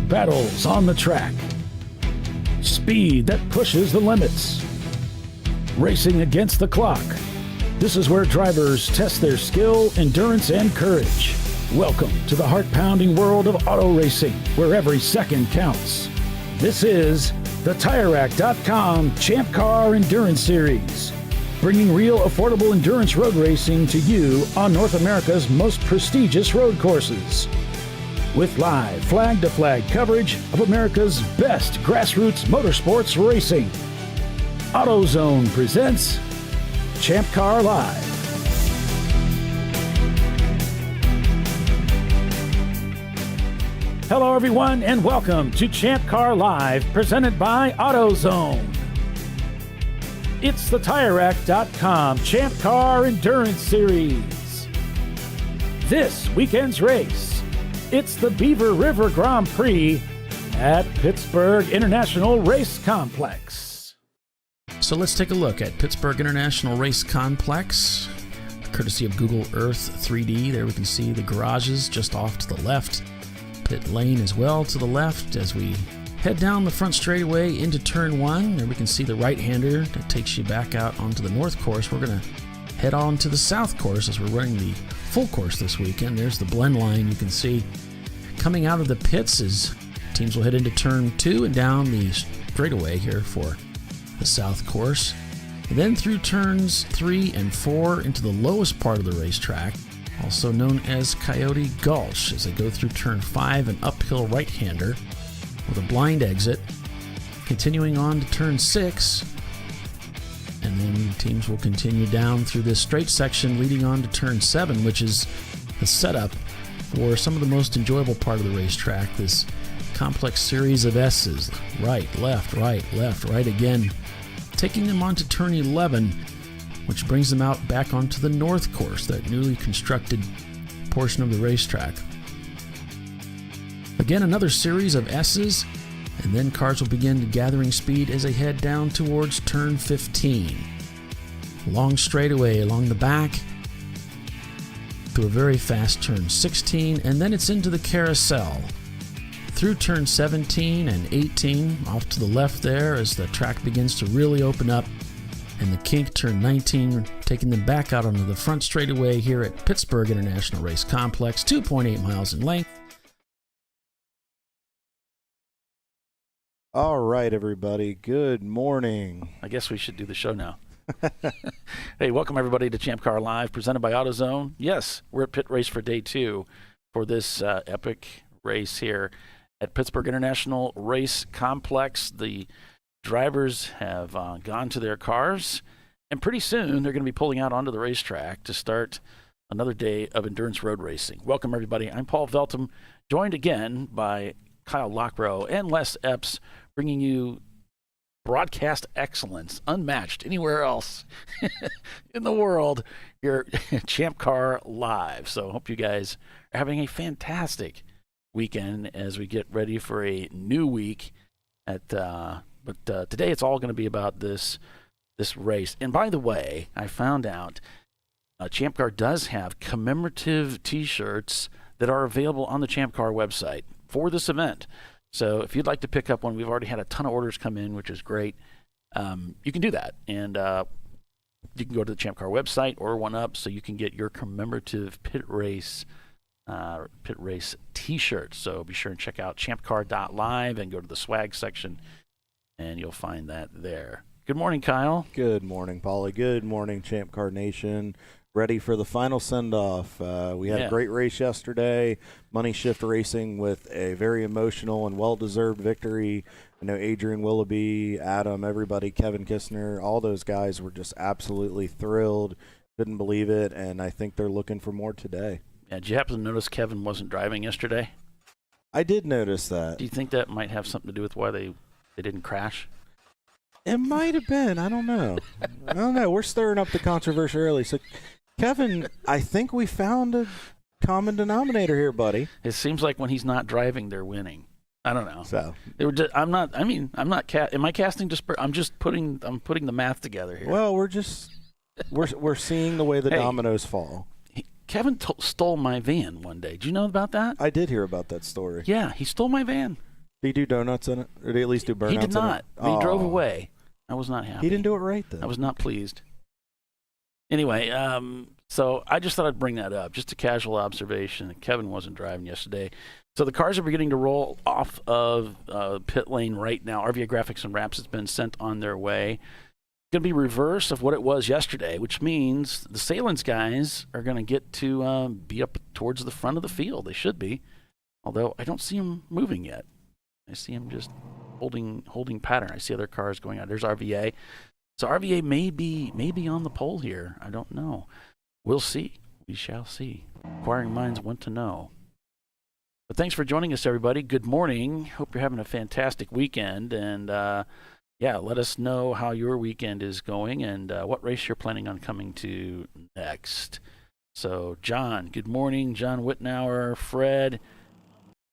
battles on the track, speed that pushes the limits, racing against the clock. This is where drivers test their skill, endurance, and courage. Welcome to the heart-pounding world of auto racing, where every second counts. This is the TireRack.com Champ Car Endurance Series, bringing real, affordable endurance road racing to you on North America's most prestigious road courses. With live flag-to-flag coverage of America's best grassroots motorsports racing, AutoZone presents ChampCar.Live. Hello, everyone, and welcome to ChampCar.Live, presented by AutoZone. It's the TireRack.com Champ Car Endurance Series. This weekend's race, it's the Beaver River Grand Prix at Pittsburgh International Race Complex. So let's take a look at Pittsburgh International Race Complex, courtesy of Google Earth 3D. There we can see the garages just off to the left. Pit lane as well to the left as we head down the front straightaway into turn one. There we can see the right-hander that takes you back out onto the north course. We're going to head on to the south course as we're running the full course this weekend. There's the blend line you can see coming out of the pits as teams will head into turn two and down the straightaway here for the south course. And then through turns 3 and 4 into the lowest part of the racetrack, also known as Coyote Gulch, as they go through turn 5, an uphill right-hander with a blind exit, continuing on to turn 6, and then teams will continue down through this straight section leading on to turn 7, which is the setup for some of the most enjoyable part of the racetrack, this complex series of S's, right, left, right again, taking them on to turn 11, which brings them out back onto the north course, that newly constructed portion of the racetrack. Again, another series of S's, and then cars will begin gathering speed as they head down towards turn 15. Long straightaway along the back, through a very fast turn 16, and then it's into the carousel. Through turn 17 and 18, off to the left there as the track begins to really open up, and the kink turn 19, taking them back out onto the front straightaway here at Pittsburgh International Race Complex, 2.8 miles in length. All right, everybody. Good morning. I guess we should do the show now. Hey, welcome everybody to Champ Car Live, presented by AutoZone. Yes, we're at pit race for day 2 for this epic race here at Pittsburgh International Race Complex. The drivers have gone to their cars, and pretty soon they're going to be pulling out onto the racetrack to start another day of endurance road racing. Welcome, everybody. I'm Paul Veltum, joined again by Kyle Lockrow and Les Epps, bringing you broadcast excellence unmatched anywhere else in the world here at Champ Car Live. So I hope you guys are having a fantastic weekend as we get ready for a new week at But today it's all going to be about this race. And by the way, I found out Champ Car does have commemorative T-shirts that are available on the Champ Car website for this event. So if you'd like to pick up one, we've already had a ton of orders come in, which is great. You can do that. And you can go to the Champ Car website, order one up so you can get your commemorative pit race T-shirt. So be sure and check out ChampCar.Live and go to the swag section, and you'll find that there. Good morning, Kyle. Good morning, Paulie. Good morning, Champ Car Nation. Ready for the final send-off. We had a great race yesterday. Money Shift Racing with a very emotional and well-deserved victory. I know Adrian Willoughby, Adam, everybody, Kevin Kistner, all those guys were just absolutely thrilled. Couldn't believe it, and I think they're looking for more today. Yeah, did you happen to notice Kevin wasn't driving yesterday? I did notice that. Do you think that might have something to do with why they didn't crash? It might have been. I don't know. We're stirring up the controversy early. So, Kevin, I think we found a common denominator here, buddy. It seems like when he's not driving, they're winning. I don't know. So they were just, I'm not. Am I casting? I'm just putting the math together here. Well, we're seeing the way the dominoes fall. Kevin stole my van one day. Did you know about that? I did hear about that story. Yeah, he stole my van. Did he do donuts in it? Or did he at least do burnouts in it? He did not. He drove away. I was not happy. He didn't do it right then. I was not pleased. Anyway, so I just thought I'd bring that up, just a casual observation. Kevin wasn't driving yesterday. So the cars are beginning to roll off of pit lane right now. RVA Graphics and Wraps has been sent on their way. It's going to be reverse of what it was yesterday, which means the Salins guys are going to get to be up towards the front of the field. They should be, although I don't see them moving yet. I see them just holding pattern. I see other cars going out. There's RVA. So RVA may be on the pole here. I don't know. We'll see. We shall see. Inquiring minds want to know. But thanks for joining us, everybody. Good morning. Hope you're having a fantastic weekend. And, let us know how your weekend is going and what race you're planning on coming to next. So, John, good morning. John Wittenauer, Fred,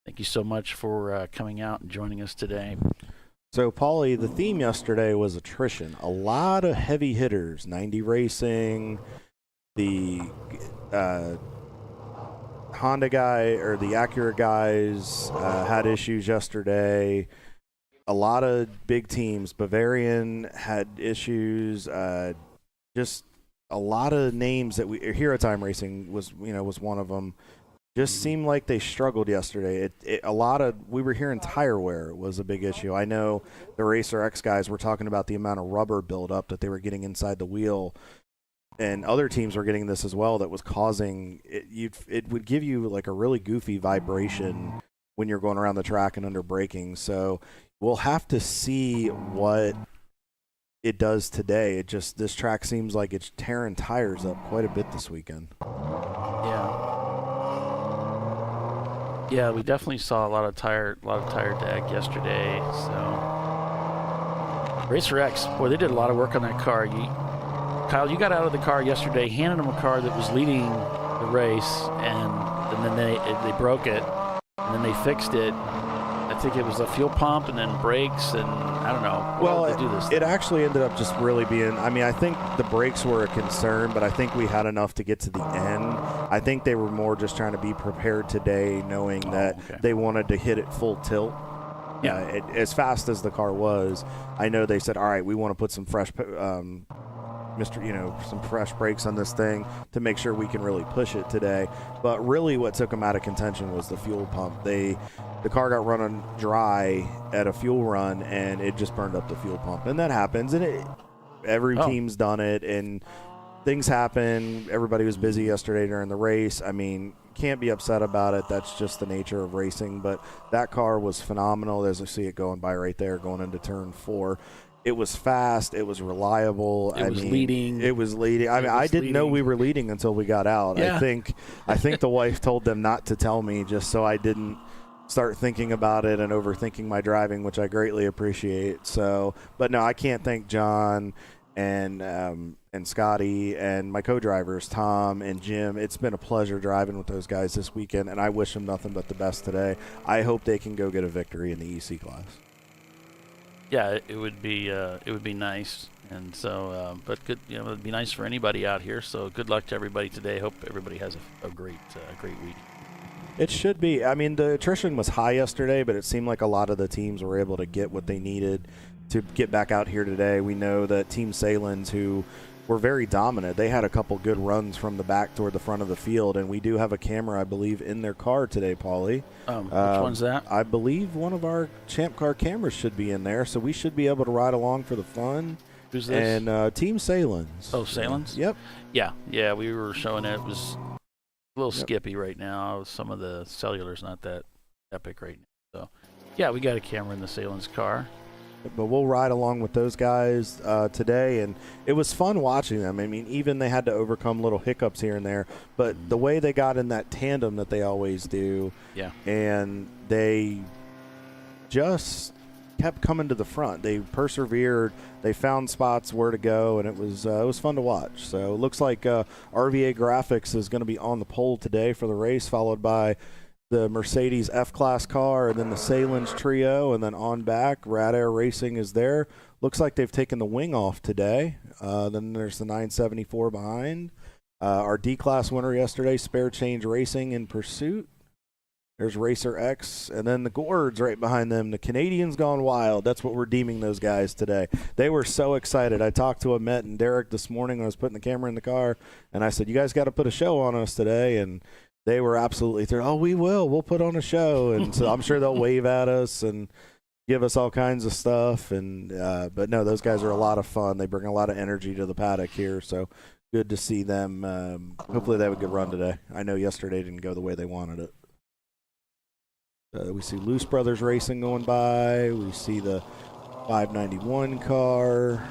thank you so much for coming out and joining us today. So, Paulie, the theme yesterday was attrition. A lot of heavy hitters, 90 Racing, the Honda guy or the Acura guys had issues yesterday. A lot of big teams. Bavarian had issues. Just a lot of names that Hero Time Racing was one of them. Just seemed like they struggled yesterday. We were hearing tire wear was a big issue. I know the Racer X guys were talking about the amount of rubber buildup that they were getting inside the wheel, and other teams were getting this as well. That was causing it. It would give you like a really goofy vibration when you're going around the track and under braking. So we'll have to see what it does today. This track seems like it's tearing tires up quite a bit this weekend. Yeah, we definitely saw a lot of tire drag yesterday. So Racer X, boy, they did a lot of work on that car. Kyle, you got out of the car yesterday, handed them a car that was leading the race, and then they broke it, and then they fixed it. I think it was a fuel pump and then brakes, and I don't know. Well, they do this it actually ended up just really being, I think the brakes were a concern, but I think we had enough to get to the end. I think they were more just trying to be prepared today, knowing that they wanted to hit it full tilt. Yeah, as fast as the car was, I know they said, all right, we want to put some fresh some fresh brakes on this thing to make sure we can really push it today. But really what took them out of contention was the fuel pump. The car got running dry at a fuel run, and it just burned up the fuel pump. And that happens, and every team's done it, and things happen. Everybody was busy yesterday during the race. Can't be upset about it. That's just the nature of racing. But that car was phenomenal. As I see it going by right there, going into turn 4. It was fast. It was reliable. It was leading. I didn't know we were leading until we got out. Yeah. I think the wife told them not to tell me, just so I didn't start thinking about it and overthinking my driving, which I greatly appreciate. So, but no, I can't thank John and Scotty and my co-drivers Tom and Jim. It's been a pleasure driving with those guys this weekend, and I wish them nothing but the best today. I hope they can go get a victory in the EC class. Yeah, it would be nice, and so but good, it'd be nice for anybody out here. So good luck to everybody today. Hope everybody has a great week. It should be. The attrition was high yesterday, but it seemed like a lot of the teams were able to get what they needed to get back out here today. We know that Team Salins, who were very dominant, they had a couple good runs from the back toward the front of the field, and we do have a camera, I believe, in their car today, Paulie. Which one's that? I believe one of our Champ Car cameras should be in there, so we should be able to ride along for the fun. Who's this? And Team Salins. Oh, Salins? Yep. Yeah, we were showing it. It was a little skippy right now. Some of the cellular's not that epic right now. So, yeah, we got a camera in the Salins car. But we'll ride along with those guys today, and it was fun watching them. Even they had to overcome little hiccups here and there, but the way they got in that tandem that they always do, and they just kept coming to the front. They persevered. They found spots where to go, and it was fun to watch. So it looks like RVA Graphics is going to be on the pole today for the race, followed by the Mercedes F-Class car, and then the Salins trio, and then on back, Rad Air Racing is there. Looks like they've taken the wing off today. Then there's the 974 behind. Our D-Class winner yesterday, Spare Change Racing in pursuit. There's Racer X, and then the Gords right behind them. The Canadians Gone Wild. That's what we're deeming those guys today. They were so excited. I talked to Amit and Derek this morning when I was putting the camera in the car, and I said, you guys got to put a show on us today, and they were absolutely thrilled. Oh, we will. We'll put on a show, and so I'm sure they'll wave at us and give us all kinds of stuff. And but no, those guys are a lot of fun. They bring a lot of energy to the paddock here, so good to see them. Hopefully they have a good run today. I know yesterday didn't go the way they wanted it. We see Loose Brothers Racing going by. We see the 591 car.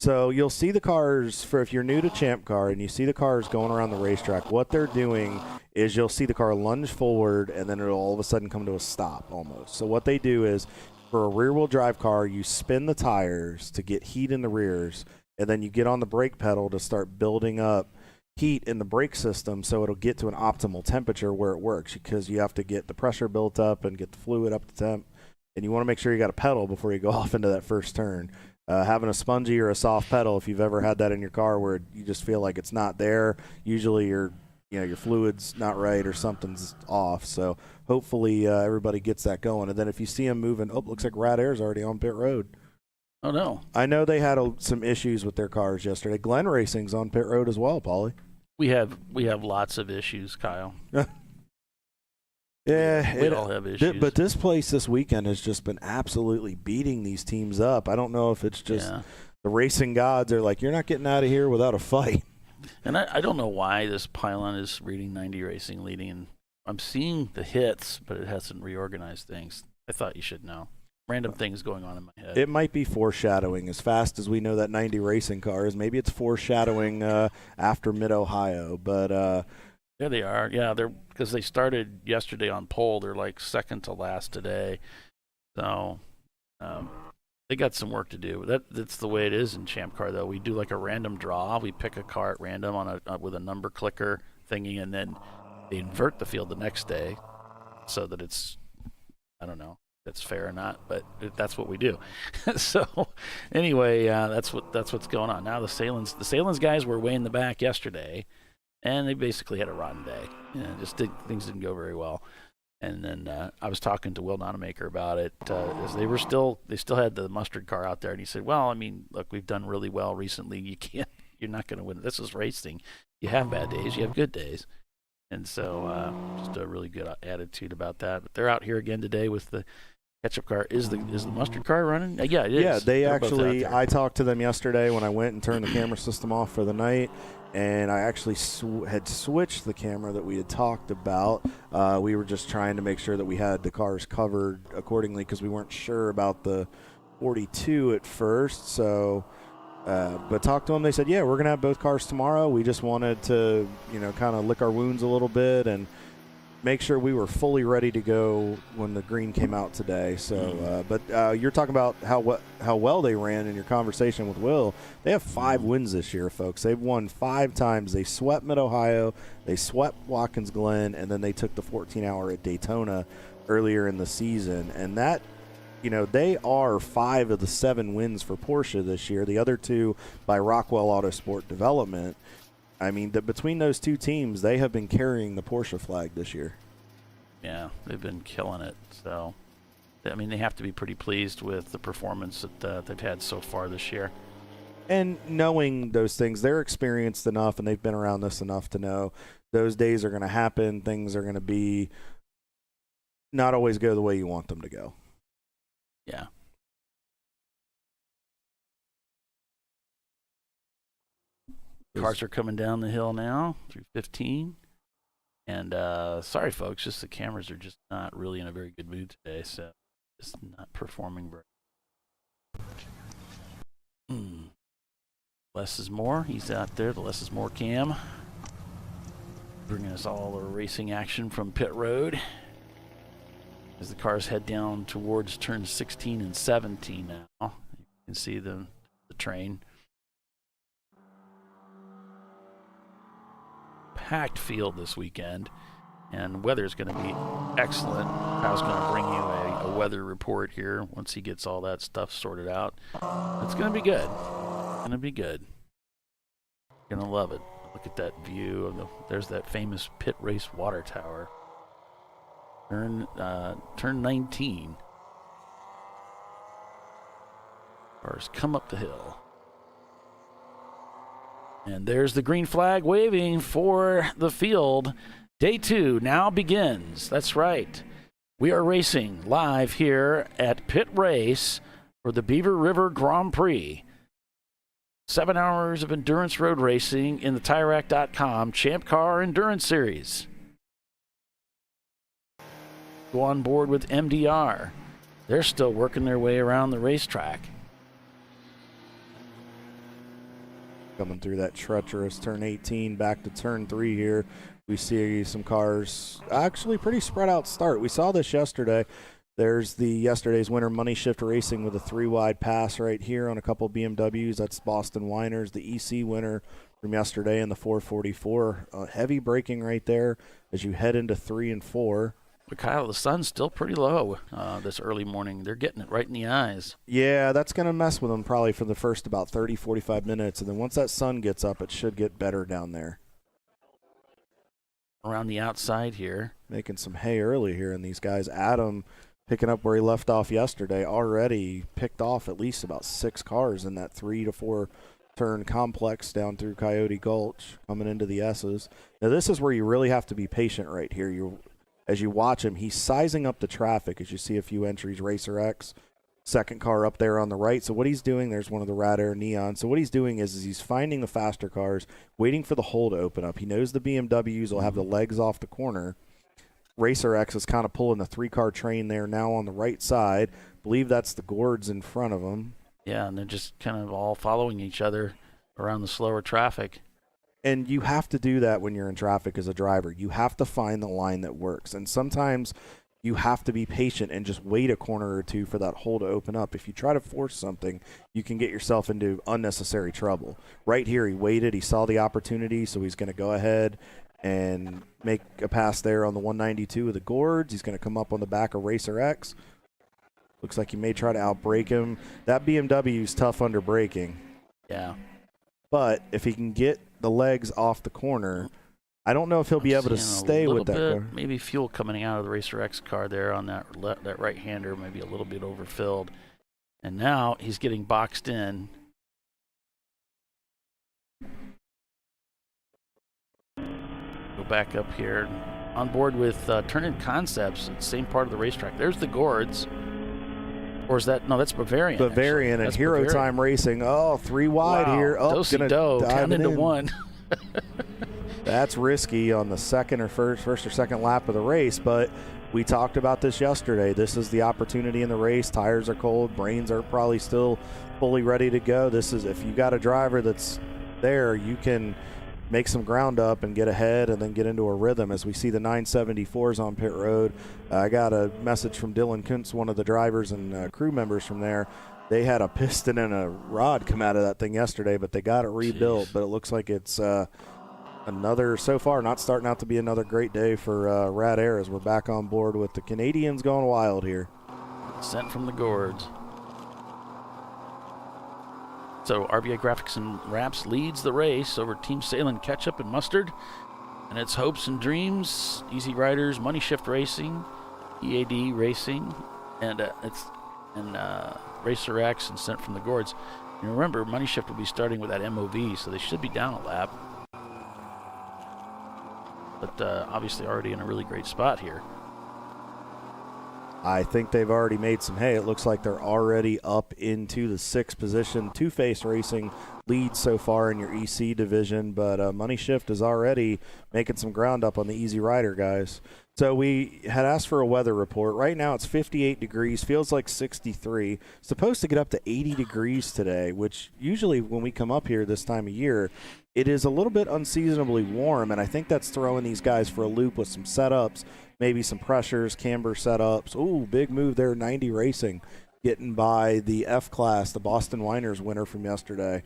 So you'll see the cars, for if you're new to Champ Car and you see the cars going around the racetrack, what they're doing is you'll see the car lunge forward and then it'll all of a sudden come to a stop almost. So what they do is, for a rear-wheel drive car, you spin the tires to get heat in the rears, and then you get on the brake pedal to start building up heat in the brake system so it'll get to an optimal temperature where it works, because you have to get the pressure built up and get the fluid up to temp, and you want to make sure you got a pedal before you go off into that first turn. Having a spongy or a soft pedal, if you've ever had that in your car where you just feel like it's not there, usually your fluid's not right or something's off. So hopefully everybody gets that going. And then if you see them moving, looks like Rad Air's already on pit road. Oh no! I know they had some issues with their cars yesterday. Glen Racing's on pit road as well, Paulie. We have lots of issues, Kyle. Yeah, we all have issues. But this place this weekend has just been absolutely beating these teams up. I don't know if it's just the racing gods are like, you're not getting out of here without a fight. And I don't know why this pylon is reading 90 Racing leading. And I'm seeing the hits, but it hasn't reorganized things. I thought you should know. Random things going on in my head. It might be foreshadowing. As fast as we know that 90 Racing car is, maybe it's foreshadowing after Mid-Ohio. But there they are. Yeah, they're because they started yesterday on pole. They're like second to last today. So they got some work to do. That's the way it is in Champ Car, though. We do like a random draw. We pick a car at random on with a number clicker thingy, and then they invert the field the next day so that it's, I don't know if that's fair or not, but that's what we do. So anyway, that's what's going on now. The Salins guys were way in the back yesterday, and they basically had a rotten day. Things didn't go very well. And then I was talking to Will Nonamaker about it. As they still had the mustard car out there, and he said, "Well, I mean, look, we've done really well recently. You're not going to win. This is racing. You have bad days, you have good days." And so just a really good attitude about that. But they're out here again today with the ketchup car. Is the mustard car running? Yeah, it is. Yeah, they're actually. I talked to them yesterday when I went and turned the camera system off for the night. And I actually had switched the camera that we had talked about. We were just trying to make sure that we had the cars covered accordingly because we weren't sure about the 42 at first. So, but talked to them. They said, yeah, we're going to have both cars tomorrow. We just wanted to, kind of lick our wounds a little bit and make sure we were fully ready to go when the green came out today. So, but you're talking about how well they ran in your conversation with Will. They have 5 wins this year, folks. They've won 5 times. They swept Mid-Ohio, they swept Watkins Glen, and then they took the 14-hour at Daytona earlier in the season. And that, they are 5 of the 7 wins for Porsche this year. The other 2 by Rockwell Autosport Development. I mean, between those 2 teams, they have been carrying the Porsche flag this year. Yeah, they've been killing it. So, I mean, they have to be pretty pleased with the performance that they've had so far this year. And knowing those things, they're experienced enough and they've been around this enough to know those days are going to happen. Things are going to be not always go the way you want them to go. Yeah. Cars are coming down the hill now through 15. And sorry, folks, just the cameras are just not really in a very good mood today, so it's not performing very. Less is more. He's out there, the less is more cam. Bringing us all the racing action from pit road as the cars head down towards turns 16 and 17 now. You can see the train. Packed field this weekend, and weather's going to be excellent. I was going to bring you a weather report here once he gets all that stuff sorted out. It's going to be good. It's going to be good. Going to love it. Look at that view of there's that famous pit race water tower. Turn 19. Cars come up the hill. And there's the green flag waving for the field. Day 2 now begins. That's right. We are racing live here at Pit Race for the Beaver River Grand Prix. 7 hours of endurance road racing in the TireRack.com Champ Car Endurance Series. Go on board with MDR. They're still working their way around the racetrack. Coming through that treacherous turn 18 back to turn 3 here. We see some cars actually pretty spread out start. We saw this yesterday. There's the yesterday's winner, Money Shift Racing, with a 3-wide pass right here on a couple BMWs. That's Boston Winers, the EC winner from yesterday in the 444. Heavy braking right there as you head into 3 and 4. But Kyle, the sun's still pretty low this early morning. They're getting it right in the eyes. Yeah, that's going to mess with them probably for the first about 30, 45 minutes. And then once that sun gets up, it should get better down there. Around the outside here. Making some hay early here. And these guys, Adam, picking up where he left off yesterday, already picked off at least about 6 cars in that 3 to 4 turn complex down through Coyote Gulch coming into the S's. Now, this is where you really have to be patient right here. As you watch him, he's sizing up the traffic. As you see a few entries, Racer X, second car up there on the right. So what he's doing, there's one of the Rad Air Neon. So what he's doing is he's finding the faster cars, waiting for the hole to open up. He knows the BMWs will have the legs off the corner. Racer X is kind of pulling the 3-car train there now on the right side. Believe that's the Gourds in front of him. Yeah, and they're just kind of all following each other around the slower traffic. And you have to do that when you're in traffic as a driver. You have to find the line that works. And sometimes you have to be patient and just wait a corner or two for that hole to open up. If you try to force something, you can get yourself into unnecessary trouble. Right here, he waited. He saw the opportunity, so he's going to go ahead and make a pass there on the 192 of the Gourds. He's going to come up on the back of Racer X. Looks like he may try to outbrake him. That BMW is tough under braking. Yeah. But if he can get the legs off the corner, I don't know if he'll be able to stay with that car. Maybe fuel coming out of the Racer X car there on that right-hander, maybe a little bit overfilled. And now he's getting boxed in. Go back up here. On board with Turn-In Concepts, same part of the racetrack. There's the Gourds. Or is that, no, that's Bavarian. Bavarian and Hero Bavarian. Time Racing. Oh, 3 wide here. Oh, do-si-do, count into one. That's risky on the first or second lap of the race, but we talked about this yesterday. This is the opportunity in the race. Tires are cold. Brains are probably still fully ready to go. This is, if you got a driver that's there, you can make some ground up and get ahead and then get into a rhythm. As we see the 974s on pit road, I got a message from Dylan Kuntz, one of the drivers and crew members from there. They had a piston and a rod come out of that thing yesterday, but they got it rebuilt. Jeez. But it looks like it's another, so far, not starting out to be another great day for Rad Air as we're back on board with the Canadians going wild here. Sent from the Gourds. So RBI Graphics and Wraps leads the race over Team Salem Ketchup and Mustard. And it's Hopes and Dreams, Easy Riders, Money Shift Racing, EAD Racing, and Racer X and Sent from the Gourds. And remember, Money Shift will be starting with that MOV, so they should be down a lap. But obviously already in a really great spot here. I think they've already made some hay. It looks like they're already up into the 6th position. Two-Face Racing leads so far in your EC division, but Money Shift is already making some ground up on the Easy Rider guys. So we had asked for a weather report. Right now it's 58 degrees, feels like 63. Supposed to get up to 80 degrees today, which usually when we come up here this time of year, it is a little bit unseasonably warm, and I think that's throwing these guys for a loop with some setups, maybe some pressures, camber setups. Ooh, big move there, 90 Racing, getting by the F-Class, the Boston Winers winner from yesterday.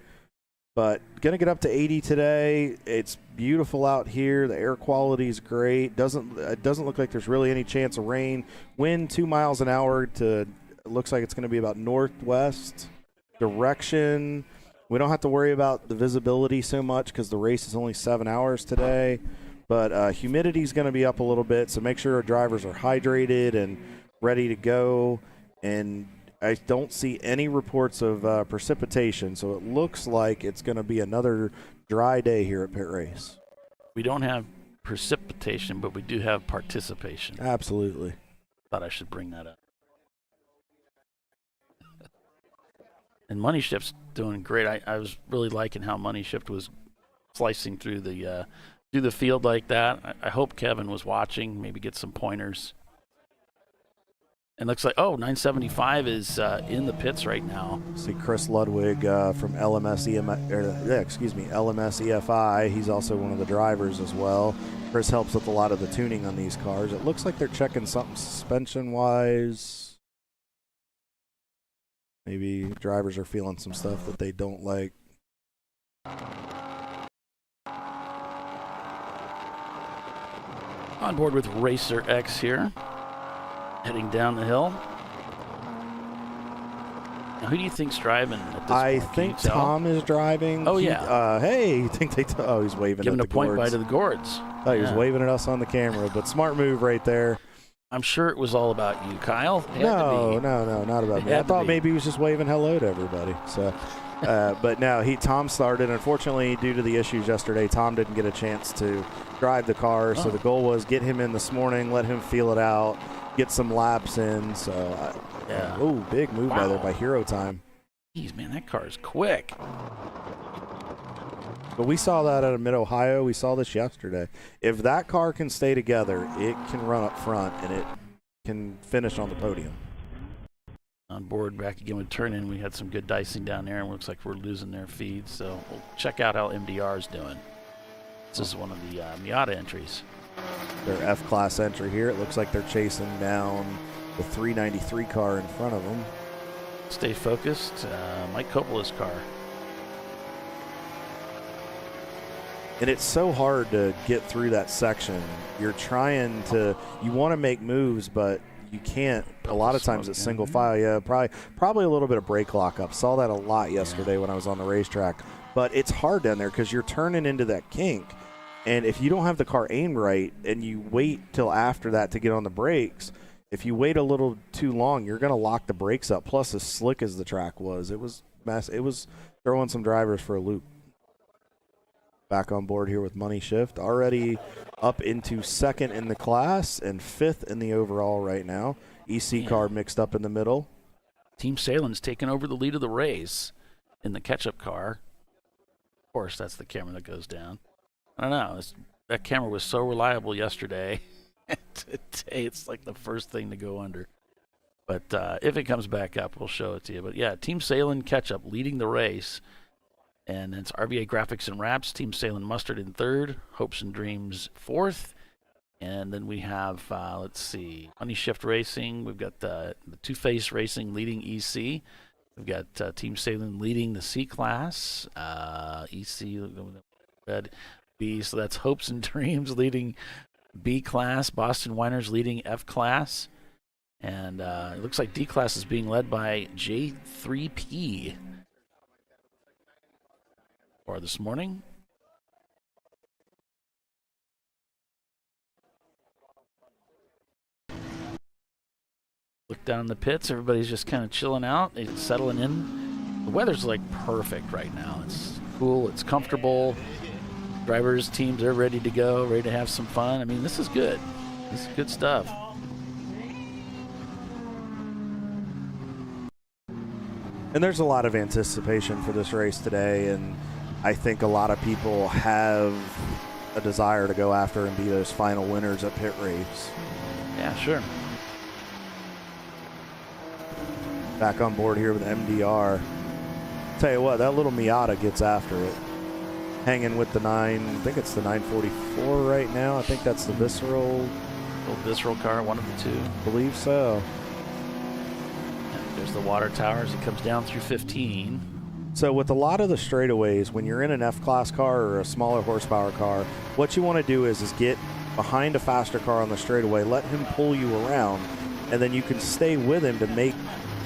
But going to get up to 80 today. It's beautiful out here. The air quality is great. It doesn't look like there's really any chance of rain. Wind 2 miles an hour to, it looks like it's going to be about northwest direction. We don't have to worry about the visibility so much because the race is only 7 hours today. But humidity is going to be up a little bit, so make sure our drivers are hydrated and ready to go. And I don't see any reports of precipitation, so it looks like it's going to be another dry day here at Pit Race. We don't have precipitation, but we do have participation. Absolutely. Thought I should bring that up. And Money Shift's doing great. I was really liking how Money Shift was slicing through the field like that. I hope Kevin was watching, maybe get some pointers. And looks like, 975 is in the pits right now. See Chris Ludwig from LMS EFI. He's also one of the drivers as well. Chris helps with a lot of the tuning on these cars. It looks like they're checking something suspension-wise. Maybe drivers are feeling some stuff that they don't like. On board with Racer X here, heading down the hill. Now, who do you think's driving at this point? I think Tom is driving. Oh, yeah. Hey, you think he's waving Giving at a the point gourds. by to the gourds. Oh, he was waving at us on the camera, but smart move right there. I'm sure it was all about you, Kyle. No, not about me. I thought maybe he was just waving hello to everybody. So, but no, Tom started. Unfortunately, due to the issues yesterday, Tom didn't get a chance to drive the car. So the goal was get him in this morning, let him feel it out, get some laps in. So, big move by Hero Time. Jeez, man, that car is quick. But we saw that at Mid-Ohio. We saw this yesterday. If that car can stay together, it can run up front, and it can finish on the podium. On board back again with turn-in. We had some good dicing down there, and looks like we're losing their feed. So we'll check out how MDR is doing. This is one of the Miata entries. Their F-Class entry here. It looks like they're chasing down the 393 car in front of them. Stay focused. Mike Coppola's car. And it's so hard to get through that section. You're trying to, you want to make moves, but you can't. A lot of times it's single file. Yeah, probably a little bit of brake lockup. Saw that a lot yesterday when I was on the racetrack. But it's hard down there because you're turning into that kink. And if you don't have the car aimed right and you wait till after that to get on the brakes, if you wait a little too long, you're going to lock the brakes up. Plus, as slick as the track was, it was throwing some drivers for a loop. Back on board here with Money Shift, already up into second in the class and fifth in the overall right now. EC car mixed up in the middle. Team Salen's taking over the lead of the race in the catch-up car. Of course, that's the camera that goes down. I don't know. That camera was so reliable yesterday. Today, it's like the first thing to go under. But if it comes back up, we'll show it to you. But yeah, Team Salen catch-up leading the race. And it's RVA Graphics and Wraps, Team Salen Mustard in third, Hopes and Dreams fourth. And then we have, Money Shift Racing. We've got the Two-Face Racing leading EC. We've got Team Salen leading the C-Class. EC, red B. So that's Hopes and Dreams leading B-Class. Boston Winers leading F-Class. And it looks like D-Class is being led by J3P. Or this morning. Look down in the pits. Everybody's just kind of chilling out. It's settling in. The weather's like perfect right now. It's cool. It's comfortable. Drivers, teams, they're ready to go, ready to have some fun. I mean, this is good. This is good stuff. And there's a lot of anticipation for this race today, and I think a lot of people have a desire to go after and be those final winners at Pit Race. Yeah, sure. Back on board here with MDR. Tell you what, that little Miata gets after it. Hanging with the I think it's the 944 right now. I think that's the Visceral. Little Visceral car, one of the two. Believe so. And there's the water towers. It comes down through 15. So with a lot of the straightaways, when you're in an F-Class car or a smaller horsepower car, what you want to do is get behind a faster car on the straightaway, let him pull you around, and then you can stay with him to make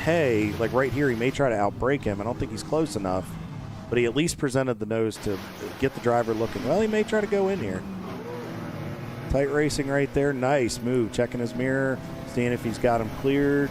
hay. Like right here, he may try to outbrake him. I don't think he's close enough. but he at least presented the nose to get the driver looking. Well, he may try to go in here. Tight racing right there. Nice move. Checking his mirror, seeing if he's got him cleared.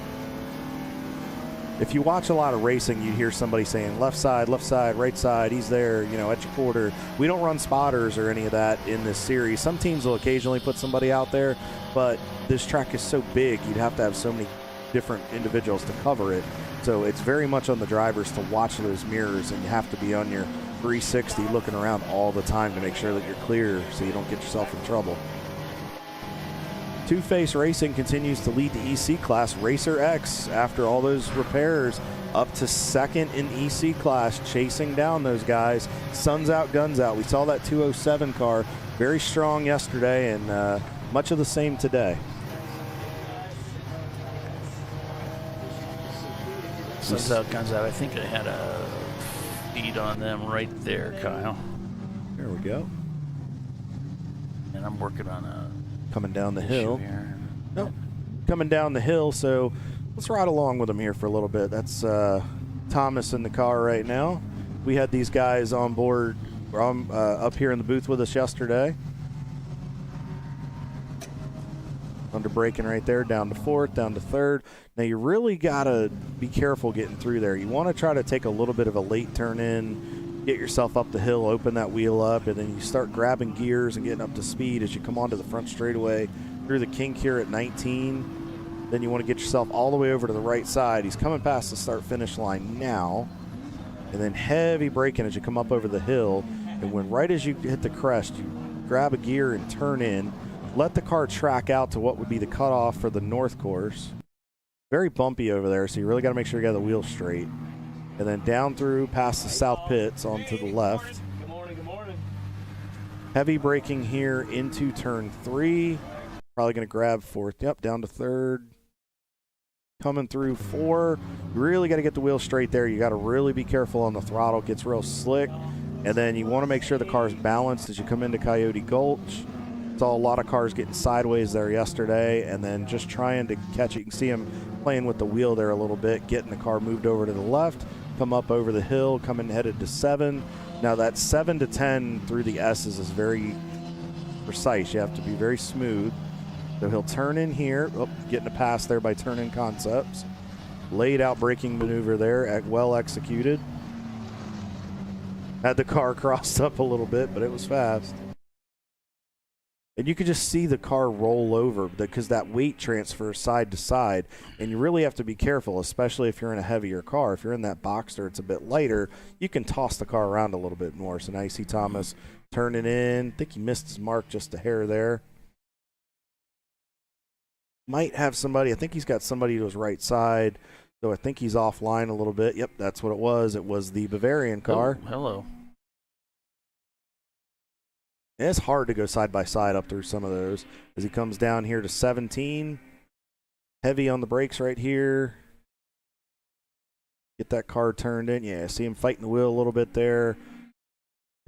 If you watch a lot of racing, you hear somebody saying left side, right side, he's there, you know, at your quarter. We don't run spotters or any of that in this series. Some teams will occasionally put somebody out there, but this track is so big, you'd have to have so many different individuals to cover it. So it's very much on the drivers to watch those mirrors, and you have to be on your 360 looking around all the time to make sure that you're clear so you don't get yourself in trouble. Two-Face Racing continues to lead the EC class. Racer X, after all those repairs, up to second in EC class, chasing down those guys. Sun's out, guns out. We saw that 207 car very strong yesterday, and much of the same today. Sun's out, guns out. I think I had a feed on them right there, Kyle. There we go. And I'm working on a coming down the hill. here. Nope. Coming down the hill, so let's ride along with him here for a little bit. That's Thomas in the car right now. We had these guys on board up here in the booth with us yesterday. Under braking right there, down to fourth, down to third. Now you really gotta be careful getting through there. You want to try to take a little bit of a late turn in, get yourself up the hill, open that wheel up, and then you start grabbing gears and getting up to speed as you come onto the front straightaway through the kink here at 19. Then you want to get yourself all the way over to the right side. He's coming past the start-finish line now. And then heavy braking as you come up over the hill. And when right as you hit the crest, you grab a gear and turn in. Let the car track out to what would be the cutoff for the north course. Very bumpy over there, so you really got to make sure you got the wheel straight. And then down through past the south pits onto the left. Good morning, good morning. Heavy braking here into turn 3. Probably going to grab fourth. Yep, down to third. Coming through 4. You really got to get the wheel straight there. You got to really be careful on the throttle. It gets real slick. And then you want to make sure the car's balanced as you come into Coyote Gulch. Saw a lot of cars getting sideways there yesterday, and then just trying to catch it. You can see him playing with the wheel there a little bit, getting the car moved over to the left, come up over the hill, coming headed to 7. Now that 7 to 10 through the S's is very precise. You have to be very smooth. So he'll turn in here, getting a pass there by turn-in concepts. Laid out braking maneuver there, well executed. Had the car crossed up a little bit, but it was fast. And you could just see the car roll over because that weight transfers side to side. And you really have to be careful, especially if you're in a heavier car. If you're in that Boxster, it's a bit lighter. You can toss the car around a little bit more. So now you see Thomas turning in. I think he missed his mark just a hair there. Might have somebody. I think he's got somebody to his right side. So I think he's offline a little bit. Yep, that's what it was. It was the Bavarian car. Oh, hello. And it's hard to go side by side up through some of those as he comes down here to 17. Heavy on the brakes right here. Get that car turned in. Yeah, see him fighting the wheel a little bit there.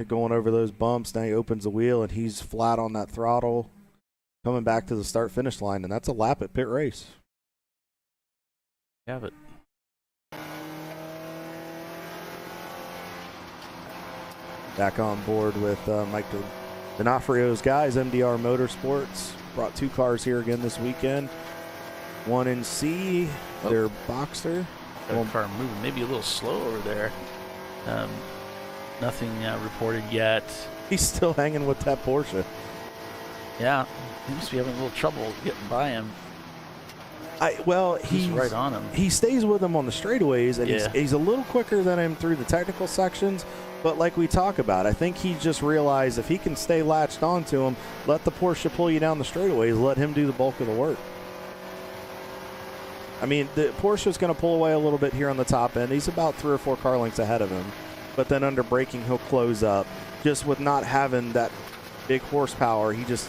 Going over those bumps. Now he opens the wheel and he's flat on that throttle. Coming back to the start-finish line, and that's a lap at pit race. Have it. Back on board with Mike D'Onofrio's guys, MDR Motorsports. Brought 2 cars here again this weekend. One in C, their Boxster. That car moving maybe a little slow over there. Nothing reported yet. He's still hanging with that Porsche. Yeah, he must be having a little trouble getting by him. He's right on him. He stays with him on the straightaways, and he's a little quicker than him through the technical sections. But like we talk about, I think he just realized if he can stay latched onto him, let the Porsche pull you down the straightaways, let him do the bulk of the work. I mean, the Porsche's going to pull away a little bit here on the top end. He's about 3 or 4 car lengths ahead of him. But then under braking, he'll close up. Just with not having that big horsepower, he just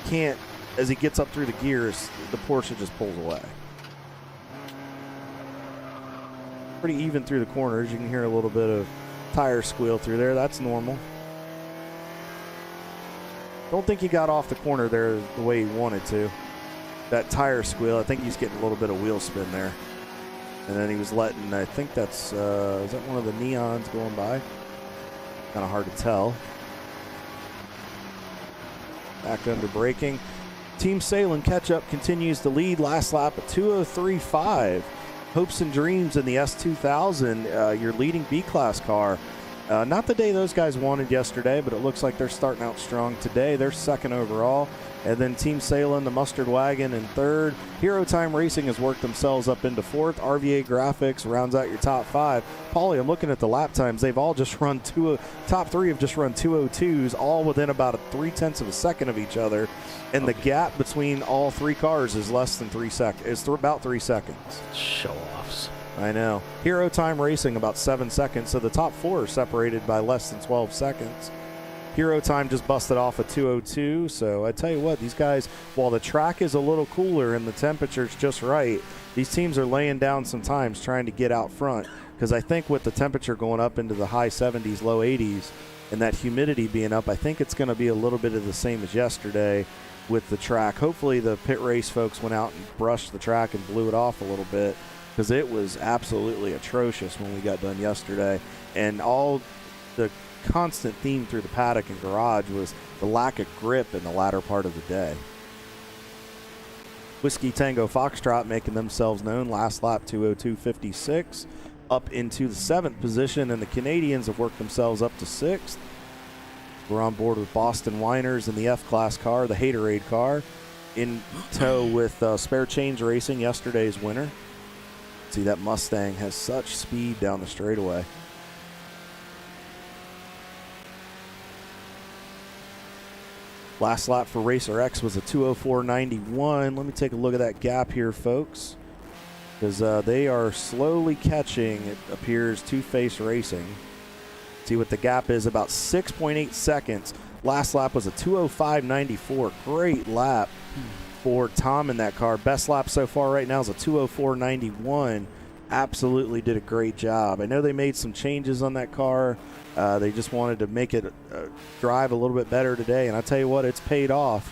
can't, as he gets up through the gears, the Porsche just pulls away. Pretty even through the corners. You can hear a little bit of tire squeal through there. That's normal. Don't think he got off the corner there the way he wanted to. That tire squeal, I think he's getting a little bit of wheel spin there. And then he was letting, I think that's, is that one of the neons going by? Kind of hard to tell. Back under braking. Team Salem catch-up continues to lead. Last lap at 2:03.5. Hopes and Dreams in the S2000, your leading B-Class car. Not the day those guys wanted yesterday, but it looks like they're starting out strong today. They're second overall. And then Team Salem, the Mustard Wagon, in third. Hero Time Racing has worked themselves up into fourth. RVA Graphics rounds out your top five. Paulie, I'm looking at the lap times. They've all just run top three have just run 2:02s, all within about 0.3 of a second of each other. And the gap between all three cars is less than 3 seconds. It's about 3 seconds. Show-offs. I know. Hero Time Racing about 7 seconds, so the top four are separated by less than 12 seconds. Hero Time just busted off a 2:02, so I tell you what, these guys, while the track is a little cooler and the temperature's just right, these teams are laying down some times trying to get out front, because I think with the temperature going up into the high 70s, low 80s, and that humidity being up, I think it's going to be a little bit of the same as yesterday with the track. Hopefully the pit race folks went out and brushed the track and blew it off a little bit, because it was absolutely atrocious when we got done yesterday. And all the constant theme through the paddock and garage was the lack of grip in the latter part of the day. Whiskey Tango Foxtrot making themselves known. Last lap 2:02.56, up into the 7th position, and the Canadians have worked themselves up to 6th. We're on board with Boston Winers in the F-Class car, the Haterade car, in tow with Spare Change Racing, yesterday's winner. See, that Mustang has such speed down the straightaway. Last lap for Racer X was a 2:04.91. Let me take a look at that gap here, folks, because they are slowly catching, it appears, Two-Face Racing. See what the gap is, about 6.8 seconds. Last lap was a 2:05.94. Great lap for Tom in that car. Best lap so far right now is a 2:04.91. Absolutely did a great job. I know they made some changes on that car. They just wanted to make it drive a little bit better today, and I tell you what, it's paid off.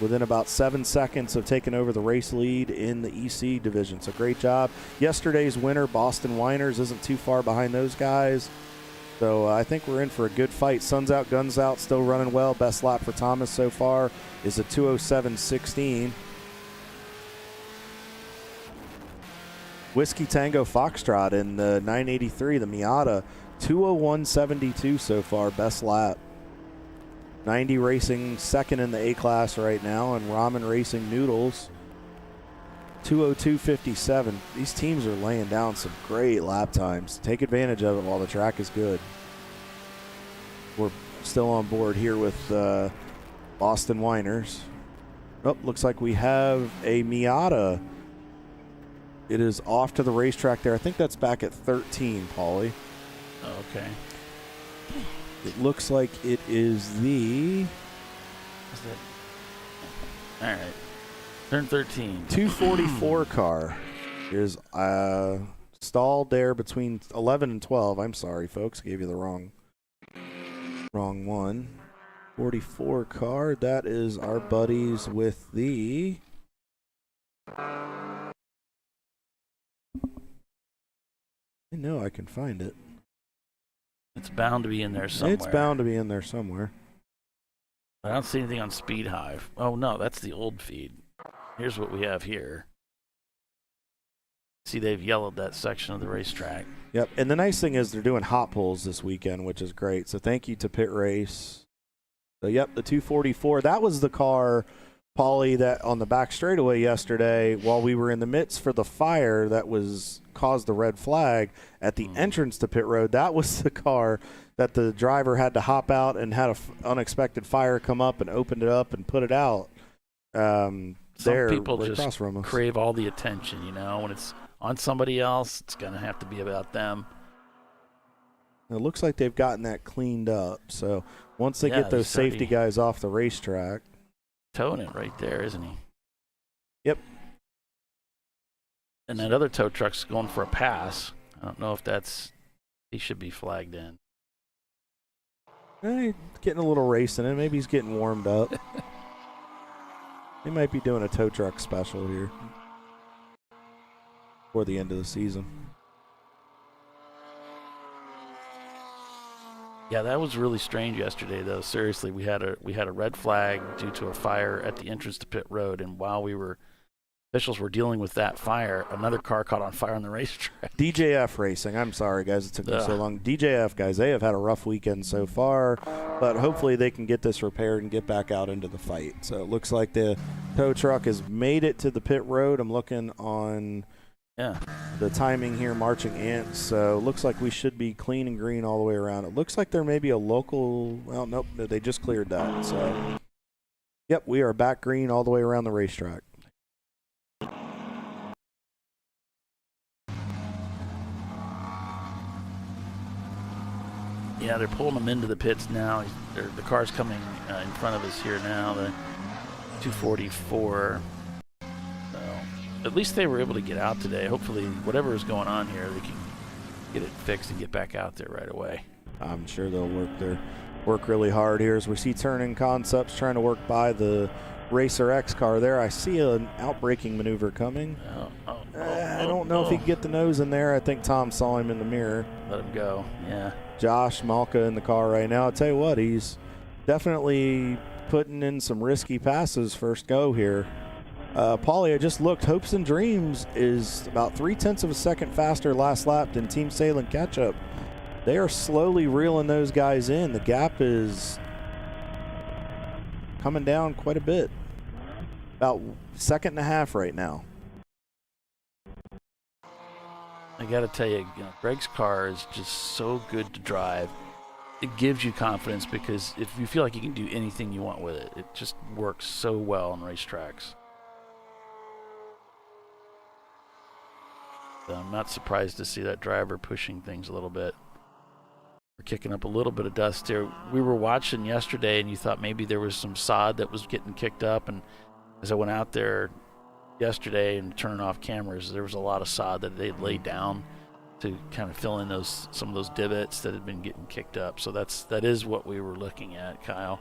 Within about 7 seconds of taking over the race lead in the EC division. So great job. Yesterday's winner, Boston Winers, isn't too far behind those guys. So I think we're in for a good fight. Sun's out, guns out, still running well. Best lap for Thomas so far is a 2:07.16. Whiskey Tango Foxtrot in the 983, the Miata, 2:01.72 so far, best lap. 90 Racing second in the A-Class right now, and Ramen Racing Noodles, 2:02.57. These teams are laying down some great lap times. Take advantage of it while the track is good. We're still on board here with Boston Winers. Oh, looks like we have a Miata. It is off to the racetrack there. I think that's back at 13, Paulie. Okay. It looks like it is the... All right. Turn 13. 244 car is stalled there between 11 and 12. I'm sorry, folks. Gave you the wrong one. 44 car. That is our buddies with the... I know I can find it. It's bound to be in there somewhere. It's bound to be in there somewhere. I don't see anything on Speed Hive. Oh, no, that's the old feed. Here's what we have here. See, they've yellowed that section of the racetrack. Yep, and the nice thing is they're doing hot pulls this weekend, which is great. So thank you to Pit Race. So, yep, the 244. That was the car, Paulie, that on the back straightaway yesterday, while we were in the midst for the fire that caused the red flag at the entrance to pit road. That was the car that the driver had to hop out and had an unexpected fire come up and opened it up and put it out. Some people right just crave all the attention, you know. When it's on somebody else, it's going to have to be about them. It looks like they've gotten that cleaned up. So once they get those safety guys off the racetrack. Towing it right there, isn't he? Yep. And that other tow truck's going for a pass. I don't know if he should be flagged in. Getting a little race in it. Maybe he's getting warmed up. They might be doing a tow truck special here for the end of the season. Yeah, that was really strange yesterday, though. Seriously, we had a red flag due to a fire at the entrance to pit road, and while officials were dealing with that fire, another car caught on fire on the racetrack. DJF Racing. I'm sorry, guys. It took me so long. DJF, guys, they have had a rough weekend so far, but hopefully they can get this repaired and get back out into the fight. So it looks like the tow truck has made it to the pit road. I'm looking on the timing here, marching ants. So it looks like we should be clean and green all the way around. It looks like there may be a local, well, nope, they just cleared that. So, yep, we are back green all the way around the racetrack. Yeah, they're pulling them into the pits now. The car's coming in front of us here now, the 244. So at least they were able to get out today. Hopefully, whatever is going on here, they can get it fixed and get back out there right away. I'm sure they'll work really hard here as we see Turning Concepts trying to work by the Racer X car there. I see an outbraking maneuver coming. I don't know if he can get the nose in there. I think Tom saw him in the mirror. Let him go, yeah. Josh Malka in the car right now. I'll tell you what, he's definitely putting in some risky passes first go here. Paulie, I just looked. Hopes and Dreams is about 0.3 of a second faster last lap than Team Salem Ketchup. They are slowly reeling those guys in. The gap is coming down quite a bit. About 1.5 seconds right now. I got to tell you, Greg's car is just so good to drive. It gives you confidence because if you feel like you can do anything you want with it, it just works so well on racetracks. So I'm not surprised to see that driver pushing things a little bit. We're kicking up a little bit of dust there. We were watching yesterday, and you thought maybe there was some sod that was getting kicked up, and as I went out there yesterday and turning off cameras, there was a lot of sod that they'd laid down to kind of fill in some of those divots that had been getting kicked up. So that is what we were looking at, Kyle.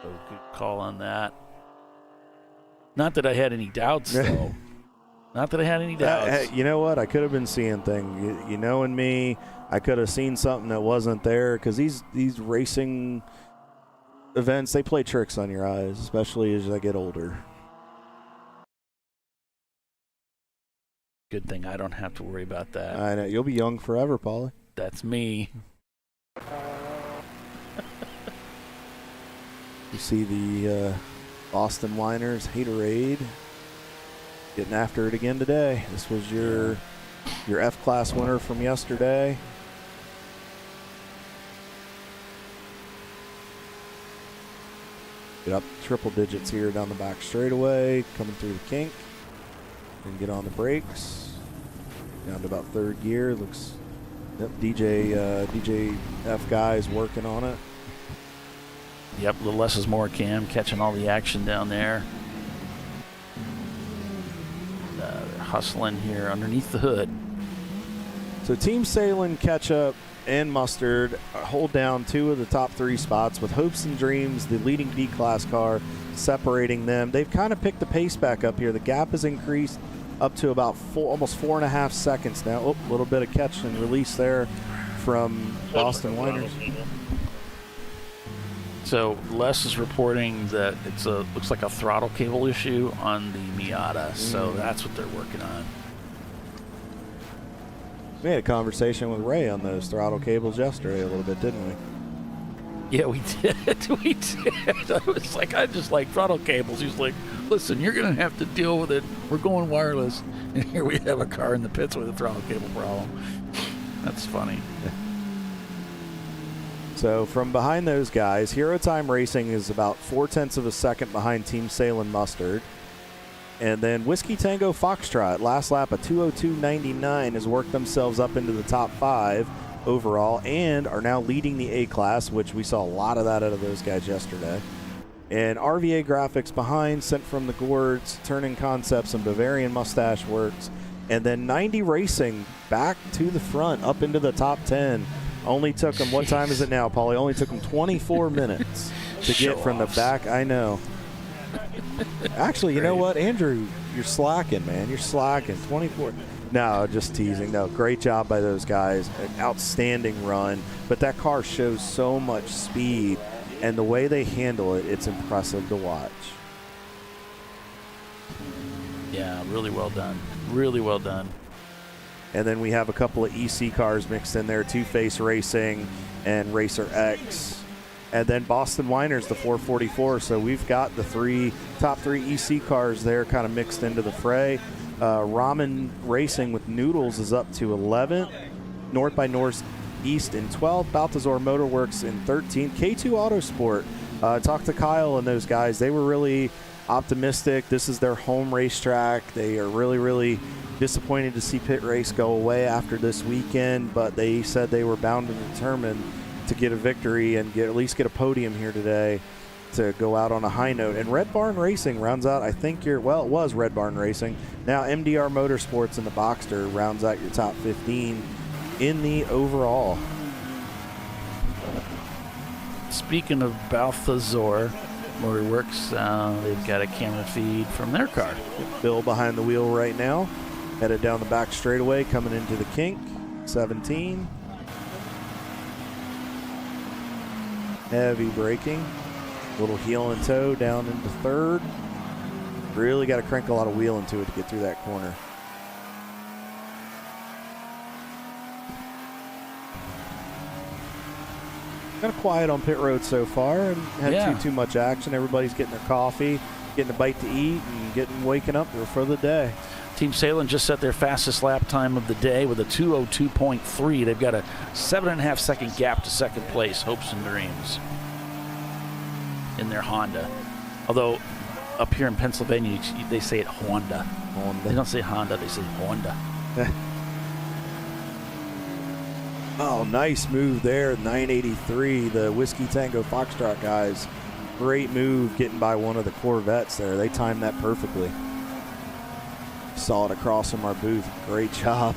So good call on that. Not that I had any doubts, though. Not that I had any doubts. You know what? I could have been seeing things. You knowing me, I could have seen something that wasn't there because these racing events, they play tricks on your eyes, especially as I get older. Good thing I don't have to worry about that. I know. You'll be young forever, Paulie. That's me. You see the Boston Winers Haterade getting after it again today. This was your F-Class winner from yesterday. Get up triple digits here down the back straightaway, coming through the kink. And get on the brakes. Down to about third gear. Looks, yep, DJF guys working on it. Yep, a little less is more, Cam, catching all the action down there. They're hustling here underneath the hood. So Team Salem, Ketchup, and Mustard hold down 2 of the top 3 spots with Hopes and Dreams, the leading B-Class car, separating them. They've kind of picked the pace back up here. The gap has increased up to about almost 4.5 seconds now. Oh, a little bit of catch and release there from Boston Winers. So Les is reporting that looks like a throttle cable issue on the Miata. So that's what they're working on. We had a conversation with Ray on those throttle cables yesterday a little bit, didn't we? Yeah, we did. We did. I just like throttle cables. He's like, listen, you're going to have to deal with it. We're going wireless. And here we have a car in the pits with a throttle cable problem. That's funny. So from behind those guys, Hero Time Racing is about 0.4 of a second behind Team Salem Mustard. And then Whiskey Tango Foxtrot, last lap, a 2:02.99, has worked themselves up into the top 5 overall and are now leading the A-Class, which we saw a lot of that out of those guys yesterday. And RVA Graphics behind, sent from the Gourds, Turning Concepts, and Bavarian Mustache Works. And then 90 Racing back to the front, up into the top 10. Only took them, what time is it now, Paulie? Only took them 24 minutes to get from the back. I know. Actually, you know what, Andrew, you're slacking, man. You're slacking. 24. No, just teasing. No, great job by those guys. An outstanding run. But that car shows so much speed, and the way they handle it, it's impressive to watch. Yeah, really well done. Really well done. And then we have a couple of EC cars mixed in there, Two Face Racing and Racer X. And then Boston Winers, the 444. So we've got the top three EC cars there kind of mixed into the fray. Ramen Racing with Noodles is up to 11th. North by Northeast in 12th. Balthazar Motorworks in 13th. K2 Autosport. Talked to Kyle and those guys. They were really optimistic. This is their home racetrack. They are really, really disappointed to see Pit Race go away after this weekend, but they said they were bound and determined to get a victory and at least get a podium here today to go out on a high note. And Red Barn Racing rounds out, I think it was Red Barn Racing. Now MDR Motorsports in the Boxster rounds out your top 15 in the overall. Speaking of Balthazar Motorworks, they've got a camera feed from their car. Bill behind the wheel right now, headed down the back straightaway, coming into the kink, 17. Heavy braking, little heel and toe down into third. Really got to crank a lot of wheel into it to get through that corner. Kind of quiet on pit road so far, and had too much action. Everybody's getting their coffee, getting a bite to eat, and waking up for the day. Team Salem just set their fastest lap time of the day with a 2:02.3. They've got a 7.5 second gap to second place, Hopes and Dreams, in their Honda. Although up here in Pennsylvania, they say it Honda. They don't say Honda, they say Honda. Oh, nice move there, 983, the Whiskey Tango Foxtrot guys. Great move getting by one of the Corvettes there. They timed that perfectly. Saw it across from our booth. Great job.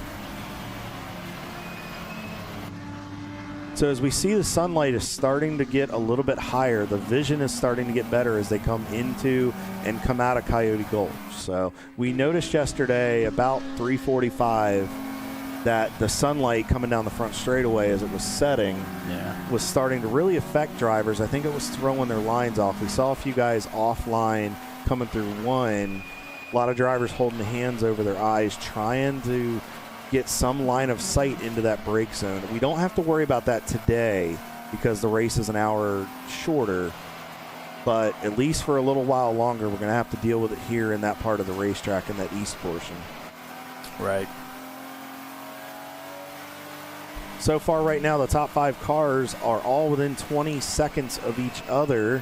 So as we see, the sunlight is starting to get a little bit higher. The vision is starting to get better as they come into and come out of Coyote Gulch. So we noticed yesterday about 3:45 that the sunlight coming down the front straightaway as it was setting was starting to really affect drivers. I think it was throwing their lines off. We saw a few guys offline coming through one. A lot of drivers holding the hands over their eyes, trying to get some line of sight into that brake zone. We don't have to worry about that today because the race is an hour shorter, but at least for a little while longer, we're going to have to deal with it here in that part of the racetrack in that east portion. Right. So far right now, the top 5 cars are all within 20 seconds of each other.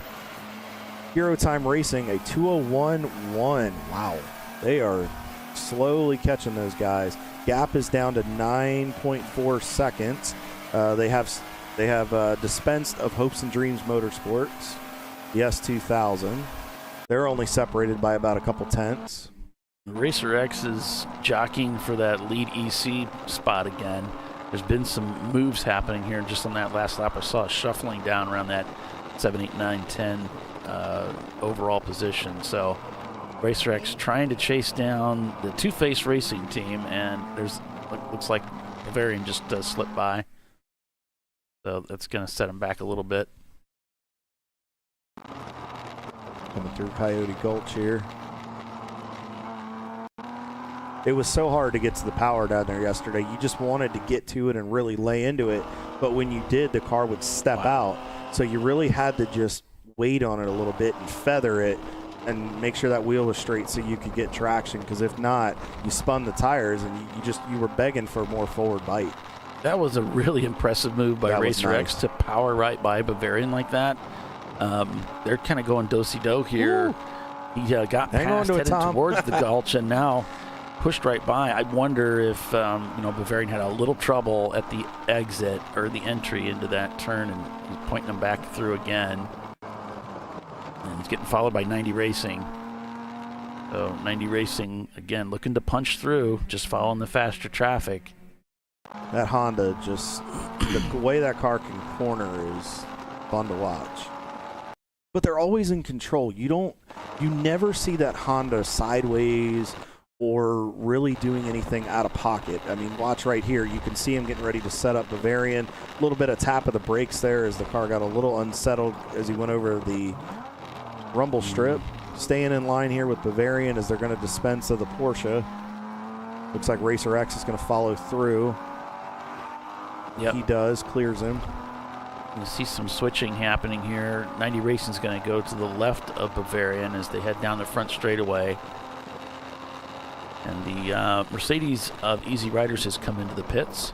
Hero Time Racing, a 2:01.1. Wow. They are slowly catching those guys. Gap is down to 9.4 seconds. They have dispensed of Hopes and Dreams Motorsports, the S2000. They're only separated by about a couple tenths. Racer X is jockeying for that lead EC spot again. There's been some moves happening here just on that last lap. I saw it shuffling down around that 7, 8, 9, 10 overall position. So Racer X trying to chase down the Two Face Racing team, and looks like Bavarian just slipped by. So that's going to set him back a little bit. Coming through Coyote Gulch here. It was so hard to get to the power down there yesterday. You just wanted to get to it and really lay into it. But when you did, the car would step out. So you really had to just wait on it a little bit and feather it and make sure that wheel was straight so you could get traction. Because if not, you spun the tires and you were begging for more forward bite. That was a really impressive move by Racer X to power right by Bavarian like that. They're kind of going do-si-do here. Ooh. He got past, headed towards the Gulch, and now pushed right by. I wonder if Bavarian had a little trouble at the exit or the entry into that turn, and he's pointing him back through again. And he's getting followed by 90 Racing. So 90 Racing again looking to punch through, just following the faster traffic. That Honda, just the way that car can corner is fun to watch. But they're always in control. You never see that Honda sideways or really doing anything out of pocket. I mean, watch right here. You can see him getting ready to set up Bavarian. A little bit of tap of the brakes there as the car got a little unsettled as he went over the rumble strip. Staying in line here with Bavarian as they're going to dispense of the Porsche. Looks like Racer X is going to follow through. Yep. He does, clears him. You see some switching happening here. 90 Racing is going to go to the left of Bavarian as they head down the front straightaway. And the Mercedes of Easy Riders has come into the pits.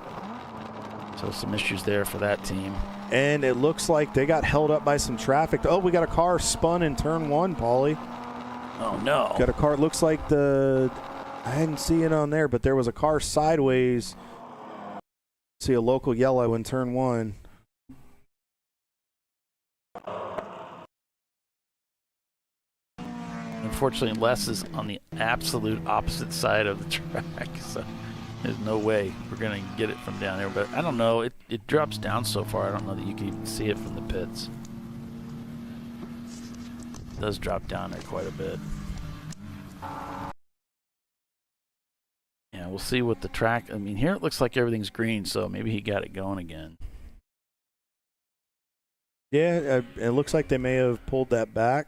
So some issues there for that team. And it looks like they got held up by some traffic. Oh, we got a car spun in turn one, Paulie. Oh, no. Got a car. It looks like I didn't see it on there, but there was a car sideways. See a local yellow in turn one. Unfortunately, Les is on the absolute opposite side of the track, so there's no way we're going to get it from down there. But I don't know. It drops down so far, I don't know that you can even see it from the pits. It does drop down there quite a bit. Yeah, we'll see what the track... I mean, here it looks like everything's green, so maybe he got it going again. Yeah, it looks like they may have pulled that back.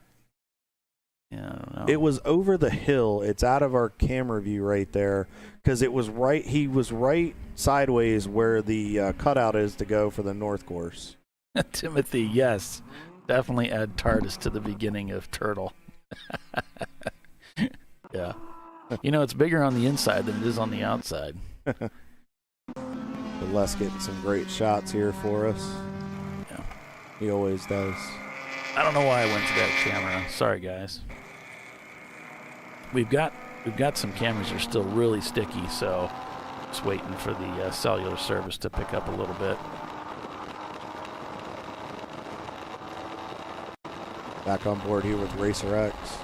Yeah, I don't know. It was over the hill. It's out of our camera view right there because it was right. He was right sideways where the cutout is to go for the north course. Timothy, yes. Definitely add TARDIS to the beginning of Turtle. Yeah. You know, it's bigger on the inside than it is on the outside. But Les getting some great shots here for us. Yeah. He always does. I don't know why I went to that camera. Sorry, guys. We've got some cameras that are still really sticky, so just waiting for the cellular service to pick up a little bit. Back on board here with Racer X.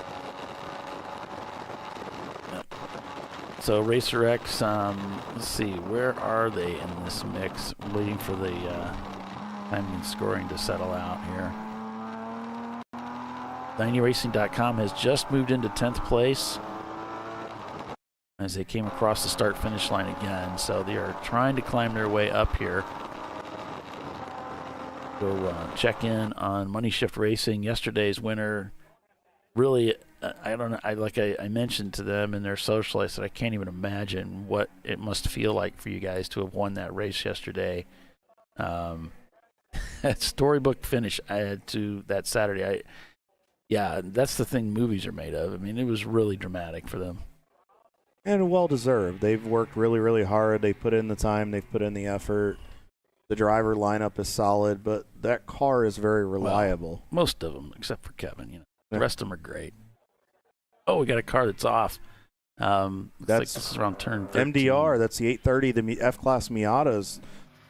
Yep. So Racer X, let's see, where are they in this mix? I'm waiting for the timing and scoring to settle out here. 90racing.com has just moved into 10th place as they came across the start-finish line again. So they are trying to climb their way up here. Go check in on Money Shift Racing. Yesterday's winner, really, I don't know. I mentioned to them in their social, I said I can't even imagine what it must feel like for you guys to have won that race yesterday. That storybook finish I had to that Saturday. Yeah, that's the thing movies are made of. I mean, it was really dramatic for them. And well-deserved. They've worked really, really hard. They put in the time. They've put in the effort. The driver lineup is solid, but that car is very reliable. Well, most of them, except for Kevin. You know, the rest of them are great. Oh, we got a car that's off. Looks like this is around turn 13. MDR, that's the 830, the F-Class Miatas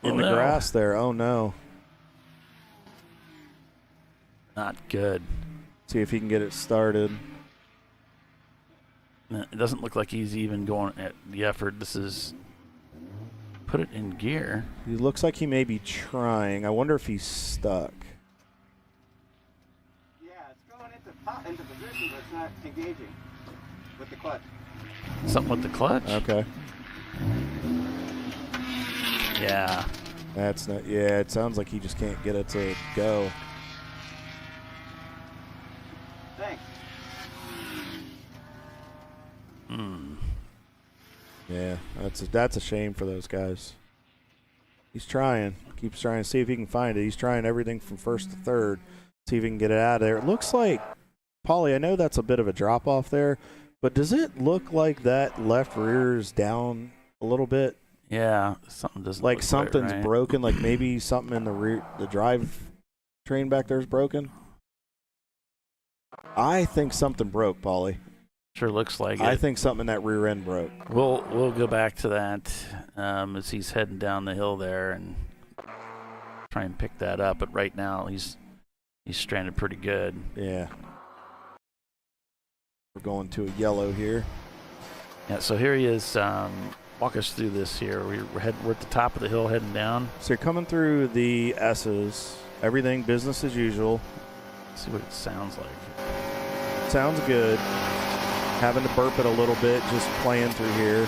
in the grass there. Oh, no. Not good. See if he can get it started. It doesn't look like he's even going at the effort. This is put it in gear. He looks like he may be trying. I wonder if he's stuck. Yeah, it's going into position, but it's not engaging with the clutch. Something with the clutch? Okay. Yeah. That's not. Yeah, it sounds like he just can't get it to go. Thanks. Yeah, that's a shame for those guys. He's trying. Keeps trying to see if he can find it. He's trying everything from first to third. See if he can get it out of there. It looks like, Paulie, I know that's a bit of a drop off there, but does it look like that left rear is down a little bit? Yeah, something doesn't like look something's right. broken. Like maybe something in the rear, the drive train back there is broken. I think something broke, Paulie. Sure looks like it. I think something in that rear end broke. We'll go back to that as he's heading down the hill there and try and pick that up. But right now he's stranded pretty good. Yeah. We're going to a yellow here. Yeah. So here he is. Walk us through this here. We're at the top of the hill heading down. So you're coming through the S's. Everything business as usual. Let's see what it sounds like. Sounds good. having to burp it a little bit, just playing through here.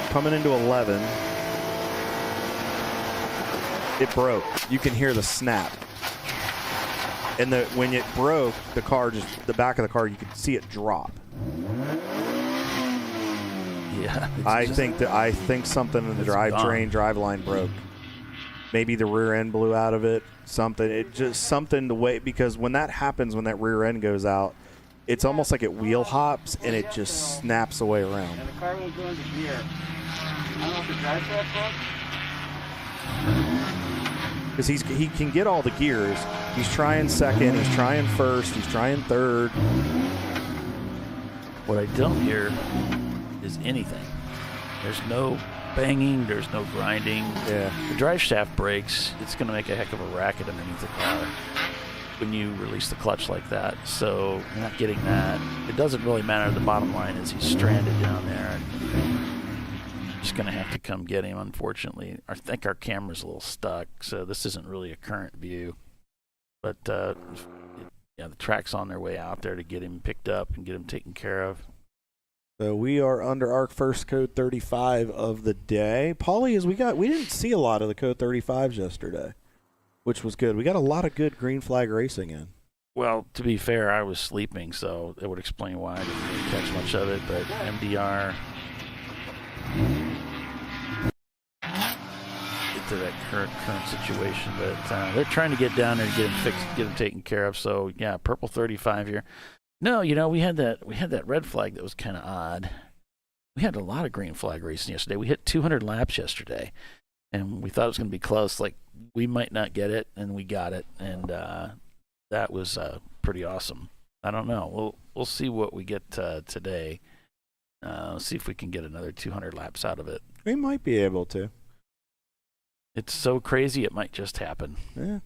Coming into 11. It broke. You can hear the snap. And when it broke, the back of the car, you could see it drop. Yeah. I think something in the driveline broke. Maybe the rear end blew out of it. Something the way, because when that happens, when that rear end goes out, it's almost like it wheel hops and it just snaps away around. And the car won't go into gear. I don't know if the drive shaft broke. Because he can get all the gears. He's trying second, he's trying first, he's trying third. What I don't hear is anything. There's no banging, there's no grinding. Yeah. The drive shaft breaks, it's going to make a heck of a racket underneath the car when you release the clutch like that. So you're not getting that. It doesn't really matter. The bottom line is he's stranded down there, and just going to have to come get him, unfortunately. I think our camera's a little stuck, so this isn't really a current view. But yeah, the track's on their way out there to get him picked up and get him taken care of. So we are under our first code 35 of the day. Paulie, we didn't see a lot of the code 35s yesterday, which was good. We got a lot of good green flag racing in. Well, to be fair, I was sleeping, so it would explain why I didn't really catch much of it. But MDR, into that current situation, but they're trying to get down there and get him fixed, get him taken care of. So yeah, purple 35 here. No, we had that red flag that was kind of odd. We had a lot of green flag racing yesterday. We hit 200 laps yesterday, and we thought it was going to be close. Like, we might not get it, and we got it, and that was pretty awesome. I don't know. We'll see what we get today. See if we can get another 200 laps out of it. We might be able to. It's so crazy, it might just happen. Yeah.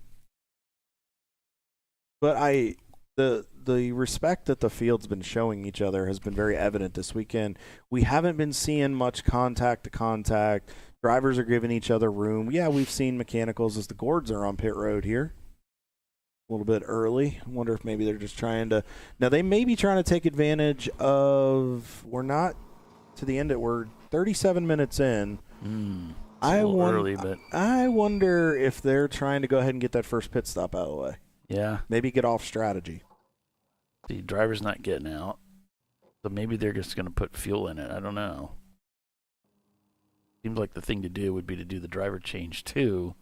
But the respect that the field's been showing each other has been very evident this weekend. We haven't been seeing much contact to contact. Drivers are giving each other room. Yeah, we've seen mechanicals as the Gords are on pit road here. A little bit early. I wonder if maybe they're just trying to... Now, they may be trying to take advantage of... We're not to the end. We're 37 minutes in. I wonder if they're trying to go ahead and get that first pit stop out of the way. Yeah. Maybe get off strategy. The driver's not getting out, so maybe they're just going to put fuel in it. I don't know. Seems like the thing to do would be to do the driver change too,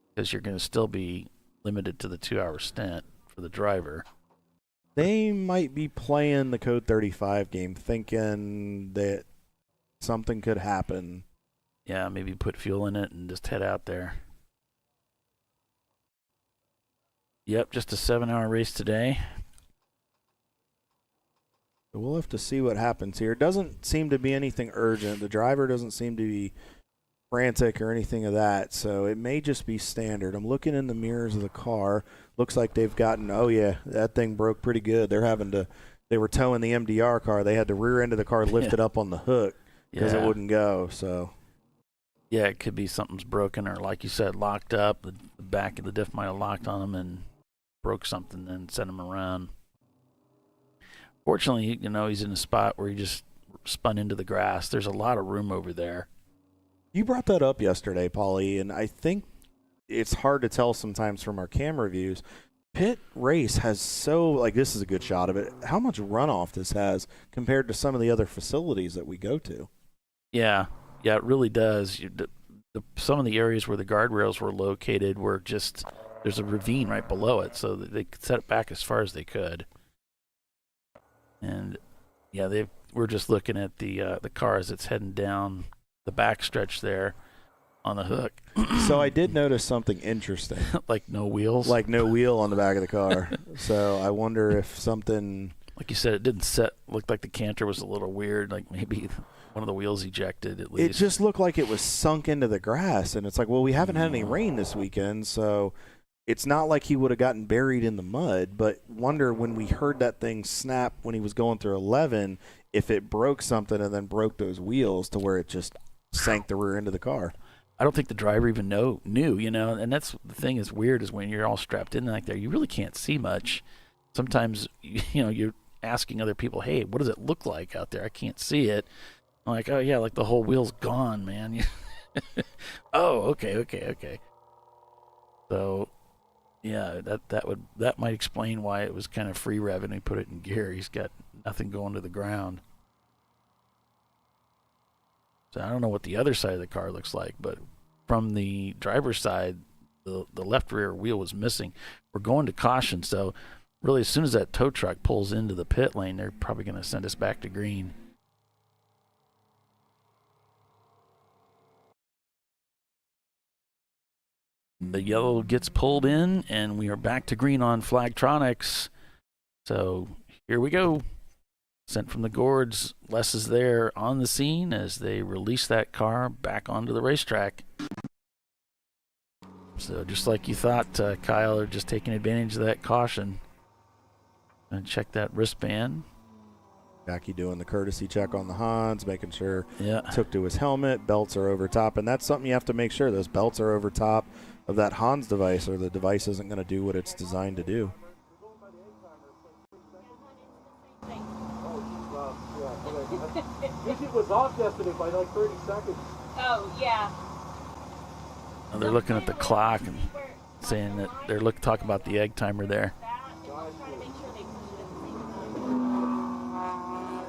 because you're going to still be limited to the 2-hour stint for the driver. They might be playing the code 35 game, thinking that something could happen. Yeah, maybe put fuel in it and just head out there. Yep, just a 7-hour race today. We'll have to see what happens here. It doesn't seem to be anything urgent. The driver doesn't seem to be frantic or anything of that, so it may just be standard. I'm looking in the mirrors of the car. Looks like they've gotten, oh yeah, that thing broke pretty good. They were towing the MDR car. They had the rear end of the car lifted up on the hook because it wouldn't go, so. Yeah, it could be something's broken or, like you said, locked up. The back of the diff might have locked on them and broke something and sent him around. Fortunately, he's in a spot where he just spun into the grass. There's a lot of room over there. You brought that up yesterday, Paulie, and I think it's hard to tell sometimes from our camera views. Pit race has this is a good shot of it, how much runoff this has compared to some of the other facilities that we go to. Yeah, it really does. Some of the areas where the guardrails were located were just, there's a ravine right below it, so they could set it back as far as they could. And yeah, we're just looking at the car as it's heading down the back stretch there on the hook. So I did notice something interesting. Like no wheels? Like no wheel on the back of the car. So I wonder if something... Like you said, it didn't looked like the canter was a little weird. Like maybe one of the wheels ejected at least. It just looked like it was sunk into the grass. And it's like, well, we haven't had any rain this weekend, so... It's not like he would have gotten buried in the mud, but wonder when we heard that thing snap when he was going through 11, if it broke something and then broke those wheels to where it just sank the rear end of the car. I don't think the driver even knew, and that's the thing is weird is when you're all strapped in like there, you really can't see much. Sometimes, asking other people, hey, what does it look like out there? I can't see it. I'm like, oh, yeah, like the whole wheel's gone, man. Oh, okay. So, yeah, that might explain why it was kind of free revving. He put it in gear. He's got nothing going to the ground. So I don't know what the other side of the car looks like, but from the driver's side, the left rear wheel was missing. We're going to caution, so really as soon as that tow truck pulls into the pit lane, they're probably going to send us back to green. The yellow gets pulled in, and we are back to green on Flagtronics. So here we go. Sent from the Gourds. Les is there on the scene as they release that car back onto the racetrack. So just like you thought, Kyle, they're just taking advantage of that caution. And check that wristband. Jackie doing the courtesy check on the Hans, making sure Yeah. took to his helmet, belts are over top, and that's something you have to make sure. Those belts are over top of that Hans device, or the device isn't going to do what it's designed to do. Usually was off yesterday by like 30 seconds. Oh, yeah. And they're looking at the clock and saying that they're talking about the egg timer there.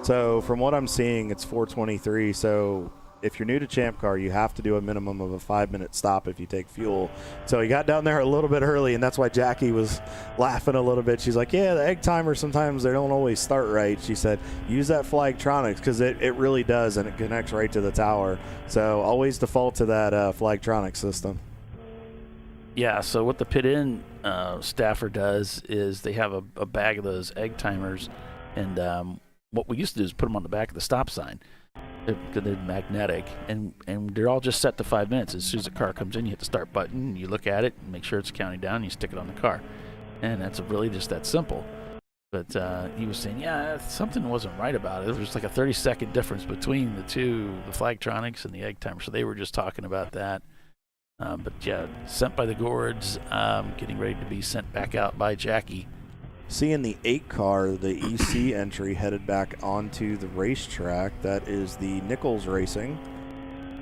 So from what I'm seeing, it's 4:23. So if you're new to Champ Car, you have to do a minimum of a 5-minute stop if you take fuel. So he got down there a little bit early, and that's why Jackie was laughing a little bit. She's like, yeah, the egg timer, sometimes they don't always start right. She said, use that Flagtronics, because it really does, and it connects right to the tower. So always default to that Flagtronics system. Yeah, so what the pit-in staffer does is they have a bag of those egg timers, and what we used to do is put them on the back of the stop sign. They're magnetic, and they're all just set to 5 minutes. As soon as the car comes in, you hit the start button, you look at it, make sure it's counting down, and you stick it on the car. And that's really just that simple. But he was saying, yeah, something wasn't right about it. There was like a 30-second difference between the two, the Flagtronics and the egg timer. So they were just talking about that. But yeah, sent by the Gourds, getting ready to be sent back out by Jackie. Seeing the 8 car, the EC entry headed back onto the racetrack. That is the Nichols Racing.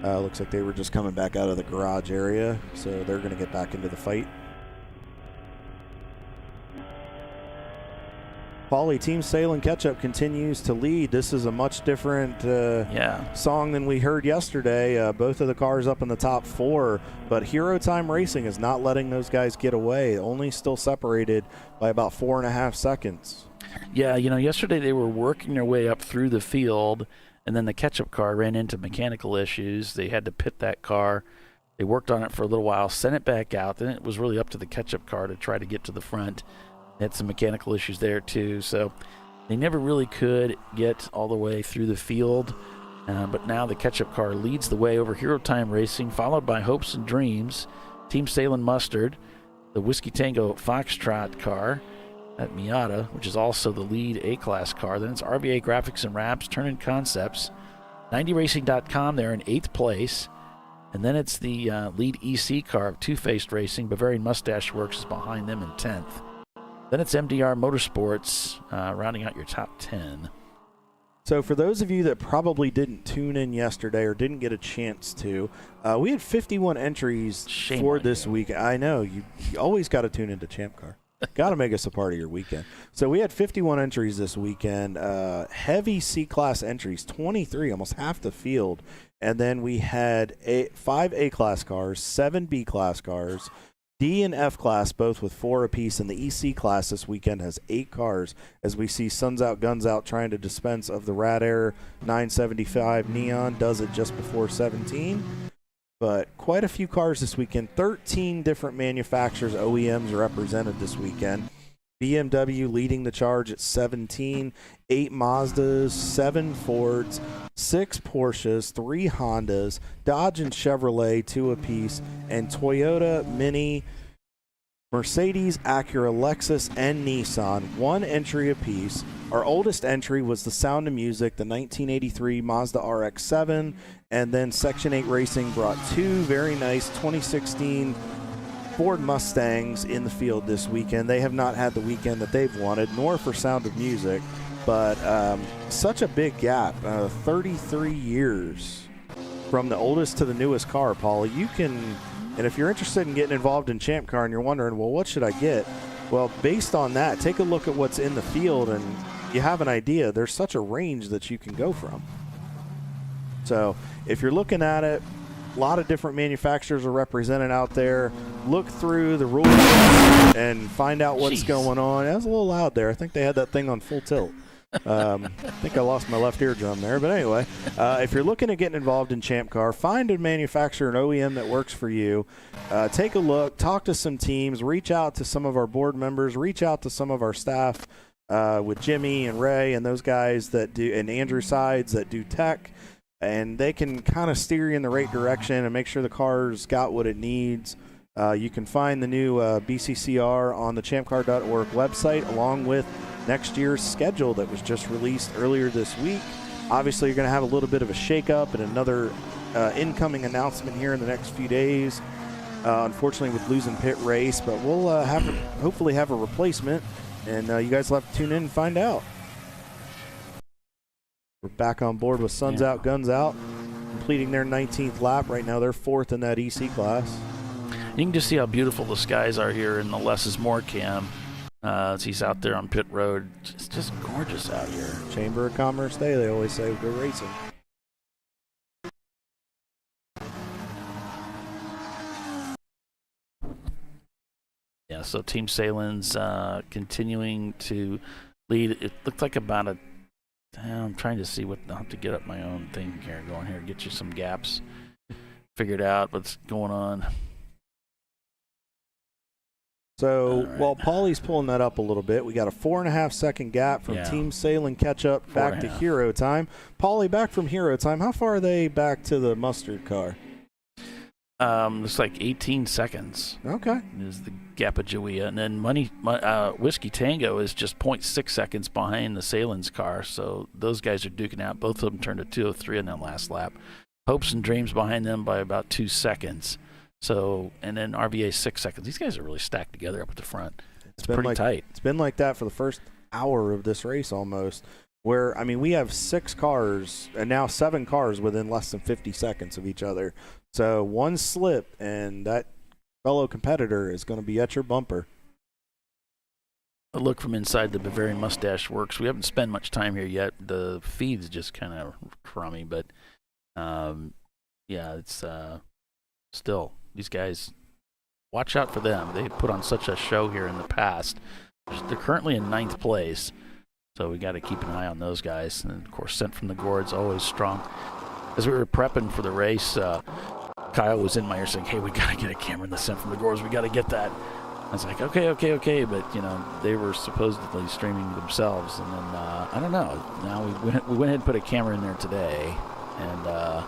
Looks like they were just coming back out of the garage area, so they're going to get back into the fight. Paulie, Team Sale and Ketchup continues to lead. This is a much different song than we heard yesterday. Both of the cars up in the top 4, but Hero Time Racing is not letting those guys get away. Only still separated by about 4.5 seconds. Yeah, yesterday they were working their way up through the field, and then the Ketchup car ran into mechanical issues. They had to pit that car. They worked on it for a little while, sent it back out. Then it was really up to the Ketchup car to try to get to the front. Had some mechanical issues there too, so they never really could get all the way through the field. But now the Ketchup car leads the way over Hero Time Racing, followed by Hopes and Dreams, Team Sale and Mustard, the Whiskey Tango Foxtrot car at Miata, which is also the lead A-Class car. Then it's RVA Graphics and Wraps, Turn-In Concepts, 90racing.com there in 8th place. And then it's the lead EC car of Two-Faced Racing. Bavarian Mustache Works is behind them in 10th. Then it's MDR Motorsports, rounding out your top 10. So for those of you that probably didn't tune in yesterday or didn't get a chance to, we had 51 entries for this week. I know, you always got to tune into Champ Car. Got to make us a part of your weekend. So we had 51 entries this weekend, heavy C-Class entries, 23, almost half the field. And then we had 5 A-Class cars, 7 B-Class cars, D and F class both with 4 apiece, and the EC class this weekend has 8 cars as we see Suns Out, Guns Out trying to dispense of the Rad Air 975 Neon. Does it just before 17. But quite a few cars this weekend. 13 different manufacturers, OEMs represented this weekend. BMW leading the charge at 17, 8 Mazdas, 7 Fords, 6 Porsches, 3 Hondas, Dodge and Chevrolet 2 apiece, and Toyota, Mini, Mercedes, Acura, Lexus, and Nissan 1 entry apiece. Our oldest entry was the Sound of Music, the 1983 Mazda RX-7, and then Section 8 Racing brought 2 very nice 2016 Ford Mustangs in the field this weekend. They have not had the weekend that they've wanted, nor for Sound of Music, but such a big gap, 33 years from the oldest to the newest car, Paulie. You can, and if you're interested in getting involved in Champ Car and you're wondering, well, what should I get? Well, based on that, take a look at what's in the field and you have an idea. There's such a range that you can go from. So if you're looking at it, a lot of different manufacturers are represented out there. Look through the rules and find out what's going on. That was a little loud there. I think they had that thing on full tilt. I think I lost my left eardrum there. But anyway, if you're looking at getting involved in Champ Car, find a manufacturer, an OEM that works for you. Take a look, talk to some teams, reach out to some of our board members, reach out to some of our staff with Jimmy and Ray and those guys that do, and Andrew Sides that do tech. And they can kind of steer you in the right direction and make sure the car's got what it needs. You can find the new BCCR on the ChampCar.Org website, along with next year's schedule that was just released earlier this week. Obviously, you're going to have a little bit of a shakeup and another incoming announcement here in the next few days. Unfortunately, with losing Pit Race, but we'll hopefully have a replacement, and you guys will have to tune in and find out. We're back on board with Suns Out, Guns Out, completing their 19th lap. Right now, they're 4th in that EC class. You can just see how beautiful the skies are here in the Less is More cam. As he's out there on pit road. It's just gorgeous out here. Chamber of Commerce Day, they always say, we're racing. Yeah, so Team Salen's continuing to lead. It looked like about a... I'm trying to see what... I'll have to get up my own thing here. Go in here, get you some gaps. Figured out what's going on. So right. while Paulie's pulling that up a little bit, we got a 4.5 second gap from Team Salen catch up back to Hero Time. Paulie, back from Hero Time, how far are they back to the mustard car? Looks like 18 seconds. Okay. Is the gap of Jawea. And then Whiskey Tango is just 0.6 seconds behind the Salen's car. So those guys are duking out. Both of them turned to 203 in that last lap. Hopes and Dreams behind them by about 2 seconds. So, and then RVA 6 seconds. These guys are really stacked together up at the front. It's pretty tight. It's been like that for the first hour of this race almost, where, I mean, we have 6 cars and now 7 cars within less than 50 seconds of each other. So one slip and that fellow competitor is going to be at your bumper. A look from inside the Bavarian Mustache Works. We haven't spent much time here yet. The feed's just kind of crummy, but yeah, it's still... These guys, watch out for them. They put on such a show here in the past. They're currently in 9th place, so we got to keep an eye on those guys. And, of course, Sent from the Gourds, always strong. As we were prepping for the race, Kyle was in my ear saying, hey, we got to get a camera in the Sent from the Gourds. We got to get that. I was like, okay. But, you know, they were supposedly streaming themselves. And then, I don't know. Now we went ahead and put a camera in there today. And,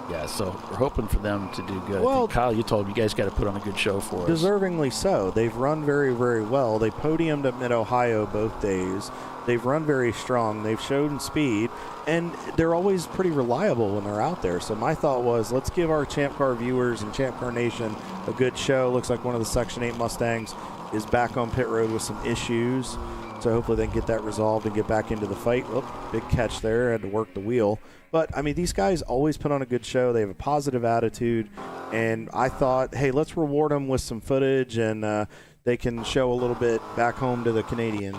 yeah, so we're hoping for them to do good. Well, Kyle, you told me you guys got to put on a good show for us. Deservingly so. They've run very, very well. They podiumed at Mid-Ohio both days. They've run very strong. They've shown speed. And they're always pretty reliable when they're out there. So my thought was, let's give our Champ Car viewers and Champ Car Nation a good show. Looks like one of the Section 8 Mustangs is back on pit road with some issues. So hopefully they can get that resolved and get back into the fight. Oh, big catch there. Had to work the wheel. But, I mean, these guys always put on a good show. They have a positive attitude. And I thought, hey, let's reward them with some footage and they can show a little bit back home to the Canadian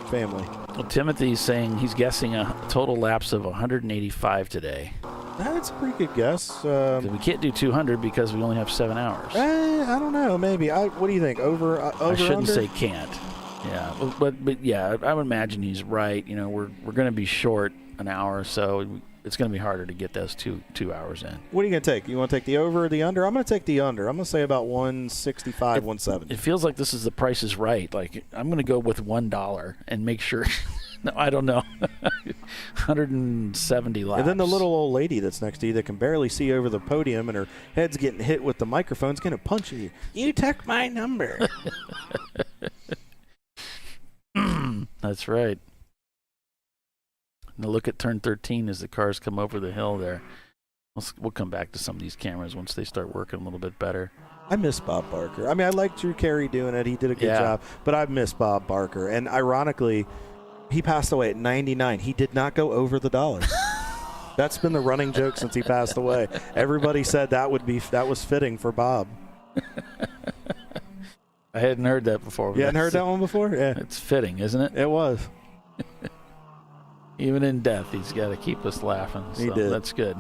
family. Well, Timothy's saying he's guessing a total lapse of 185 today. That's a pretty good guess. We can't do 200 because we only have 7 hours. I don't know. Maybe. What do you think? Over I shouldn't under? say can't. Yeah, but yeah, I would imagine he's right. You know, we're going to be short an hour, so it's going to be harder to get those two hours in. What are you going to take? You want to take the over or the under? I'm going to take the under. I'm going to say about 165, 170. It feels like this is the Price is Right. Like, I'm going to go with $1 and make sure. No, I don't know. 170 laps. And then the little old lady that's next to you that can barely see over the podium and her head's getting hit with the microphone's going to punch you. You took my number. That's right. Now look at turn 13 as the cars come over the hill there. We'll come back to some of these cameras once they start working a little bit better. I miss Bob Barker. I mean, I like Drew Carey doing it. He did a good job. But I miss Bob Barker. And ironically, he passed away at 99. He did not go over the dollar. That's been the running joke since he passed away. Everybody said that was fitting for Bob. I hadn't heard that before. You hadn't heard that one before? Yeah. It's fitting, isn't it? It was. Even in death, he's got to keep us laughing. So He did. That's good.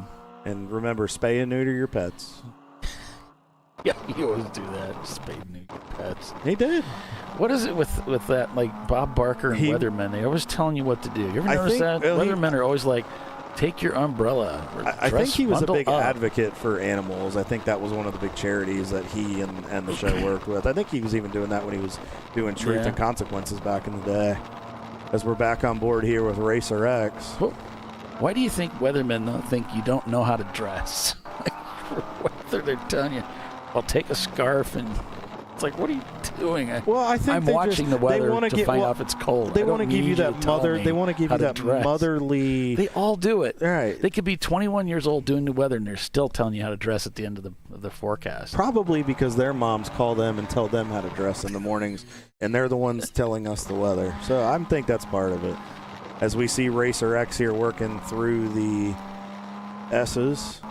And remember, spay and neuter your pets. Yeah, you always do that. Spay and neuter pets. He did. What is it with that, like Bob Barker and weathermen? They're always telling you what to do. You ever notice that? Weathermen are always like, take your umbrella. I think he was a big up. advocate for animals. I think that was one of the big charities that he and the show worked with. I think he was even doing that when he was doing Truth and Consequences back in the day. As we're back on board here with Racer X. Well, why do you think weathermen don't think you don't know how to dress? Whether they're telling you, well, take a scarf and it's like, what are you doing? Well, I think I'm watching the weather to find out if it's cold. They want to give you that mother. They want to give you that motherly. They all do it. Right. They could be 21 years old doing the weather, and they're still telling you how to dress at the end of the forecast. Probably because their moms call them and tell them how to dress in the mornings, and they're the ones telling us the weather. So I think that's part of it. As we see Racer X here working through the S's.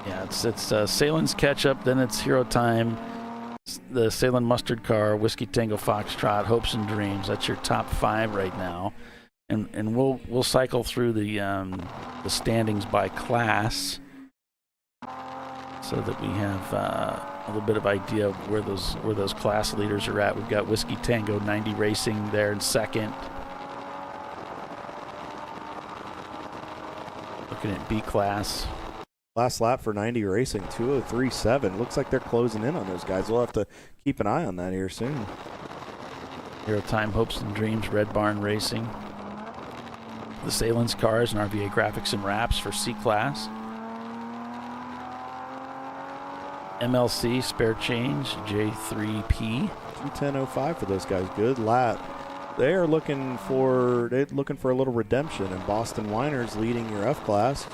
Yeah, it's Salen's catch-up, then it's Hero Time, the Salen Mustard Car, Whiskey Tango Foxtrot, Hopes and Dreams. That's your top 5 right now. And we'll cycle through the standings by class so that we have a little bit of idea of where those class leaders are at. We've got Whiskey Tango 90 Racing there in second. Looking at B class. Last lap for 90 Racing, 2:03.7. Looks like they're closing in on those guys. We'll have to keep an eye on that here soon. Hero Time, Hopes and Dreams, Red Barn Racing. The Salen's Cars and RVA Graphics and Wraps for C class. MLC, Spare Change, J3P. 2:10.05 for those guys. Good lap. They're looking for a little redemption, and Boston Winers leading your F class.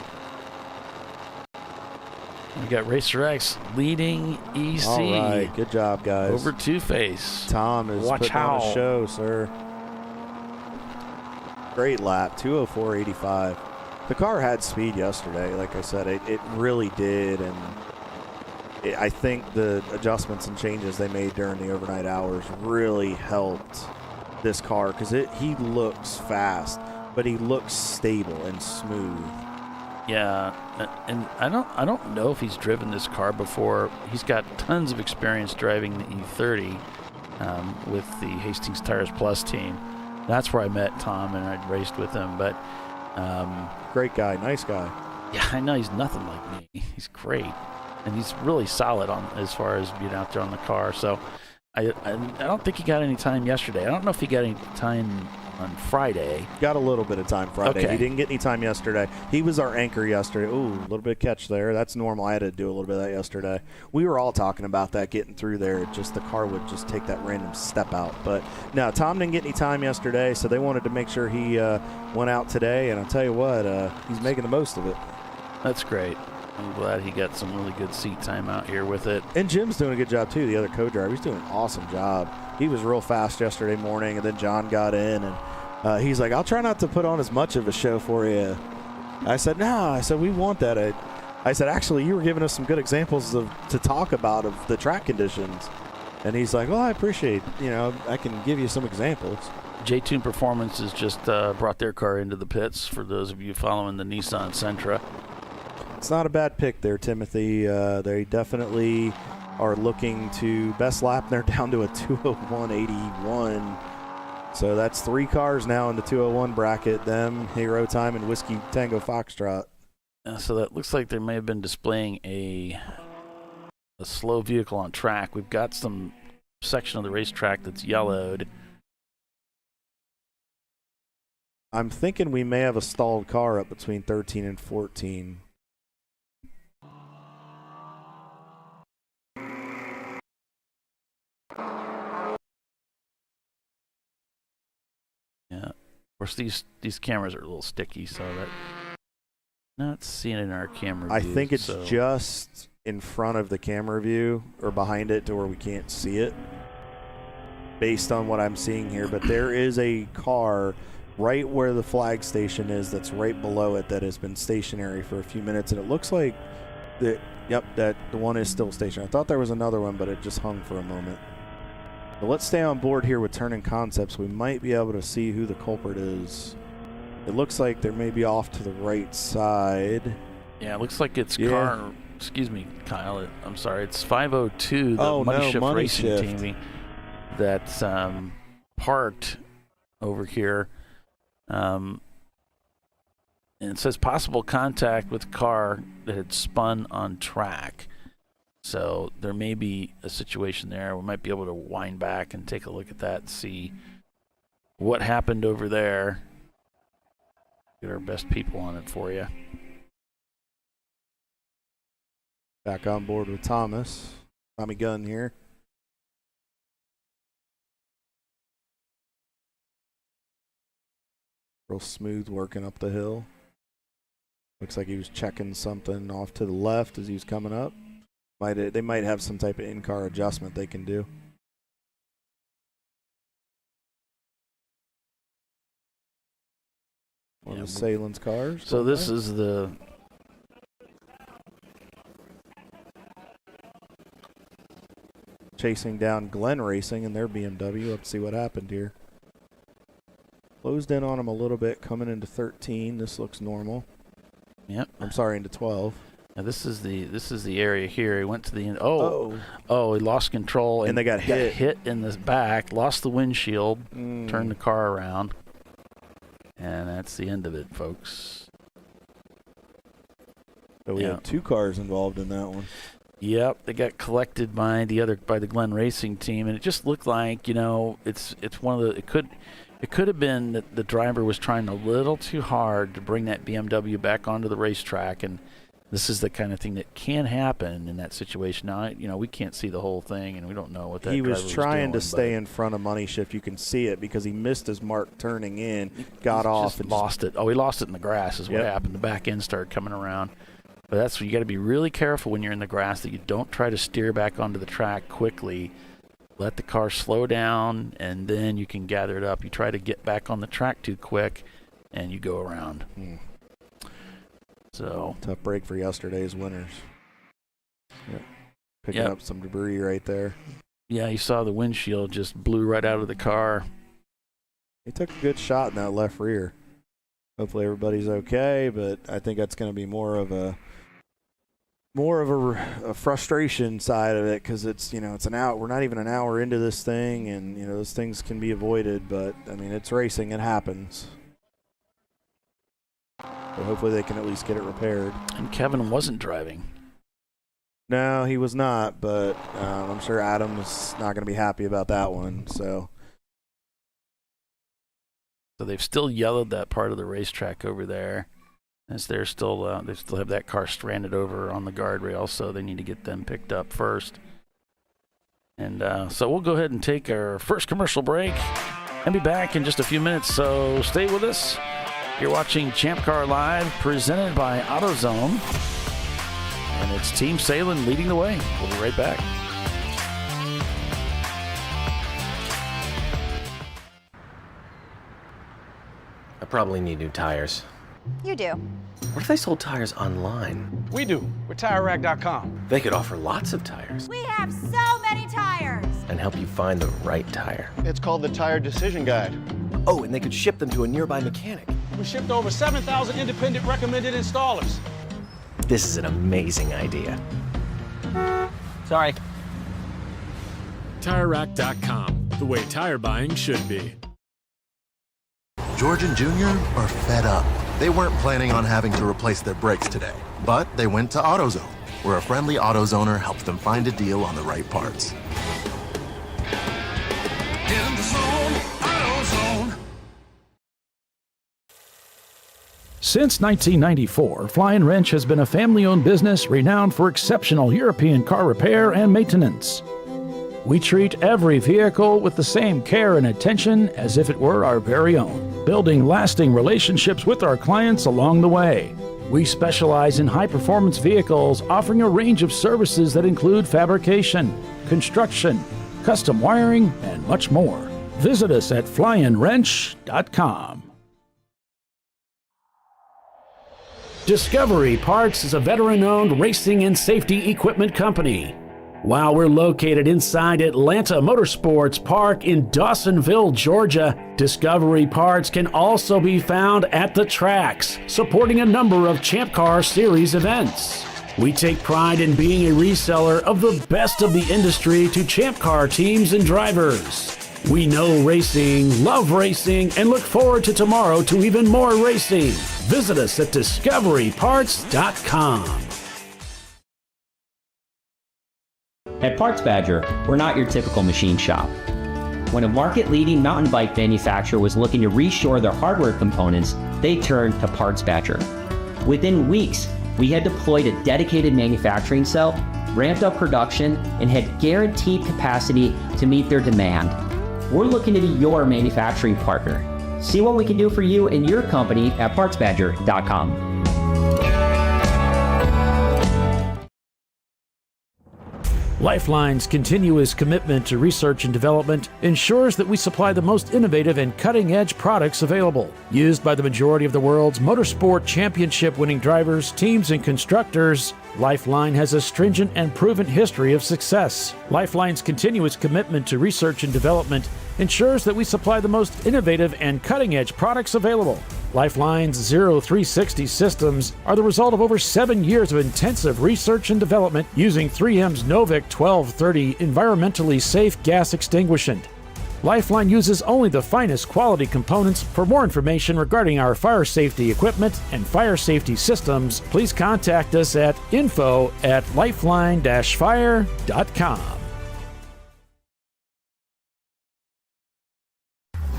We got Racer X leading EC. All right, good job, guys. Over Two-Face. Tom is putting on a show, sir. Great lap, 2:04.85. The car had speed yesterday. Like I said, it really did, and I think the adjustments and changes they made during the overnight hours really helped this car because he looks fast, but he looks stable and smooth. Yeah, and I don't know if he's driven this car before. He's got tons of experience driving the E30 with the Hastings Tires Plus team. That's where I met Tom, and I'd raced with him. But great guy, nice guy. Yeah, I know he's nothing like me. He's great, and he's really solid on as far as being out there on the car. So I don't think he got any time yesterday. I don't know if he got any time on Friday. Got a little bit of time Friday. Okay. He didn't get any time yesterday. He was our anchor yesterday. Ooh, a little bit of catch there. That's normal. I had to do a little bit of that yesterday. We were all talking about that, getting through there. Just the car would just take that random step out. But no, Tom didn't get any time yesterday, so they wanted to make sure he went out today. And I'll tell you what, he's making the most of it. That's great. I'm glad he got some really good seat time out here with it. And Jim's doing a good job, too, the other co-driver. He's doing an awesome job. He was real fast yesterday morning, and then John got in, and he's like, I'll try not to put on as much of a show for you. I said, no. I said, we want that. I said, actually, you were giving us some good examples to talk about of the track conditions. And he's like, well, I appreciate, I can give you some examples. J-Tune Performance has just brought their car into the pits for those of you following the Nissan Sentra. It's not a bad pick there, Timothy. They definitely are looking to best lap. They're down to a 2:01.81. So that's 3 cars now in the 2:01 bracket. Them, Hero Time, and Whiskey Tango Foxtrot. So that looks like they may have been displaying a slow vehicle on track. We've got some section of the racetrack that's yellowed. I'm thinking we may have a stalled car up between 13 and 14. Yeah, of course these cameras are a little sticky, so that Not seeing it in our camera I view, think it's so- just in front of the camera view or behind it to where we can't see it based on what I'm seeing here. But there is a car right where the flag station is that's right below it that has been stationary for a few minutes. And it looks like that, yep, that the one is still stationary. I thought there was another one, but it just hung for a moment. But let's stay on board here with Turning Concepts. We might be able to see who the culprit is. It looks like they may be off to the right side. Yeah, it looks like it's Yeah. car. Excuse me, Kyle. I'm sorry. It's 502, the Money Shift Racing team that's parked over here. And it says possible contact with car that had spun on track. So there may be a situation there. We might be able to wind back and take a look at that and see what happened over there. Get our best people on it for you. Back on board with Thomas. Tommy Gunn here. Real smooth working up the hill. Looks like he was checking something off to the left as he was coming up. They might have some type of in-car adjustment they can do. One of Salen's cars. So this is the chasing down Glen Racing and their BMW. Let's see what happened here. Closed in on him a little bit coming into 13. This looks normal. Yep. I'm sorry, into 12. Now this is the area here. He went to the end. Oh, he lost control And they got hit. hit in the back. Lost the windshield. Turned the car around, and that's the end of it, folks. So we had 2 cars involved in that one. Yep, they got collected by the Glen Racing team, and it just looked like, it's one of the it could have been that the driver was trying a little too hard to bring that BMW back onto the racetrack, and this is the kind of thing that can happen in that situation. Now, we can't see the whole thing, and we don't know what that He driver was trying doing, to stay in front of Money Shift. You can see it because he missed his mark turning in, got off, just and lost it. Oh, he lost it in the grass is what happened. The back end started coming around. But that's you got to be really careful when you're in the grass that you don't try to steer back onto the track quickly. Let the car slow down, and then you can gather it up. You try to get back on the track too quick, and you go around. So tough break for yesterday's winners. Picking up some debris right there. Yeah, you saw the windshield just blew right out of the car. He took a good shot in that left rear. Hopefully everybody's okay, but I think that's going to be more of a frustration side of it because it's it's an hour. We're not even an hour into this thing, and those things can be avoided. But I mean, it's racing; it happens. So hopefully they can at least get it repaired. And Kevin wasn't driving. No, he was not. But I'm sure Adam's not going to be happy about that one. So they've still yellowed that part of the racetrack over there. As they still have that car stranded over on the guardrail, so they need to get them picked up first. And so we'll go ahead and take our first commercial break and be back in just a few minutes. So stay with us. You're watching ChampCar.Live, presented by AutoZone, and it's Team Salen leading the way. We'll be right back. I probably need new tires. You do. What if they sold tires online? We do. We're TireRack.com. They could offer lots of tires We have so many tires. and help you find the right tire. It's called the Tire Decision Guide. Oh, and they could ship them to a nearby mechanic. We shipped over 7,000 independent recommended installers. This is an amazing idea. Sorry. TireRack.com, the way tire buying should be. George and Junior are fed up. They weren't planning on having to replace their brakes today, but they went to AutoZone, where a friendly AutoZoner helps them find a deal on the right parts. In the zone, AutoZone. Since 1994, Flying Wrench has been a family-owned business renowned for exceptional European car repair and maintenance. We treat every vehicle with the same care and attention as if it were our very own, building lasting relationships with our clients along the way. We specialize in high-performance vehicles, offering a range of services that include fabrication, construction, custom wiring, and much more. Visit us at flyinwrench.com. Discovery Parts is a veteran-owned racing and safety equipment company. While we're located inside Atlanta Motorsports Park in Dawsonville, Georgia, Discovery Parts can also be found at the tracks, supporting a number of Champ Car Series events. We take pride in being a reseller of the best of the industry to Champ Car teams and drivers. We know racing, love racing, and look forward to tomorrow to even more racing. Visit us at discoveryparts.com. At Parts Badger, we're not your typical machine shop. When a market-leading mountain bike manufacturer was looking to reshore their hardware components, they turned to Parts Badger. Within weeks, we had deployed a dedicated manufacturing cell, ramped up production, and had guaranteed capacity to meet their demand. We're looking to be your manufacturing partner. See what we can do for you and your company at PartsBadger.com. Lifeline's continuous commitment to research and development ensures that we supply the most innovative and cutting-edge products available, used by the majority of the world's motorsport championship-winning drivers, teams, and constructors. Lifeline has a stringent and proven history of success. Lifeline's continuous commitment to research and development ensures that we supply the most innovative and cutting-edge products available. Lifeline's 0360 systems are the result of over 7 years of intensive research and development using 3M's Novik 1230 environmentally safe gas extinguishant. Lifeline uses only the finest quality components. For more information regarding our fire safety equipment and fire safety systems, please contact us at info@lifeline-fire.com.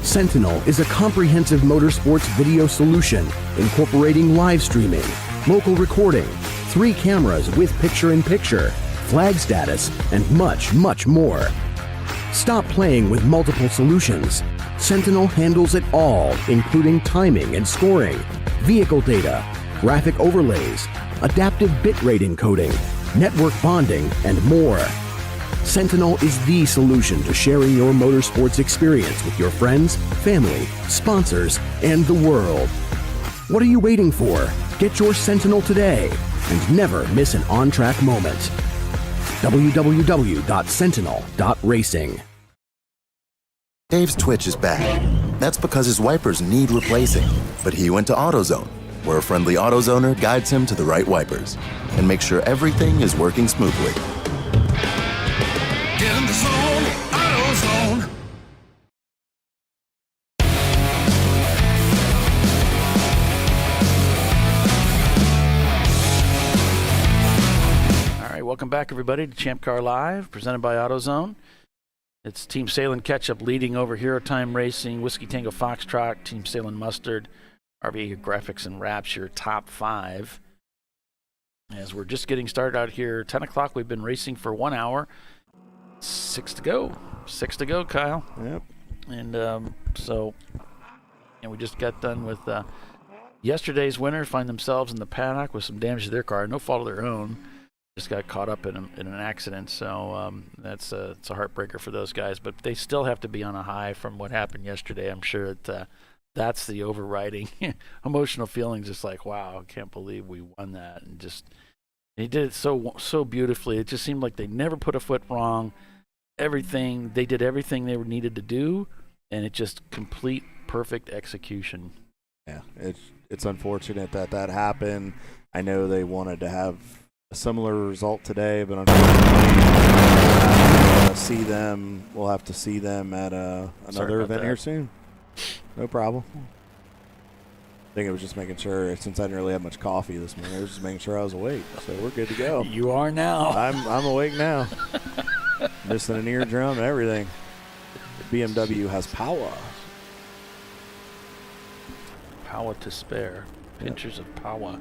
Sentinel is a comprehensive motorsports video solution incorporating live streaming, local recording, 3 cameras with picture-in-picture, flag status, and much, much more. Stop playing with multiple solutions. Sentinel handles it all, including timing and scoring, vehicle data, graphic overlays, adaptive bitrate encoding, network bonding, and more. Sentinel is the solution to sharing your motorsports experience with your friends, family, sponsors, and the world. What are you waiting for? Get your Sentinel today and never miss an on-track moment. www.sentinel.racing. Dave's Twitch is bad. That's because his wipers need replacing. But he went to AutoZone, where a friendly AutoZoner guides him to the right wipers and makes sure everything is working smoothly. Get in the zone, AutoZone. All right, welcome back, everybody, to Champ Car Live, presented by AutoZone. It's Team Salem Ketchup leading over Hero Time Racing, Whiskey Tango Foxtrot, Team Salem Mustard, RVA Graphics and Wraps, your top 5. As we're just getting started out here, 10 o'clock, we've been racing for 1 hour. 6 to go. 6 to go, Kyle. Yep. And we just got done with yesterday's winners find themselves in the paddock with some damage to their car. No fault of their own. Just got caught up in an accident. So it's a heartbreaker for those guys. But they still have to be on a high from what happened yesterday. I'm sure that that's the overriding emotional feelings. Just like, wow, I can't believe we won that. And just he did it so beautifully. It just seemed like they never put a foot wrong. They did everything they needed to do, and it just complete perfect execution. Yeah, it's unfortunate that happened. I know they wanted to have a similar result today, but unfortunately, we'll have to see them at another event here soon. No problem. I think it was just making sure, since I didn't really have much coffee this morning, I was just making sure I was awake. So we're good to go. You are now. I'm awake now. Missing an eardrum and everything. BMW has power. Power to spare. Pictures of power.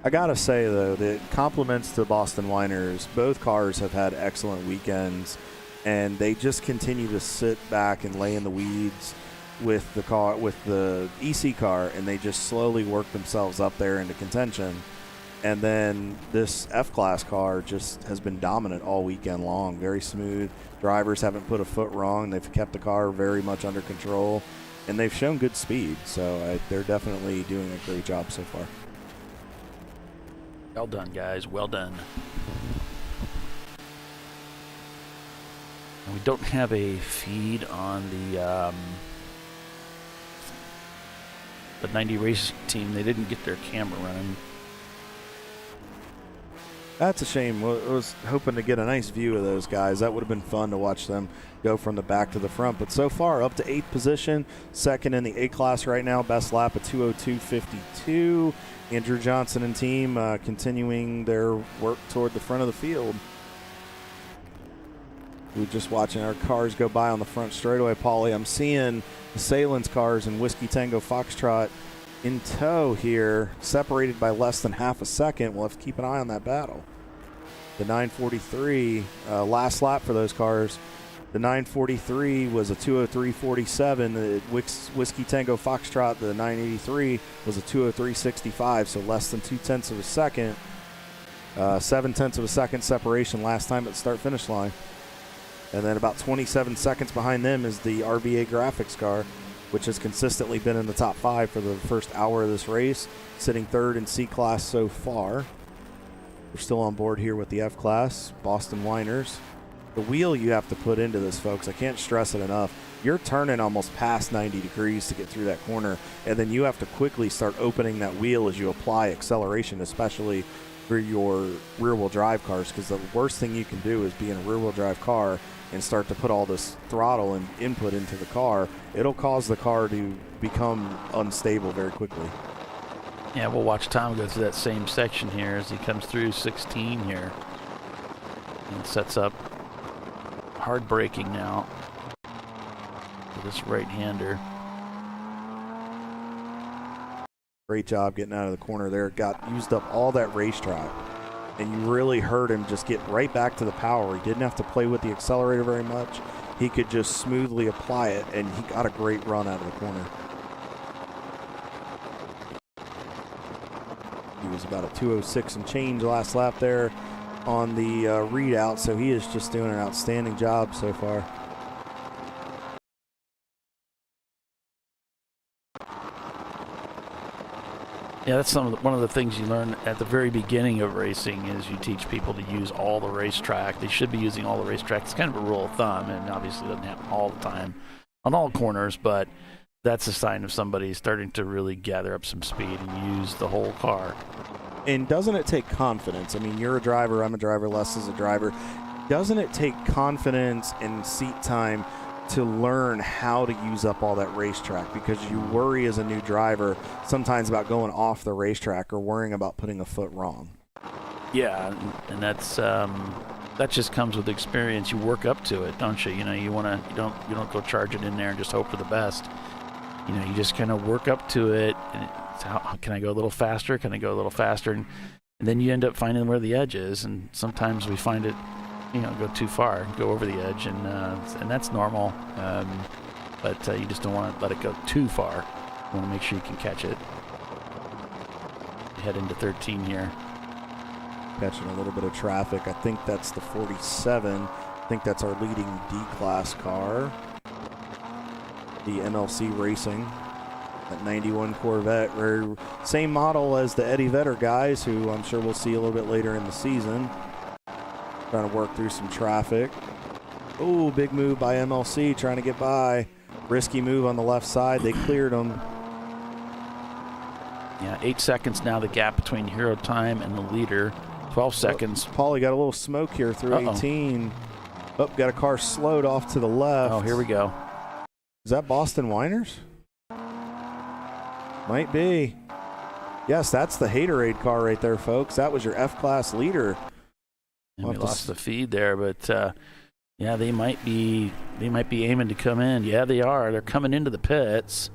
I gotta say though, that compliments to Boston Whiners. Both cars have had excellent weekends, and they just continue to sit back and lay in the weeds with the EC car, and they just slowly worked themselves up there into contention. And then this F-Class car just has been dominant all weekend long. Very smooth. Drivers haven't put a foot wrong. They've kept the car very much under control, and they've shown good speed. So they're definitely doing a great job so far. Well done, guys. Well done. And we don't have a feed on the 90 race team. They didn't get their camera running. That's a shame. I was hoping to get a nice view of those guys. That would have been fun to watch them go from the back to the front. But so far, up to 8th position, second in the A-Class right now. Best lap at 2:02.52. Andrew Johnson and team continuing their work toward the front of the field. We're just watching our cars go by on the front straightaway, Paulie. I'm seeing the Salins cars and Whiskey Tango Foxtrot in tow here, separated by less than half a second. We'll have to keep an eye on that battle. The 943, last lap for those cars. The 943 was a 2:03.47. The Whiskey Tango Foxtrot, the 983, was a 2:03.65, so less than 0.2 of a second. 0.7 of a second separation last time at the start-finish line. And then about 27 seconds behind them is the RVA Graphics car, which has consistently been in the top 5 for the first hour of this race, sitting 3rd in C-Class so far. We're still on board here with the F-Class, Boston Whiners. The wheel you have to put into this, folks, I can't stress it enough. You're turning almost past 90 degrees to get through that corner, and then you have to quickly start opening that wheel as you apply acceleration, especially for your rear-wheel drive cars, because the worst thing you can do is be in a rear-wheel drive car and start to put all this throttle and input into the car. It'll cause the car to become unstable very quickly. Yeah, we'll watch Tom go through that same section here as he comes through 16 here. And sets up hard braking now for this right-hander. Great job getting out of the corner there. Used up all that racetrack. And you really heard him just get right back to the power. He didn't have to play with the accelerator very much. He could just smoothly apply it, and he got a great run out of the corner. He was about a 2:06 and change last lap there on the readout, so he is just doing an outstanding job so far. Yeah, that's one of the things you learn at the very beginning of racing is you teach people to use all the racetrack. They should be using all the racetrack. It's kind of a rule of thumb, and obviously it doesn't happen all the time on all corners, but that's a sign of somebody starting to really gather up some speed and use the whole car. And doesn't it take confidence? I mean, you're a driver, I'm a driver, Les is a driver. Doesn't it take confidence and seat time to learn how to use up all that racetrack? Because you worry as a new driver sometimes about going off the racetrack or worrying about putting a foot wrong. Yeah, and that's that just comes with experience. You work up to it, don't you? You know, you don't go charge it in there and just hope for the best. You know, you just kind of work up to it. And how can I go a little faster? Can I go a little faster? And then you end up finding where the edge is. And sometimes we find it, you know, go too far, go over the edge, and that's normal. But you just don't want to let it go too far. You want to make sure you can catch it. Head into 13 here. Catching a little bit of traffic. I think that's the 47. I think that's our leading D-Class car. The NLC Racing. That 91 Corvette. Same model as the Eddie Vedder guys, who I'm sure we'll see a little bit later in the season. Trying to work through some traffic. Oh, big move by MLC, trying to get by. Risky move on the left side. They cleared him. Yeah, 8 seconds now, the gap between hero time and the leader. 12 seconds. Paulie got a little smoke here through 18. Oh, got a car slowed off to the left. Oh, here we go. Is that Boston Whiners? Might be. Yes, that's the Haterade car right there, folks. That was your F-Class leader. And we lost the feed there, but yeah, they might be aiming to come in. Yeah, they are. They're coming into the pits.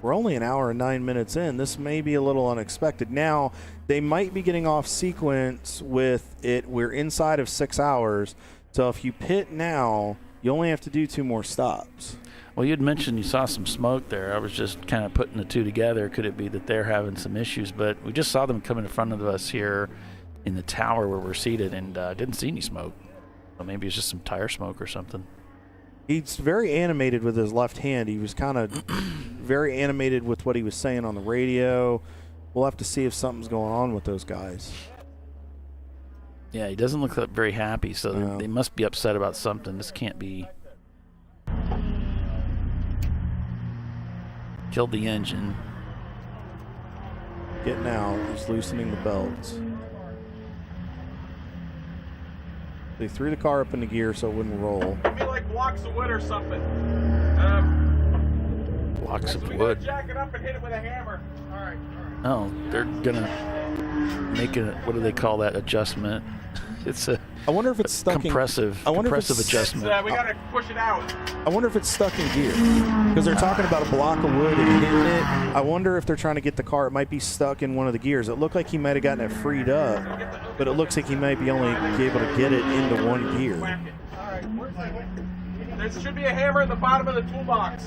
We're only an hour and 9 minutes in. This may be a little unexpected. Now, they might be getting off sequence with it. We're inside of 6 hours. So if you pit now, you only have to do 2 more stops. Well, you'd mentioned you saw some smoke there. I was just kind of putting the two together. Could it be that they're having some issues? But we just saw them come in front of us here in the tower where we're seated, and didn't see any smoke. So maybe it's just some tire smoke or something. He's very animated with his left hand. He was kind of very animated with what he was saying on the radio. We'll have to see if something's going on with those guys. Yeah, he doesn't look very happy, so they must be upset about something. This can't be... Killed the engine. Getting out. He's loosening the belts. They threw the car up into gear so it wouldn't roll. It'd be like blocks of wood or something. Blocks of wood. Jack it up and hit it with a hammer. All right. Oh, they're gonna make a, what do they call that adjustment? It's a... I wonder if it's stuck compressive adjustment. We gotta push it out. I wonder if it's stuck in gear because they're talking about a block of wood and hitting it. I wonder if they're trying to get the car. It might be stuck in one of the gears. It looked like he might have gotten it freed up, but it looks like he might be only be able to get it into one gear. There should be a hammer in the bottom of the toolbox.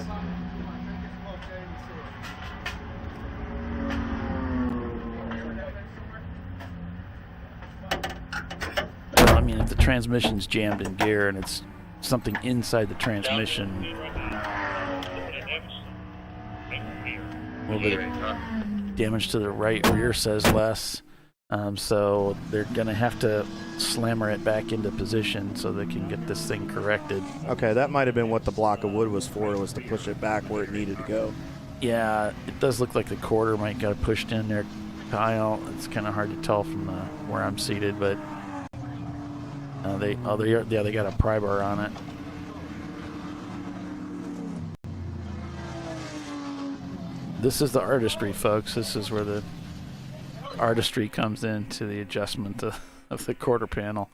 Well, I mean, if the transmission's jammed in gear and it's something inside the transmission, a little bit of damage to the right rear says less. So they're going to have to slammer it back into position so they can get this thing corrected. Okay, that might have been what the block of wood was for, was to push it back where it needed to go. Yeah, it does look like the quarter might got pushed in there, Kyle. It's kind of hard to tell from where I'm seated, but they got a pry bar on it. This is the artistry, folks. This is where the artistry comes into the adjustment of the quarter panel.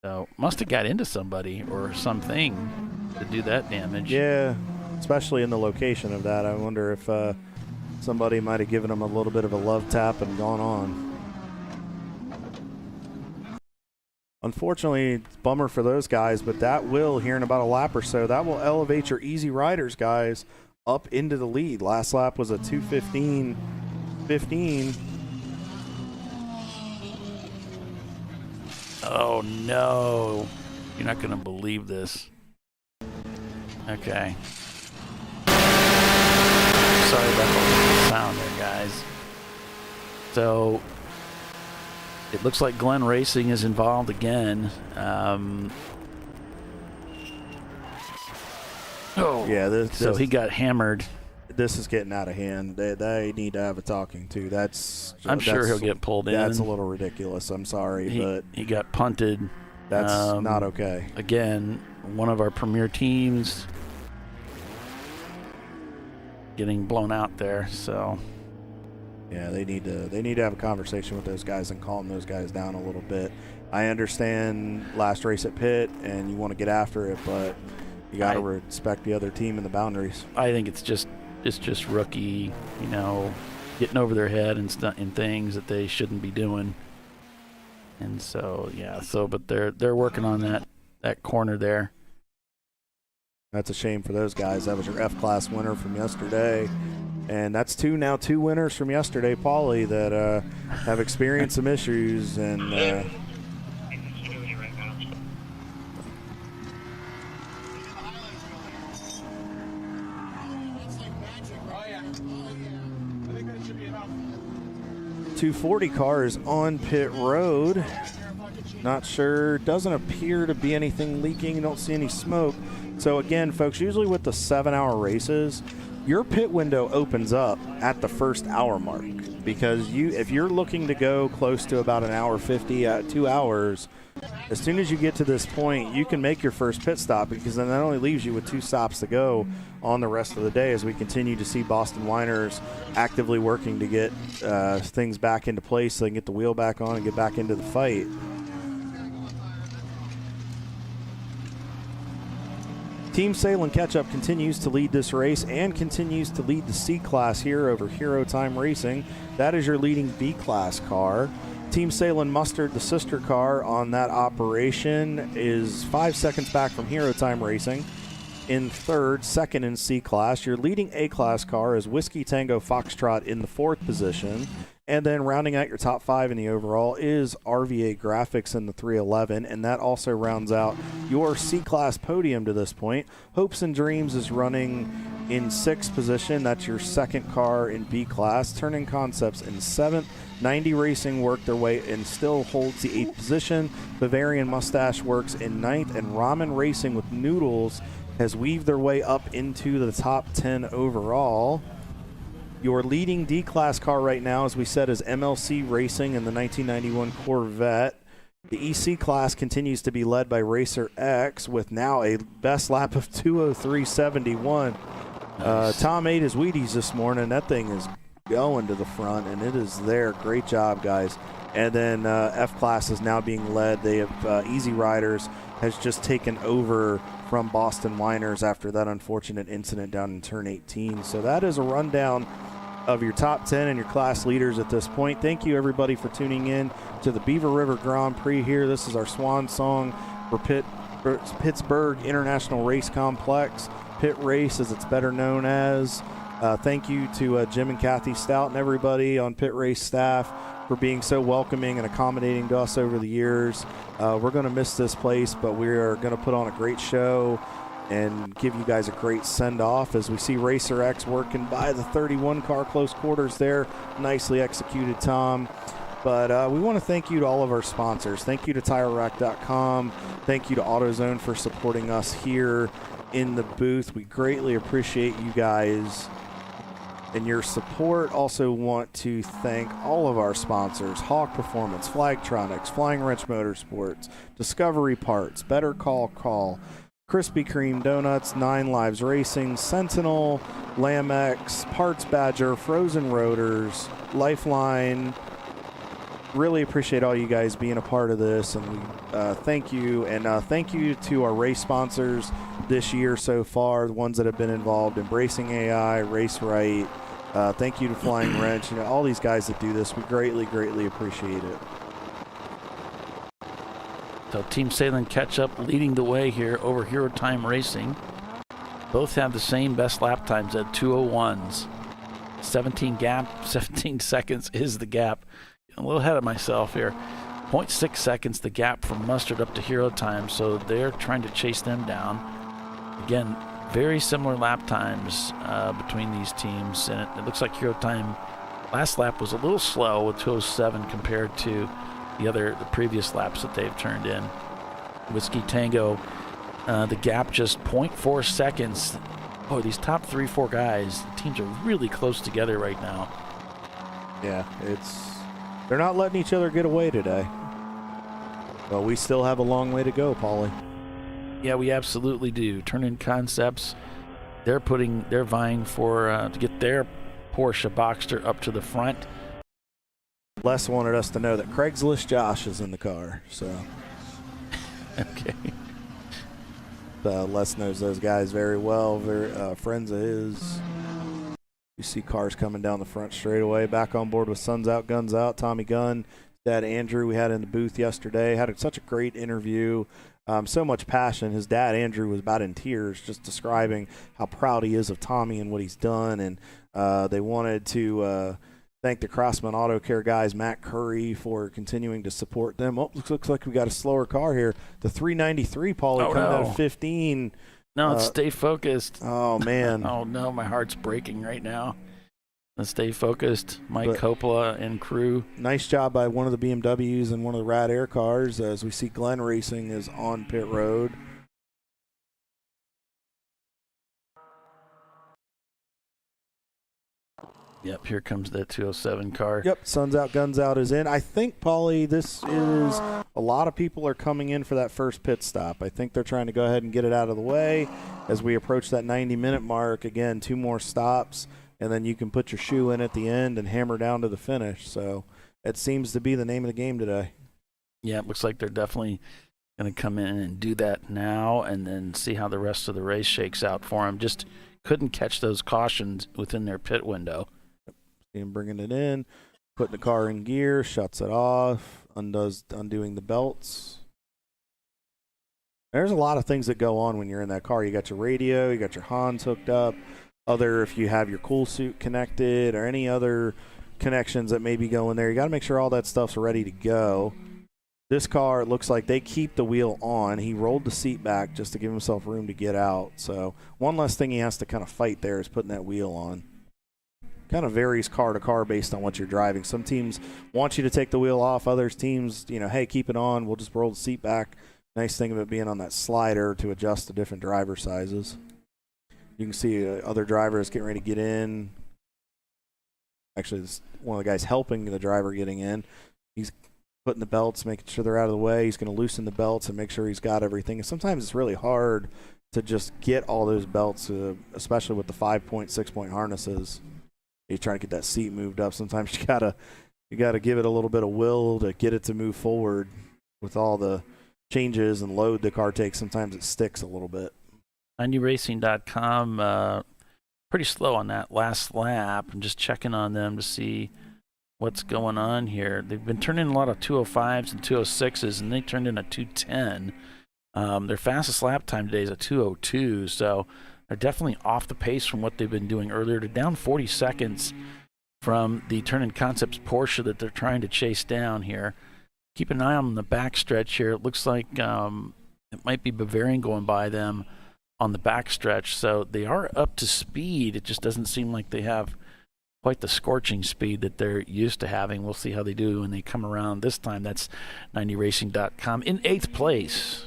So must have got into somebody or something to do that damage. Yeah, especially in the location of that. I wonder if somebody might have given him a little bit of a love tap and gone on. Unfortunately, it's a bummer for those guys, but that will, here in about a lap or so, that will elevate your Easy Riders guys up into the lead. Last lap was a 2:15.15. Oh no, you're not gonna believe this. Okay. Sorry about the sound there, guys. So it looks like Glenn Racing is involved again. Yeah, so he got hammered. This is getting out of hand. They need to have a talking to. I'm sure he'll get pulled in. That's a little ridiculous. I'm sorry, but he got punted. That's not okay. Again, one of our premier teams getting blown out there. So yeah, they need to have a conversation with those guys and calm those guys down a little bit. I understand last race at pit and you want to get after it, but you got to respect the other team and the boundaries. I think it's just rookie, getting over their head and things that they shouldn't be doing. And so but they're working on that corner there. That's a shame for those guys. That was your F-Class winner from yesterday. And that's two winners from yesterday, Paulie, that have experienced some issues. And 240 cars on pit road. Not sure. Doesn't appear to be anything leaking. Don't see any smoke. So again, folks, usually with the 7-hour races, your pit window opens up at the first hour mark, because if you're looking to go close to about an hour 50 at 2 hours, as soon as you get to this point, you can make your first pit stop, because then that only leaves you with 2 stops to go on the rest of the day, as we continue to see Boston Whiners actively working to get things back into place so they can get the wheel back on and get back into the fight. Team Salem Ketchup continues to lead this race and continues to lead the C-Class here over Hero Time Racing. That is your leading B-Class car. Team Salem Mustard, the sister car on that operation, is 5 seconds back from Hero Time Racing. in third, second in C-Class. Your leading A-Class car is Whiskey Tango Foxtrot in the fourth position. And then rounding out your top 5 in the overall is RVA Graphics in the 311, and that also rounds out your C-Class podium to this point. Hopes and Dreams is running in 6th position. That's your second car in B-Class. Turning Concepts in 7th. 90 Racing worked their way and still holds the 8th position. Bavarian Mustache Works in 9th, and Ramen Racing with Noodles has weaved their way up into the top 10 overall. Your leading D-Class car right now, as we said, is MLC Racing in the 1991 Corvette. The EC class continues to be led by Racer X with now a best lap of 2:03.71. Nice. Tom ate his Wheaties this morning. That thing is going to the front, and it is there. Great job, guys. And then F-Class is now being led. They have Easy Riders has just taken over from Boston Winers after that unfortunate incident down in turn 18. So that is a rundown of your top 10 and your class leaders at this point. Thank you, everybody, for tuning in to the Beaver River Grand Prix here. This is our swan song for Pittsburgh International Race Complex, Pit Race as it's better known as. Thank you to Jim and Kathy Stout and everybody on Pit Race staff for being so welcoming and accommodating to us over the years. We're going to miss this place, but we are going to put on a great show and give you guys a great send-off as we see Racer X working by the 31 car close quarters there. Nicely executed, Tom. But we want to thank you to all of our sponsors. Thank you to TireRack.com. Thank you to AutoZone for supporting us here in the booth. We greatly appreciate you guys and your support. Also want to thank all of our sponsors: Hawk Performance, Flagtronics, Flying Wrench Motorsports, Discovery Parts, Better Call, Krispy Kreme Donuts, 9 Lives Racing, Sentinel, Lamex, Parts Badger, Frozen Rotors, Lifeline. Really appreciate all you guys being a part of this, and we thank you. And thank you to our race sponsors this year so far, the ones that have been involved: Embracing AI, Race Right. Thank you to Flying Wrench. You know, all these guys that do this, we greatly, greatly appreciate it. So Team Salem Ketchup leading the way here over Hero Time Racing. Both have the same best lap times at 2:01s. 17 seconds is the gap. I'm a little ahead of myself here. 0.6 seconds the gap from Mustard up to Hero Time, so they're trying to chase them down. Again, very similar lap times between these teams, and it looks like Hero Time last lap was a little slow with 2:07 compared to the previous laps that they've turned in. Whiskey Tango, the gap just 0.4 seconds. Oh, these top 3-4 guys, teams are really close together right now. Yeah, they're not letting each other get away today. But we still have a long way to go, Paulie. Yeah, we absolutely do. Turn-in Concepts, they're vying for to get their Porsche Boxster up to the front. Les wanted us to know that Craigslist Josh is in the car, so. Okay. Les knows those guys very well, very friends of his. You see cars coming down the front straightaway. Back on board with Suns Out, Guns Out. Tommy Gunn, Dad Andrew, we had in the booth yesterday. Had such a great interview. So much passion. His dad, Andrew, was about in tears just describing how proud he is of Tommy and what he's done. And they wanted to thank the Crossman Auto Care guys, Matt Curry, for continuing to support them. Oh, looks like we got a slower car here. The 393, Paulie, coming out of 15. No, stay focused. Oh, man. Oh, no, my heart's breaking right now. Let's stay focused. Mike Coppola and crew. Nice job by one of the BMWs and one of the Rad Air cars, as we see Glenn Racing is on pit road. Yep, here comes that 207 car. Yep, Suns Out, Guns Out is in. I think, Paulie, this is a lot of people are coming in for that first pit stop. I think they're trying to go ahead and get it out of the way as we approach that 90-minute mark. Again, 2 more stops, and then you can put your shoe in at the end and hammer down to the finish. So it seems to be the name of the game today. Yeah, it looks like they're definitely going to come in and do that now and then see how the rest of the race shakes out for them. Just couldn't catch those cautions within their pit window. And bringing it in, putting the car in gear, shuts it off, undoing the belts. There's a lot of things that go on when you're in that car. You got your radio, you got your Hans hooked up, if you have your cool suit connected or any other connections that may be going there. You got to make sure all that stuff's ready to go. This car, it looks like they keep the wheel on. He rolled the seat back just to give himself room to get out. So one less thing he has to kind of fight there is putting that wheel on. Kind of varies car to car based on what you're driving. Some teams want you to take the wheel off. Others teams, hey, keep it on. We'll just roll the seat back. Nice thing of it being on that slider to adjust to different driver sizes. You can see other drivers getting ready to get in. Actually, this one of the guys helping the driver getting in. He's putting the belts, making sure they're out of the way. He's going to loosen the belts and make sure he's got everything. And sometimes it's really hard to just get all those belts, especially with the 5-point, 6-point harnesses. You're trying to get that seat moved up. Sometimes you gotta give it a little bit of will to get it to move forward. With all the changes and load the car takes, sometimes it sticks a little bit. NDRacing.com, pretty slow on that last lap. I'm just checking on them to see what's going on here. They've been turning in a lot of 205s and 206s, and they turned in a 210. Their fastest lap time today is a 202, so they're definitely off the pace from what they've been doing earlier. They're down 40 seconds from the Turn-In Concepts Porsche that they're trying to chase down here. Keep an eye on the backstretch here. It looks like it might be Bavarian going by them on the backstretch, so they are up to speed. It just doesn't seem like they have quite the scorching speed that they're used to having. We'll see how they do when they come around this time. That's 90racing.com. In 8th place,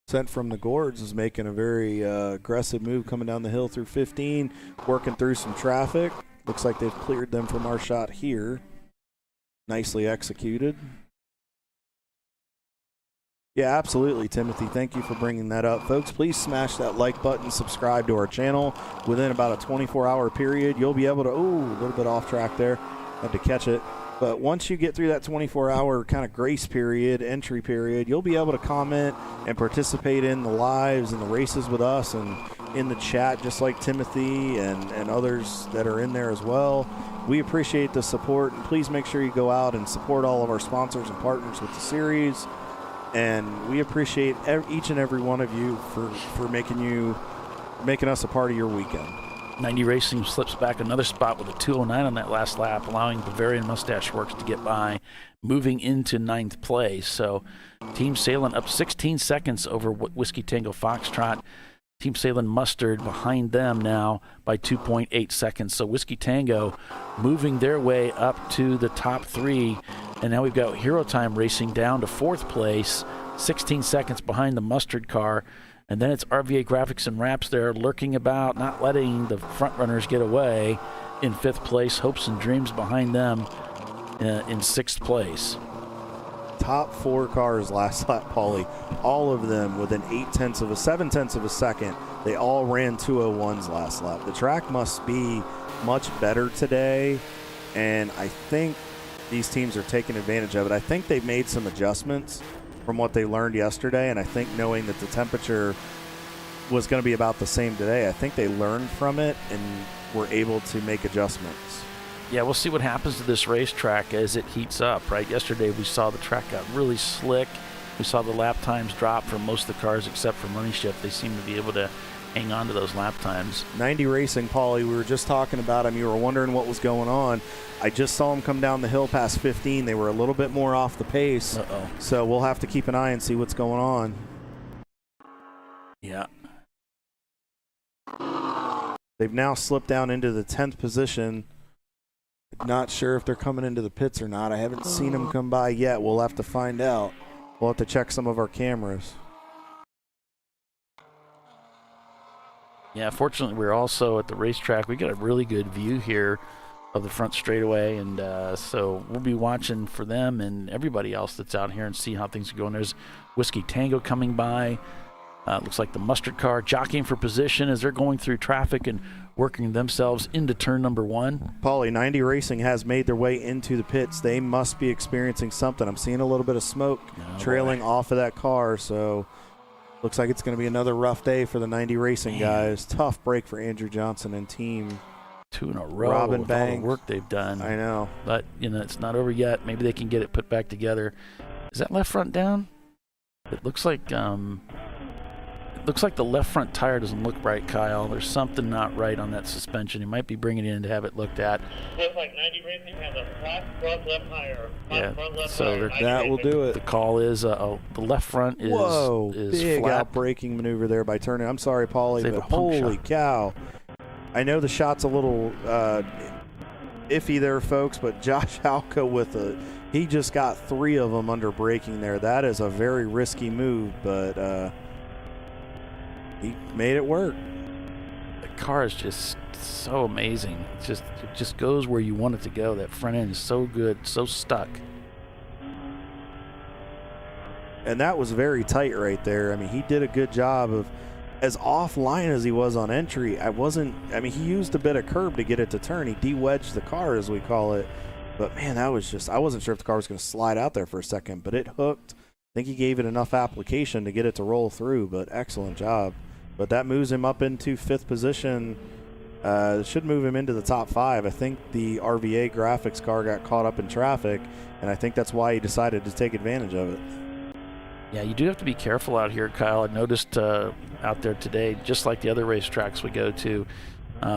Sent from the Gourds is making a very aggressive move coming down the hill through 15, working through some traffic. Looks like they've cleared them from our shot here. Nicely executed. Yeah, absolutely, Timothy. Thank you for bringing that up. Folks, please smash that like button, subscribe to our channel. Within about a 24-hour period, you'll be able to, a little bit off track there. Had to catch it. But once you get through that 24-hour kind of grace period, entry period, you'll be able to comment and participate in the lives and the races with us and in the chat, just like Timothy and others that are in there as well. We appreciate the support, and please make sure you go out and support all of our sponsors and partners with the series. And we appreciate each and every one of you for making us a part of your weekend. 90 Racing slips back another spot with a 209 on that last lap, allowing Bavarian Mustache Works to get by, moving into 9th place. So Team Salem up 16 seconds over Whiskey Tango Foxtrot. Team Salem Mustard behind them now by 2.8 seconds. So Whiskey Tango moving their way up to the top 3. And now we've got Hero Time Racing down to 4th place, 16 seconds behind the Mustard car. And then it's RVA Graphics and Wraps there lurking about, not letting the front runners get away. In 5th place, Hopes and Dreams behind them in 6th place. Top 4 cars last lap, Paulie. All of them within 7/10 of a second. They all ran 201s last lap. The track must be much better today, and I think these teams are taking advantage of it. I think they've made some adjustments from what they learned yesterday, and I think knowing that the temperature was going to be about the same today, I think they learned from it and were able to make adjustments. Yeah, we'll see what happens to this racetrack as it heats up, right? Yesterday we saw the track got really slick. We saw the lap times drop for most of the cars except for Money Shift. They seem to be able to hang on to those lap times. 90 Racing, Paulie, we were just talking about him. You were wondering what was going on. I just saw him come down the hill past 15. They were a little bit more off the pace. Uh-oh. So we'll have to keep an eye and see what's going on. Yeah. They've now slipped down into the 10th position. Not sure if they're coming into the pits or not. I haven't seen them come by yet. We'll have to find out. We'll have to check some of our cameras. Yeah, fortunately, we're also at the racetrack. We got a really good view here of the front straightaway, and so we'll be watching for them and everybody else that's out here and see how things are going. There's Whiskey Tango coming by. Looks like the Mustard car jockeying for position as they're going through traffic and working themselves into turn number 1. Paulie, 90 Racing has made their way into the pits. They must be experiencing something. I'm seeing a little bit of smoke trailing off of that car, so looks like it's going to be another rough day for the 90 Racing guys. Tough break for Andrew Johnson and team. 2 in a row Robin with Banks. all the work they've done. I know. But, it's not over yet. Maybe they can get it put back together. Is that left front down? It looks like the left front tire doesn't look right, Kyle. There's something not right on that suspension. He might be bringing it in to have it looked at. Looks like 90 Racing has a flat front left tire. Yeah, so that will do it. The call is the left front is Whoa, is big flat. out braking maneuver there by turning. I'm sorry, Paulie, Save but a pump holy shot. cow. I know the shot's a little iffy there, folks, but Josh Halka he just got 3 of them under braking there. That is a very risky move, but he made it work. The car is just so amazing. It just goes where you want it to go. That front end is so good, so stuck. And that was very tight right there. I mean, he did a good job of, as offline as he was on entry, he used a bit of curb to get it to turn. He de-wedged the car, as we call it. But, man, that was just – I wasn't sure if the car was going to slide out there for a second, but it hooked. I think he gave it enough application to get it to roll through, but excellent job. But that moves him up into 5th position. Should move him into the top 5. I think the RVA graphics car got caught up in traffic, and I think that's why he decided to take advantage of it. Yeah, you do have to be careful out here, Kyle. I noticed out there today, just like the other racetracks we go to,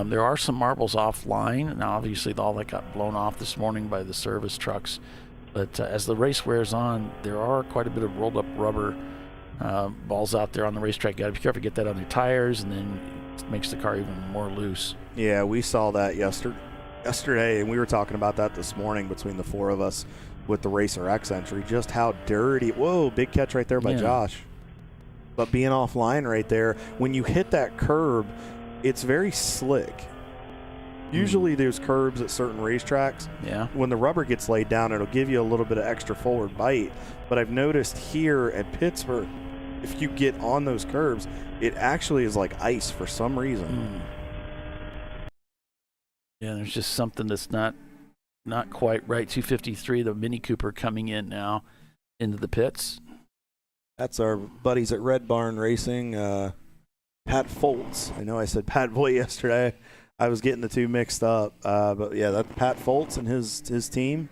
there are some marbles offline. Now, obviously, all that got blown off this morning by the service trucks. But as the race wears on, there are quite a bit of rolled-up rubber balls out there on the racetrack. You got to be careful to get that on your tires, and then it makes the car even more loose. Yeah, we saw that yesterday, and we were talking about that this morning between the 4 of us with the Racer X entry, just how dirty. Whoa, big catch right there by Josh. But being offline right there, when you hit that curb, it's very slick. Usually there's curbs at certain racetracks. Yeah. When the rubber gets laid down, it'll give you a little bit of extra forward bite. But I've noticed here at Pittsburgh, if you get on those curbs, it actually is like ice for some reason. Yeah, there's just something that's not quite right. 253, the Mini Cooper coming in now into the pits. That's our buddies at Red Barn Racing. Pat Foltz. I know I said Pat Boy yesterday. I was getting the two mixed up. But, yeah, that's Pat Foltz and his team.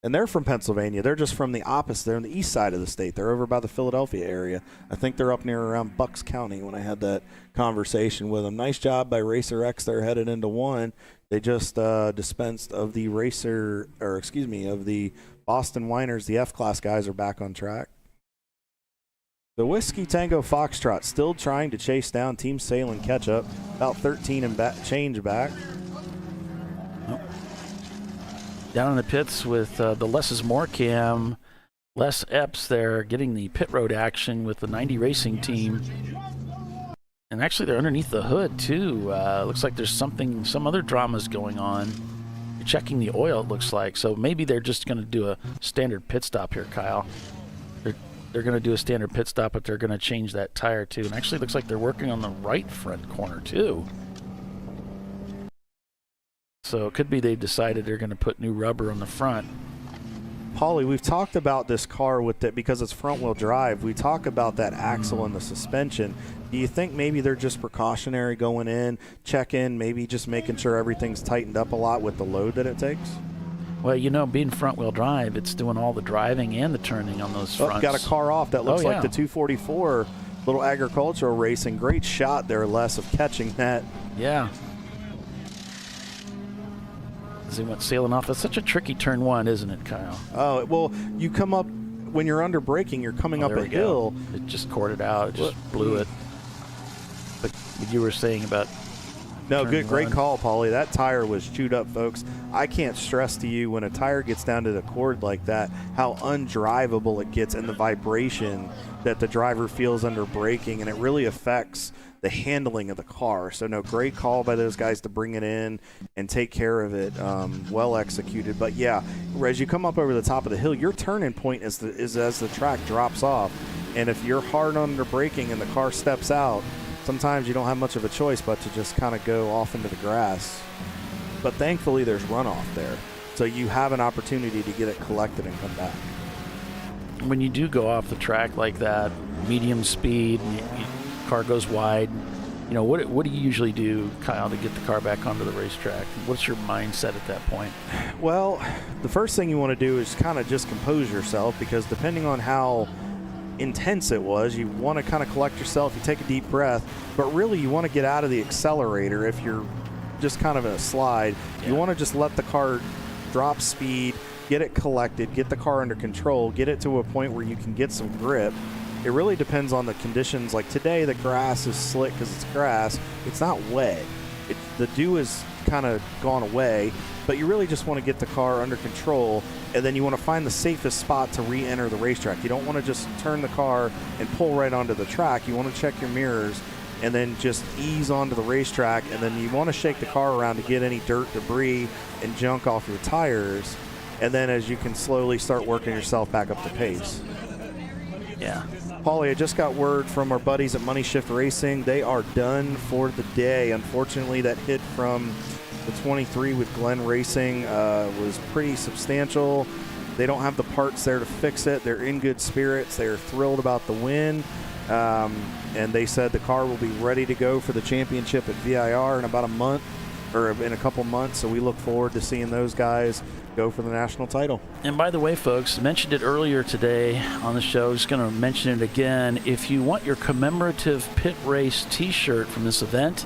And they're from Pennsylvania. They're just from the opposite. They're on the east side of the state. They're over by the Philadelphia area. I think they're up near around Bucks County when I had that conversation with them. Nice job by Racer X. They're headed into 1. They just dispensed of the of the Boston Winers. The F-Class guys are back on track. The Whiskey Tango Foxtrot still trying to chase down Team Salem Ketchup. About 13 and change back. Down in the pits with the Less is More cam. Les Epps there getting the pit road action with the 90 Racing team. And actually they're underneath the hood too. Looks like there's some other dramas going on. You're checking the oil, it looks like. So maybe they're just going to do a standard pit stop here, Kyle. They're going to do a standard pit stop, but they're going to change that tire too. And actually it looks like they're working on the right front corner too. So it could be they've decided they're going to put new rubber on the front. Paulie, we've talked about this car with it because it's front-wheel drive. We talk about that axle and the suspension. Do you think maybe they're just precautionary going in, check in, maybe just making sure everything's tightened up a lot with the load that it takes? Well, you know, being front-wheel drive, it's doing all the driving and the turning on those fronts. Got a car off. That looks like yeah. the 244 little agricultural racing. Great shot there, Les, of catching that. Yeah. As he went sailing off. It's such a tricky turn 1, isn't it, Kyle? Oh, well, you come up, when you're under braking, you're coming up a hill. It just corded out. It just blew it. But you were saying about... No, great call, Paulie. That tire was chewed up, folks. I can't stress to you when a tire gets down to the cord like that, how undrivable it gets and the vibration that the driver feels under braking, and it really affects the handling of the car. So, no, great call by those guys to bring it in and take care of it. Well executed. But, yeah, as you come up over the top of the hill, your turning point is as the track drops off. And if you're hard under braking and the car steps out, sometimes you don't have much of a choice but to just kind of go off into the grass. But thankfully, there's runoff there. So you have an opportunity to get it collected and come back. When you do go off the track like that, medium speed, car goes wide, what do you usually do, Kyle, to get the car back onto the racetrack? What's your mindset at that point? Well, the first thing you want to do is kind of just compose yourself, because depending on how intense it was, you want to kind of collect yourself, you take a deep breath, but really you want to get out of the accelerator. If you're just kind of in a slide, you want to just let the car drop speed, get it collected, get the car under control, get it to a point where you can get some grip. It really depends on the conditions. Like today, the grass is slick because it's grass. It's not wet. The dew has kind of gone away, but you really just want to get the car under control, and then you want to find the safest spot to re-enter the racetrack. You don't want to just turn the car and pull right onto the track. You want to check your mirrors and then just ease onto the racetrack, and then you want to shake the car around to get any dirt, debris, and junk off your tires. And then as you can slowly start working yourself back up to pace. Yeah. Paulie, I just got word from our buddies at Money Shift Racing. They are done for the day. Unfortunately, that hit from the 23 with Glenn Racing was pretty substantial. They don't have the parts there to fix it. They're in good spirits. They're thrilled about the win. And they said the car will be ready to go for the championship at VIR in about a month, or in a couple months. So we look forward to seeing those guys go for the national title. And by the way, folks, mentioned it earlier today on the show, just going to mention it again. If you want your commemorative pit race t-shirt from this event,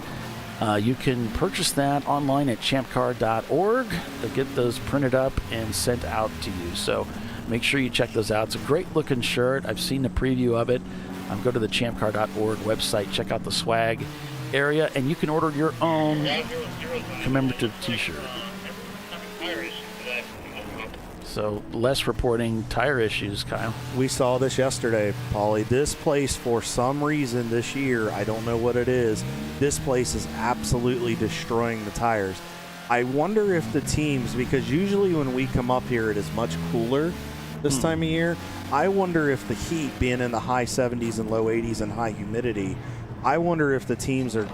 you can purchase that online at ChampCar.Live. They'll get those printed up and sent out to you. So make sure you check those out. It's a great looking shirt. I've seen the preview of it. Go to the ChampCar.Live website, check out the swag area, and you can order your own commemorative t-shirt. So less reporting tire issues, Kyle. We saw this yesterday, Paulie. This place, for some reason this year, I don't know what it is, this place is absolutely destroying the tires. I wonder if the teams, because usually when we come up here, it is much cooler this time of year. I wonder if the heat, being in the high 70s and low 80s and high humidity, I wonder if the teams are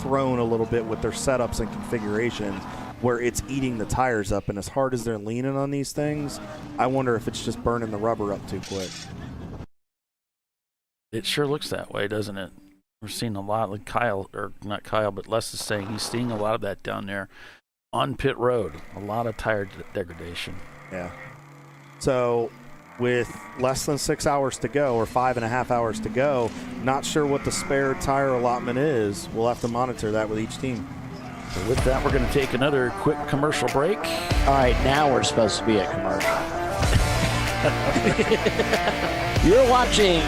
thrown a little bit with their setups and configurations, where it's eating the tires up, and as hard as they're leaning on these things, I wonder if it's just burning the rubber up too quick. It sure looks that way, doesn't it? We're seeing a lot, like Kyle, or not Kyle, but Les is saying he's seeing a lot of that down there on pit road. A lot of tire degradation. Yeah. So with less than 6 hours to go, or 5.5 hours to go, not sure what the spare tire allotment is. We'll have to monitor that with each team. So with that, we're going to take another quick commercial break. All right, now we're supposed to be a commercial. You're watching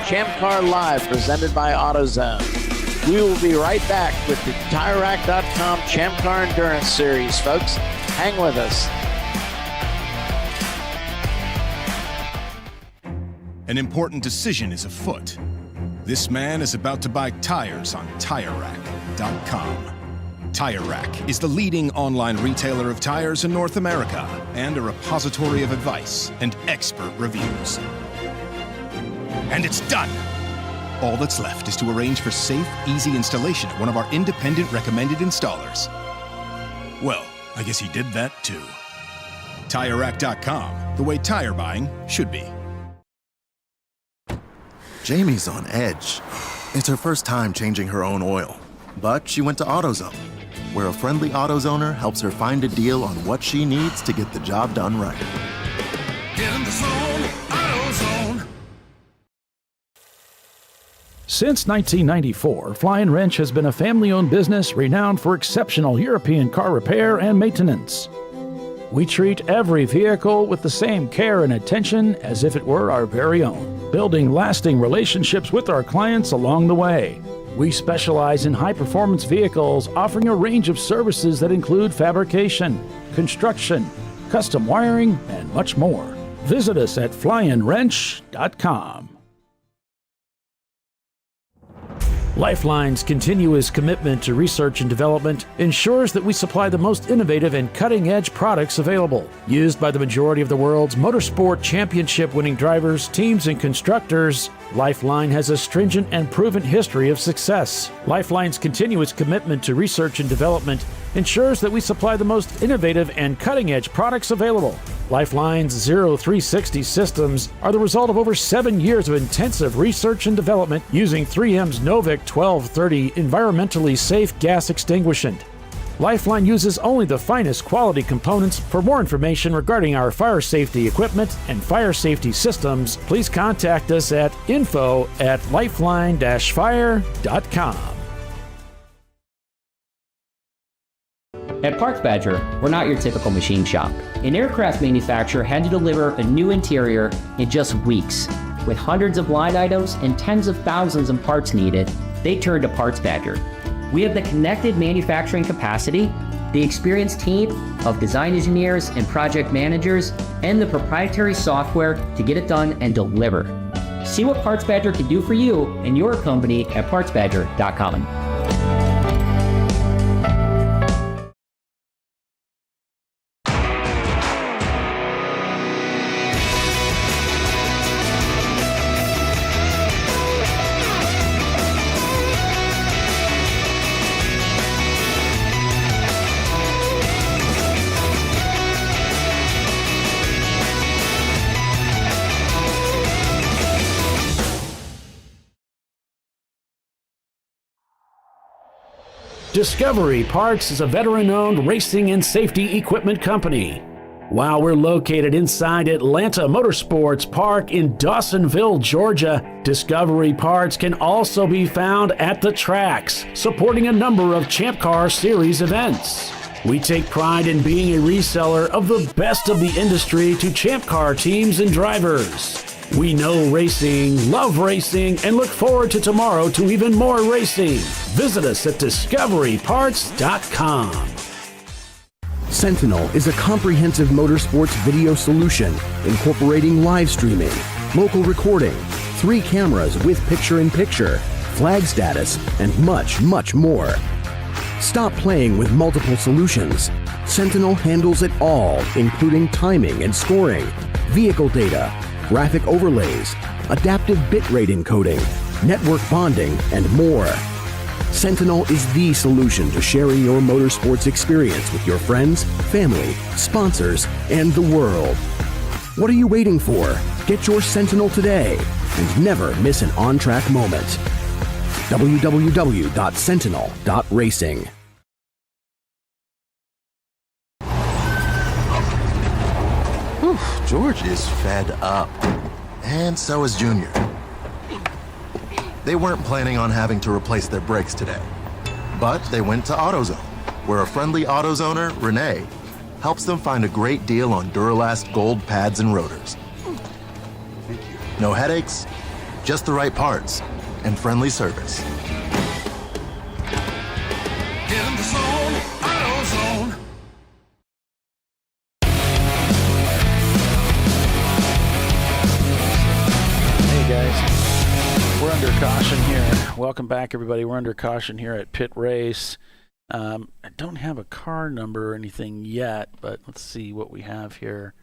ChampCar.Live, presented by AutoZone. We will be right back with the TireRack.com Champ Car Endurance Series, folks. Hang with us. An important decision is afoot. This man is about to buy tires on TireRack.com. Tire Rack is the leading online retailer of tires in North America and a repository of advice and expert reviews. And it's done! All that's left is to arrange for safe, easy installation at one of our independent recommended installers. Well, I guess he did that too. TireRack.com, the way tire buying should be. Jamie's on edge. It's her first time changing her own oil, but she went to AutoZone, where a friendly AutoZoner helps her find a deal on what she needs to get the job done right. Get in the zone, AutoZone. Since 1994, Flying Wrench has been a family-owned business renowned for exceptional European car repair and maintenance. We treat every vehicle with the same care and attention as if it were our very own, building lasting relationships with our clients along the way. We specialize in high-performance vehicles, offering a range of services that include fabrication, construction, custom wiring, and much more. Visit us at flyandwrench.com. Lifeline's continuous commitment to research and development ensures that we supply the most innovative and cutting-edge products available, used by the majority of the world's motorsport championship-winning drivers, teams, and constructors. Lifeline has a stringent and proven history of success. Lifeline's continuous commitment to research and development ensures that we supply the most innovative and cutting-edge products available, Lifeline's Zero 360 systems are the result of over 7 years of intensive research and development using 3M's Novik 1230 environmentally safe gas extinguishant. Lifeline uses only the finest quality components. For more information regarding our fire safety equipment and fire safety systems, please contact us at info@lifeline-fire.com. At Parts Badger, we're not your typical machine shop. An aircraft manufacturer had to deliver a new interior in just weeks. With hundreds of line items and tens of thousands of parts needed, they turned to Parts Badger. We have the connected manufacturing capacity, the experienced team of design engineers and project managers, and the proprietary software to get it done and deliver. See what Parts Badger can do for you and your company at PartsBadger.com. Discovery Parts is a veteran-owned racing and safety equipment company. While we're located inside Atlanta Motorsports Park in Dawsonville, Georgia, Discovery Parts can also be found at the tracks, supporting a number of Champ Car Series events. We take pride in being a reseller of the best of the industry to Champ Car teams and drivers. We know racing, love racing, and look forward to tomorrow to even more racing. Visit us at discoveryparts.com. Sentinel is a comprehensive motorsports video solution incorporating live streaming, local recording, 3 cameras with picture-in-picture, flag status, and much, much more. Stop playing with multiple solutions. Sentinel handles it all, including timing and scoring, vehicle data, graphic overlays, adaptive bitrate encoding, network bonding, and more. Sentinel is the solution to sharing your motorsports experience with your friends, family, sponsors, and the world. What are you waiting for? Get your Sentinel today and never miss an on-track moment. www.sentinel.racing. George is fed up. And so is Junior. They weren't planning on having to replace their brakes today. But they went to AutoZone, where a friendly AutoZoner, Renee, helps them find a great deal on Duralast Gold pads and rotors. No headaches, just the right parts, and friendly service. Get in the zone, AutoZone. Guys, we're under caution here. Welcome back, everybody. We're under caution here at Pit Race. I don't have a car number or anything yet, but let's see what we have here.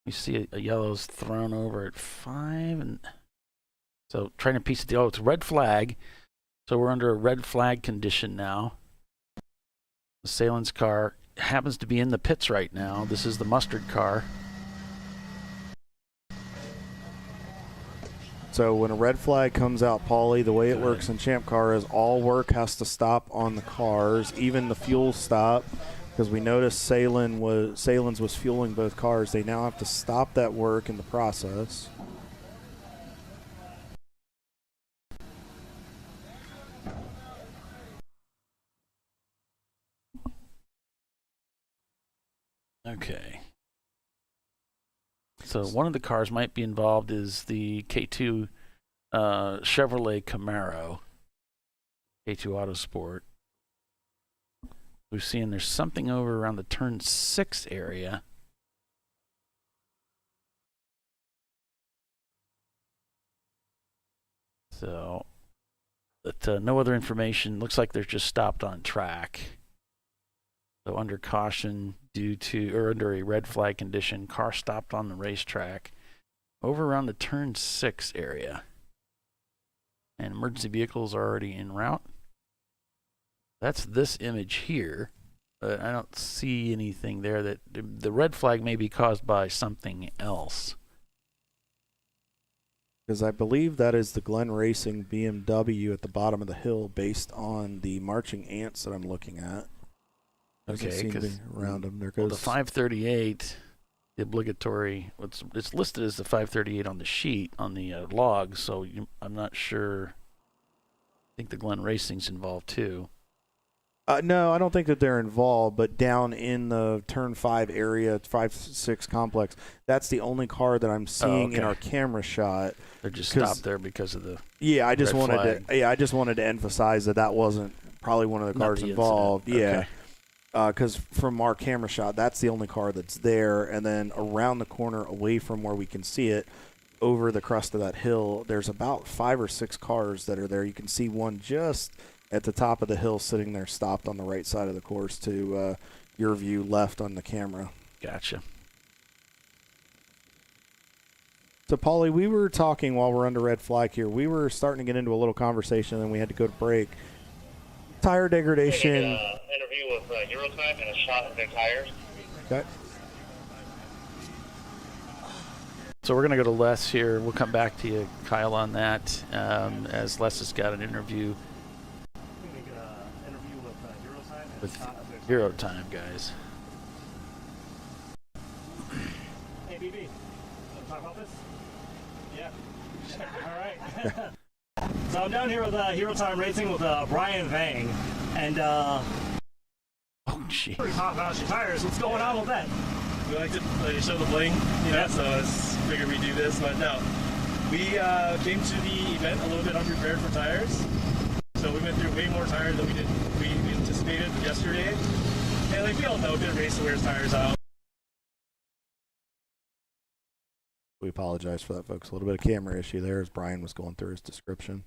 We see a yellow's thrown over at 5, and so trying to piece it together. Oh, it's red flag, so we're under a red flag condition now. The Salen's car happens to be in the pits right now. This is the mustard car. So when a red flag comes out, Paulie, the way it works in Champ Car is all work has to stop on the cars, even the fuel stop, because we noticed Salen's was fueling both cars. They now have to stop that work in the process. Okay. So one of the cars might be involved is the K2 Chevrolet Camaro, K2 Autosport. We're seeing there's something over around the turn 6 area. So, but no other information. Looks like they're just stopped on track. So under caution or under a red flag condition, car stopped on the racetrack over around the turn 6 area. And emergency vehicles are already en route. That's this image here. But I don't see anything there. That the red flag may be caused by something else. Because I believe that is the Glen Racing BMW at the bottom of the hill based on the marching ants that I'm looking at. Doesn't Okay, seem to be because around them. There goes the 538, the obligatory. It's listed as the 538 on the sheet on the log. So I'm not sure. I think the Glen Racing's involved too. No, I don't think that they're involved, but down in the turn 5 area, 5-6 complex, that's the only car that I'm seeing in our camera shot. They're just stopped there because of the I just red wanted flag. I just wanted to emphasize that wasn't probably one of the Not cars the involved. incident. Okay. Because from our camera shot, that's the only car that's there, and then around the corner, away from where we can see it, over the crest of that hill, there's about 5 or 6 cars that are there. You can see one just at the top of the hill sitting there stopped on the right side of the course to your view left on the camera. Gotcha. So, Paulie, we were talking while we're under red flag here. We were starting to get into a little conversation, and then we had to go to break. Tire degradation. Interview with Eurotime and a shot of their tires. Okay. So we're going to go to Les here. We'll come back to you, Kyle, on that, as Les has got an interview with Eurotime, guys. Hey, BB, talk about this? Yeah. All right. So I'm down here with Eurotime Racing with Brian Vang, and oh, gee. Talk about your tires. What's going on with that? We like to show the bling, so it's figured we do this, but no. We came to the event a little bit unprepared for tires, so we went through way more tires than we anticipated yesterday. And like we all know, a bit of race wears tires out. We apologize for that, folks. A little bit of camera issue there as Brian was going through his description.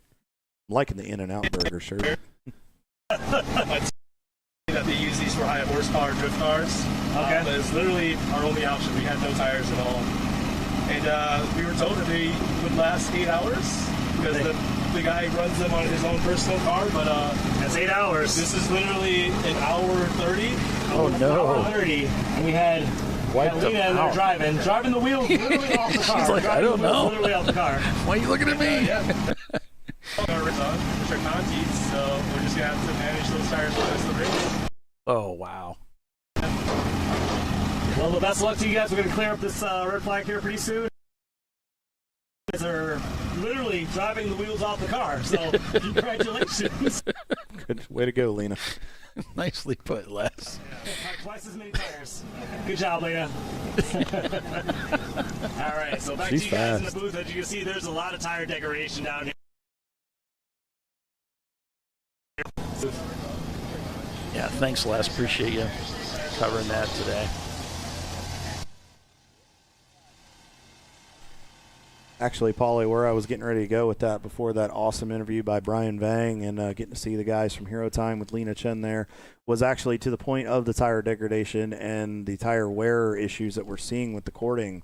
I'm liking the In-N-Out burger shirt. That they use these for high horsepower drift cars. Okay. But it's literally our only option. We had no tires at all. And we were told that they would last 8 hours because the guy runs them on his own personal car. But that's 8 hours. This is literally an hour 30. Oh, no. Hour 30. And we had Lena in there driving the wheels literally off the car. She's like, I don't know. Literally off the car. Why are you looking at me? Our rigs on, which are Contis, so we're just going to have to manage those tires for the rest of the race. Oh, wow. Well, the best of luck to you guys. We're going to clear up this red flag here pretty soon. They're literally driving the wheels off the car, so congratulations. Good way to go, Lena. Nicely put, Les. Yeah, twice as many tires. Good job, Lena. All right, so back She's to you guys fast. in the booth. As you can see, there's a lot of tire decoration down here. Yeah, thanks, Les. Appreciate you covering that today. Actually, Paulie, where I was getting ready to go with that before that awesome interview by Brian Vang and getting to see the guys from Hero Time with Lena Chen there was actually to the point of the tire degradation and the tire wear issues that we're seeing with the cording.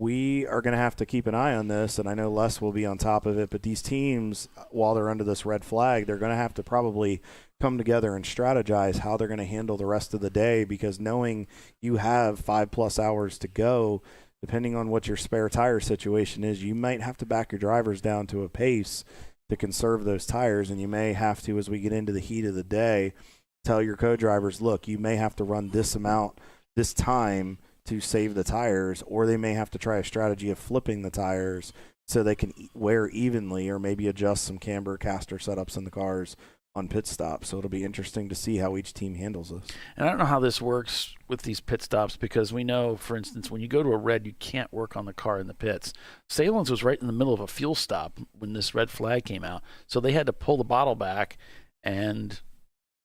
We are going to have to keep an eye on this, and I know Les will be on top of it, but these teams, while they're under this red flag, they're going to have to probably come together and strategize how they're going to handle the rest of the day, because knowing you have 5+ hours to go, depending on what your spare tire situation is, you might have to back your drivers down to a pace to conserve those tires, and you may have to, as we get into the heat of the day, tell your co-drivers, look, you may have to run this amount, this time, to save the tires, or they may have to try a strategy of flipping the tires so they can wear evenly, or maybe adjust some camber caster setups in the cars on pit stops. So it'll be interesting to see how each team handles this. And I don't know how this works with these pit stops, because we know, for instance, when you go to a red, you can't work on the car in the pits. Salen's was right in the middle of a fuel stop when this red flag came out, so they had to pull the bottle back and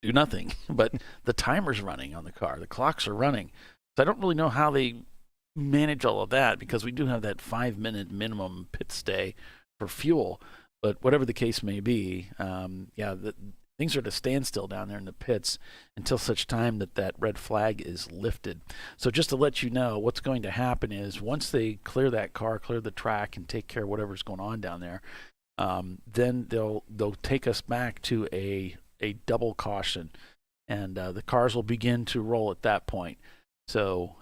do nothing. But the timer's running on the car. The clocks are running. So I don't really know how they manage all of that, because we do have that 5-minute minimum pit stay for fuel. But whatever the case may be, things are at a standstill down there in the pits until such time that that red flag is lifted. So just to let you know, what's going to happen is once they clear that car, clear the track, and take care of whatever's going on down there, then they'll take us back to a double caution. and the cars will begin to roll at that point. So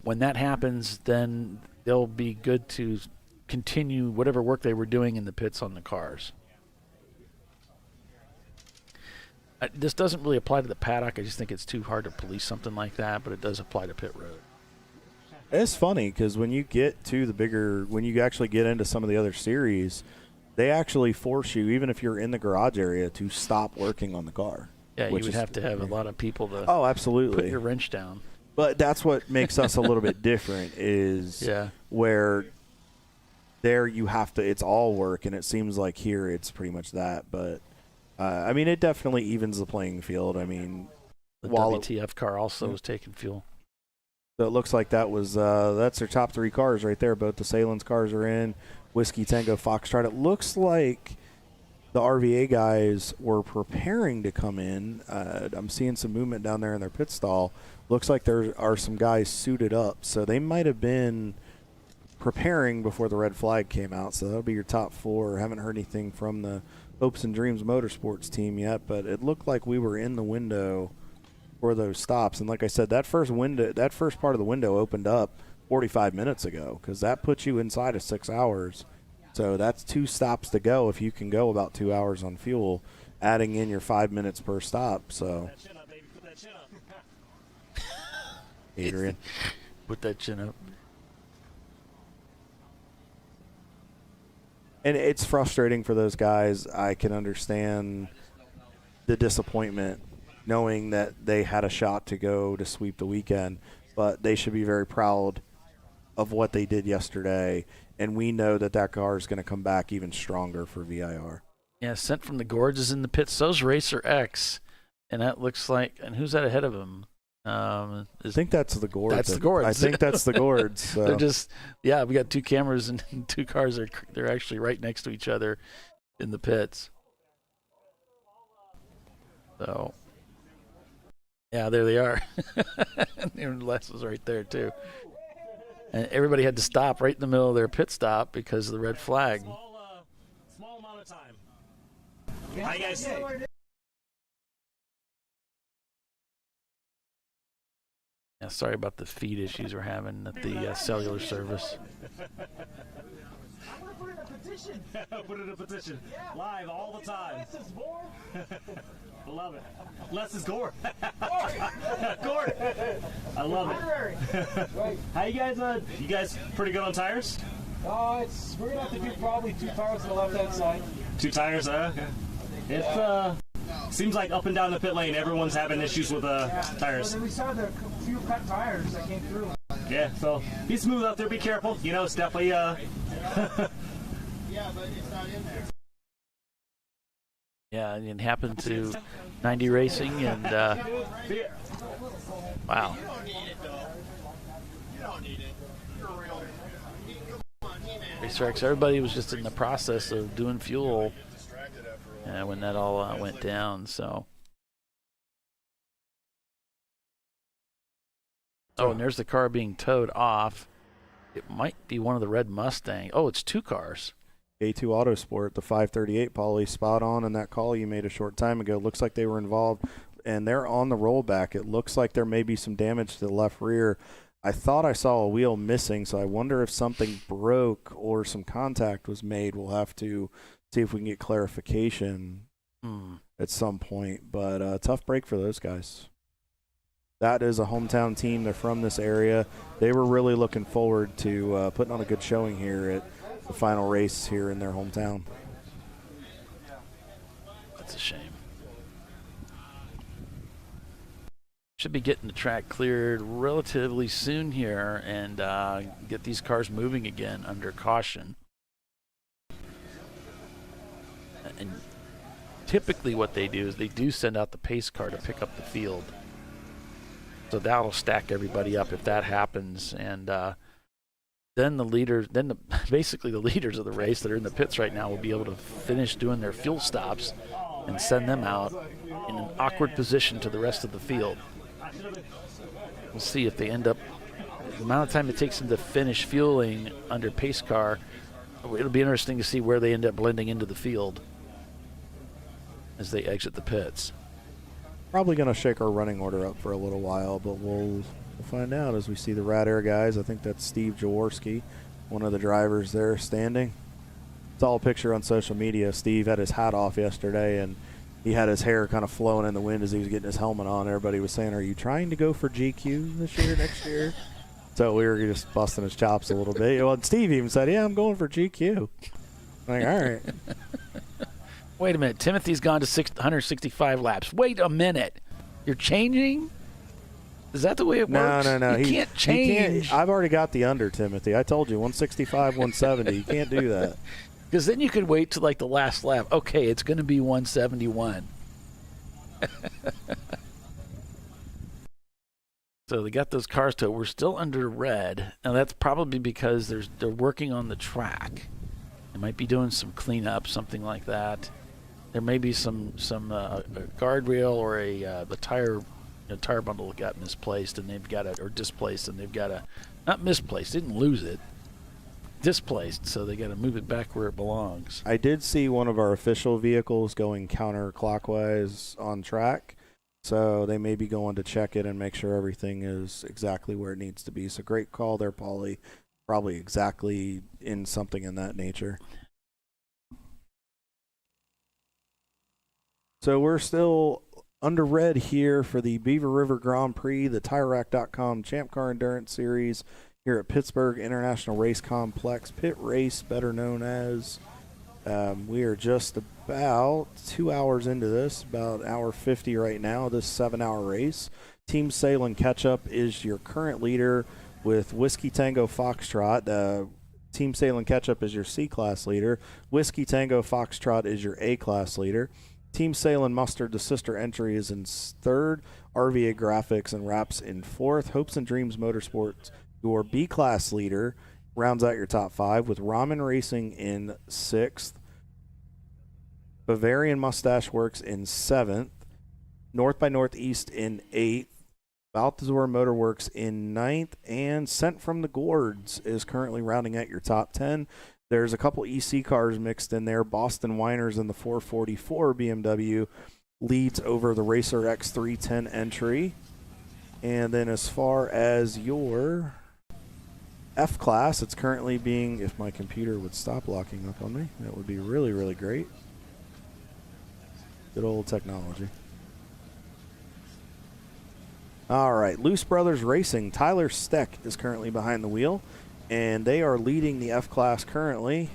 when that happens, then they'll be good to continue whatever work they were doing in the pits on the cars. This doesn't really apply to the paddock. I just think it's too hard to police something like that, but it does apply to pit road. It's funny because when you get to when you actually get into some of the other series, they actually force you, even if you're in the garage area, to stop working on the car. Yeah, you would have to have a lot of people to absolutely put your wrench down. But that's what makes us a little bit different is where there you have to, it's all work, and it seems like here it's pretty much that. But, I mean, it definitely evens the playing field. I mean, the WTF car also was taking fuel. So it looks like that's their top 3 cars right there. Both the Salins cars are in. Whiskey Tango Foxtrot. It looks like the RVA guys were preparing to come in. I'm seeing some movement down there in their pit stall. Looks like there are some guys suited up. So they might have been preparing before the red flag came out. So that'll be your top 4. Haven't heard anything from the Hopes and Dreams Motorsports team yet, but it looked like we were in the window for those stops. And like I said, that first part of the window opened up 45 minutes ago because that puts you inside of 6 hours. So that's 2 stops to go if you can go about 2 hours on fuel, adding in your 5 minutes per stop. So, Adrian, put that chin up. And it's frustrating for those guys. I can understand the disappointment knowing that they had a shot to go to sweep the weekend, but they should be very proud of what they did yesterday, and we know that car is going to come back even stronger for VIR. Yeah, Sent from the Gorge is in the pits. So's Racer X, and that looks like, and who's that ahead of him? I think that's the Gorge. That's the Gorge. I think that's the Gorge. So. They're just, yeah, we got 2 cameras and 2 cars. They're actually right next to each other in the pits. So, yeah, there they are. And Les was right there too. And everybody had to stop right in the middle of their pit stop because of the red flag. Small amount of time. How you guys? Yeah, sorry about the feed issues we're having at the cellular service. I'm gonna put in a petition. Put in a petition. Live all the time. I love it. Less is Gord. Gord. I love it. How you guys? You guys pretty good on tires? We're gonna have to do probably 2 tires on the left-hand side. 2 tires, okay. It's seems like up and down the pit lane, everyone's having issues with tires. We saw the few cut tires that came through. Yeah, so be smooth out there. Be careful. You know, it's definitely. Yeah, but it's not in there. Yeah, and it happened to 90 Racing, and wow. You don't need it, though. You don't need it. You're a real. Come on, He-Man. Racer X, everybody was just in the process of doing fuel when that all went down. So, oh, and there's the car being towed off. It might be one of the red Mustang. Oh, it's 2 cars. A2 Autosport, the 538 Paulie, spot on in that call you made a short time ago. Looks like they were involved, and they're on the rollback. It looks like there may be some damage to the left rear. I thought I saw a wheel missing, so I wonder if something broke or some contact was made. We'll have to see if we can get clarification at some point. But tough break for those guys. That is a hometown team. They're from this area. They were really looking forward to putting on a good showing here at the final race here in their hometown. That's a shame. Should be getting the track cleared relatively soon here and get these cars moving again under caution. And typically what they do is they do send out the pace car to pick up the field. So that'll stack everybody up if that happens. And then the leaders, basically the leaders of the race that are in the pits right now will be able to finish doing their fuel stops and send them out in an awkward position to the rest of the field. We'll see if they end up, the amount of time it takes them to finish fueling under pace car, it'll be interesting to see where they end up blending into the field as they exit the pits. Probably going to shake our running order up for a little while, but we'll find out as we see the Rat Air guys. I think that's Steve Jaworski, one of the drivers there standing. Saw a picture on social media. Steve had his hat off yesterday, and he had his hair kind of flowing in the wind as he was getting his helmet on. Everybody was saying, "Are you trying to go for GQ this year, next year?" So we were just busting his chops a little bit. Well, Steve even said, "Yeah, I'm going for GQ." I'm like, all right. Wait a minute. Timothy's gone to 165 laps. Wait a minute. You're changing? Is that the way it works? No. You can't change. I've already got the under, Timothy. I told you, 165, 170. You can't do that. Because then you could wait to like the last lap. Okay, it's going to be 171. So they got those cars to it. We're still under red. Now that's probably because they're working on the track. They might be doing some cleanup, something like that. There may be some a guardrail or the tire bundle got misplaced and they've got it, or displaced, and they've got to, not misplaced, didn't lose it, displaced, so they got to move it back where it belongs. I did see one of our official vehicles going counterclockwise on track, so they may be going to check it and make sure everything is exactly where it needs to be. So great call there, Paulie. Probably exactly in something in that nature. So we're still under red here for the Beaver River Grand Prix, the TireRack.com Champ Car Endurance Series here at Pittsburgh International Race Complex, Pit Race, better known as. We are just about 2 hours into this, about hour 50 right now, this 7-hour race. Team Salem Ketchup is your current leader with Whiskey Tango Foxtrot. Team Salem Ketchup is your C-Class leader. Whiskey Tango Foxtrot is your A-Class leader. Team Salem Mustard, the sister entry, is in third. RVA Graphics and Wraps in fourth. Hopes and Dreams Motorsports, your B-Class leader, rounds out your top five with Ramen Racing in sixth. Bavarian Mustache Works in seventh. North by Northeast in eighth. Balthazar Motor Works in ninth. And Sent from the Gourds is currently rounding out your top 10. There's a couple EC cars mixed in there. Boston Winers in the 444 BMW leads over the Racer X310 entry. And then as far as your F-Class, it's currently being, if my computer would stop locking up on me, that would be really, really great. Good old technology. All right, Luce Brothers Racing. Tyler Steck is currently behind the wheel, and they are leading the F-Class currently.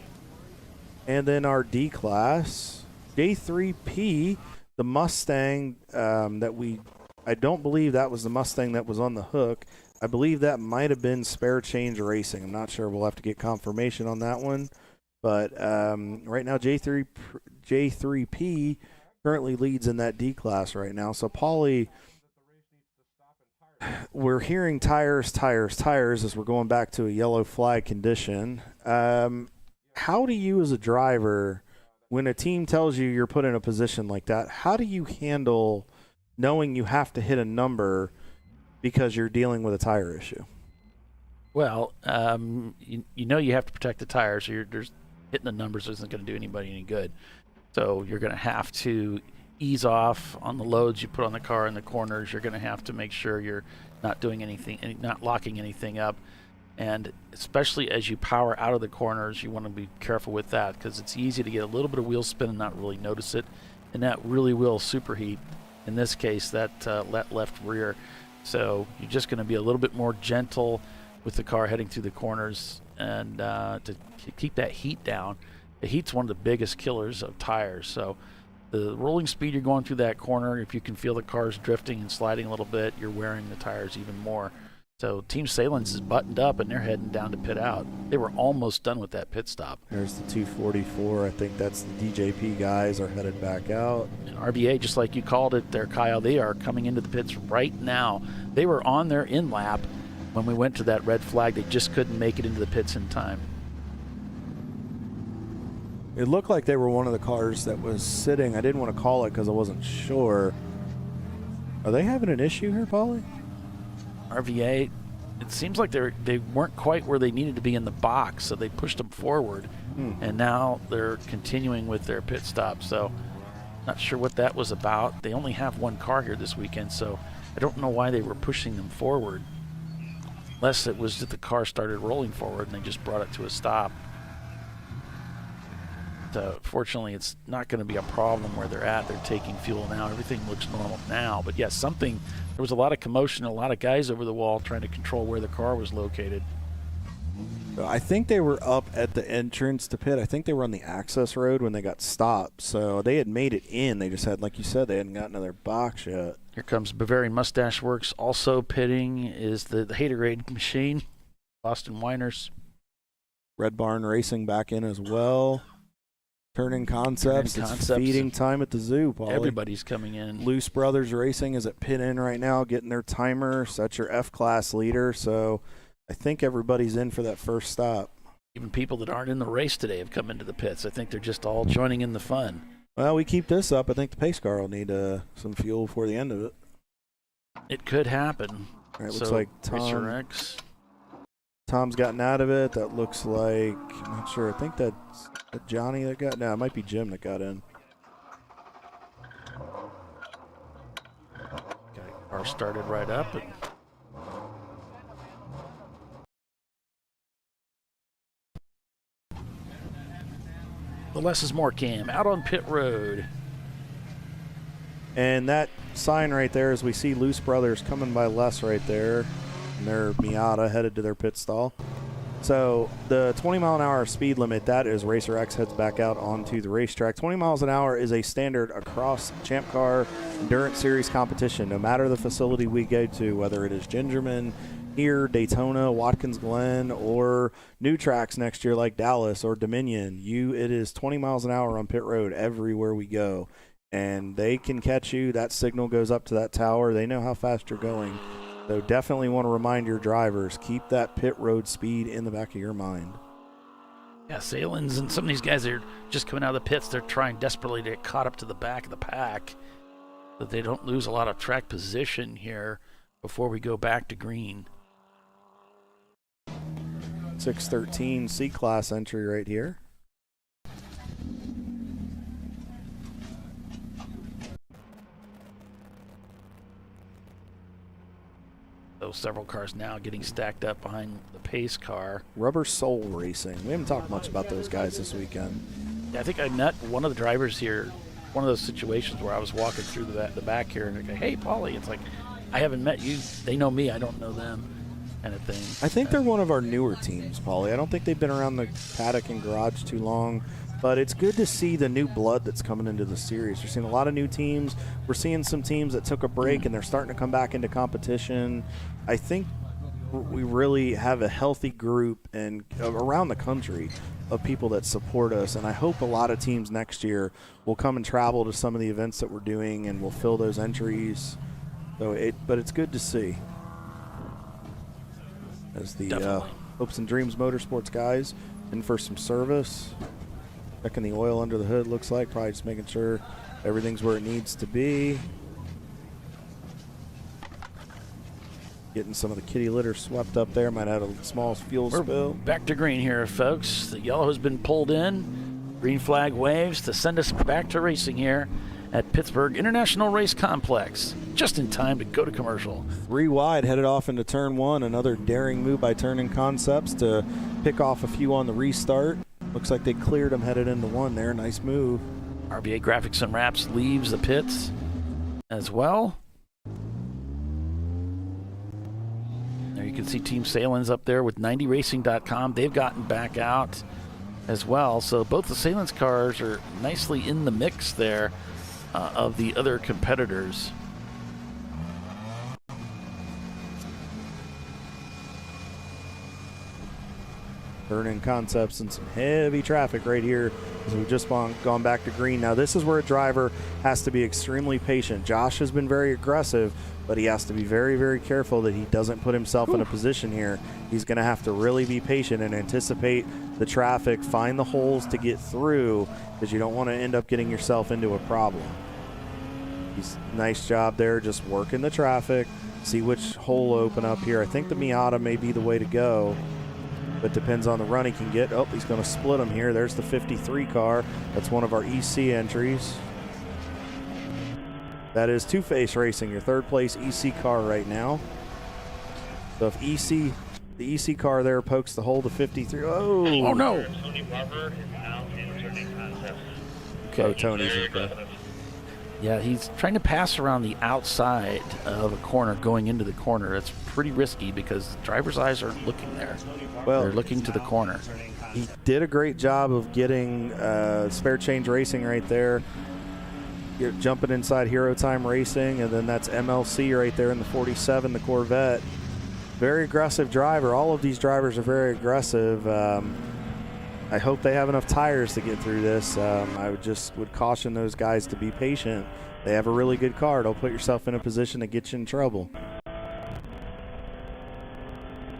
And then our D-Class, J3P, the Mustang I don't believe that was the Mustang that was on the hook. I believe that might have been Spare Change Racing. I'm not sure. We'll have to get confirmation on that one. But right now, J3P currently leads in that D-Class right now. So, Paulie, we're hearing tires as we're going back to a yellow flag condition. How do you as a driver, when a team tells you you're put in a position like that, how do you handle knowing you have to hit a number because you're dealing with a tire issue? Well, you know you have to protect the tires. So hitting the numbers isn't going to do anybody any good. So you're going to have to ease off on the loads you put on the car in the corners. You're going to have to make sure you're not doing anything, not locking anything up. And especially as you power out of the corners, you want to be careful with that because it's easy to get a little bit of wheel spin and not really notice it. And that really will superheat, in this case, that left rear. So you're just going to be a little bit more gentle with the car heading through the corners and to keep that heat down. The heat's one of the biggest killers of tires. So the rolling speed you're going through that corner, if you can feel the cars drifting and sliding a little bit, you're wearing the tires even more. So Team Salins is buttoned up and they're heading down to pit out. They were almost done with that pit stop. There's the 244. I think that's the DJP guys are headed back out. And RBA, just like you called it there, Kyle, they are coming into the pits right now. They were on their in lap when we went to that red flag. They just couldn't make it into the pits in time. It looked like they were one of the cars that was sitting. I didn't want to call it because I wasn't sure. Are they having an issue here, Paulie? RVA, it seems like they weren't quite where they needed to be in the box, so they pushed them forward, and now they're continuing with their pit stop. So Not sure what that was about. They only have one car here this weekend, so I don't know why they were pushing them forward. Unless it was that the car started rolling forward and they just brought it to a stop. So fortunately, it's not going to be a problem where they're at. They're taking fuel now. Everything looks normal now. But yes, there was a lot of commotion, a lot of guys over the wall trying to control where the car was located. I think they were up at the entrance to pit. I think they were on the access road when they got stopped. So they had made it in. They just had, like you said, they hadn't gotten to their box yet. Here comes Bavarian Mustache Works. Also pitting is the Haterade machine, Boston Winers. Red Barn Racing back in as well. Turning Concepts. It's feeding time at the zoo, Paulie. Everybody's coming in. Loose Brothers Racing is at pit in right now, getting their timer. So that's your F-Class leader. So I think everybody's in for that first stop. Even people that aren't in the race today have come into the pits. I think they're just all joining in the fun. Well, we keep this up. I think the pace car will need some fuel before the end of it. It could happen. All right, looks like Tom's gotten out of it. That looks like, I'm not sure. I think that's Johnny that got, no, it might be Jim that got in. Got car started right up. And the less is more cam out on pit road. And that sign right there, as we see Loose Brothers coming by Les right there, and their Miata headed to their pit stall. So the 20-mile-an-hour speed limit, that is Racer X heads back out onto the racetrack. 20 miles an hour is a standard across Champ Car Endurance Series competition, no matter the facility we go to, whether it is Gingerman, here, Daytona, Watkins Glen, or new tracks next year like Dallas or Dominion. It is 20 miles an hour on pit road everywhere we go. And they can catch you. That signal goes up to that tower. They know how fast you're going. So definitely want to remind your drivers, keep that pit road speed in the back of your mind. Yeah, Salins and some of these guys are just coming out of the pits. They're trying desperately to get caught up to the back of the pack so that they don't lose a lot of track position here before we go back to green. 613 C-Class entry right here. So several cars now getting stacked up behind the pace car. Rubber Soul Racing. We haven't talked much about those guys this weekend. Yeah, I think I met one of the drivers here, one of those situations where I was walking through the back here and I go, hey, Paulie, it's like, I haven't met you. They know me. I don't know them. Kind of thing. I think they're one of our newer teams, Paulie. I don't think they've been around the paddock and garage too long, but it's good to see the new blood that's coming into the series. We're seeing a lot of new teams. We're seeing some teams that took a break and they're starting to come back into competition. I think we really have a healthy group and around the country of people that support us, and I hope a lot of teams next year will come and travel to some of the events that we're doing and we'll fill those entries. But it's good to see. As the Hopes and Dreams Motorsports guys in for some service. Checking the oil under the hood, looks like. Probably just making sure everything's where it needs to be. Getting some of the kitty litter swept up there. Might have a small fuel spill. Back to green here, folks. The yellow has been pulled in. Green flag waves to send us back to racing here at Pittsburgh International Race Complex. Just in time to go to commercial. 3 wide, headed off into turn 1. Another daring move by Turning Concepts to pick off a few on the restart. Looks like they cleared them headed into 1 there. Nice move. RBA Graphics and Wraps leaves the pits as well. There you can see Team Salins up there with 90racing.com. They've gotten back out as well. So both the Salins cars are nicely in the mix there of the other competitors. Turning Concepts and some heavy traffic right here as we've just gone back to green. Now this is where a driver has to be extremely patient. Josh has been very aggressive, but he has to be very, very careful that he doesn't put himself in a position here. He's going to have to really be patient and anticipate the traffic, find the holes to get through, because you don't want to end up getting yourself into a problem. Nice job there, just working the traffic, see which hole open up here. I think the Miata may be the way to go, but depends on the run he can get. Oh, he's going to split them here. There's the 53 car. That's one of our EC entries. That is Two-Face Racing, your third place EC car right now. So if the EC car there pokes the hole to 53. Oh no. Tony Barber is now in returning contest. Okay. Oh, Tony's okay. Yeah, he's trying to pass around the outside of a corner going into the corner. It's pretty risky because driver's eyes aren't looking there. Well, they're looking to the corner. He did a great job of getting Spare Change Racing right there. You're jumping inside Hero Time Racing, and then that's MLC right there in the 47, the Corvette. Very aggressive driver. All of these drivers are very aggressive. I hope they have enough tires to get through this. I would caution those guys to be patient. They have a really good car. Don't put yourself in a position to get you in trouble.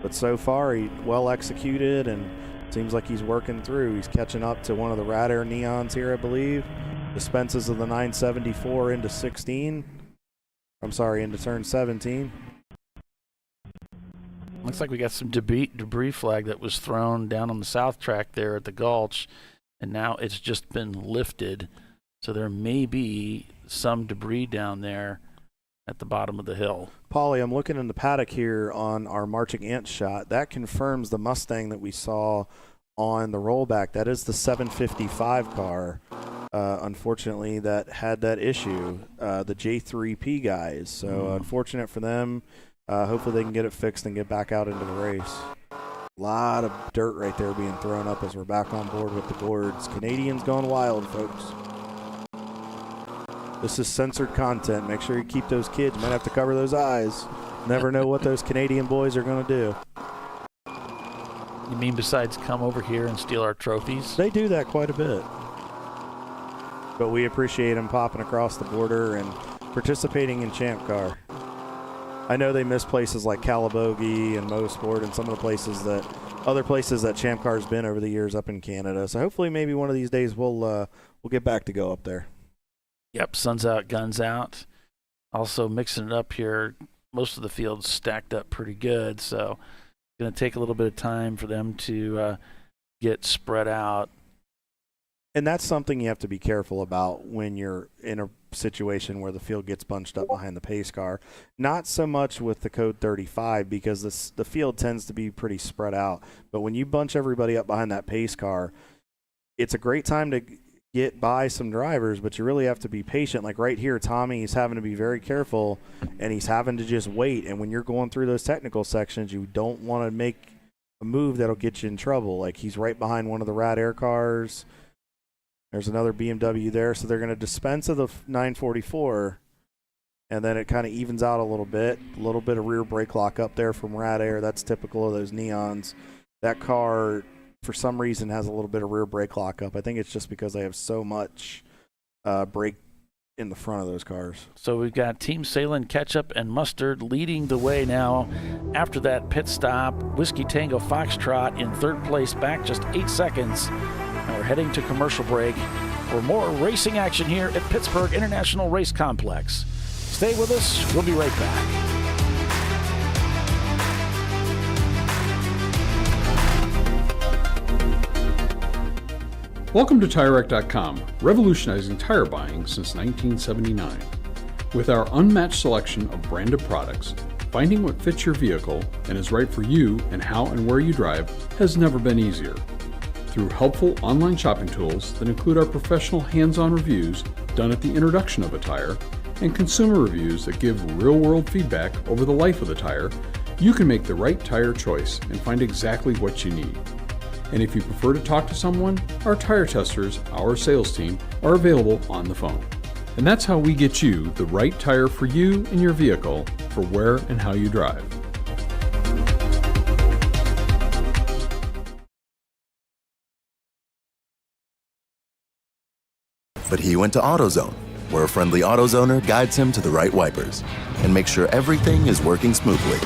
But so far, he well executed, and seems like he's working through. He's catching up to one of the Rad Air Neons here, I believe. Dispenses of the 974 into 16. I'm sorry, into turn 17. Looks like we got some debris flag that was thrown down on the south track there at the Gulch, and now it's just been lifted. So there may be some debris down there at the bottom of the hill. Paulie, I'm looking in the paddock here on our Marching Ants shot. That confirms the Mustang that we saw on the rollback. That is the 755 car, unfortunately, that had that issue, the J3P guys. So unfortunate for them. Hopefully they can get it fixed and get back out into the race. A lot of dirt right there being thrown up as we're back on board with the boards. Canadians going wild, folks. This is censored content. Make sure you keep those kids. Might have to cover those eyes. Never know what those Canadian boys are going to do. You mean besides come over here and steal our trophies? They do that quite a bit. But we appreciate them popping across the border and participating in Champ Car. I know they miss places like Calabogie and Mosport and some of the other places that Champ Car's been over the years up in Canada. So hopefully maybe one of these days we'll get back to go up there. Yep, sun's out, guns out. Also mixing it up here. Most of the field's stacked up pretty good, so it's going to take a little bit of time for them to get spread out. And that's something you have to be careful about when you're in a situation where the field gets bunched up behind the pace car. Not so much with the Code 35 because the field tends to be pretty spread out. But when you bunch everybody up behind that pace car, it's a great time to get by some drivers, but you really have to be patient. Like right here, Tommy is having to be very careful, and he's having to just wait. And when you're going through those technical sections, you don't want to make a move that'll get you in trouble. Like he's right behind one of the Rad Air cars. There's another BMW there, so they're going to dispense of the 944, and then it kind of evens out a little bit of rear brake lock up there from Rad Air. That's typical of those Neons. That car, for some reason, has a little bit of rear brake lock up. I think it's just because they have so much brake in the front of those cars. So we've got Team Salem, Ketchup, and Mustard leading the way now after that pit stop. Whiskey Tango Foxtrot in third place, back just 8 seconds. Now we're heading to commercial break for more racing action here at Pittsburgh International Race Complex. Stay with us. We'll be right back. Welcome to TireRack.com, revolutionizing tire buying since 1979. With our unmatched selection of branded products, finding what fits your vehicle and is right for you and how and where you drive has never been easier. Through helpful online shopping tools that include our professional hands-on reviews done at the introduction of a tire and consumer reviews that give real-world feedback over the life of the tire, you can make the right tire choice and find exactly what you need. And if you prefer to talk to someone, our tire testers, our sales team, are available on the phone. And that's how we get you the right tire for you and your vehicle for where and how you drive. But he went to AutoZone, where a friendly AutoZoner guides him to the right wipers and makes sure everything is working smoothly.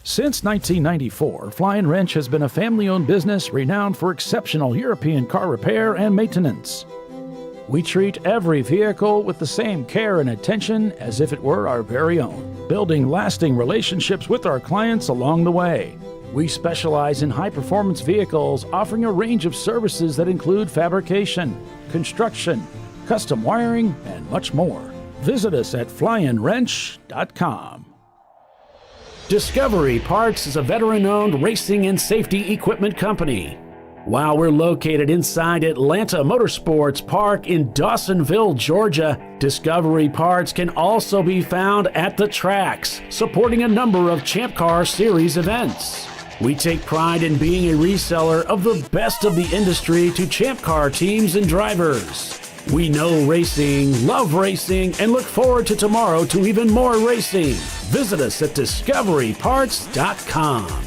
Since 1994, Flying Wrench has been a family-owned business renowned for exceptional European car repair and maintenance. We treat every vehicle with the same care and attention as if it were our very own, building lasting relationships with our clients along the way. We specialize in high-performance vehicles, offering a range of services that include fabrication, construction, custom wiring, and much more. Visit us at flyinwrench.com. Discovery Parts is a veteran-owned racing and safety equipment company. While we're located inside Atlanta Motorsports Park in Dawsonville, Georgia, Discovery Parts can also be found at the tracks, supporting a number of Champ Car Series events. We take pride in being a reseller of the best of the industry to Champ Car teams and drivers. We know racing, love racing, and look forward to tomorrow to even more racing. Visit us at discoveryparts.com.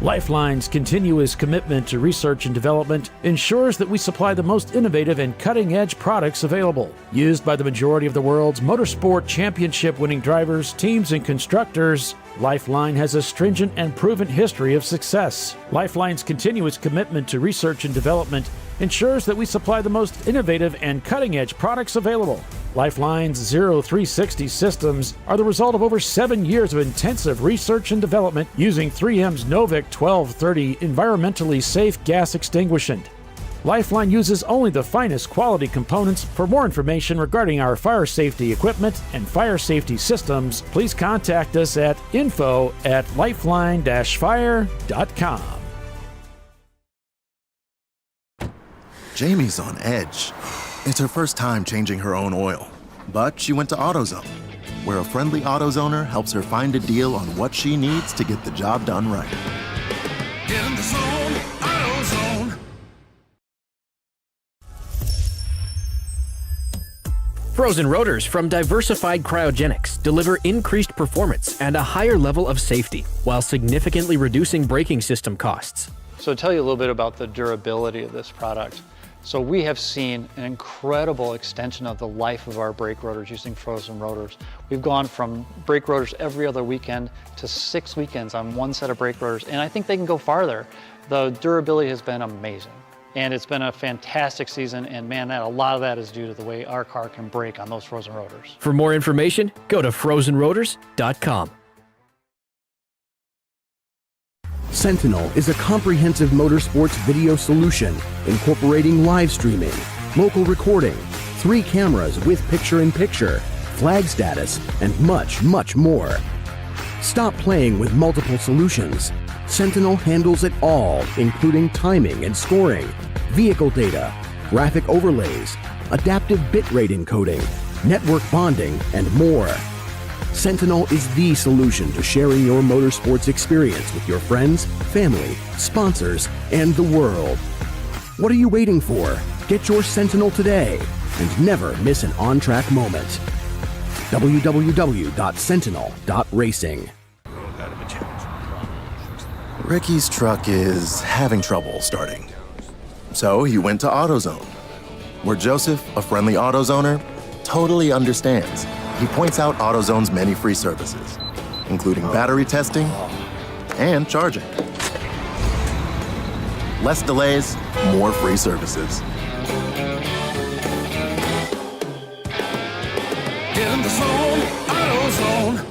Lifeline's continuous commitment to research and development ensures that we supply the most innovative and cutting-edge products available. Used by the majority of the world's motorsport championship-winning drivers, teams, and constructors, Lifeline has a stringent and proven history of success. Lifeline's continuous commitment to research and development ensures that we supply the most innovative and cutting-edge products available. Lifeline's 0360 systems are the result of over 7 years of intensive research and development using 3M's Novik 1230 environmentally safe gas extinguishant. Lifeline uses only the finest quality components. For more information regarding our fire safety equipment and fire safety systems, please contact us at info@lifeline-fire.com. Jamie's on edge. It's her first time changing her own oil, but she went to AutoZone, where a friendly AutoZoner helps her find a deal on what she needs to get the job done right. Get in the zone, AutoZone. Frozen rotors from Diversified Cryogenics deliver increased performance and a higher level of safety, while significantly reducing braking system costs. So to tell you a little bit about the durability of this product. So we have seen an incredible extension of the life of our brake rotors using frozen rotors. We've gone from brake rotors every other weekend to 6 weekends on one set of brake rotors, and I think they can go farther. The durability has been amazing, and it's been a fantastic season, and man, a lot of that is due to the way our car can brake on those frozen rotors. For more information, go to frozenrotors.com. Sentinel is a comprehensive motorsports video solution incorporating live streaming, local recording, 3 cameras with picture-in-picture, flag status, and much, much more. Stop playing with multiple solutions. Sentinel handles it all, including timing and scoring, vehicle data, graphic overlays, adaptive bitrate encoding, network bonding, and more. Sentinel is the solution to sharing your motorsports experience with your friends, family, sponsors, and the world. What are you waiting for? Get your Sentinel today and never miss an on-track moment. www.sentinel.racing. Ricky's truck is having trouble starting. So he went to AutoZone, where Joseph, a friendly AutoZoner, totally understands. He points out AutoZone's many free services, including battery testing and charging. Less delays, more free services. Get in the zone, AutoZone.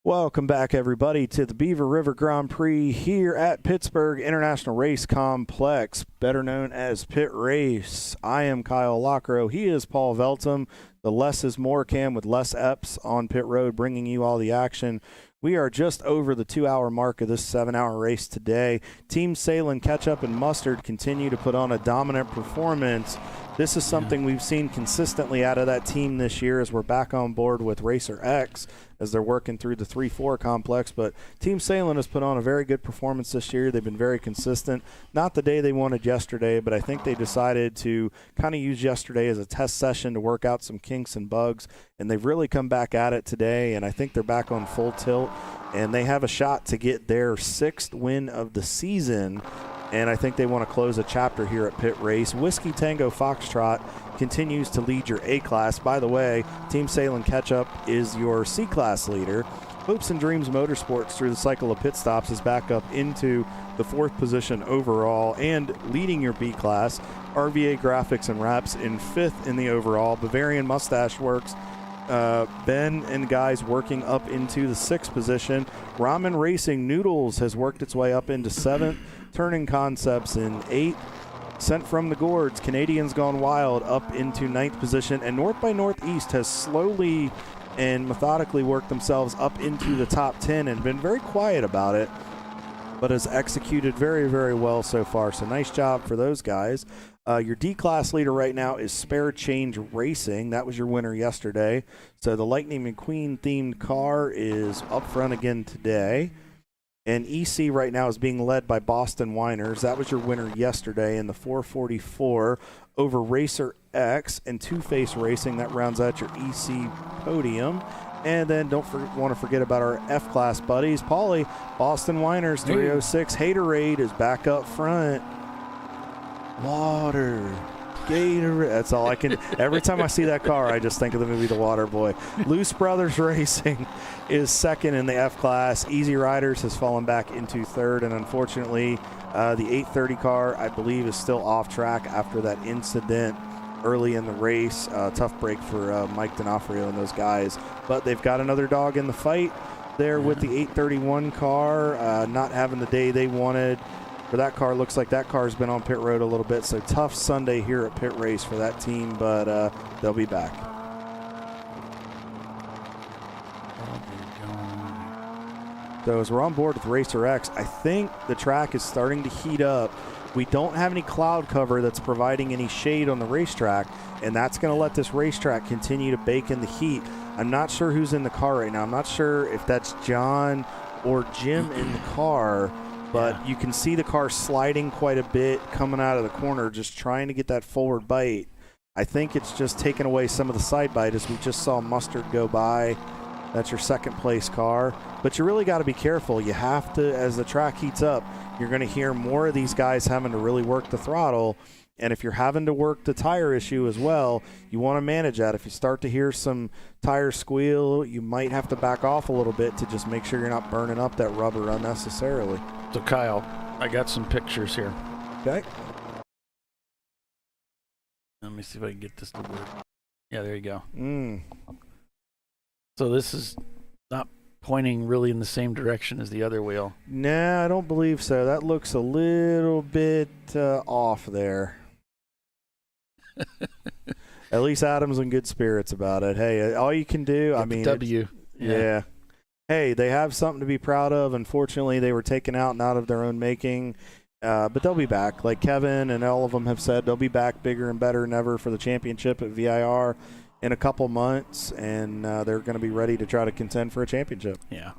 Welcome back, everybody, to the Beaver River Grand Prix here at Pittsburgh International Race Complex, better known as Pit Race. I am Kyle Lockrow. He is Paul Veltum. The less is more cam with Les Epps on pit road, bringing you all the action. We are just over the 2-hour mark of this 7-hour race today. Team Salem, Ketchup, and Mustard continue to put on a dominant performance. This is something we've seen consistently out of that team this year as we're back on board with Racer X as they're working through the 3-4 complex. But Team Salem has put on a very good performance this year. They've been very consistent. Not the day they wanted yesterday, but I think they decided to kind of use yesterday as a test session to work out some kinks and bugs. And they've really come back at it today, and I think they're back on full tilt. And they have a shot to get their 6th win of the season. And I think they want to close a chapter here at Pit Race. Whiskey Tango Foxtrot continues to lead your A-Class. By the way, Team Salem Ketchup is your C-Class leader. Hopes and Dreams Motorsports, through the cycle of pit stops, is back up into the 4th position overall and leading your B class. RVA Graphics and Wraps in 5th in the overall. Bavarian Mustache Works, Ben and guys working up into the 6th position. Ramen Racing Noodles has worked its way up into 7th. Turning Concepts in 8th. Sent from the Gourds, Canadians Gone Wild, up into 9th position. And North by Northeast has slowly and methodically worked themselves up into the top 10 and been very quiet about it, but has executed very, very well so far. So nice job for those guys. Your D-Class leader right now is Spare Change Racing. That was your winner yesterday. So the Lightning McQueen themed car is up front again today. And EC right now is being led by Boston Winers. That was your winner yesterday in the 444 over Racer X and Two-Face Racing. That rounds out your EC podium. And then don't want to forget about our F-Class buddies. Paulie, Boston Winers 306. Haterade is back up front. Water. Gatorade. That's all I can. Every time I see that car, I just think of the movie The Water Boy. Loose Brothers Racing is 2nd in the F-Class. Easy Riders has fallen back into 3rd, and unfortunately, the 830 car, I believe, is still off track after that incident early in the race. Tough break for Mike D'Onofrio and those guys, but they've got another dog in the fight there with the 831 car, not having the day they wanted. For that car, looks like that car's been on pit road a little bit, so tough Sunday here at Pit Race for that team, but they'll be back. So as we're on board with Racer X, I think the track is starting to heat up. We don't have any cloud cover that's providing any shade on the racetrack, and that's going to let this racetrack continue to bake in the heat. I'm not sure who's in the car right now. I'm not sure if that's John or Jim in the car, but you can see the car sliding quite a bit coming out of the corner, just trying to get that forward bite. I think it's just taking away some of the side bite, as we just saw Mustard go by. That's your 2nd place car. But you really got to be careful. You have to, as the track heats up, you're going to hear more of these guys having to really work the throttle. And if you're having to work the tire issue as well, you want to manage that. If you start to hear some tire squeal, you might have to back off a little bit to just make sure you're not burning up that rubber unnecessarily. So Kyle, I got some pictures here. Okay. Let me see if I can get this to work. Yeah, there you go. Mm. So this is not pointing really in the same direction as the other wheel. Nah, I don't believe so. That looks a little bit off there. At least Adam's in good spirits about it. Hey, all you can do, I mean, W. Yeah. Hey, they have something to be proud of. Unfortunately, they were taken out and out of their own making. But they'll be back. Like Kevin and all of them have said, they'll be back bigger and better than ever for the championship at VIR in a couple months, and they're going to be ready to try to contend for a championship. Yeah.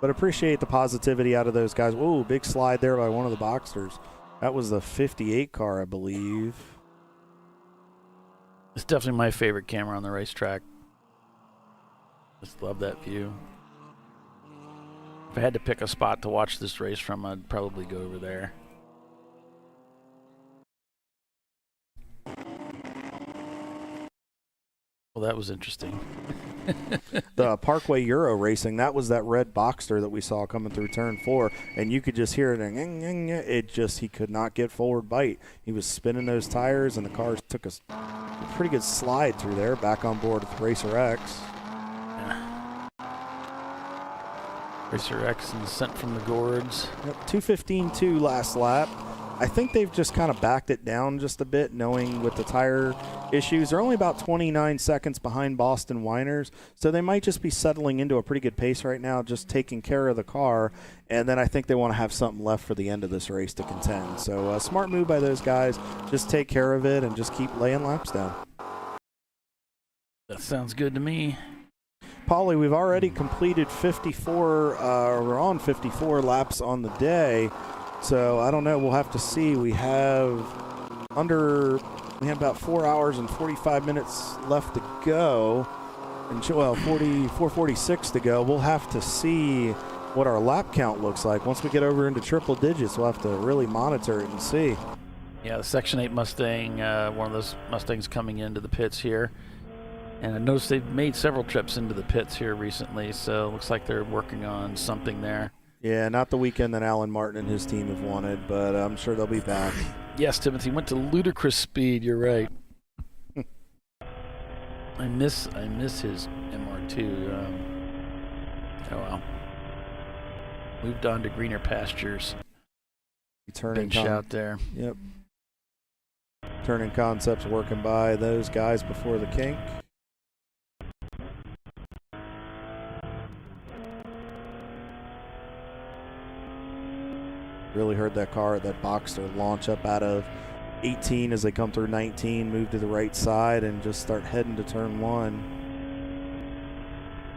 But appreciate the positivity out of those guys. Ooh, big slide there by one of the Boxsters. That was the 58 car, I believe. It's definitely my favorite camera on the racetrack. Just love that view. If I had to pick a spot to watch this race from, I'd probably go over there. Well, that was interesting. The Parkway Euro Racing, that was that red Boxster that we saw coming through turn 4, and you could just hear it. He could not get forward bite. He was spinning those tires, and the cars took a pretty good slide through there. Back on board with Racer X. Racer X and sent from the Gourds. Yep, 2:15.2 last lap. I think they've just kind of backed it down just a bit, knowing with the tire issues. They're only about 29 seconds behind Boston Winers, so they might just be settling into a pretty good pace right now, just taking care of the car, and then I think they want to have something left for the end of this race to contend. So a smart move by those guys. Just take care of it and just keep laying laps down. That sounds good to me. Paulie, we've already completed 54, we're on 54 laps on the day. So I don't know. We'll have to see. We have about 4 hours and 45 minutes left to go, and 4:46 to go. We'll have to see what our lap count looks like. Once we get over into triple digits, we'll have to really monitor it and see. Yeah, the Section 8 Mustang, one of those Mustangs coming into the pits here. And I noticed they've made several trips into the pits here recently, so it looks like they're working on something there. Yeah, not the weekend that Alan Martin and his team have wanted, but I'm sure they'll be back. Yes, Timothy went to ludicrous speed. You're right. I miss his MR2. Oh well. Moved on to greener pastures. Turning Big shout there. Yep. Turning Concepts working by those guys before the kink. Really heard that Boxster launch up out of 18 as they come through 19, move to the right side, and just start heading to turn 1.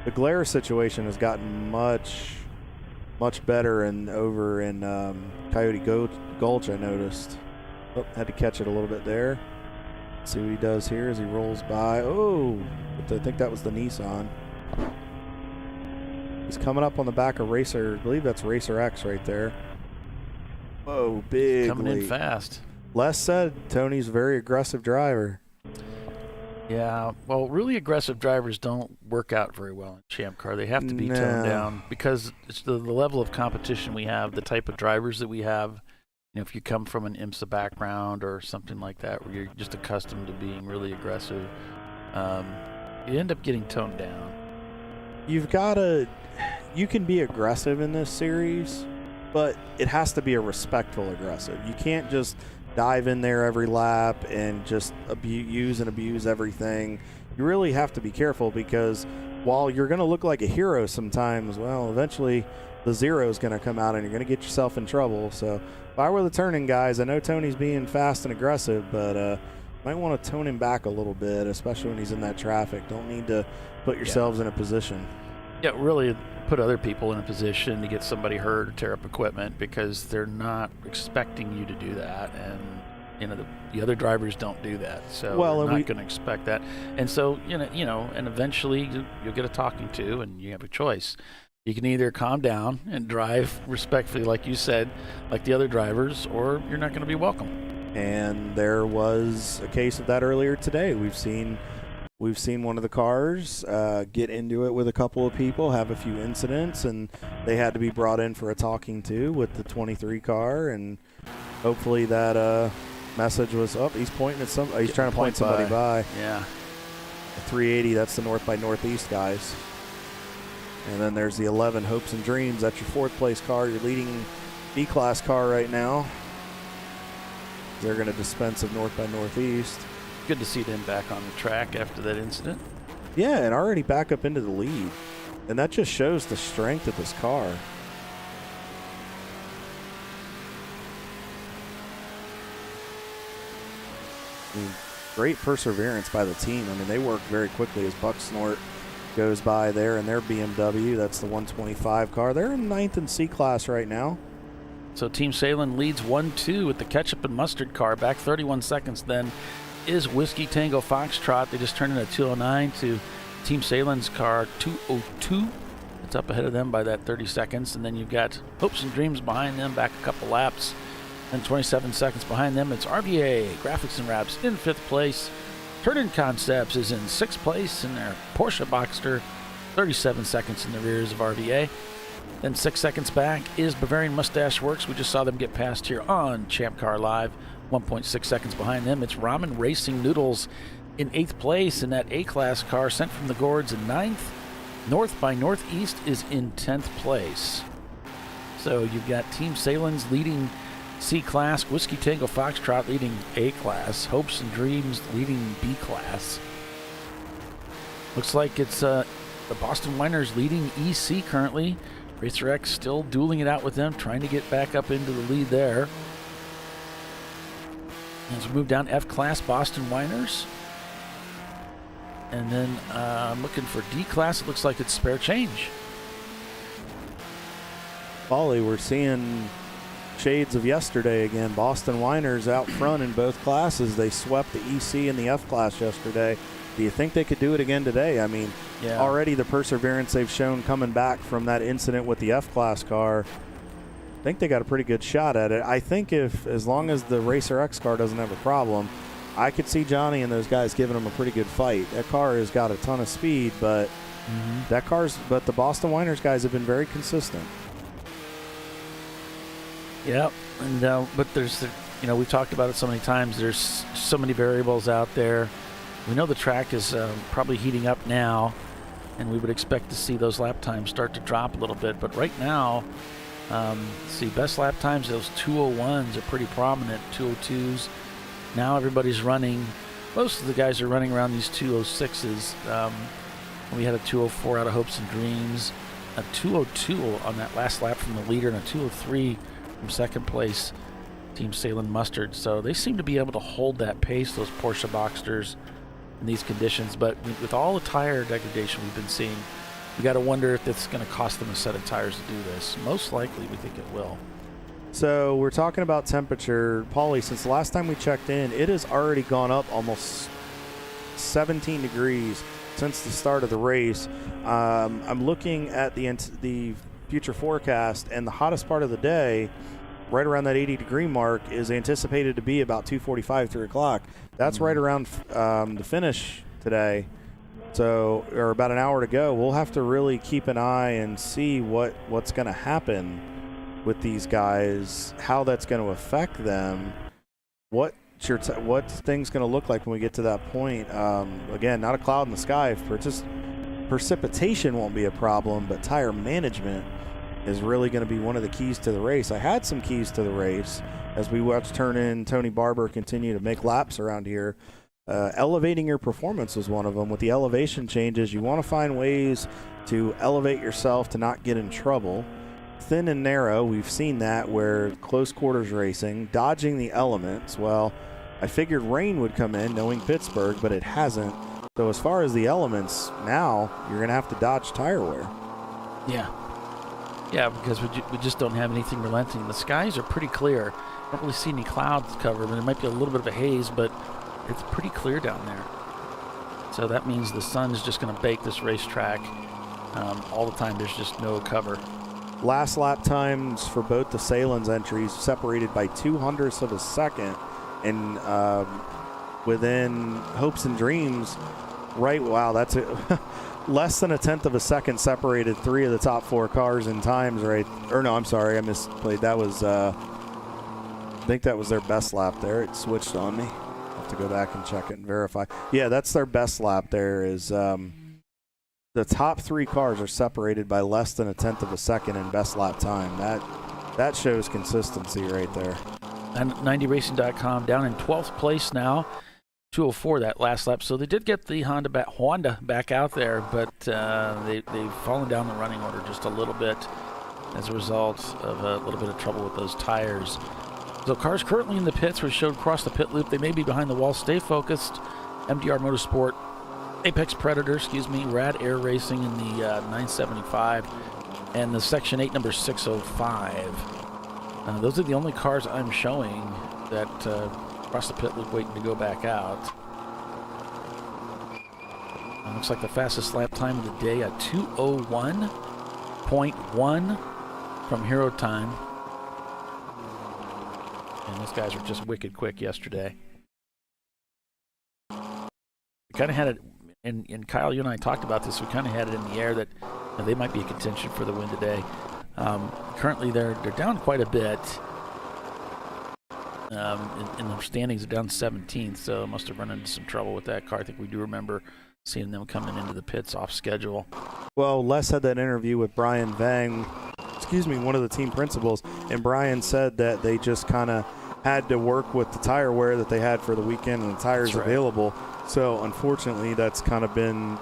The glare situation has gotten much better over in Coyote Gulch, I noticed. Oh, had to catch it a little bit there. See what he does here as he rolls by. Oh, I think that was the Nissan. He's coming up on the back of Racer. I believe that's Racer X right there. Whoa, big Coming leap. in fast. Les said Tony's a very aggressive driver. Yeah, well, really aggressive drivers don't work out very well in Champ Car. They have to be toned down because it's the level of competition we have, the type of drivers that we have. You know, if you come from an IMSA background or something like that, where you're just accustomed to being really aggressive, you end up getting toned down. You can be aggressive in this series, but it has to be a respectful aggressive. You can't just dive in there every lap and just use and abuse everything. You really have to be careful because while you're going to look like a hero sometimes, well, eventually the zero is going to come out and you're going to get yourself in trouble. So if I were the turning guys, I know Tony's being fast and aggressive, but might want to tone him back a little bit, especially when he's in that traffic. Don't need to put yourselves in a position. Yeah, really put other people in a position to get somebody hurt or tear up equipment because they're not expecting you to do that, and you know the other drivers don't do that, so they're not going to expect that, and so and eventually you'll get a talking to, and you have a choice. You can either calm down and drive respectfully, like you said, like the other drivers, or you're not going to be welcome. And there was a case of that earlier today. We've seen one of the cars get into it with a couple of people, have a few incidents, and they had to be brought in for a talking to with the 23 car. And hopefully that message was up. He's pointing at he's trying to point somebody by. Yeah. 380. That's the North by Northeast guys. And then there's the 11 Hopes and Dreams. That's your 4th place car, your leading B-class car right now. They're going to dispense of North by Northeast. Good to see them back on the track after that incident. Yeah, and already back up into the lead. And that just shows the strength of this car. I mean, great perseverance by the team. I mean, they work very quickly as Buck Snort goes by there in their BMW. That's the 125 car. They're in 9th in C-Class right now. So Team Salem leads 1-2 with the ketchup and mustard car. Back 31 seconds then is Whiskey Tango Foxtrot. They just turned in a 209 to Team Salem's car 202. It's up ahead of them by that 30 seconds. And then you've got Hopes and Dreams behind them, back a couple laps. And 27 seconds behind them, it's RVA, Graphics and Wraps in 5th place. Turn-In Concepts is in 6th place in their Porsche Boxster, 37 seconds in the rears of RVA. Then 6 seconds back is Bavarian Mustache Works. We just saw them get past here on ChampCar.Live. 1.6 seconds behind them, it's Ramen Racing Noodles in 8th place in that A-Class car sent from the Gourds in 9th. North by Northeast is in 10th place. So you've got Team Salen's leading C-Class, Whiskey Tango Foxtrot leading A-Class, Hopes and Dreams leading B-Class. Looks like it's the Boston Winers leading EC currently. Racer X still dueling it out with them, trying to get back up into the lead there. As we move down, F-Class, Boston Winers. And then I'm looking for D-Class. It looks like it's Spare Change. Polly, we're seeing shades of yesterday again. Boston Winers out front in both classes. They swept the EC and the F-Class yesterday. Do you think they could do it again today? I mean, already the perseverance they've shown coming back from that incident with the F-Class car, I think they got a pretty good shot at it. I think as long as the Racer X car doesn't have a problem, I could see Johnny and those guys giving him a pretty good fight. That car has got a ton of speed, but but the Boston Whiners guys have been very consistent. Yeah, and but there's, we've talked about it so many times. There's so many variables out there. We know the track is probably heating up now, and we would expect to see those lap times start to drop a little bit. But right now, best lap times, those 201s are pretty prominent, 202s. Now everybody's running, most of the guys are running around these 206s. We had a 204 out of Hopes and Dreams, a 202 on that last lap from the leader, and a 203 from second place, Team Salem Mustard. So they seem to be able to hold that pace, those Porsche Boxsters, in these conditions. But with all the tire degradation we've been seeing, we got to wonder if it's going to cost them a set of tires to do this. Most likely, we think it will. So we're talking about temperature. Paulie, since the last time we checked in, it has already gone up almost 17 degrees since the start of the race. I'm looking at the future forecast, and the hottest part of the day, right around that 80-degree mark, is anticipated to be about 2:45, 3 o'clock. That's right around the finish today. So, or about an hour to go. We'll have to really keep an eye and see what's going to happen with these guys, how that's going to affect them, what things going to look like when we get to that point. Again, not a cloud in the sky. Precipitation won't be a problem, but tire management is really going to be one of the keys to the race. I had some keys to the race as we watched Tony Barber continue to make laps around here. Elevating your performance was one of them. With the elevation changes, you want to find ways to elevate yourself to not get in trouble. Thin and narrow, we've seen that where close quarters racing, dodging the elements. Well, I figured rain would come in knowing Pittsburgh, but it hasn't. So as far as the elements, now you're going to have to dodge tire wear. Yeah, because we just don't have anything relenting. The skies are pretty clear. I don't really see any clouds covered. There might be a little bit of a haze, but it's pretty clear down there. So that means the sun is just going to bake this racetrack all the time. There's just no cover. Last lap times for both the Salins entries separated by 0.02 of a second, and within Hopes and Dreams, right? Wow, that's less than 1/10 of a second separated 3 of the top 4 cars in times, right? Or no, I'm sorry, I misplayed. That was I think that was their best lap there. It switched on me. I'll have to go back and check it and verify. Yeah, that's their best lap there. Is the top 3 cars are separated by less than 1/10 of a second in best lap time. That shows consistency right there. And 90racing.com down in 12th place now, 204 that last lap. So they did get the Honda back out there, but they've fallen down the running order just a little bit as a result of a little bit of trouble with those tires. So cars currently in the pits were showed across the pit loop. They may be behind the wall. Stay focused. MDR Motorsport, Apex Predator, Rad Air Racing in the 975, and the Section 8 number 605. Those are the only cars I'm showing that across the pit loop waiting to go back out. Looks like the fastest lap time of the day at 2:01.1 from Hero Time. And those guys were just wicked quick yesterday. We kind of had it, and Kyle, you and I talked about this, we kind of had it in the air that they might be a contention for the win today. Currently, they're down quite a bit. In the standings, they're down 17th, so must have run into some trouble with that car. I think we do remember seeing them coming into the pits off schedule. Well, Les had that interview with Brian Vang, one of the team principals, and Brian said that they just kind of had to work with the tire wear that they had for the weekend and the tires available. So, unfortunately, that's kind of been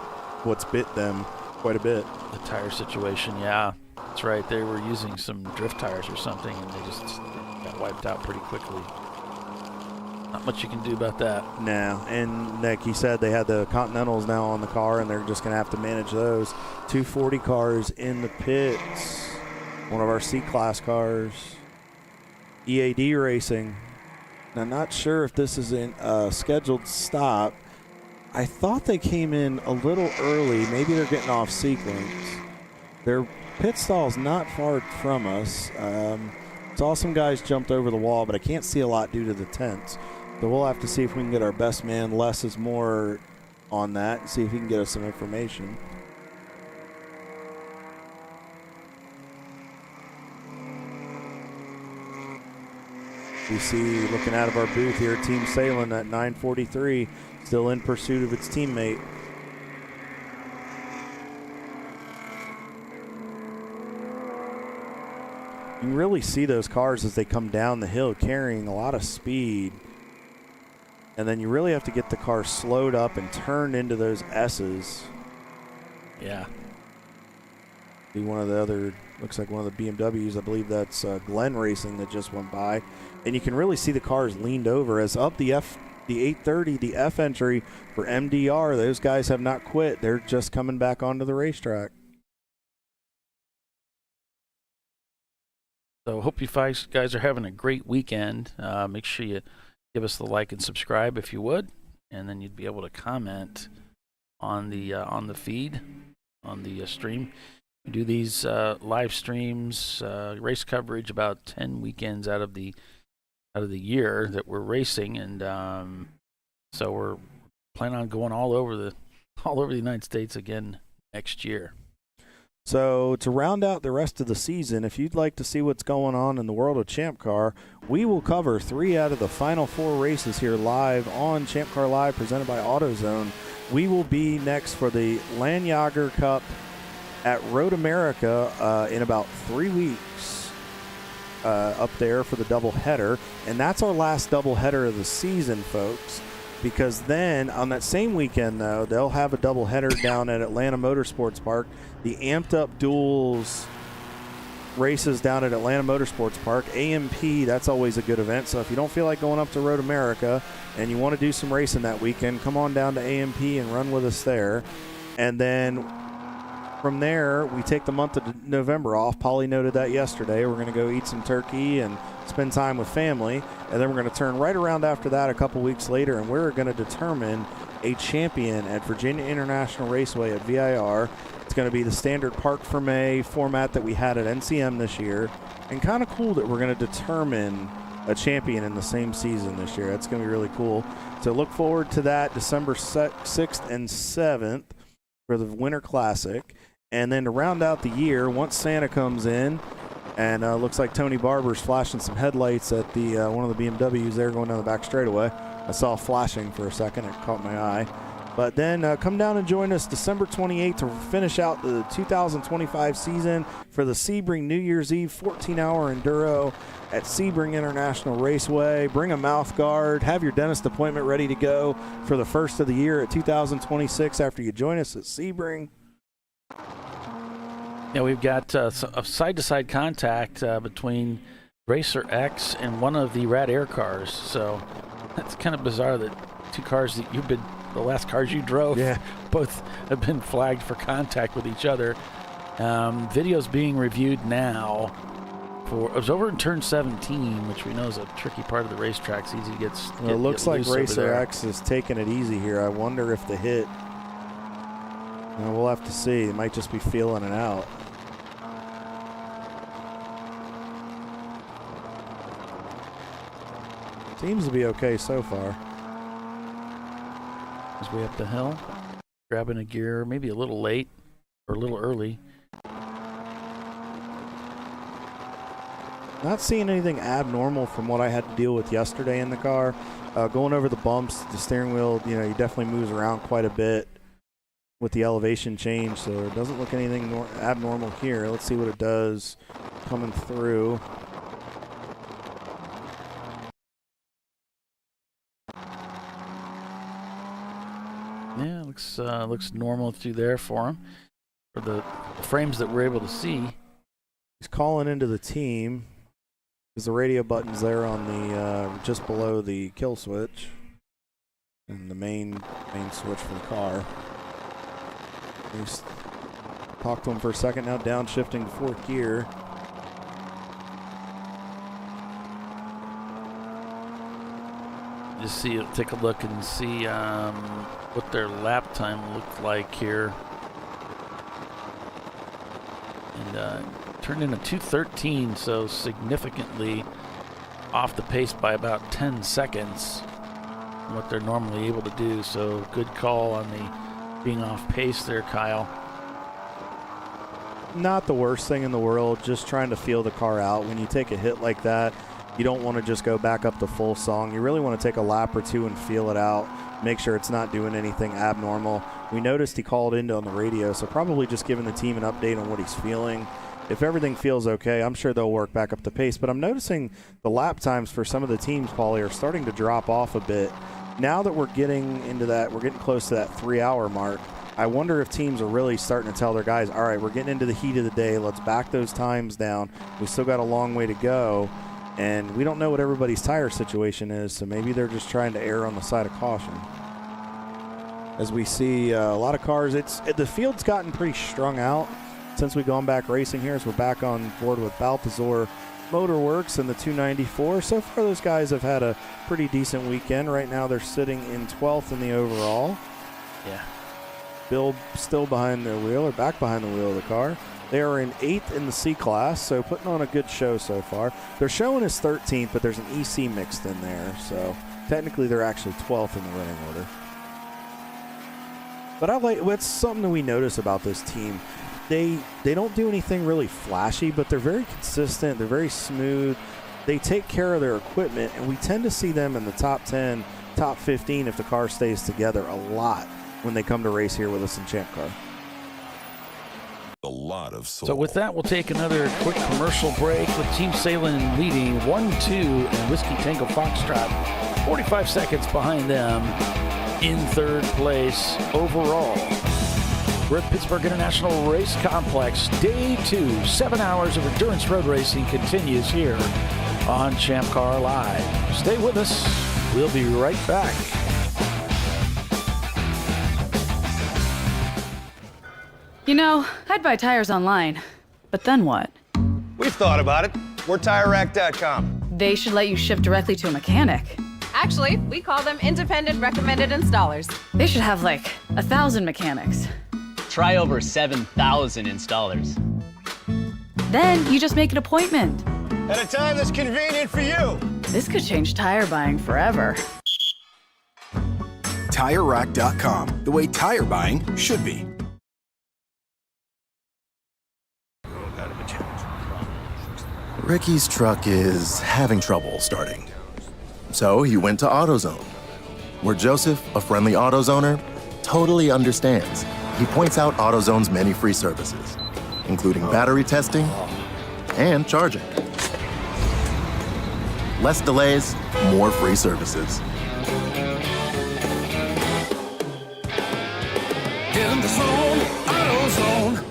what's bit them quite a bit. The tire situation, yeah. That's right. They were using some drift tires or something, and they just got wiped out pretty quickly. Not much you can do about that. No, and like he said, they had the Continentals now on the car, and they're just going to have to manage those. 240 cars in the pits. One of our C-Class cars. EAD Racing. Now, not sure if this is a scheduled stop. I thought they came in a little early. Maybe they're getting off sequence. Their pit stall's not far from us. Saw some guys jumped over the wall, but I can't see a lot due to the tents. So we'll have to see if we can get our best man, Less is More, on that, and see if he can get us some information. We see, looking out of our booth here, Team Salem at 9:43, still in pursuit of its teammate. You can really see those cars as they come down the hill carrying a lot of speed. And then you really have to get the car slowed up and turned into those S's. Yeah. Be one of the other, looks like one of the BMWs. I believe that's Glenn Racing that just went by. And you can really see the cars leaned over as up the 830, the F entry for MDR. Those guys have not quit. They're just coming back onto the racetrack. So hope you guys are having a great weekend. Make sure you give us the like and subscribe if you would, and then you'd be able to comment on the feed, on the stream. We do these live streams, race coverage about 10 weekends out of the year that we're racing, and so we're planning on going all over the United States again next year. So to round out the rest of the season, if you'd like to see what's going on in the world of Champ Car, we will cover 3 out of the final 4 races here live on ChampCar.Live, presented by AutoZone. We will be next for the Landjager Cup at Road America in about 3 weeks up there for the doubleheader. And that's our last doubleheader of the season, folks. Because then on that same weekend, though, they'll have a doubleheader down at Atlanta Motorsports Park. The Amped Up Duels races down at Atlanta Motorsports Park. AMP, that's always a good event. So if you don't feel like going up to Road America and you want to do some racing that weekend, come on down to AMP and run with us there. And then from there, we take the month of November off. Polly noted that yesterday. We're going to go eat some turkey and spend time with family. And then we're going to turn right around after that a couple weeks later, and we're going to determine a champion at Virginia International Raceway at VIR. It's going to be the standard Parc Fermé format that we had at NCM this year. And kind of cool that we're going to determine a champion in the same season this year. That's going to be really cool. So look forward to that December 6th and 7th for the Winter Classic. And then to round out the year, once Santa comes in, and looks like Tony Barber's flashing some headlights at the one of the BMWs there going down the back straightaway. I saw flashing for a second. It caught my eye. But then come down and join us December 28th to finish out the 2025 season for the Sebring New Year's Eve 14-hour Enduro at Sebring International Raceway. Bring a mouth guard. Have your dentist appointment ready to go for the first of the year at 2026 after you join us at Sebring. Yeah, we've got a side-to-side contact between Racer X and one of the Rad Air cars. So it's kind of bizarre that 2 cars that you've been, the last cars you drove, both have been flagged for contact with each other. Video's being reviewed now. It was over in turn 17, which we know is a tricky part of the racetrack. It's easy to get. Well, it looks like Racer X is taking it easy here. I wonder if the hit. We'll have to see. It might just be feeling it out. Seems to be okay so far. As we up the hill, grabbing a gear, maybe a little late or a little early. Not seeing anything abnormal from what I had to deal with yesterday in the car. Going over the bumps, the steering wheel, he definitely moves around quite a bit with the elevation change, so it doesn't look anything abnormal here. Let's see what it does coming through. Yeah, looks normal through there for him. For the frames that we're able to see. He's calling into the team. There's the radio buttons there on the just below the kill switch and the main switch for the car. He's talked to him for a second now, downshifting to 4th gear. Just take a look and see what their lap time looked like here. And turned in a 2:13, so significantly off the pace by about 10 seconds. what they're normally able to do. So good call on the being off pace there, Kyle. Not the worst thing in the world, just trying to feel the car out. When you take a hit like that, you don't want to just go back up to full song. You really want to take a lap or two and feel it out, make sure it's not doing anything abnormal. We noticed he called in on the radio, so probably just giving the team an update on what he's feeling. If everything feels okay, I'm sure they'll work back up the pace. But I'm noticing the lap times for some of the teams, Paulie, are starting to drop off a bit. Now that we're getting into that, we're getting close to that 3-hour mark, I wonder if teams are really starting to tell their guys, all right, we're getting into the heat of the day. Let's back those times down. We still got a long way to go. And we don't know what everybody's tire situation is, so maybe they're just trying to err on the side of caution. As we see a lot of cars, the field's gotten pretty strung out since we've gone back racing here. So we're back on board with Balthazar Motorworks and the 294. So far, those guys have had a pretty decent weekend. Right now, they're sitting in 12th in the overall. Yeah. Bill still behind the wheel, or back behind the wheel of the car. They are in 8th in the C class, so putting on a good show so far. They're showing as 13th, but there's an EC mixed in there, so technically they're actually 12th in the running order. But what's something that we notice about this team. They don't do anything really flashy, but they're very consistent. They're very smooth. They take care of their equipment, and we tend to see them in the top 10, top 15 if the car stays together a lot when they come to race here with us in Champ Car. A lot of soul. So with that, we'll take another quick commercial break with Team Salem leading 1-2 and Whiskey Tango Foxtrot 45 seconds behind them in third place overall. We're at Pittsburgh International Race Complex. Day 2, 7 hours of endurance road racing continues here on ChampCar.Live. Stay with us. We'll be right back. You know, I'd buy tires online, but then what? We've thought about it. We're TireRack.com. They should let you ship directly to a mechanic. Actually, we call them independent recommended installers. They should have like 1,000 mechanics. Try over 7,000 installers. Then you just make an appointment. At a time that's convenient for you. This could change tire buying forever. TireRack.com, the way tire buying should be. Ricky's truck is having trouble starting. So he went to AutoZone, where Joseph, a friendly AutoZoner, totally understands. He points out AutoZone's many free services, including battery testing and charging. Less delays, more free services. In the zone, AutoZone.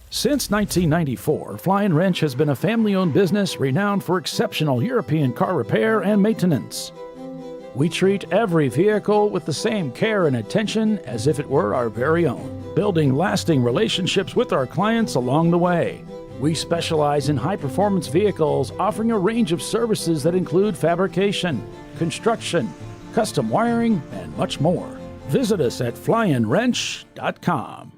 Since 1994, Fly & Wrench has been a family-owned business renowned for exceptional European car repair and maintenance. We treat every vehicle with the same care and attention as if it were our very own, building lasting relationships with our clients along the way. We specialize in high-performance vehicles, offering a range of services that include fabrication, construction, custom wiring, and much more. Visit us at flyandwrench.com.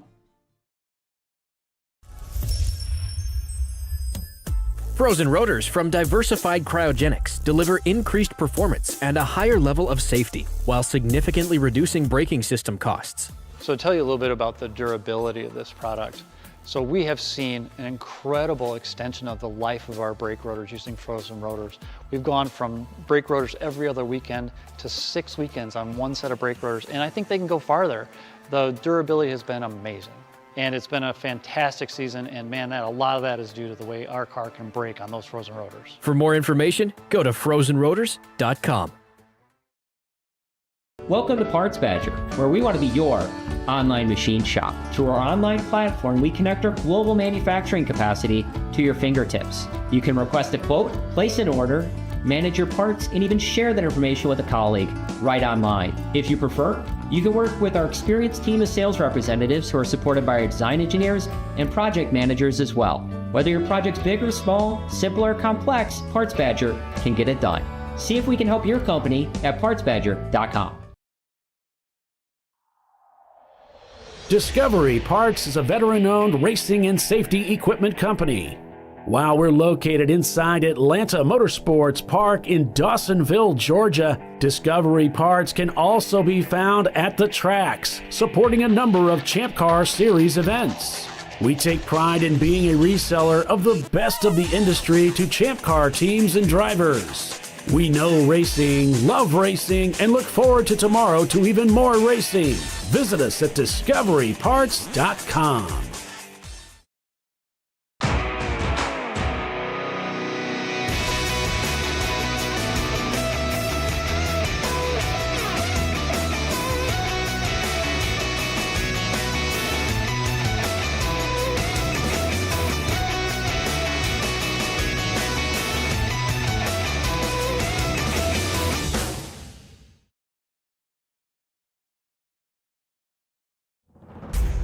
Frozen rotors from Diversified Cryogenics deliver increased performance and a higher level of safety, while significantly reducing braking system costs. So to tell you a little bit about the durability of this product. So we have seen an incredible extension of the life of our brake rotors using frozen rotors. We've gone from brake rotors every other weekend to 6 weekends on one set of brake rotors, and I think they can go farther. The durability has been amazing. And it's been a fantastic season, and man, a lot of that is due to the way our car can brake on those frozen rotors. For more information, go to frozenrotors.com. Welcome to Parts Badger, where we want to be your online machine shop. Through our online platform, we connect our global manufacturing capacity to your fingertips. You can request a quote, place an order, manage your parts, and even share that information with a colleague right online. If you prefer, you can work with our experienced team of sales representatives who are supported by our design engineers and project managers as well. Whether your project's big or small, simple or complex, Parts Badger can get it done. See if we can help your company at partsbadger.com. Discovery Parts is a veteran-owned racing and safety equipment company. While we're located inside Atlanta Motorsports Park in Dawsonville, Georgia, Discovery Parts can also be found at the tracks, supporting a number of Champ Car Series events. We take pride in being a reseller of the best of the industry to Champ Car teams and drivers. We know racing, love racing, and look forward to tomorrow to even more racing. Visit us at discoveryparts.com.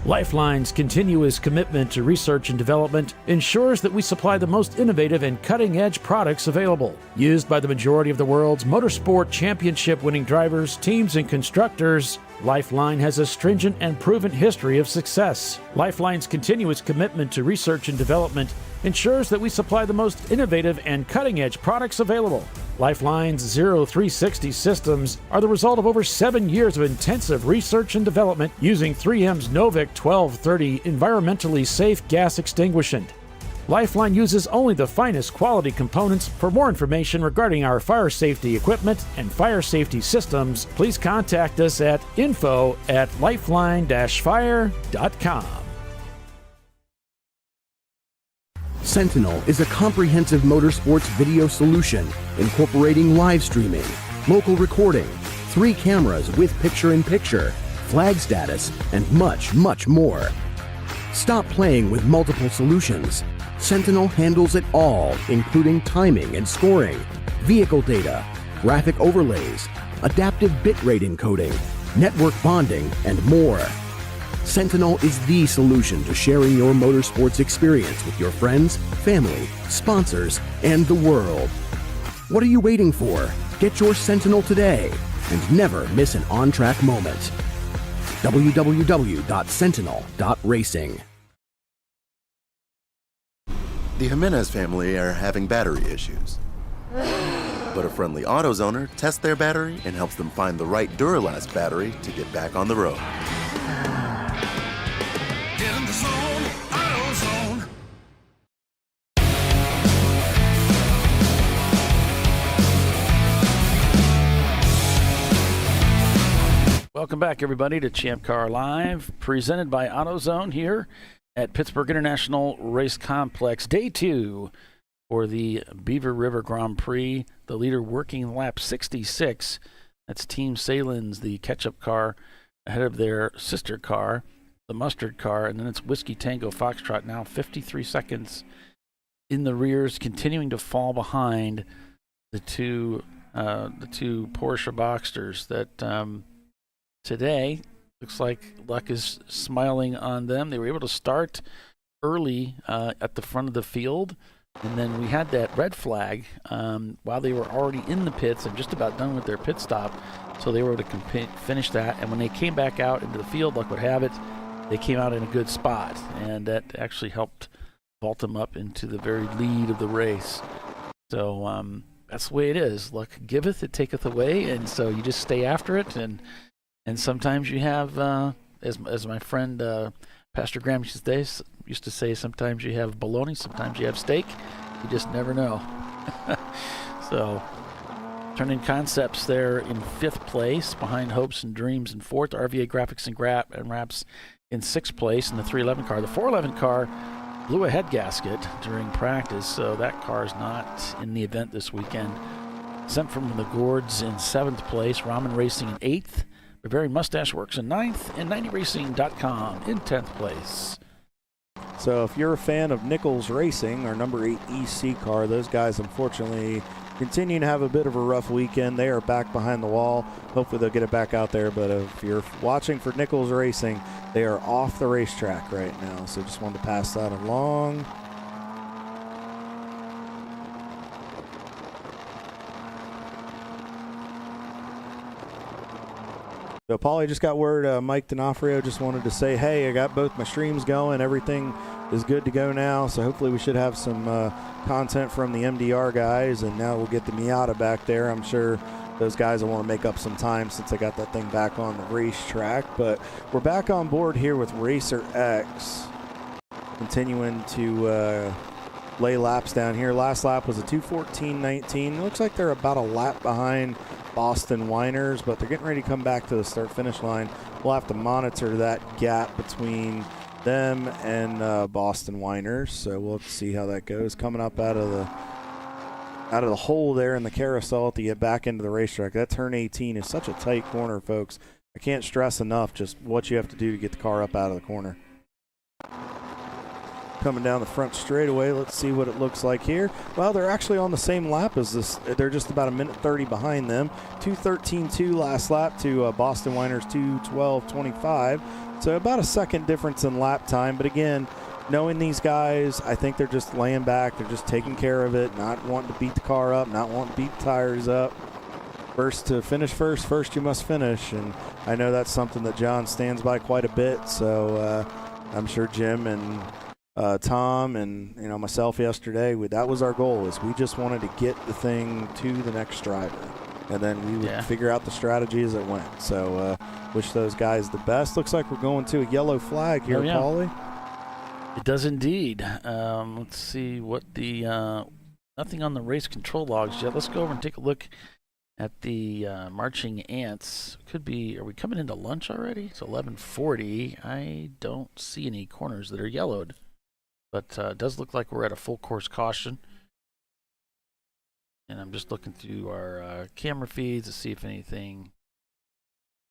Lifeline's continuous commitment to research and development ensures that we supply the most innovative and cutting-edge products available. Used by the majority of the world's motorsport championship-winning drivers, teams, and constructors, Lifeline has a stringent and proven history of success. Lifeline's continuous commitment to research and development ensures that we supply the most innovative and cutting-edge products available. Lifeline's 0360 systems are the result of over 7 years of intensive research and development using 3M's Novik 1230 environmentally safe gas extinguishant. Lifeline uses only the finest quality components. For more information regarding our fire safety equipment and fire safety systems, please contact us at info@lifeline-fire.com. Sentinel is a comprehensive motorsports video solution incorporating live streaming, local recording, 3 cameras with picture-in-picture, flag status, and much, much more. Stop playing with multiple solutions. Sentinel handles it all, including timing and scoring, vehicle data, graphic overlays, adaptive bitrate encoding, network bonding, and more. Sentinel is the solution to sharing your motorsports experience with your friends, family, sponsors, and the world. What are you waiting for? Get your Sentinel today and never miss an on-track moment. www.sentinel.racing. The Jimenez family are having battery issues. But a friendly AutoZoner tests their battery and helps them find the right Duralast battery to get back on the road. Get in the zone, AutoZone. Welcome back, everybody, to Champ Car Live, presented by AutoZone here at Pittsburgh International Race Complex. Day 2 for the Beaver River Grand Prix. The leader working lap 66. That's Team Salen's, the ketchup car, ahead of their sister car, the mustard car, and then it's Whiskey Tango Foxtrot now 53 seconds in the rears, continuing to fall behind the two Porsche Boxsters that today looks like luck is smiling on them. They were able to start early at the front of the field, and then we had that red flag while they were already in the pits and just about done with their pit stop, so they were able to finish that. And when they came back out into the field, luck would have it, they came out in a good spot, and that actually helped vault them up into the very lead of the race. So that's the way it is. Luck giveth, it taketh away, and so you just stay after it, and sometimes you have, as my friend Pastor Graham used to say, sometimes you have bologna, sometimes you have steak. You just never know. So, Turning Concepts there in 5th place, behind Hopes and Dreams in 4th. RVA Graphics and Wraps in 6th place in the 311 car. The 411 car blew a head gasket during practice, so that car is not in the event this weekend. Sent from the Gourds in 7th place, Ramen Racing in 8th. Bavarian Mustache Works in 9th, and 90racing.com in 10th place. So if you're a fan of Nichols Racing, our number 8 EC car, those guys unfortunately continue to have a bit of a rough weekend. They are back behind the wall. Hopefully they'll get it back out there, but if you're watching for Nichols Racing, they are off the racetrack right now. So just wanted to pass that along. So, Paulie, just got word Mike D'Onofrio just wanted to say, hey, I got both my streams going. Everything is good to go now. So hopefully we should have some content from the MDR guys. And now we'll get the Miata back there. I'm sure those guys will want to make up some time since I got that thing back on the racetrack. But we're back on board here with Racer X, continuing to lay laps down here. Last lap was a 2:14.19. Looks like they're about a lap behind Boston Whiners, but they're getting ready to come back to the start-finish line. We'll have to monitor that gap between them and Boston Whiners, so we'll have to see how that goes. Coming up out of the hole there in the carousel to get back into the racetrack. That turn 18 is such a tight corner, folks. I can't stress enough just what you have to do to get the car up out of the corner. Coming down the front straightaway, let's see what it looks like here. Well, they're actually on the same lap as this. They're just about a minute 30 behind them. 2:13.2 last lap to Boston Whiners 2:12.25. So about a second difference in lap time. But again, knowing these guys, I think they're just laying back. They're just taking care of it, not wanting to beat the car up, not wanting to beat the tires up. First to finish first you must finish. And I know that's something that John stands by quite a bit. So I'm sure Jim and Tom and myself yesterday, that was our goal. Is we just wanted to get the thing to the next driver, and then we would figure out the strategy as it went. So wish those guys the best. Looks like we're going to a yellow flag here, Paulie. It does indeed. Let's see what the nothing on the race control logs yet. Let's go over and take a look at the marching ants. Are we coming into lunch already? It's 11:40. I don't see any corners that are yellowed. But it does look like we're at a full course caution. And I'm just looking through our camera feeds to see if anything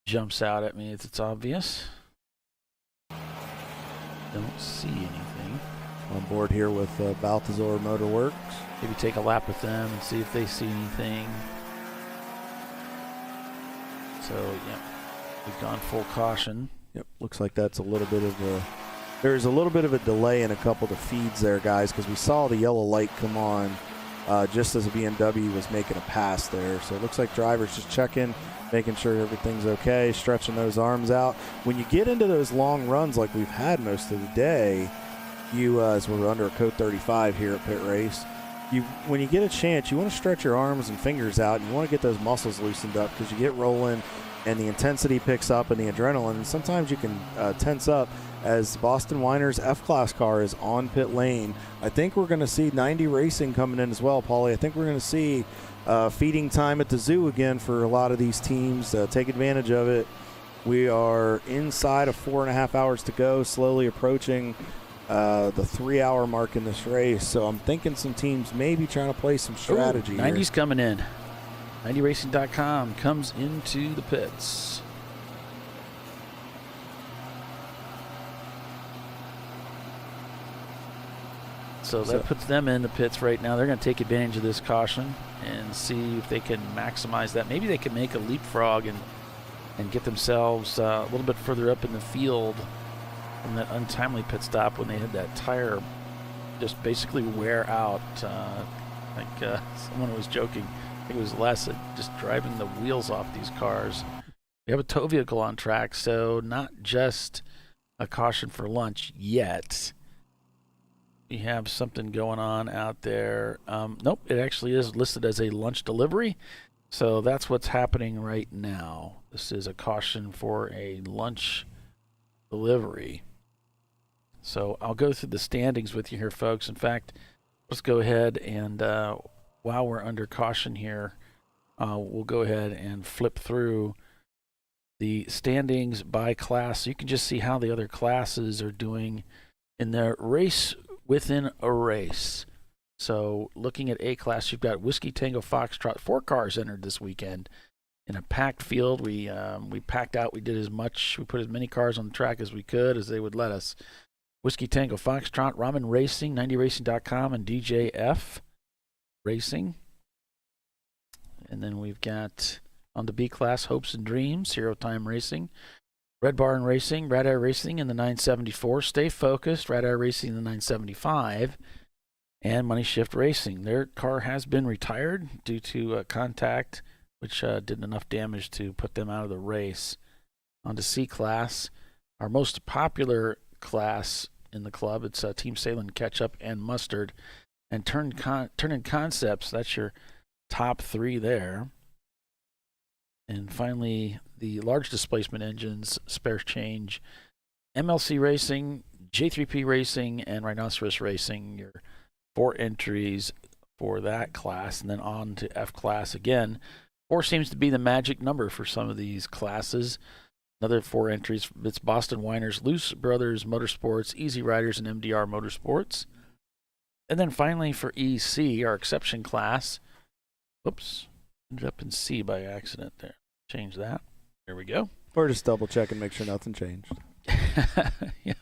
jumps out at me. It's obvious. Don't see anything. On board here with Balthazar Motorworks. Maybe take a lap with them and see if they see anything. So, yeah, we've gone full caution. Yep, looks like that's a little bit of a... There's a little bit of a delay in a couple of the feeds there, guys, because we saw the yellow light come on just as a BMW was making a pass there. So it looks like drivers just checking, making sure everything's okay, stretching those arms out. When you get into those long runs like we've had most of the day, as we're under a code 35 here at Pit Race, when you get a chance, you want to stretch your arms and fingers out, and you want to get those muscles loosened up because you get rolling and the intensity picks up and the adrenaline, and sometimes you can tense up. As Boston Whiners F-Class car is on pit lane, I think we're going to see 90 Racing coming in as well, Paulie. I think we're going to see feeding time at the zoo again for a lot of these teams. Take advantage of it. We are inside of 4.5 hours to go, slowly approaching the 3-hour mark in this race. So I'm thinking some teams may be trying to play some strategy. 90's coming in. 90racing.com comes into the pits. So that puts them in the pits right now. They're going to take advantage of this caution and see if they can maximize that. Maybe they can make a leapfrog and get themselves a little bit further up in the field from that untimely pit stop when they had that tire just basically wear out. Someone was joking. I think it was Les just driving the wheels off these cars. We have a tow vehicle on track, so not just a caution for lunch yet. We have something going on out there. Nope, it actually is listed as a lunch delivery. So that's what's happening right now. This is a caution for a lunch delivery. So I'll go through the standings with you here, folks. In fact, let's go ahead and while we're under caution here, we'll go ahead and flip through the standings by class. So you can just see how the other classes are doing in the race within a race. So looking at A class, you've got Whiskey Tango Foxtrot. 4 cars entered this weekend in a packed field. We packed out. We did we put as many cars on the track as we could as they would let us. Whiskey Tango Foxtrot, Ramen Racing, 90racing.com, and DJF Racing. And then we've got on the B class, Hopes and Dreams, Hero Time Racing, Red Barn Racing, Red Air Racing in the 974, Stay Focused, Red Air Racing in the 975, and Money Shift Racing. Their car has been retired due to contact, which did enough damage to put them out of the race. On to C class, our most popular class in the club. It's Team Salem Ketchup and Mustard. And Turn In Concepts, that's your top 3 there. And finally, the large displacement engines, spare change, MLC Racing, J3P Racing, and Rhinoceros Racing, your 4 entries for that class. And then on to F class again. 4 seems to be the magic number for some of these classes. Another 4 entries. It's Boston Whiners, Luce Brothers Motorsports, Easy Riders, and MDR Motorsports. And then finally for EC, our exception class. Oops, ended up in C by accident there. Change that. There we go. Or just double check and make sure nothing changed. Yeah.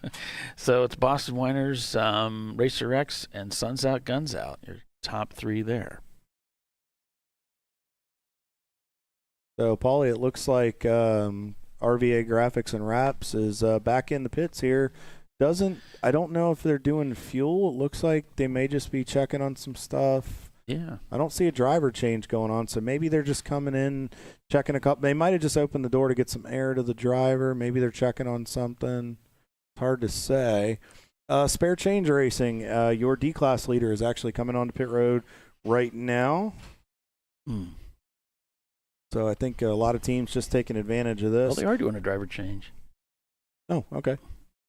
So it's Boston Whiners, Racer X, and Suns Out, Guns Out. Your top 3 there. So, Paulie, it looks like RVA Graphics and Wraps is back in the pits here. I don't know if they're doing fuel. It looks like they may just be checking on some stuff. Yeah. I don't see a driver change going on, so maybe they're just coming in, checking a couple. They might have just opened the door to get some air to the driver. Maybe they're checking on something. It's hard to say. Spare change racing. Your D-class leader is actually coming onto pit road right now. So I think a lot of teams just taking advantage of this. Well, they are doing a driver change. Oh, okay.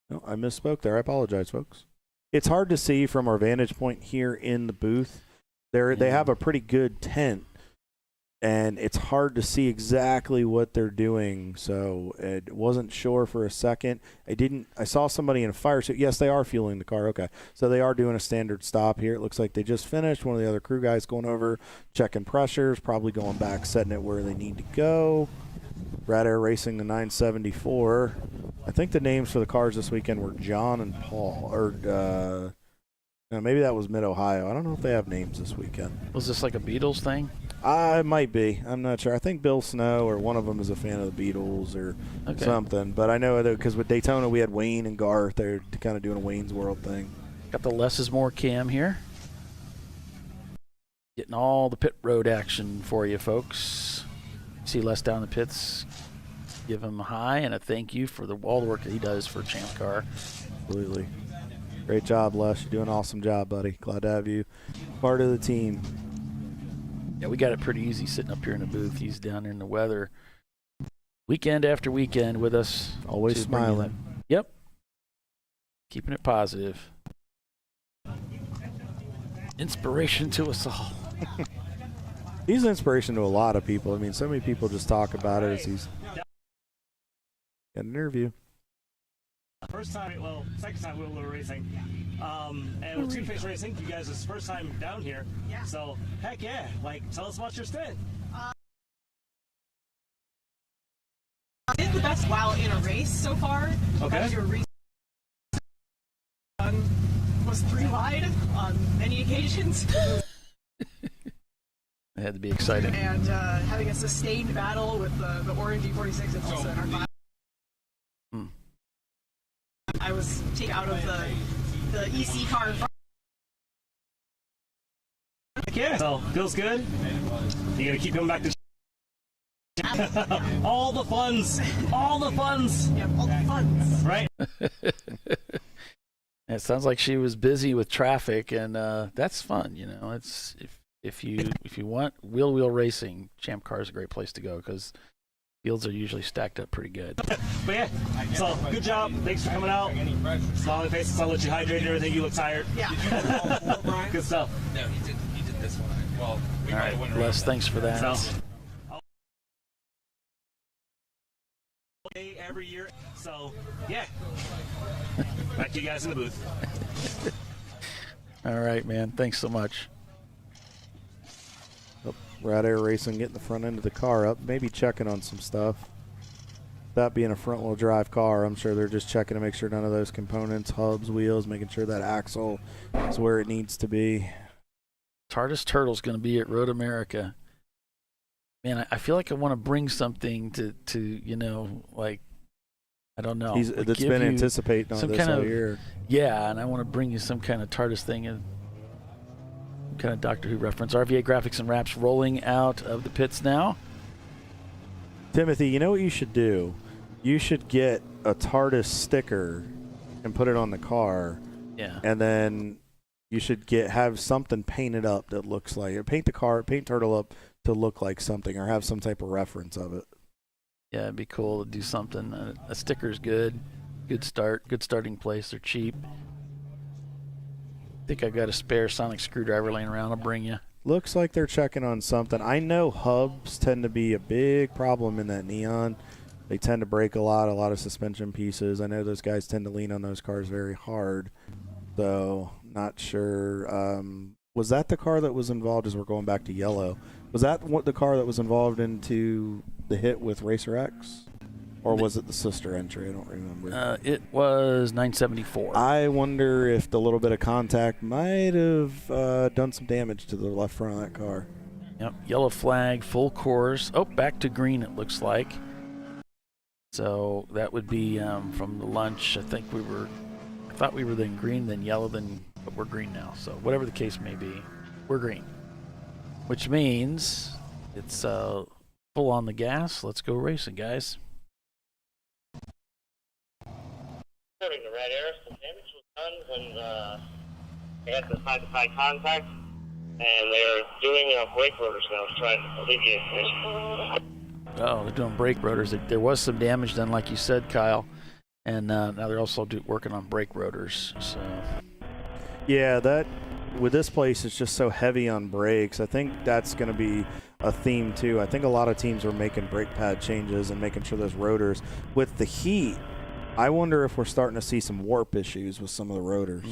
No, I misspoke there. I apologize, folks. It's hard to see from our vantage point here in the booth. They have a pretty good tent, and it's hard to see exactly what they're doing. So it wasn't sure for a second. I saw somebody in a fire suit. Yes, they are fueling the car. Okay. So they are doing a standard stop here. It looks like they just finished. One of the other crew guys going over, checking pressures, probably going back, setting it where they need to go. Rad Air Racing the 974. I think the names for the cars this weekend were John and Paul, or maybe that was Mid-Ohio. I don't know if they have names this weekend. Was this like a Beatles thing? It might be. I'm not sure. I think Bill Snow or one of them is a fan of the Beatles or something. But I know that because with Daytona we had Wayne and Garth. They're kind of doing a Wayne's World thing. Got the Less is More cam here. Getting all the pit road action for you, folks. See Les down in the pits. Give him a hi and a thank you for all the work that he does for Champ Car. Absolutely. Great job, Les. You're doing an awesome job, buddy. Glad to have you part of the team. Yeah, we got it pretty easy sitting up here in the booth. He's down in the weather weekend after weekend with us. Always smiling. Yep. Keeping it positive. Inspiration to us all. He's an inspiration to a lot of people. I mean, so many people just talk about it as he's got an interview. First time, well, second time wheel racing. And with Two-Face Racing, you guys, it's first time down here. Yeah. So, heck yeah. Like, tell us about your stint. I did the best while in a race so far. Okay. Your race was 3 wide on many occasions. It had to be exciting. And having a sustained battle with the orange E46 and also in our five. I was taken out of the EC car in front. Yeah, so feels good. You gonna keep coming back to all the funds, all the funds. Yep, all the funds. Right. It sounds like she was busy with traffic, and that's fun. You know, it's if you want wheel racing, Champ Car is a great place to go because fields are usually stacked up pretty good. But yeah, so good job. Thanks for coming out. Smiling faces. I'll let you hydrate and everything. You look tired. Yeah. Good stuff. No, he did this one. Well, we all right, Les, thanks for that. So, every year. So yeah. Back to you guys in the booth. All right, man. Thanks so much. Rad Air Racing getting the front end of the car up, maybe checking on some stuff. That being a front-wheel drive car, I'm sure they're just checking to make sure none of those components, hubs, wheels, making sure that axle is where it needs to be. TARDIS Turtle's going to be at Road America. Man, I feel like I want to bring something to you know, like, I don't know. That's been anticipating on this all year. Yeah, and I want to bring you some kind of TARDIS thing and kind of Doctor Who reference. RVA Graphics and Wraps rolling out of the pits now. Timothy, you know what you should do? You should get a TARDIS sticker and put it on the car. Yeah. And then you should have something painted up that looks like it. Paint Turtle up to look like something, or have some type of reference of it. Yeah, it'd be cool to do something. A sticker's good. Good starting place. They're cheap. I think I got a spare sonic screwdriver laying around. I'll bring you. Looks like they're checking on something. I know hubs tend to be a big problem in that Neon. They tend to break a lot of suspension pieces. I know those guys tend to lean on those cars very hard. So, not sure. Was that the car that was involved, as we're going back to yellow? Was that the car that was involved into the hit with Racer X? Or was it the sister entry? I don't remember. It was 974. I wonder if the little bit of contact might have done some damage to the left front of that car. Yep, yellow flag, full course. Oh, back to green it looks like. So that would be from the lunch. I thought we were then green, then yellow, but we're green now. So whatever the case may be, we're green. Which means it's full on the gas. Let's go racing, guys. According to Red Air, some damage was done when they had the side-to-side contact, and they're doing brake rotors now to try and alleviate the issue. Oh, they're doing brake rotors. There was some damage done, like you said, Kyle, and now they're also working on brake rotors. So, yeah, that with this place, it's just so heavy on brakes. I think that's going to be a theme too. I think a lot of teams are making brake pad changes and making sure those rotors, with the heat, I wonder if we're starting to see some warp issues with some of the rotors.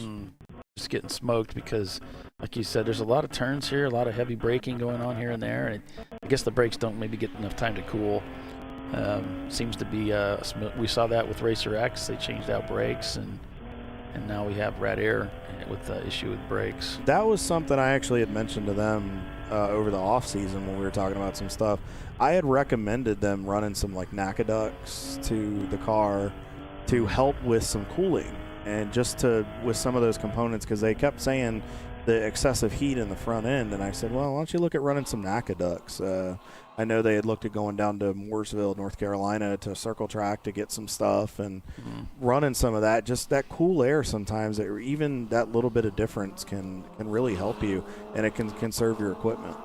Just getting smoked because, like you said, there's a lot of turns here, a lot of heavy braking going on here and there. And I guess the brakes don't maybe get enough time to cool. Seems to be we saw that with Racer X. They changed out brakes, and now we have Red Air with the issue with brakes. That was something I actually had mentioned to them over the off season when we were talking about some stuff. I had recommended them running some like NACA ducts to the car to help with some cooling, and just with some of those components, because they kept saying the excessive heat in the front end, and I said, well, why don't you look at running some NACA ducts? I know they had looked at going down to Mooresville, North Carolina, to Circle Track to get some stuff, and running some of that, just that cool air sometimes, even that little bit of difference can really help you, and it can conserve your equipment.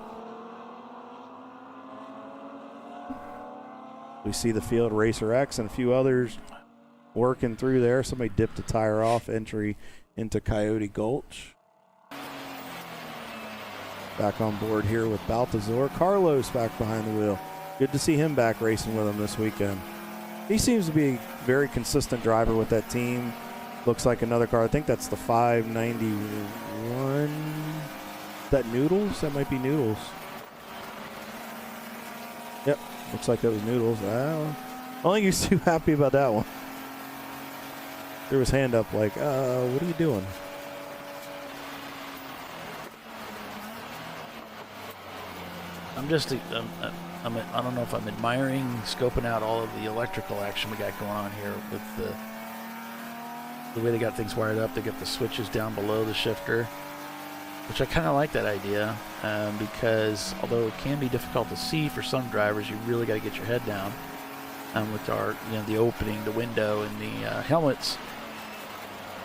We see the field Racer X and a few others working through there. Somebody dipped a tire off, entry into Coyote Gulch. Back on board here with Baltazar. Carlos back behind the wheel. Good to see him back racing with him this weekend. He seems to be a very consistent driver with that team. Looks like another car. I think that's the 591. Is that Noodles? That might be Noodles. Yep, looks like that was Noodles. I don't think he's too happy about that one. Threw his hand up like, what are you doing? I'm just, I don't know if I'm admiring, scoping out all of the electrical action we got going on here with the way they got things wired up. They got the switches down below the shifter, which I kind of like that idea, because although it can be difficult to see for some drivers, you really got to get your head down with our, the opening, the window, and the helmets.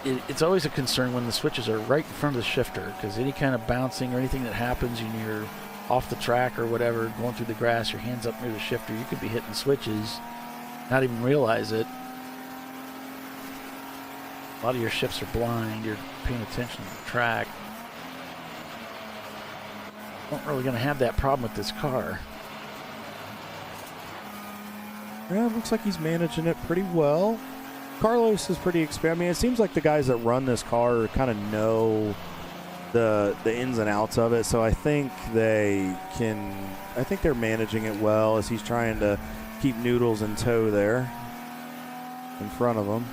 It's always a concern when the switches are right in front of the shifter, because any kind of bouncing or anything that happens when you're off the track or whatever, going through the grass, your hands up near the shifter, you could be hitting switches, not even realize it. A lot of your shifts are blind, you're paying attention to the track. Not really going to have that problem with this car. Yeah, it looks like he's managing it pretty well. Carlos is pretty experienced. I mean, it seems like the guys that run this car kind of know the ins and outs of it, so I think they're managing it well as he's trying to keep Noodles in tow there in front of him.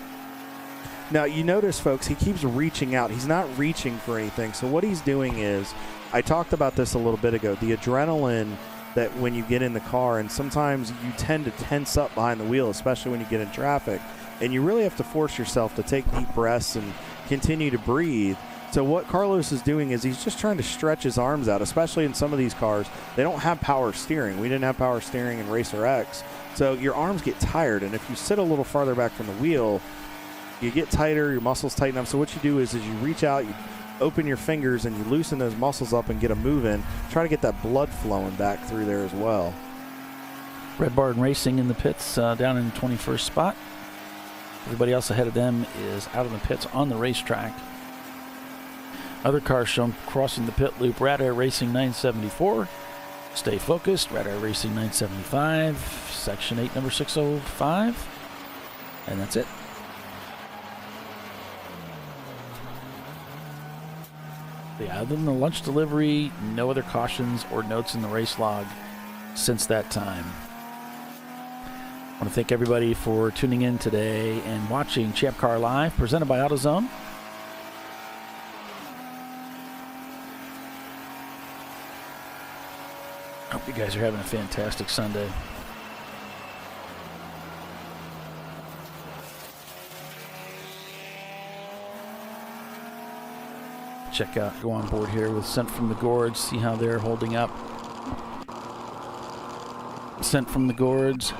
Now, you notice, folks, he keeps reaching out. He's not reaching for anything, so what he's doing is, I talked about this a little bit ago, the adrenaline that when you get in the car, and sometimes you tend to tense up behind the wheel, especially when you get in traffic, and you really have to force yourself to take deep breaths and continue to breathe. So what Carlos is doing is he's just trying to stretch his arms out, especially in some of these cars. They don't have power steering. We didn't have power steering in Racer X. So your arms get tired, and if you sit a little farther back from the wheel, you get tighter, your muscles tighten up. So what you do is you reach out, you open your fingers, and you loosen those muscles up and get them moving. Try to get that blood flowing back through there as well. Red Barn Racing in the pits down in 21st spot. Everybody else ahead of them is out in the pits on the racetrack. Other cars shown crossing the pit loop. Rat Air Racing 974. Stay Focused. Rat Air Racing 975. Section 8, number 605. And that's it. Yeah, other than the lunch delivery, no other cautions or notes in the race log since that time. I want to thank everybody for tuning in today and watching Champ Car Live, presented by AutoZone. Hope you guys are having a fantastic Sunday. Check out, go on board here with Sent from the Gourds, see how they're holding up. Sent from the Gourds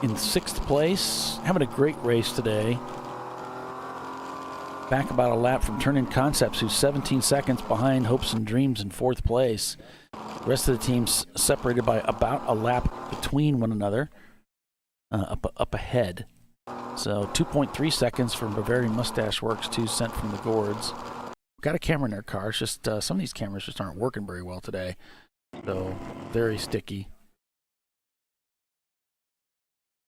in 6th place, having a great race today. Back about a lap from Turn-In Concepts, who's 17 seconds behind Hopes and Dreams in 4th place. The rest of the team's separated by about a lap between one another, up ahead. So 2.3 seconds from Bavarian Mustache Works to Sent from the Gourds. Got a camera in their car. It's just some of these cameras just aren't working very well today. So very sticky.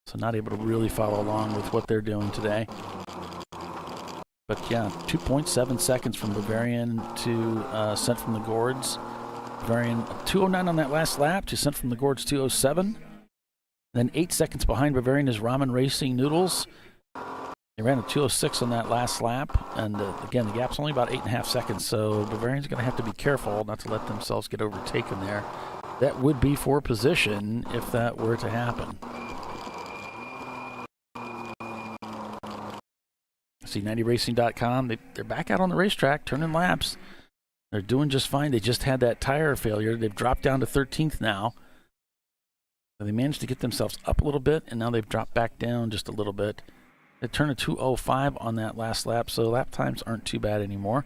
So not able to really follow along with what they're doing today. But yeah, 2.7 seconds from Bavarian to Sent from the Gourds. Bavarian 209 on that last lap to Sent from the Gourds 207. Then 8 seconds behind Bavarian is Ramen Racing Noodles. They ran a 206 on that last lap, and again, the gap's only about 8.5 seconds, so Bavarian's going to have to be careful not to let themselves get overtaken there. That would be for position if that were to happen. C90racing.com, they're back out on the racetrack, turning laps. They're doing just fine. They just had that tire failure. They've dropped down to 13th now. So they managed to get themselves up a little bit, and now they've dropped back down just a little bit. They turned a 2:05 on that last lap, so lap times aren't too bad anymore.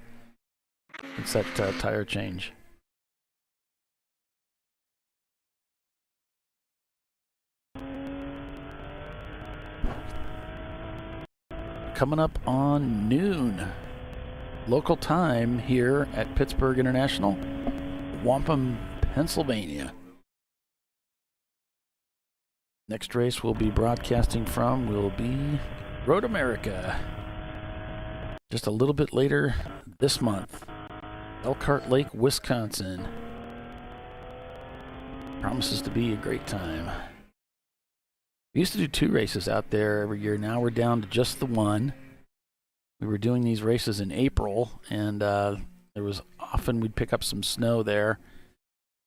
It's that tire change. Coming up on noon, local time here at Pittsburgh International, Wampum, Pennsylvania. Next race we'll be broadcasting from will be Road America. Just a little bit later this month, Elkhart Lake, Wisconsin. Promises to be a great time. We used to do 2 races out there every year. Now we're down to just the 1. We were doing these races in April, and there was often we'd pick up some snow there.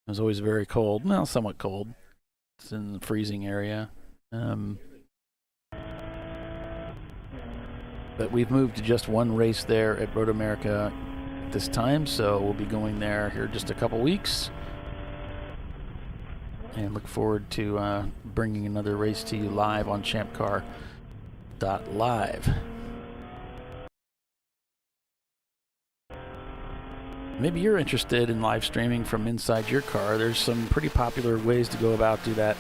It was always very cold. Well, somewhat cold. It's in the freezing area. But we've moved to just 1 race there at Road America this time, so we'll be going there here just a couple weeks. And look forward to bringing another race to you live on ChampCar.Live. Maybe you're interested in live streaming from inside your car. There's some pretty popular ways to go about do that.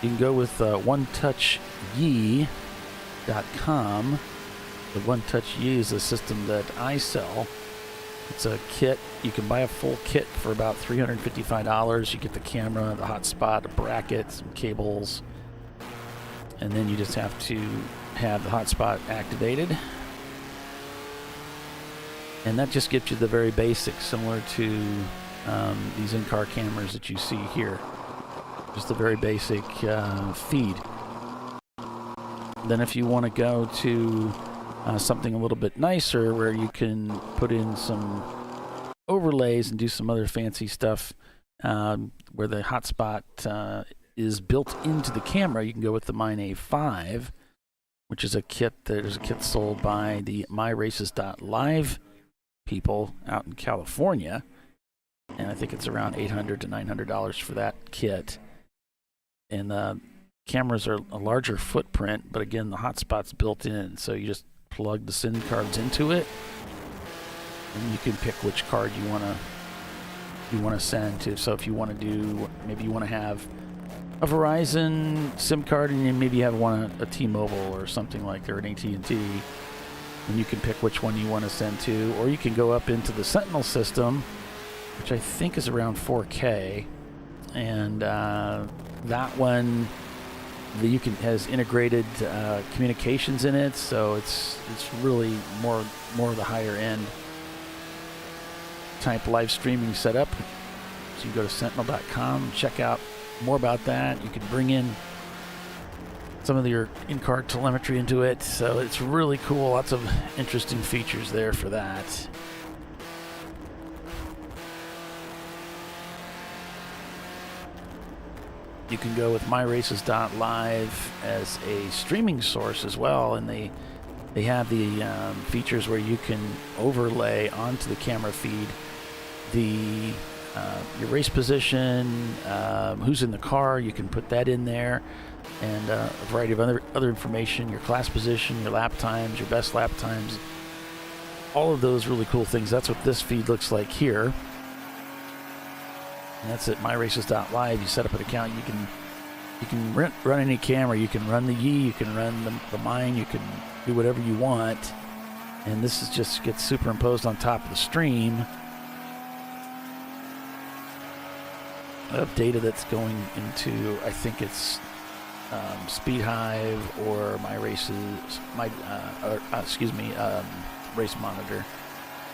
You can go with OneTouchYee.com. The OneTouchYee is a system that I sell. It's a kit. You can buy a full kit for about $355. You get the camera, the hotspot, a bracket, some cables, and then you just have to have the hotspot activated. And that just gets you the very basics, similar to these in-car cameras that you see here. Just the very basic feed. Then if you want to go to something a little bit nicer where you can put in some overlays and do some other fancy stuff where the hotspot is built into the camera, you can go with the Mine A5, which is a kit. There's a kit sold by the MyRaces.Live people out in California, and I think it's around $800 to $900 for that kit. And cameras are a larger footprint, but again, the hotspot's built in, so you just plug the SIM cards into it, and you can pick which card you want to send to. So if you want to do, maybe you want to have a Verizon SIM card, and then maybe you have a T-Mobile or something like that, or an AT&T, and you can pick which one you want to send to. Or you can go up into the Sentinel system, which I think is around 4K, and that one has integrated communications in it, so it's really more of the higher end type live streaming setup. So you go to Sentinel.com and check out more about that. You can bring in some of your in-car telemetry into it, so it's really cool. Lots of interesting features there for that. You can go with MyRaces.Live as a streaming source as well, and they have the features where you can overlay onto the camera feed your race position, who's in the car. You can put that in there, and a variety of other information, your class position, your lap times, your best lap times, all of those really cool things. That's what this feed looks like here. And that's at MyRaces.Live. You set up an account. You can run any camera. You can run the Yi. You can run the Mine. You can do whatever you want. And this just gets superimposed on top of the stream of data that's going into, I think it's Speed Hive or Race Monitor.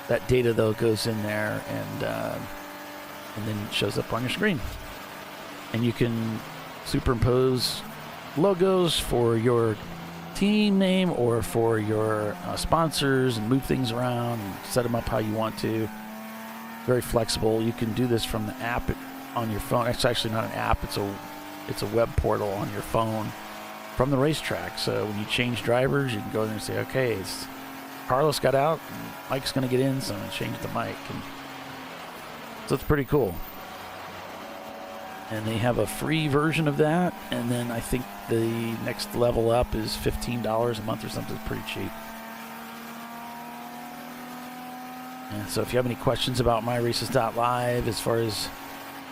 That data though goes in there, and then it shows up on your screen. And you can superimpose logos for your team name or for your sponsors, and move things around and set them up how you want to. Very flexible. You can do this from the app on your phone. It's actually not an app, it's a web portal on your phone from the racetrack. So when you change drivers, you can go there and say, okay, Carlos got out, and Mike's going to get in, so I'm going to change the mic. And so it's pretty cool. And they have a free version of that, and then I think the next level up is $15 a month or something. It's pretty cheap. And so if you have any questions about MyRaces.Live as far as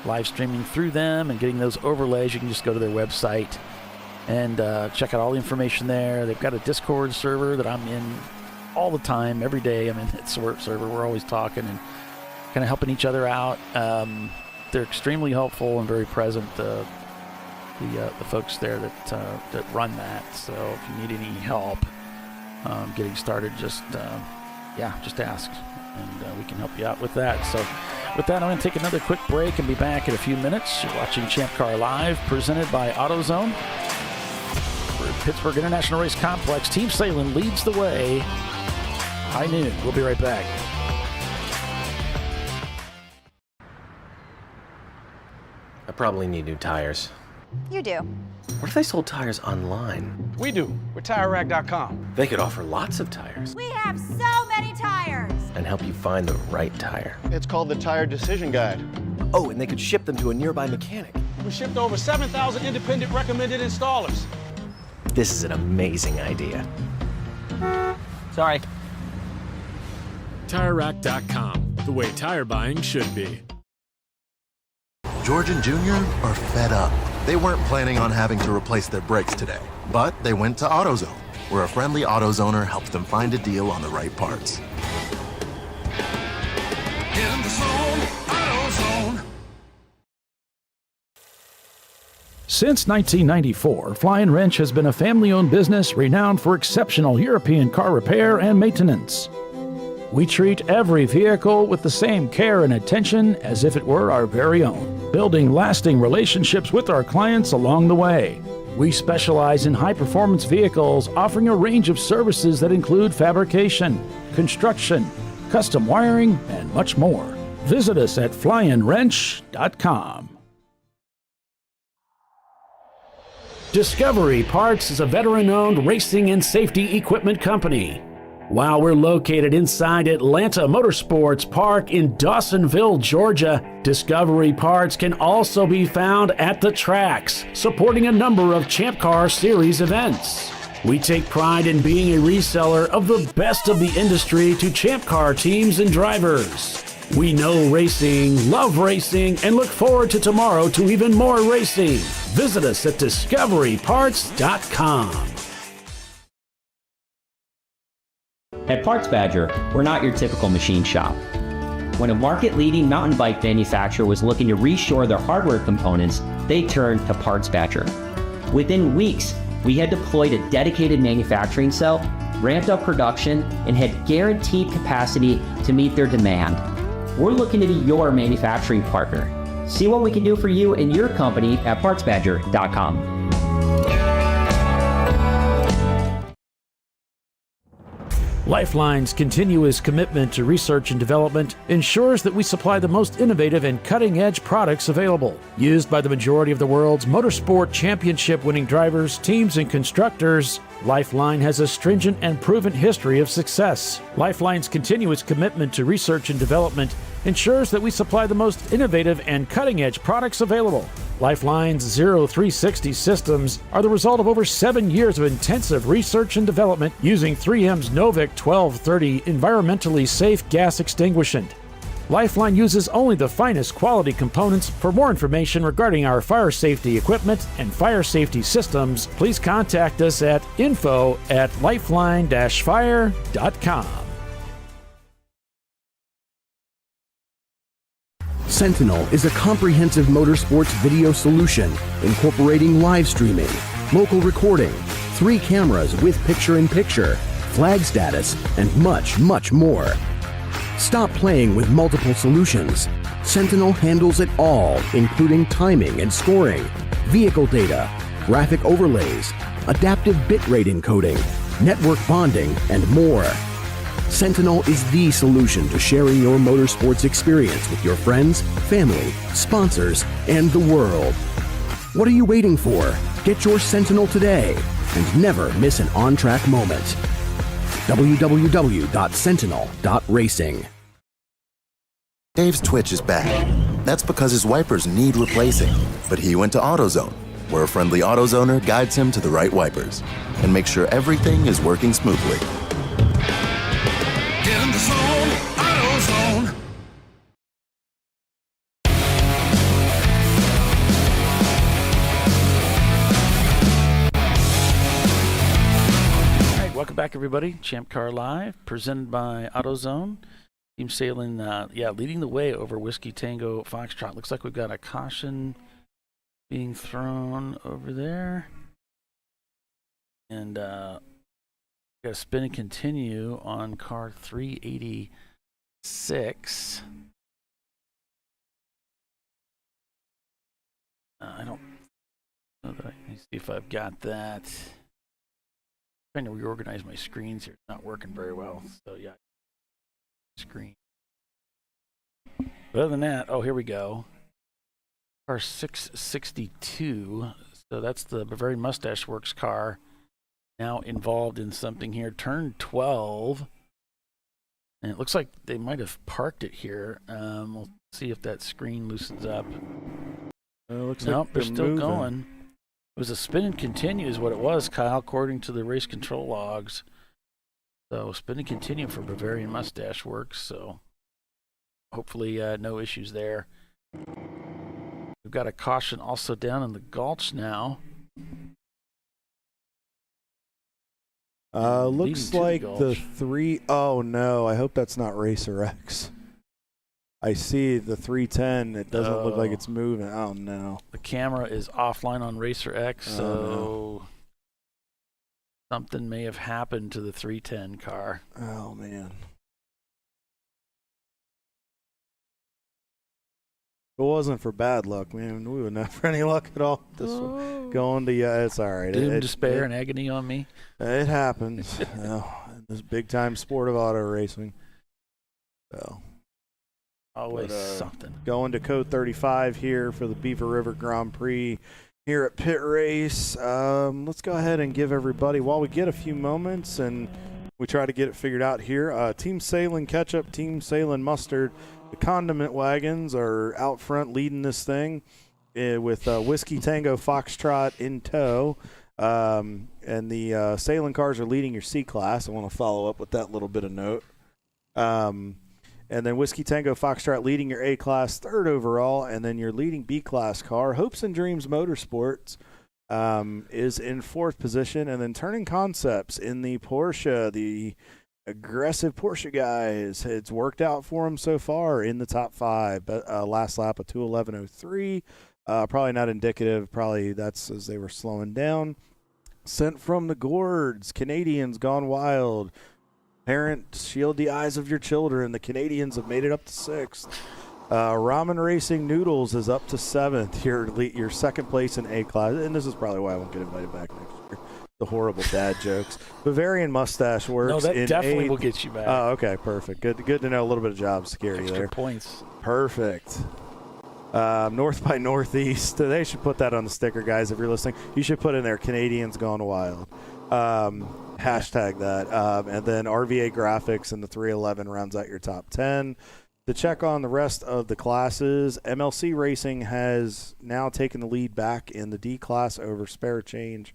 live streaming through them and getting those overlays, you can just go to their website and check out all the information there. They've got a Discord server that I'm in all the time, every day. I'm in that server. We're always talking and kind of helping each other out. They're extremely helpful and very present, the folks there that run that. So if you need any help getting started, just ask, and we can help you out with that. So with that, I'm going to take another quick break and be back in a few minutes. You're watching Champ Car Live, presented by AutoZone. We're at Pittsburgh International Race Complex. Team Salem leads the way. High noon. We'll be right back. I probably need new tires. You do. What if they sold tires online? We do. We're TireRack.com. They could offer lots of tires. We have so many tires. And help you find the right tire. It's called the Tire Decision Guide. Oh, and they could ship them to a nearby mechanic. We shipped over 7,000 independent recommended installers. This is an amazing idea. Sorry. TireRack.com, the way tire buying should be. George and Junior are fed up. They weren't planning on having to replace their brakes today, but they went to AutoZone, where a friendly AutoZoner helped them find a deal on the right parts. In the zone, AutoZone. Since 1994, Fly & Wrench has been a family-owned business renowned for exceptional European car repair and maintenance. We treat every vehicle with the same care and attention as if it were our very own, building lasting relationships with our clients along the way. We specialize in high-performance vehicles, offering a range of services that include fabrication, construction, custom wiring, and much more. Visit us at flyandwrench.com. Discovery Parts is a veteran-owned racing and safety equipment company. While we're located inside Atlanta Motorsports Park in Dawsonville, Georgia, Discovery Parts can also be found at the tracks, supporting a number of Champ Car Series events. We take pride in being a reseller of the best of the industry to Champ Car teams and drivers. We know racing, love racing, and look forward to tomorrow to even more racing. Visit us at discoveryparts.com. At Parts Badger, we're not your typical machine shop. When a market-leading mountain bike manufacturer was looking to reshore their hardware components, they turned to Parts Badger. Within weeks, we had deployed a dedicated manufacturing cell, ramped up production, and had guaranteed capacity to meet their demand. We're looking to be your manufacturing partner. See what we can do for you and your company at PartsBadger.com. Lifeline's continuous commitment to research and development ensures that we supply the most innovative and cutting-edge products available. Used by the majority of the world's motorsport championship-winning drivers, teams, and constructors, Lifeline has a stringent and proven history of success. Lifeline's continuous commitment to research and development ensures that we supply the most innovative and cutting-edge products available. Lifeline's 0360 systems are the result of over 7 years of intensive research and development using 3M's Novik 1230 environmentally safe gas extinguishant. Lifeline uses only the finest quality components. For more information regarding our fire safety equipment and fire safety systems, please contact us at info@lifeline-fire.com. Sentinel is a comprehensive motorsports video solution incorporating live streaming, local recording, 3 cameras with picture-in-picture, flag status, and much, much more. Stop playing with multiple solutions. Sentinel handles it all, including timing and scoring, vehicle data, graphic overlays, adaptive bitrate encoding, network bonding, and more. Sentinel is the solution to sharing your motorsports experience with your friends, family, sponsors, and the world. What are you waiting for? Get your Sentinel today and never miss an on-track moment. www.sentinel.racing. Dave's Twitch is bad. That's because his wipers need replacing. But he went to AutoZone, where a friendly AutoZoner guides him to the right wipers and makes sure everything is working smoothly. Get in the zone, AutoZone. All right, welcome back, everybody. Champ Car Live, presented by AutoZone. Team sailing, leading the way over Whiskey Tango Foxtrot. Looks like we've got a caution being thrown over there. And got a spin and continue on car 386. I don't know that I can see if I've got that. I'm trying to reorganize my screens here. It's not working very well. So yeah. Screen. But other than that, oh, here we go. Car 662. So that's the Bavarian Mustache Works car. Now involved in something here. Turn 12. And it looks like they might have parked it here. We'll see if that screen loosens up. Looks nope, like they're still moving. going. It was a spin and continue is what it was, Kyle, according to the race control logs. So spin and continue for Bavarian Mustache Works. So hopefully no issues there. We've got a caution also down in the Gulch now. Looks like the 3. Oh no! I hope that's not Racer X. I see the 310. It doesn't look like it's moving. Oh no! The camera is offline on Racer X, so something may have happened to the 310 car. Oh man! If it wasn't for bad luck, man, we wouldn't have for any luck at all. This one going to it's all right. Doom, despair, and agony on me. It happens. In this big time sport of auto racing. So always something. Going to code 35 here for the Beaver River Grand Prix here at Pit Race. Let's go ahead and give everybody, while we get a few moments and we try to get it figured out here. Team Salem Ketchup, Team Salem Mustard. The condiment wagons are out front leading this thing with Whiskey Tango Foxtrot in tow. And the Salem cars are leading your C-Class. I want to follow up with that little bit of note. And then Whiskey Tango Foxtrot leading your A-Class, third overall. And then your leading B-Class car, Hopes and Dreams Motorsports, is in fourth position. And then Turning Concepts in the Porsche, the aggressive Porsche guys. It's worked out for them so far in the top 5. But last lap of 2:11.03. Probably not indicative. Probably that's as they were slowing down. Sent from the Gourds, Canadians Gone Wild. Parents, shield the eyes of your children. The Canadians have made it up to 6th. Ramen Racing Noodles is up to 7th. Your second place in A-Class. And this is probably why I won't get invited back next year. The horrible dad jokes. Bavarian Mustache Works. No, that in definitely 8th. will get you back. Oh, okay, perfect. Good to know a little bit of job security Extra there. points. Perfect. North by Northeast. They should put that on the sticker, guys. If you're listening, you should put in there Canadians Gone Wild. Hashtag that. And then RVA Graphics and the 311 rounds out your top 10. To check on the rest of the classes, MLC Racing has now taken the lead back in the D class over Spare Change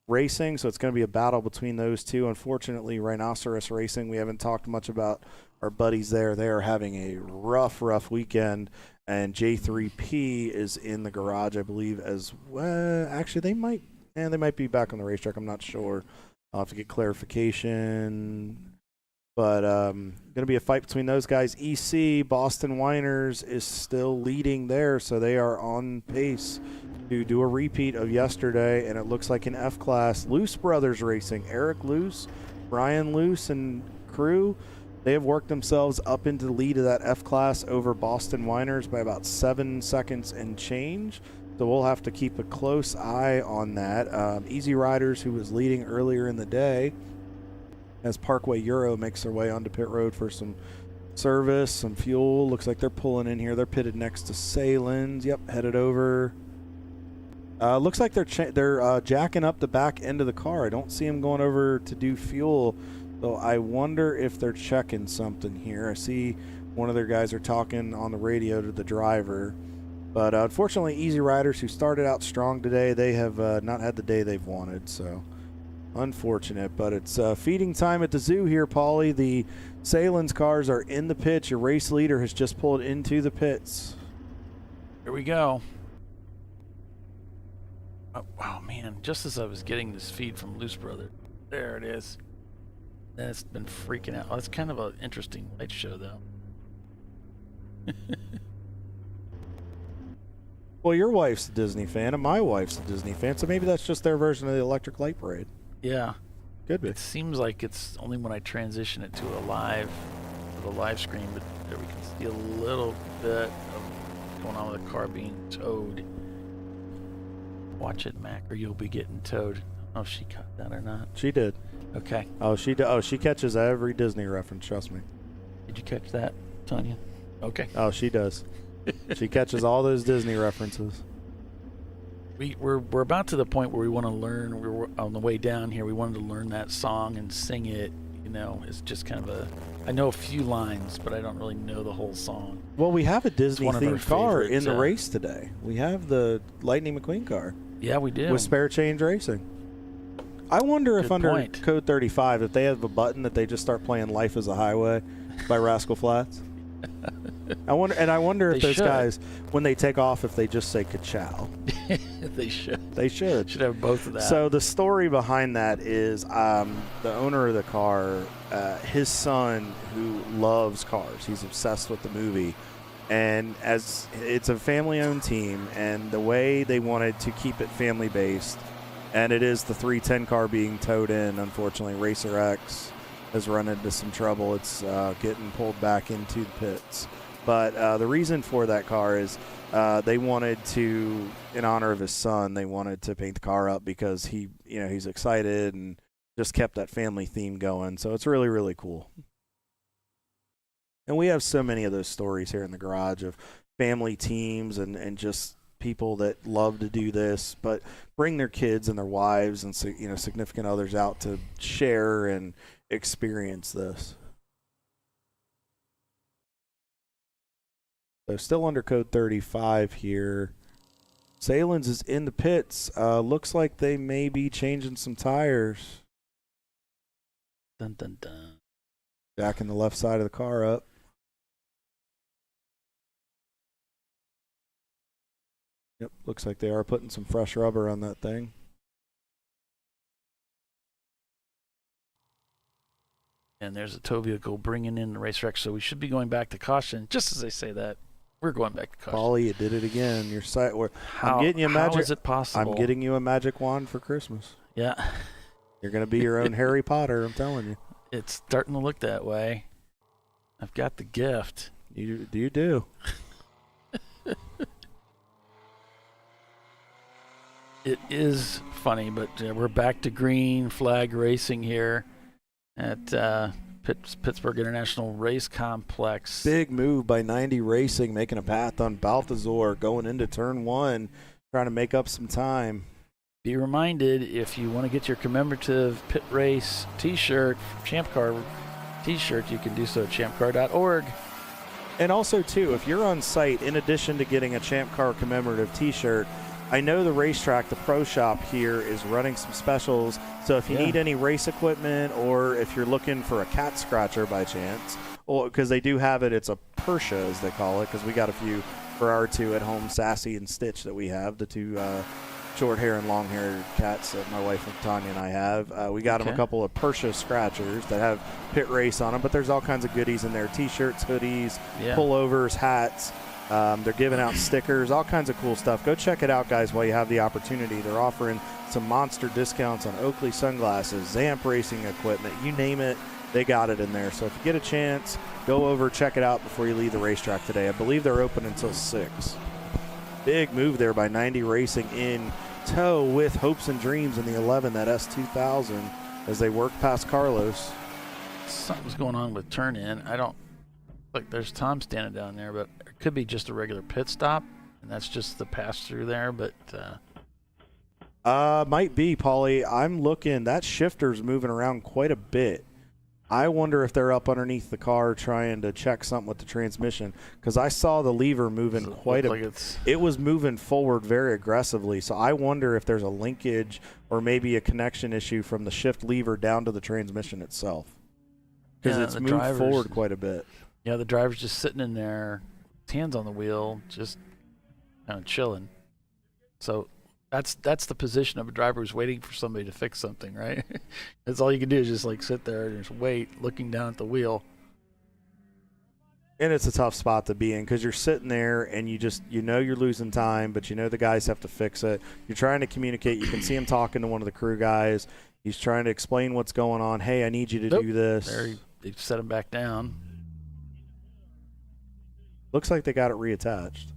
Racing, so it's going to be a battle between those two. Unfortunately, Rhinoceros Racing, we haven't talked much about our buddies there. They are having a rough weekend, and J3P is in the garage, I believe, as well. Actually, they might be back on the racetrack. I'm not sure. I'll have to get clarification. But going to be a fight between those guys. EC, Boston Winers, is still leading there, so they are on pace to do a repeat of yesterday, and it looks like an F-Class. Luce Brothers Racing, Eric Luce, Brian Luce, and crew, they have worked themselves up into the lead of that F-Class over Boston Winers by about 7 seconds and change. So we'll have to keep a close eye on that. Easy Riders, who was leading earlier in the day, as Parkway Euro makes their way onto pit road for some service, some fuel. Looks like they're pulling in here. They're pitted next to Salins. Yep, headed over. Looks like they're jacking up the back end of the car. I don't see them going over to do fuel, so I wonder if they're checking something here. I see one of their guys are talking on the radio to the driver. But unfortunately, Easy Riders, who started out strong today, they have not had the day they've wanted, so unfortunate. But it's feeding time at the zoo here, Paulie. The Salins cars are in the pits. Your race leader has just pulled into the pits. Here we go. Oh, man, just as I was getting this feed from Luce Brother, there it is. That's been freaking out. Oh, that's kind of an interesting light show, though. Well, your wife's a Disney fan, and my wife's a Disney fan, so maybe that's just their version of the Electric Light Parade. Yeah. Could be. It seems like it's only when I transition it to the live screen, but there we can see a little bit of going on with the car being towed. Watch it, Mac, or you'll be getting towed. I don't know if she caught that or not. She did. Okay. Oh, she did. Oh, she catches every Disney reference. Trust me. Did you catch that, Tanya? Okay. Oh, she does. She catches all those Disney references. We're about to the point where we want to learn. We were on the way down here. We wanted to learn that song and sing it. You know, it's just kind of I know a few lines, but I don't really know the whole song. Well, we have a Disney-themed car in the favorite, race today. We have the Lightning McQueen car. Yeah, we do. With Spare Change Racing. I wonder if under Code 35, if they have a button that they just start playing Life is a Highway by Rascal Flatts. I wonder if those guys, when they take off, if they just say ka-chow. They should. They should. Should have both of that. So the story behind that is the owner of the car, his son, who loves cars, he's obsessed with the movie, and as it's a family-owned team, and the way they wanted to keep it family-based, and it is the 310 car being towed in, unfortunately, Racer X has run into some trouble. It's getting pulled back into the pits. But the reason for that car is they wanted to, in honor of his son, they wanted to paint the car up because he's excited and just kept that family theme going. So it's really, really cool. And we have so many of those stories here in the garage of family teams and just people that love to do this, but bring their kids and their wives and significant others out to share and experience this. So still under code 35 here. Salins is in the pits. Looks like they may be changing some tires. Dun, dun, dun. Jacking the left side of the car up. Yep, looks like they are putting some fresh rubber on that thing. And there's a tow vehicle bringing in the racetrack, so we should be going back to caution. Just as I say that, we're going back to caution. Paulie, you did it again. Your site. How is it possible? I'm getting you a magic wand for Christmas. Yeah. You're going to be your own Harry Potter, I'm telling you. It's starting to look that way. I've got the gift. You do. It is funny, but we're back to green flag racing here at Pittsburgh International Race Complex. Big move by 90 Racing, making a path on Balthazar, going into turn 1, trying to make up some time. Be reminded, if you want to get your commemorative pit race t-shirt, Champ Car t-shirt, you can do so at ChampCar.Live. And also, too, if you're on site, in addition to getting a Champ Car commemorative t-shirt, I know the racetrack, the pro shop here, is running some specials. So if you need any race equipment, or if you're looking for a cat scratcher by chance, because they do have it, it's a Persia, as they call it, because we got a few for our two at home, Sassy and Stitch, that we have, the two short hair and long hair cats that my wife Tanya and I have. We got them a couple of Persia scratchers that have pit race on them, but there's all kinds of goodies in there: t-shirts, hoodies, pullovers, hats. They're giving out stickers, all kinds of cool stuff. Go check it out, guys, while you have the opportunity. They're offering some monster discounts on Oakley sunglasses, Zamp racing equipment, you name it, they got it in there. So if you get a chance, go over, check it out before you leave the racetrack today. I believe they're open until 6. Big move there by 90 Racing in tow with Hopes and Dreams in the 11, that S2000, as they work past Carlos. Something's going on with turn in. Look, there's Tom standing down there, but it could be just a regular pit stop, and that's just the pass through there. But might be, Paulie. I'm looking. That shifter's moving around quite a bit. I wonder if they're up underneath the car trying to check something with the transmission, because I saw the lever moving quite a bit. It was moving forward very aggressively, so I wonder if there's a linkage or maybe a connection issue from the shift lever down to the transmission itself, because it's moved forward quite a bit. Yeah, the driver's just sitting in there, hands on the wheel, just kind of chilling. So that's the position of a driver who's waiting for somebody to fix something, right? That's all you can do is just like sit there and just wait, looking down at the wheel. And it's a tough spot to be in, because you're sitting there and you know you're losing time, but you know the guys have to fix it. You're trying to communicate. You can see him talking to one of the crew guys. He's trying to explain what's going on. Hey, I need you to do this. There, they set him back down. Looks like they got it reattached.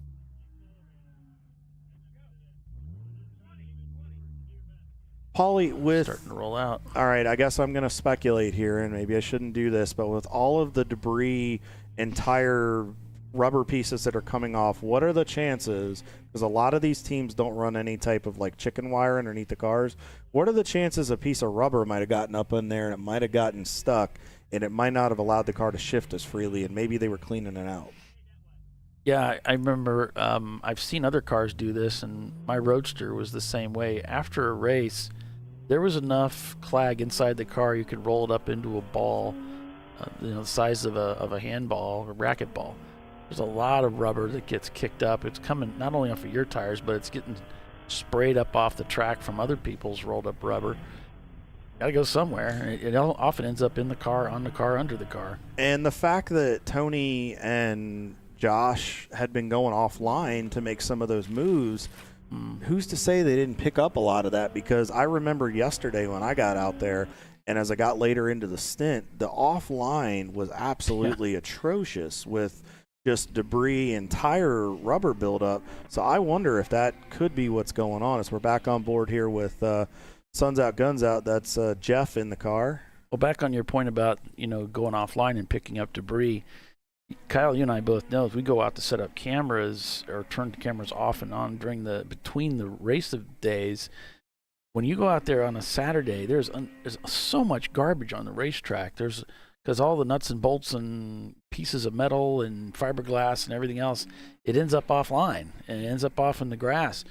Paulie, with starting to roll out. All right, I guess I'm going to speculate here, and maybe I shouldn't do this, but with all of the debris and tire rubber pieces that are coming off, what are the chances, because a lot of these teams don't run any type of like chicken wire underneath the cars, what are the chances a piece of rubber might have gotten up in there and it might have gotten stuck and it might not have allowed the car to shift as freely, and maybe they were cleaning it out? Yeah, I remember I've seen other cars do this, and my Roadster was the same way. After a race, there was enough clag inside the car you could roll it up into a ball, the size of a handball or racquetball. There's a lot of rubber that gets kicked up. It's coming not only off of your tires, but it's getting sprayed up off the track from other people's rolled up rubber. Got to go somewhere. It often ends up in the car, on the car, under the car. And the fact that Tony and Josh had been going offline to make some of those moves, who's to say they didn't pick up a lot of that? Because I remember yesterday when I got out there, and as I got later into the stint, the offline was absolutely atrocious with just debris and tire rubber buildup. So I wonder if that could be what's going on. As we're back on board here with Suns Out, Guns Out, that's Jeff in the car. Well, back on your point about going offline and picking up debris, Kyle, you and I both know if we go out to set up cameras or turn the cameras off and on between the race of days, when you go out there on a Saturday, there's so much garbage on the racetrack. Because all the nuts and bolts and pieces of metal and fiberglass and everything else, it ends up offline and it ends up off in the grass.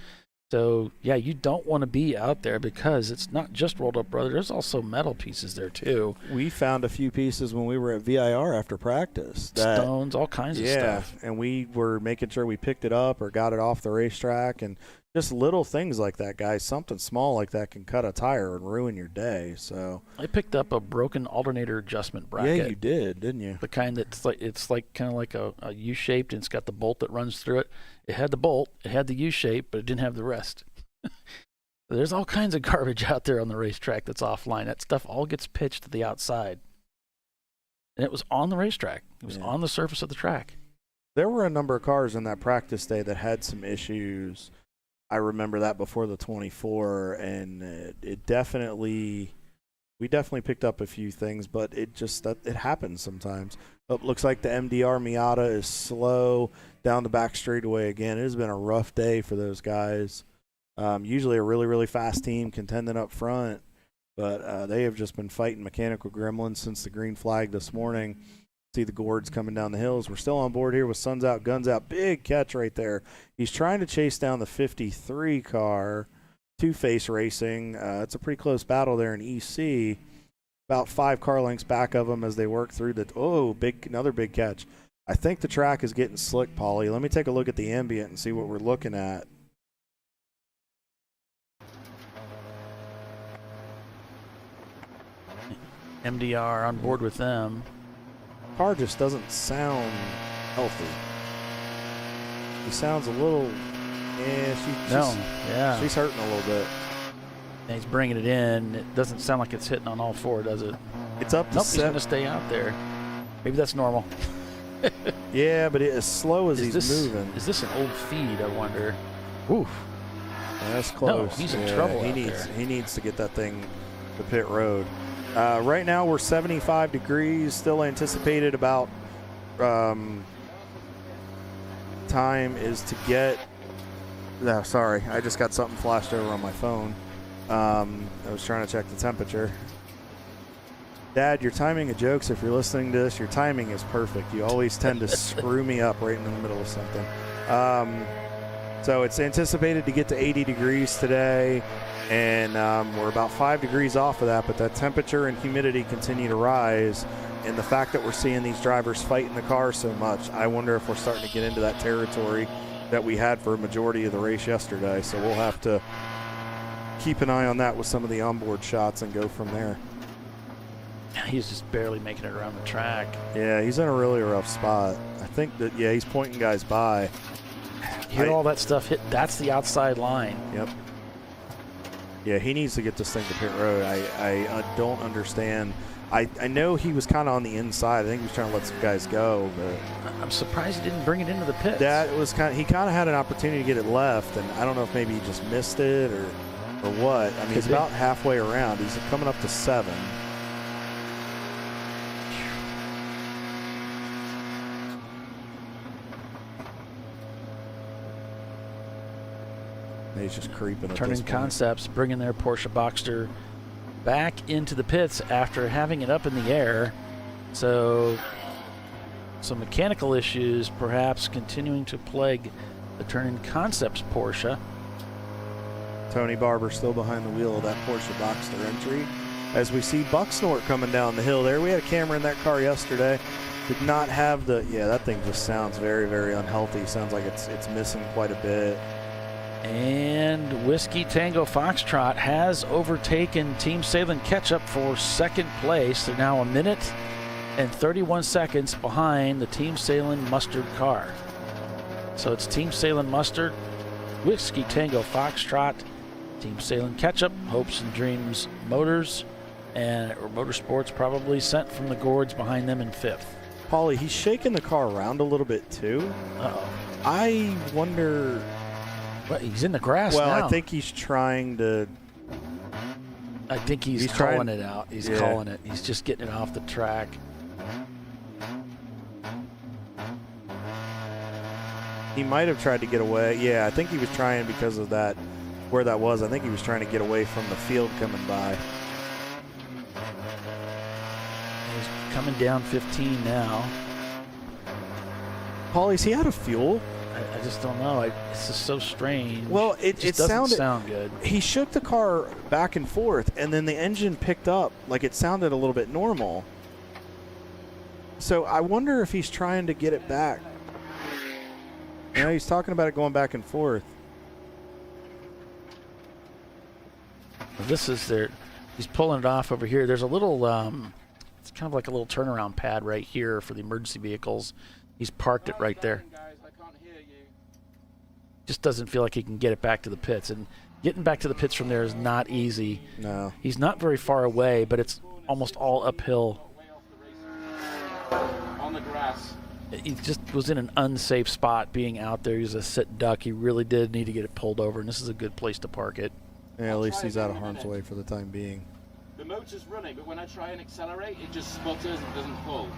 So, yeah, you don't want to be out there because it's not just rolled up rubber. There's also metal pieces there, too. We found a few pieces when we were at VIR after practice. Stones, all kinds of stuff. Yeah, and we were making sure we picked it up or got it off the racetrack. And just little things like that, guys. Something small like that can cut a tire and ruin your day. So I picked up a broken alternator adjustment bracket. Yeah, you did, didn't you? The kind that's like kind of like a U-shaped, and it's got the bolt that runs through it. It had the bolt, it had the U-shape, but it didn't have the rest. There's all kinds of garbage out there on the racetrack that's offline. That stuff all gets pitched to the outside. And it was on the racetrack. It was on the surface of the track. There were a number of cars on that practice day that had some issues. I remember that before the 24, and we definitely picked up a few things, but it happens sometimes. It looks like the MDR Miata is slow down the back straightaway again. It has been a rough day for those guys. Usually a really, really fast team contending up front, but they have just been fighting mechanical gremlins since the green flag this morning. See the gourds coming down the hills. We're still on board here with Suns Out, Guns Out. Big catch right there. He's trying to chase down the 53 car, Two-Face Racing. It's a pretty close battle there in EC. About 5 car lengths back of him as they work through another big catch. I think the track is getting slick, Paulie. Let me take a look at the ambient and see what we're looking at. MDR on board with them. Car just doesn't sound healthy. He sounds a little, she's hurting a little bit. And he's bringing it in. It doesn't sound like it's hitting on all 4, does it? It's up to He's going to stay out there. Maybe that's normal. Yeah, but as slow as he's moving. Is this an old feed, I wonder? Oof. That's close. No, he's in trouble He needs to get that thing to pit road. Right now we're 75 degrees, still anticipated about time is to get sorry, I just got something flashed over on my phone. I was trying to check the temperature. Dad, your timing of jokes, if you're listening to this, your timing is perfect. You always tend to screw me up right in the middle of something. So it's anticipated to get to 80 degrees today, and we're about 5 degrees off of that, but that temperature and humidity continue to rise, and the fact that we're seeing these drivers fight in the car so much, I wonder if we're starting to get into that territory that we had for a majority of the race yesterday. So we'll have to keep an eye on that with some of the onboard shots and go from there. He's just barely making it around the track. Yeah, he's in a really rough spot. I think that, he's pointing guys by. Hear all that stuff hit. That's the outside line. Yep. Yeah, he needs to get this thing to pit road. I don't understand. I know he was kind of on the inside. I think he was trying to let some guys go, but I'm surprised he didn't bring it into the pits. That was he kind of had an opportunity to get it left, and I don't know if maybe he just missed it or what. I mean, he's about halfway around. He's coming up to 7. He's just creeping. Turning Concepts bringing their Porsche Boxster back into the pits after having it up in the air. So some mechanical issues perhaps continuing to plague the Turning Concepts Porsche. Tony Barber still behind the wheel of that Porsche Boxster entry. As we see Bucksnort coming down the hill there. We had a camera in that car yesterday. Did not have that thing just sounds very, very unhealthy. Sounds like it's missing quite a bit. And Whiskey Tango Foxtrot has overtaken Team Salem Ketchup for second place. They're now 1 minute and 31 seconds behind the Team Salem Mustard car. So it's Team Salem Mustard, Whiskey Tango Foxtrot, Team Salem Ketchup, Hopes and Dreams Motors, and Motorsports probably sent from the gourds behind them in 5th. Paulie, he's shaking the car around a little bit too. Uh-oh. I wonder... But he's in the grass now. Well, I think he's trying to... I think he's calling it out. He's calling it. He's just getting it off the track. He might have tried to get away. Yeah, I think he was trying because of that where that was. I think he was trying to get away from the field coming by. He's coming down 15 now. Paul, is he out of fuel? I just don't know. It's just so strange. Well, it doesn't sound good. He shook the car back and forth, and then the engine picked up. Like, it sounded a little bit normal. So I wonder if he's trying to get it back. You know, he's talking about it going back and forth. This is their. He's pulling it off over here. There's a little. It's kind of like a little turnaround pad right here for the emergency vehicles. He's parked it right there. Just doesn't feel like he can get it back to the pits, and getting back to the pits from there is not easy. No. He's not very far away, but it's almost all uphill. On the grass. He just was in an unsafe spot being out there. He was a sit duck. He really did need to get it pulled over, and this is a good place to park it. Yeah, at least he's out of harm's way for the time being. The motor's running, but when I try and accelerate, it just sputters and doesn't pull.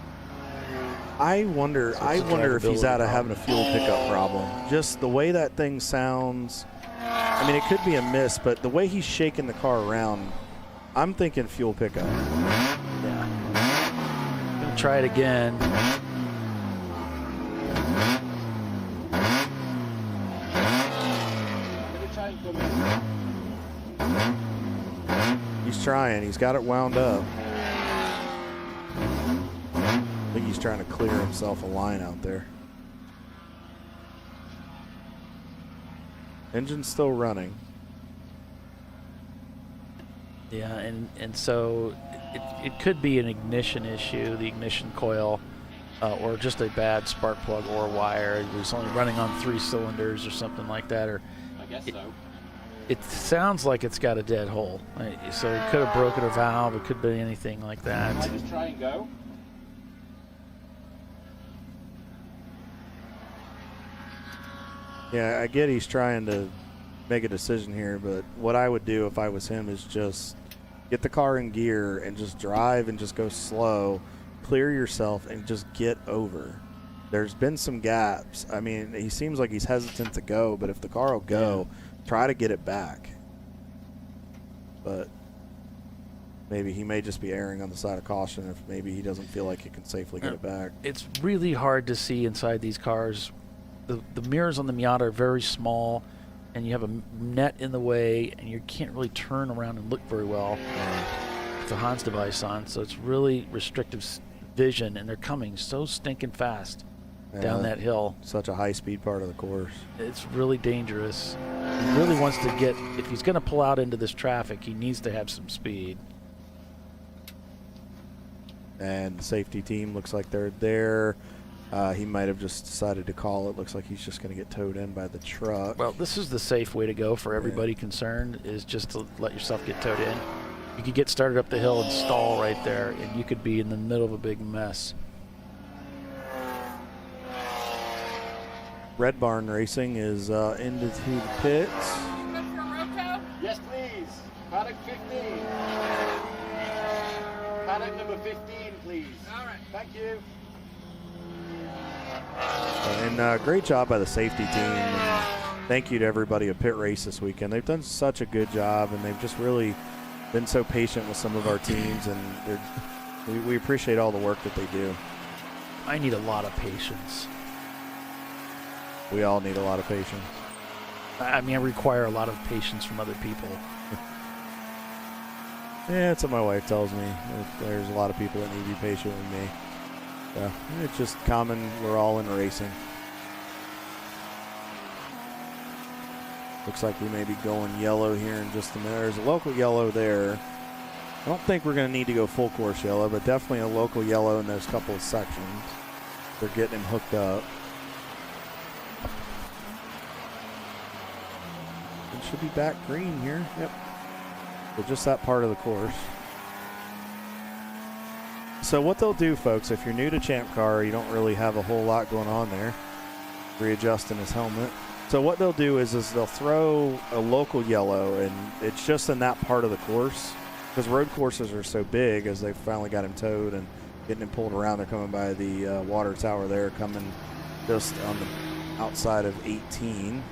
I wonder if he's out of having a fuel pickup problem. Just the way that thing sounds. I mean, it could be a miss, but the way he's shaking the car around, I'm thinking fuel pickup. Yeah. Gonna try it again. He's trying. He's got it wound up. I think he's trying to clear himself a line out there. Engine's still running. Yeah, and so it could be an ignition issue, the ignition coil, or just a bad spark plug or wire. It was only running on 3 cylinders or something like that. Or I guess so. It sounds like it's got a dead hole. So it could have broken a valve. It could be anything like that. Can I just try and go? Yeah, I get he's trying to make a decision here, but what I would do if I was him is just get the car in gear and just drive and just go slow, clear yourself, and just get over. There's been some gaps. I mean, he seems like he's hesitant to go, but if the car will go, try to get it back. But maybe he may just be erring on the side of caution if maybe he doesn't feel like he can safely get it back. It's really hard to see inside these cars. The mirrors on the Miata are very small, and you have a net in the way, and you can't really turn around and look very well with the Hans device on. So it's really restrictive vision, and they're coming so stinking fast down that hill. Such a high-speed part of the course. It's really dangerous. He really wants to get, if he's going to pull out into this traffic, he needs to have some speed. And the safety team looks like they're there. He might have just decided to call it. Looks like he's just going to get towed in by the truck. Well, this is the safe way to go for everybody concerned, is just to let yourself get towed in. You could get started up the hill and stall right there, and you could be in the middle of a big mess. Red Barn Racing is into the pits. Yes, please. Paddock 15. Paddock number 15, please. All right. Thank you. And great job by the safety team. And thank you to everybody at Pit Race this weekend. They've done such a good job, and they've just really been so patient with some of our teams, and we appreciate all the work that they do. I need a lot of patience. We all need a lot of patience. I mean, I require a lot of patience from other people. Yeah, that's what my wife tells me. There's a lot of people that need to be patient with me. So it's just common. We're all in racing. Looks like we may be going yellow here in just a minute. There's a local yellow there. I don't think we're going to need to go full course yellow, but definitely a local yellow in those couple of sections. They're getting him hooked up. It should be back green here. Yep. But just that part of the course. So what they'll do, folks, if you're new to Champ Car, you don't really have a whole lot going on there. Readjusting his helmet. So what they'll do is they'll throw a local yellow, and it's just in that part of the course. Because road courses are so big, as they finally got him towed and getting him pulled around. They're coming by the water tower there, coming just on the outside of 18.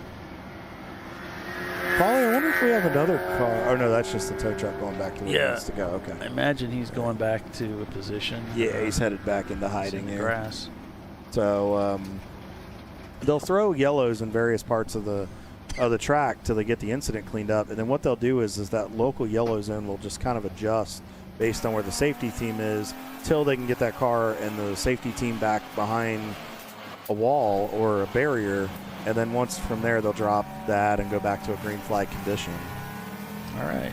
Polly, I wonder if we have another car. Oh, no, that's just the tow truck going back to where it needs to go. Okay. I imagine he's going back to a position. Yeah, he's headed back into hiding in the here. grass. So they'll throw yellows in various parts of the track till they get the incident cleaned up. And then what they'll do is that local yellow zone will just kind of adjust based on where the safety team is till they can get that car and the safety team back behind a wall or a barrier. And then once from there, they'll drop that and go back to a green flag condition. All right.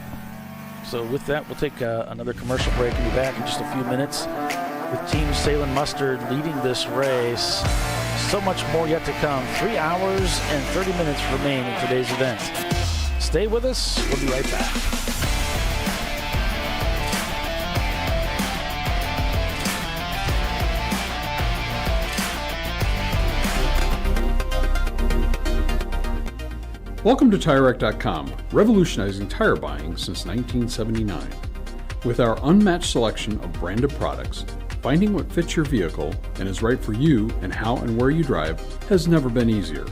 So with that, we'll take another commercial break and be back in just a few minutes with Team Salem Mustard leading this race. So much more yet to come. 3 hours and 30 minutes remain in today's event. Stay with us. We'll be right back. Welcome to TireRack.com, revolutionizing tire buying since 1979. With our unmatched selection of branded products, finding what fits your vehicle and is right for you and how and where you drive has never been easier.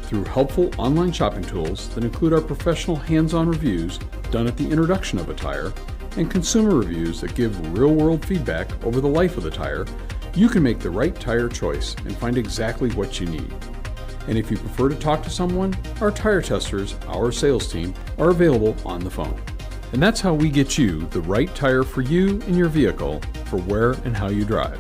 Through helpful online shopping tools that include our professional hands-on reviews done at the introduction of a tire and consumer reviews that give real-world feedback over the life of the tire, you can make the right tire choice and find exactly what you need. And if you prefer to talk to someone, our tire testers, our sales team, are available on the phone. And that's how we get you the right tire for you and your vehicle for where and how you drive.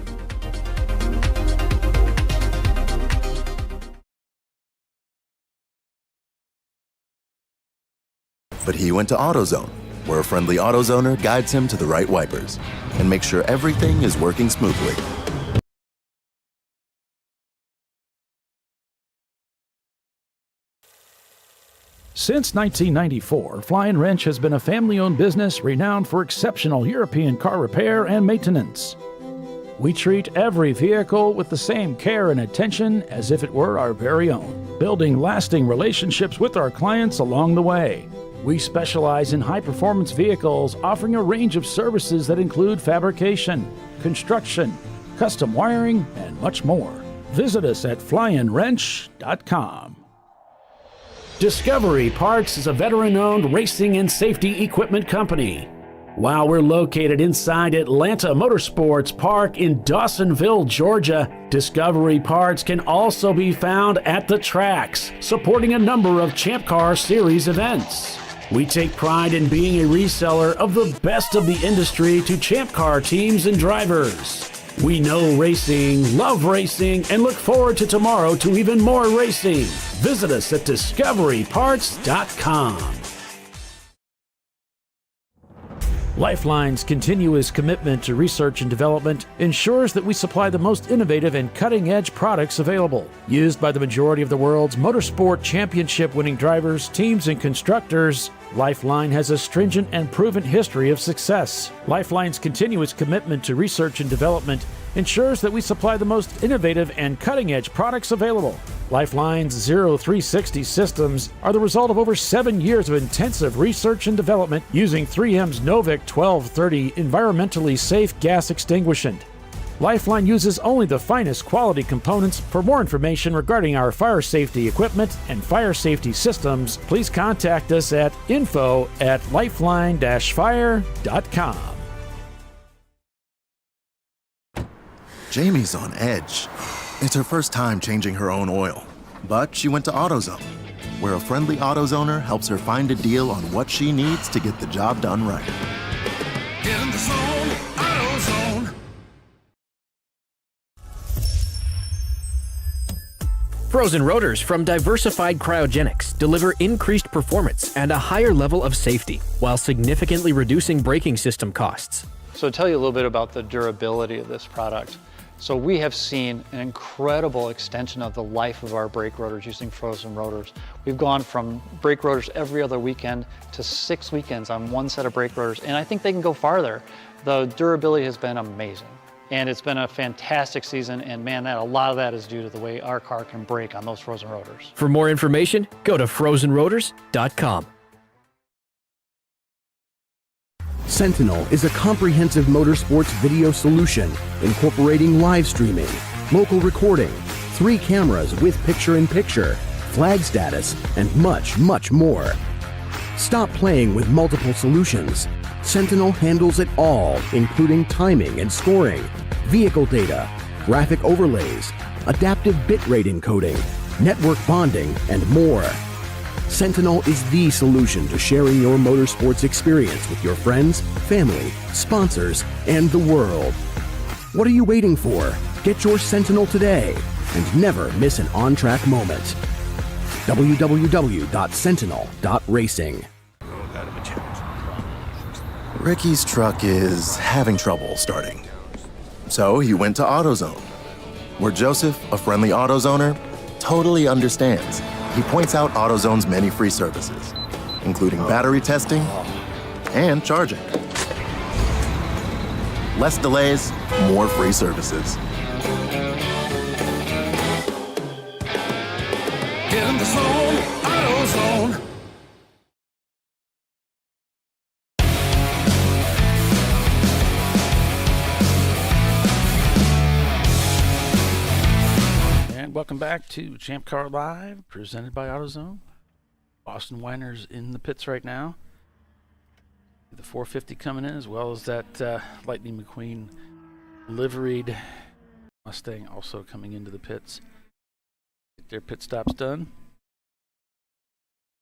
But he went to AutoZone, where a friendly AutoZoner guides him to the right wipers and makes sure everything is working smoothly. Since 1994, Flying Wrench has been a family-owned business renowned for exceptional European car repair and maintenance. We treat every vehicle with the same care and attention as if it were our very own, building lasting relationships with our clients along the way. We specialize in high-performance vehicles, offering a range of services that include fabrication, construction, custom wiring, and much more. Visit us at flyandwrench.com. Discovery Parts is a veteran-owned racing and safety equipment company. While we're located inside Atlanta Motorsports Park in Dawsonville, Georgia, Discovery Parts can also be found at the tracks, supporting a number of Champ Car Series events. We take pride in being a reseller of the best of the industry to Champ Car teams and drivers. We know racing, love racing, and look forward to tomorrow to even more racing. Visit us at discoveryparts.com. Lifeline's continuous commitment to research and development ensures that we supply the most innovative and cutting-edge products available. Used by the majority of the world's motorsport championship-winning drivers, teams, and constructors, Lifeline has a stringent and proven history of success. Lifeline's continuous commitment to research and development ensures that we supply the most innovative and cutting-edge products available. Lifeline's 0360 systems are the result of over 7 years of intensive research and development using 3M's Novik 1230 environmentally safe gas extinguishant. Lifeline uses only the finest quality components. For more information regarding our fire safety equipment and fire safety systems, please contact us at info@lifeline-fire.com. Jamie's on edge. It's her first time changing her own oil, but she went to AutoZone, where a friendly AutoZoner helps her find a deal on what she needs to get the job done right. Get in the zone, AutoZone. Frozen rotors from Diversified Cryogenics deliver increased performance and a higher level of safety, while significantly reducing braking system costs. So to tell you a little bit about the durability of this product. So we have seen an incredible extension of the life of our brake rotors using frozen rotors. We've gone from brake rotors every other weekend to 6 weekends on one set of brake rotors, and I think they can go farther. The durability has been amazing. And it's been a fantastic season, and man, a lot of that is due to the way our car can brake on those frozen rotors. For more information, go to frozenrotors.com. Sentinel is a comprehensive motorsports video solution incorporating live streaming, local recording, 3 cameras with picture-in-picture, flag status, and much, much more. Stop playing with multiple solutions. Sentinel handles it all, including timing and scoring, vehicle data, graphic overlays, adaptive bitrate encoding, network bonding, and more. Sentinel is the solution to sharing your motorsports experience with your friends, family, sponsors, and the world. What are you waiting for? Get your Sentinel today and never miss an on-track moment. www.sentinel.racing. Ricky's truck is having trouble starting. So he went to AutoZone, where Joseph, a friendly AutoZoner, totally understands. He points out AutoZone's many free services, including battery testing and charging. Less delays, more free services. Get in the zone, AutoZone. And welcome back to ChampCar.Live, presented by AutoZone. Boston Winer's in the pits right now. The 450 coming in, as well as that Lightning McQueen liveried Mustang also coming into the pits. Get their pit stops done.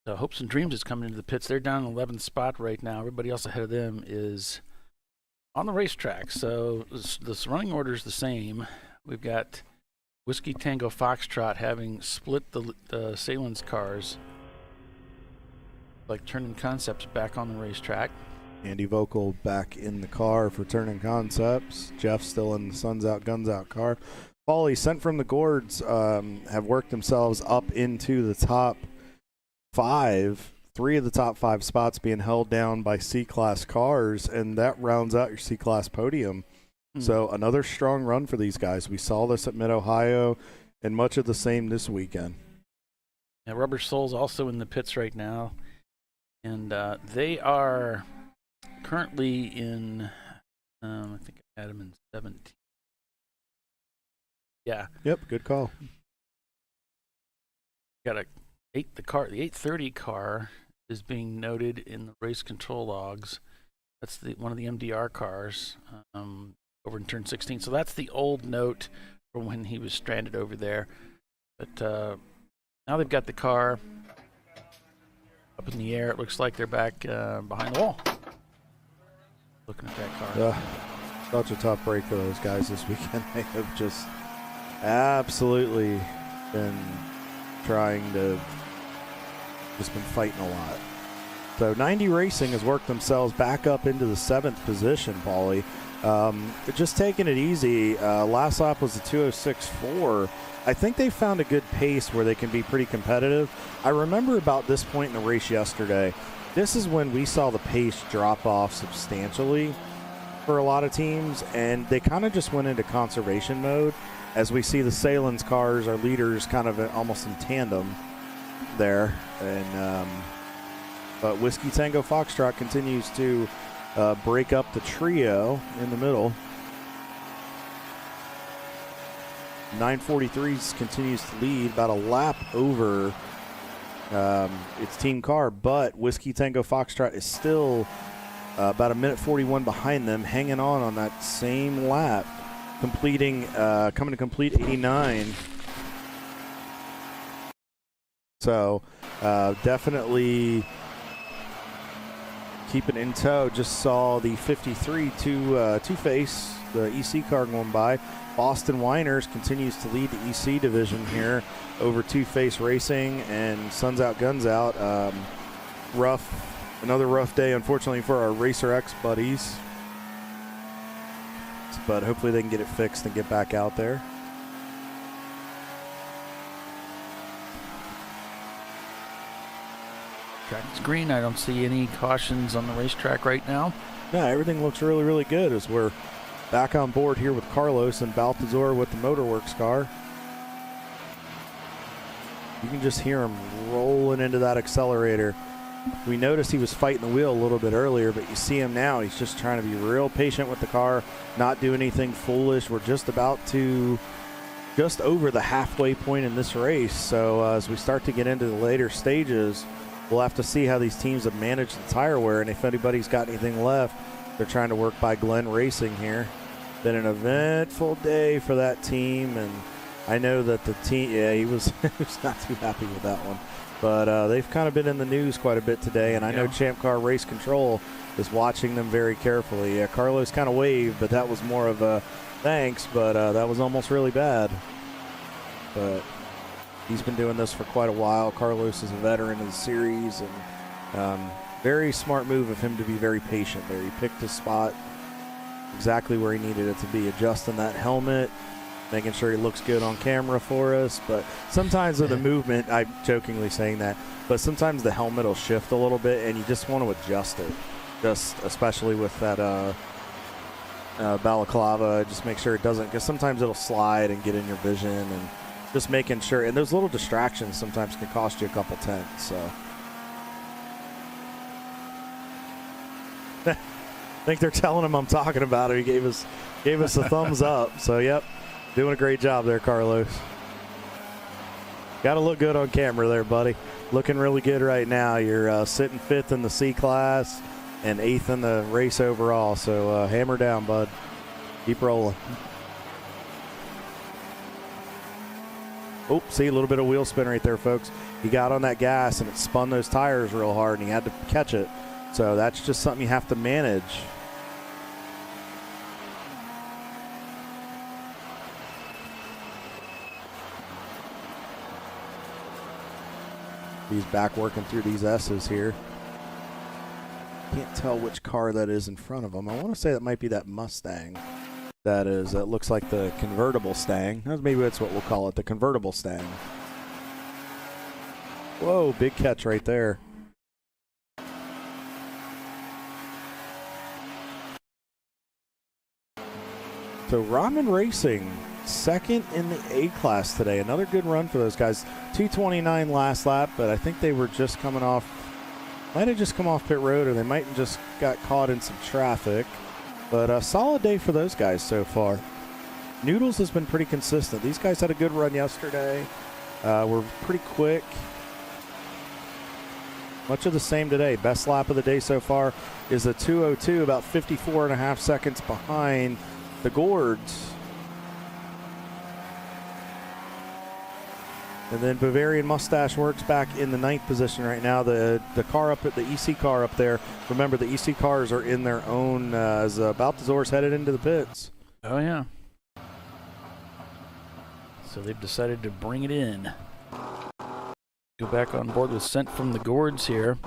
Hopes and Dreams is coming into the pits. They're down in 11th spot right now. Everybody else ahead of them is on the racetrack. So this running order is the same. We've got Whiskey Tango Foxtrot having split the Salins cars, like Turning Concepts back on the racetrack. Andy Vocal back in the car for Turning Concepts. Jeff still in the Suns Out, Guns Out car. Paulie, sent from the Gourds, have worked themselves up into the top 5. 3 of the top 5 spots being held down by C-Class cars, and that rounds out your C-Class podium. So another strong run for these guys. We saw this at Mid-Ohio, and much of the same this weekend. Yeah, Rubber Soul's also in the pits right now, and they are currently in, I think I had them in 17. Yeah. Yep, good call. Got the 830 car is being noted in the race control logs. That's one of the MDR cars over in turn 16. So that's the old note from when he was stranded over there. But now they've got the car up in the air. It looks like they're back behind the wall. Looking at that car. Such a tough break for those guys this weekend. They have just absolutely been been fighting a lot. So 90 Racing has worked themselves back up into the 7th position, Paulie. Just taking it easy. Last lap was a 2:06.4. I think they found a good pace where they can be pretty competitive. I remember about this point in the race yesterday, this is when we saw the pace drop off substantially for a lot of teams, and they kind of just went into conservation mode as we see the Salins cars, our leaders, kind of almost in tandem there. And but Whiskey Tango Foxtrot continues to break up the trio in the middle. 943s continues to lead about a lap over its team car, but Whiskey Tango Foxtrot is still about a minute 41 behind them, hanging on that same lap, coming to complete 89. So definitely keeping in tow. Just saw the 53 Two-Face, the EC car going by. Boston Winers continues to lead the EC division here over Two-Face Racing and Suns Out, Guns Out. Another rough day, unfortunately, for our Racer X buddies. But hopefully they can get it fixed and get back out there. Track's green. I don't see any cautions on the racetrack right now. Yeah, everything looks really, really good as we're back on board here with Carlos and Balthazar with the Motorworks car. You can just hear him rolling into that accelerator. We noticed he was fighting the wheel a little bit earlier, but you see him now. He's just trying to be real patient with the car, not do anything foolish. We're just about to just over the halfway point in this race. So as we start to get into the later stages, we'll have to see how these teams have managed the tire wear, and if anybody's got anything left. They're trying to work by Glenn Racing here. Been an eventful day for that team, and I know that the team, he was not too happy with that one. But they've kind of been in the news quite a bit today, and I know Champ Car Race Control is watching them very carefully. Yeah, Carlos kind of waved, but that was more of a thanks, but that was almost really bad. But he's been doing this for quite a while. Carlos is a veteran of the series, and very smart move of him to be very patient there. He picked his spot exactly where he needed it to be, adjusting that helmet, making sure he looks good on camera for us. But sometimes with the movement, I'm jokingly saying that, but sometimes the helmet will shift a little bit and you just want to adjust it, just especially with that balaclava. Just make sure it doesn't, because sometimes it'll slide and get in your vision, and just making sure. And those little distractions sometimes can cost you a couple tenths. So I think they're telling him I'm talking about it. He gave us a thumbs up. So, yep, doing a great job there, Carlos. Got to look good on camera there, buddy. Looking really good right now. You're sitting 5th in the C class and 8th in the race overall. So, hammer down, bud. Keep rolling. Oh, see, a little bit of wheel spin right there, folks. He got on that gas, and it spun those tires real hard, and he had to catch it. So that's just something you have to manage. He's back working through these S's here. Can't tell which car that is in front of him. I want to say that might be that Mustang. That looks like the convertible Stang. Maybe that's what we'll call it, the convertible Stang. Whoa, big catch right there. So Ramen Racing, second in the A class today. Another good run for those guys. 2:29 last lap, but I think they were just coming off, might have just come off pit road, or they might have just got caught in some traffic. But a solid day for those guys so far. Noodles has been pretty consistent. These guys had a good run yesterday. We're pretty quick. Much of the same today. Best lap of the day so far is a 2:02, about 54.5 seconds behind the Gourds. And then Bavarian Mustache Works back in the 9th position right now. The car up at the EC car up there. Remember, the EC cars are in their own as Baltazar's headed into the pits. Oh, yeah. So they've decided to bring it in. Go back on board with Sent from the Gourds here.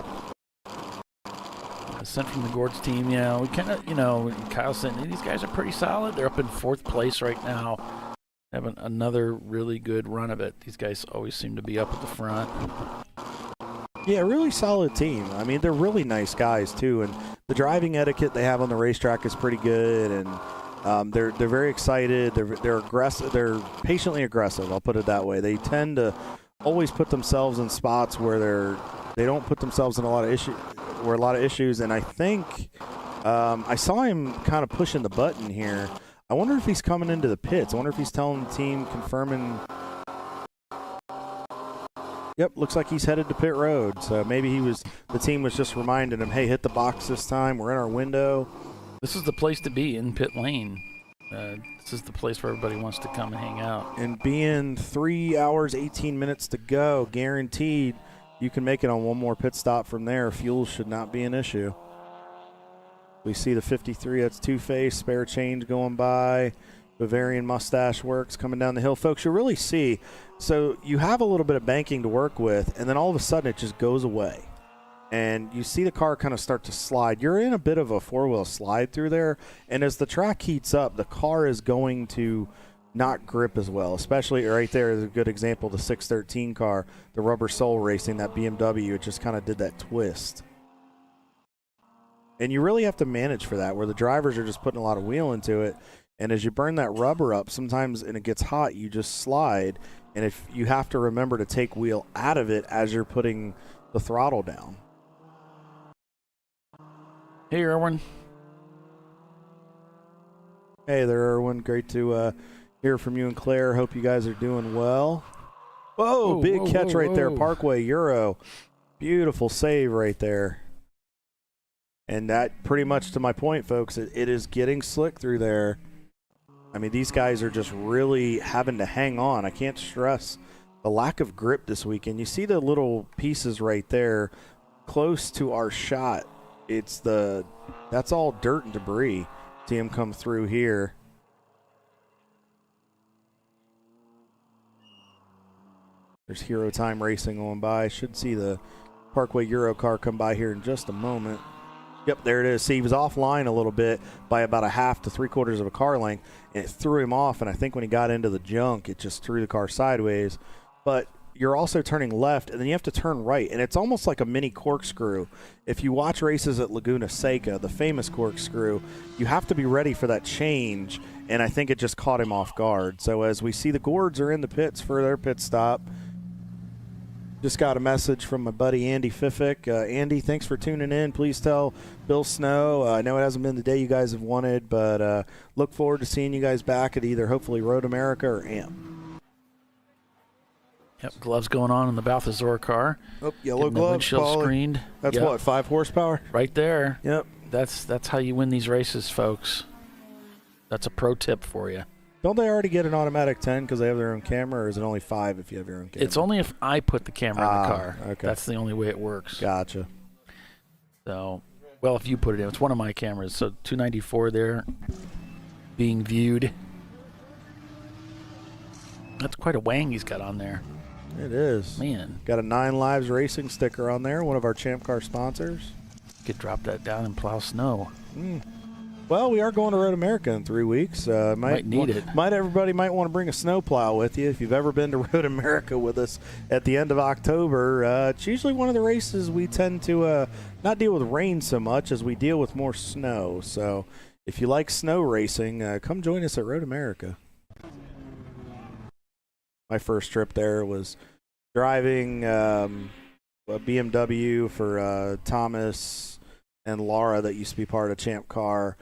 Sent from the Gourds team, yeah, we kind of, Kyle said these guys are pretty solid. They're up in 4th place right now. Having another really good run of it. These guys always seem to be up at the front. Yeah, really solid team. I mean, they're really nice guys too, and the driving etiquette they have on the racetrack is pretty good, and they're very excited. They're aggressive. They're patiently aggressive. I'll put it that way. They tend to always put themselves in spots where they don't put themselves in a lot of issues. And I think I saw him kind of pushing the button here. I wonder if he's coming into the pits. I wonder if he's telling the team, confirming. Yep, looks like he's headed to pit road. So maybe the team was just reminding him, hey, hit the box this time. We're in our window. This is the place to be, in pit lane. This is the place where everybody wants to come and hang out. And being 3 hours, 18 minutes to go, guaranteed you can make it on one more pit stop from there. Fuel should not be an issue. We see the 53, that's two-face, spare change going by. Bavarian Mustache Works coming down the hill. Folks, you really see, so you have a little bit of banking to work with, and then all of a sudden it just goes away. And you see the car kind of start to slide. You're in a bit of a four-wheel slide through there, and as the track heats up, the car is going to not grip as well, especially right there is a good example, the 613 car, the Rubber Soul Racing, that BMW, it just kind of did that twist. And you really have to manage for that, where the drivers are just putting a lot of wheel into it. And as you burn that rubber up, sometimes, and it gets hot, you just slide. And if you have to remember to take wheel out of it as you're putting the throttle down. Hey, Erwin. Hey there, Erwin. Great to Hear from you and Claire. Hope you guys are doing well. Whoa, big catch right there. Parkway Euro. Beautiful save right there. And that pretty much to my point, folks, it is getting slick through there. I mean, these guys are just really having to hang on. I can't stress the lack of grip this weekend. You see the little pieces right there close to our shot. That's all dirt and debris. See them come through here. There's Hero Time Racing going by. Should see the Parkway Euro car come by here in just a moment. Yep, there it is. See, he was offline a little bit by about a half to 3/4 of a car length, and it threw him off, and I think when he got into the junk, it just threw the car sideways. But you're also turning left, and then you have to turn right, and it's almost like a mini corkscrew. If you watch races at Laguna Seca, the famous corkscrew, you have to be ready for that change, and I think it just caught him off guard. So as we see the Gourds are in the pits for their pit stop, just got a message from my buddy Andy Fiffick. Andy, thanks for tuning in. Please tell Bill Snow. I know it hasn't been the day you guys have wanted, but look forward to seeing you guys back at either hopefully Road America or AMP. Yep, gloves going on in the Balthazar car. Oh, yellow gloves. Windshield screened. That's what, 5 horsepower? Right there. Yep. That's how you win these races, folks. That's a pro tip for you. Don't they already get an automatic 10 because they have their own camera, or is it only 5 if you have your own camera? It's only if I put the camera in the car. Okay. That's the only way it works. Gotcha. So, well, if you put it in, it's one of my cameras. So 294 there being viewed. That's quite a wang he's got on there. It is. Man. Got a 9 Lives Racing sticker on there, one of our Champ Car sponsors. Could drop that down and plow snow. Well, we are going to Road America in 3 weeks. Might need it. Everybody might want to bring a snowplow with you if you've ever been to Road America with us at the end of October. It's usually one of the races we tend to not deal with rain so much as we deal with more snow. So if you like snow racing, come join us at Road America. My first trip there was driving a BMW for Thomas and Laura that used to be part of Champ Car.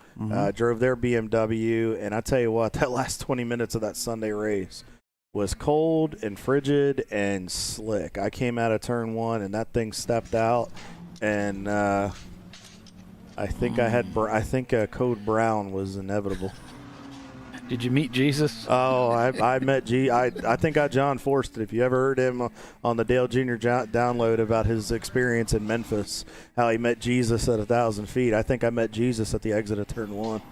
Drove their BMW, and I tell you what, that last 20 minutes of that Sunday race was cold and frigid and slick. I came out of turn 1, and that thing stepped out, and I think Code Brown was inevitable. Did you meet Jesus? Oh, I met I think I John Forced it. If you ever heard him on the Dale Jr. download about his experience in Memphis, how he met Jesus at 1,000 feet, I think I met Jesus at the exit of turn 1.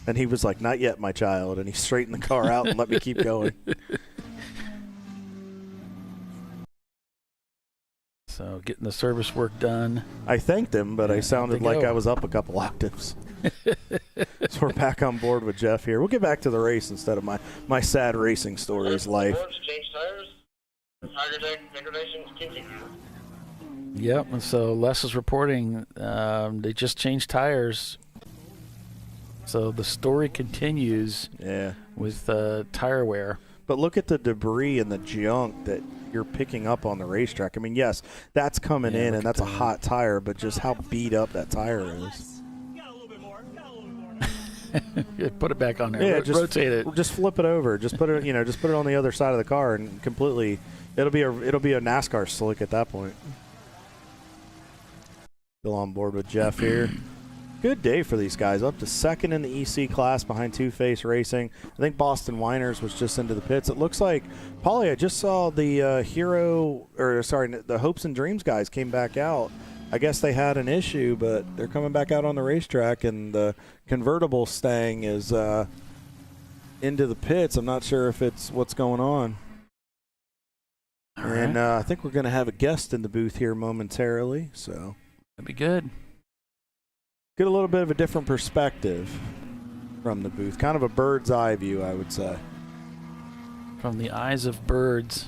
And he was like, "Not yet, my child," and he straightened the car out and let me keep going. So getting the service work done. I thanked him, but I sounded like I was up a couple octaves. So we're back on board with Jeff here. We'll get back to the race instead of my sad racing stories life. Change tires. Tire degradation continues. Yep, and so Les is reporting they just changed tires. So the story continues with tire wear. But look at the debris and the junk that you're picking up on the racetrack. I mean, yes, that's coming in, and that's a hot tire, but just how beat up that tire is. Put it back on there. Yeah, Rotate it. Just flip it over. Just put it, just put it on the other side of the car, and completely, it'll be a NASCAR slick at that point. Still on board with Jeff here. Good day for these guys. Up to second in the EC class behind Two Face Racing. I think Boston Winers was just into the pits. It looks like, Paulie, I just saw the the Hopes and Dreams guys came back out. I guess they had an issue, but they're coming back out on the racetrack, and the convertible staying is into the pits. I'm not sure if it's what's going on. All and right. I think we're going to have a guest in the booth here momentarily. So that'd be good. Get a little bit of a different perspective from the booth. Kind of a bird's eye view, I would say. From the eyes of birds.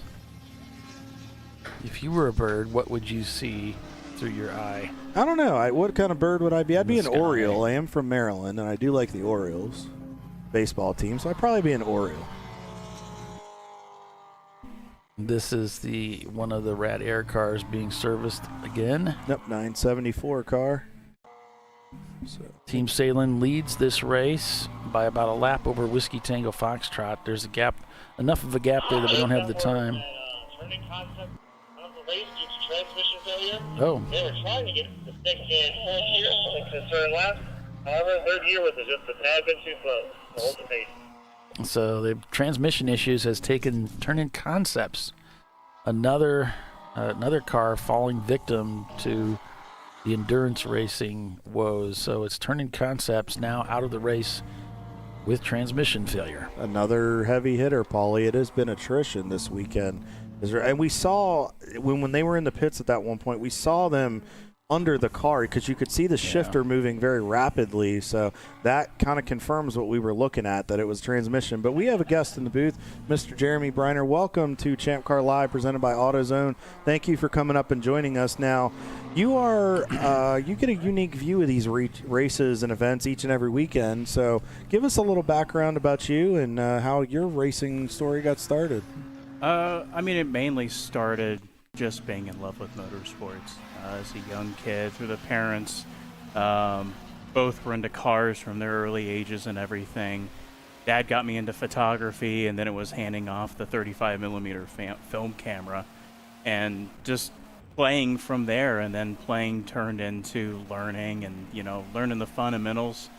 If you were a bird, what would you see through your eye? I don't know. What kind of bird would I be? I'd be an sky. Oriole. I am from Maryland, and I do like the Orioles baseball team, so I'd probably be an Oriole. This is one of the Rad Air cars being serviced again. Yep, 974 car. So Team Salem leads this race by about a lap over Whiskey Tango Foxtrot. There's a gap, enough of a gap there that we don't have the time. Turning concept of the race due to transmission failure. Oh. They were trying to get the stick in fourth gear, something concern last. However, third gear was just a tad bit too slow to hold the pace. So the transmission issues has taken Turning Concepts, another car falling victim to the endurance racing woes. So it's Turning Concepts now out of the race with transmission failure. Another heavy hitter, Paulie. It has been attrition this weekend. And we saw, when they were in the pits at that one point, we saw them under the car because you could see the shifter moving very rapidly. So that kind of confirms what we were looking at, that it was transmission. But we have a guest in the booth, Mr. Jeremy Briner. Welcome to ChampCar.Live, presented by AutoZone. Thank you for coming up and joining us. Now, you are you get a unique view of these races and events each and every weekend. So give us a little background about you and how your racing story got started. I mean, it mainly started just being in love with motorsports. As a young kid, through the parents, both were into cars from their early ages and everything. Dad got me into photography, and then it was handing off the 35 millimeter film camera and just playing from there. And then playing turned into learning and, learning the fundamentals.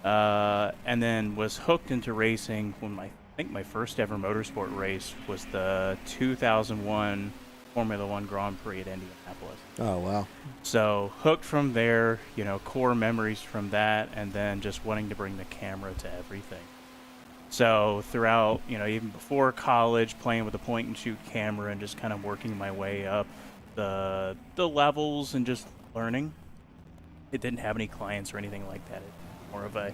And then was hooked into racing when I think my first ever motorsport race was the 2001 Formula One Grand Prix at Indianapolis. Oh, wow. So hooked from there, core memories from that, and then just wanting to bring the camera to everything. So throughout, even before college, playing with a point and shoot camera and just kind of working my way up the levels and just learning. It didn't have any clients or anything like that. It more of a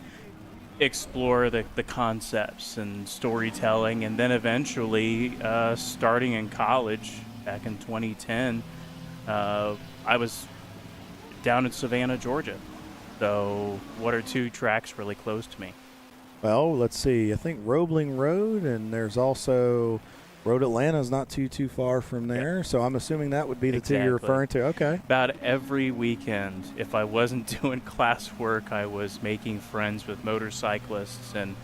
explore the concepts and storytelling, and then eventually starting in college back in 2010, I was down in Savannah, Georgia. So one or two tracks really close to me. Well, let's see. I think Roebling Road, and there's also Road Atlanta is not too far from there. So I'm assuming that would be the two you're referring to. Okay. About every weekend, if I wasn't doing classwork, I was making friends with motorcyclists and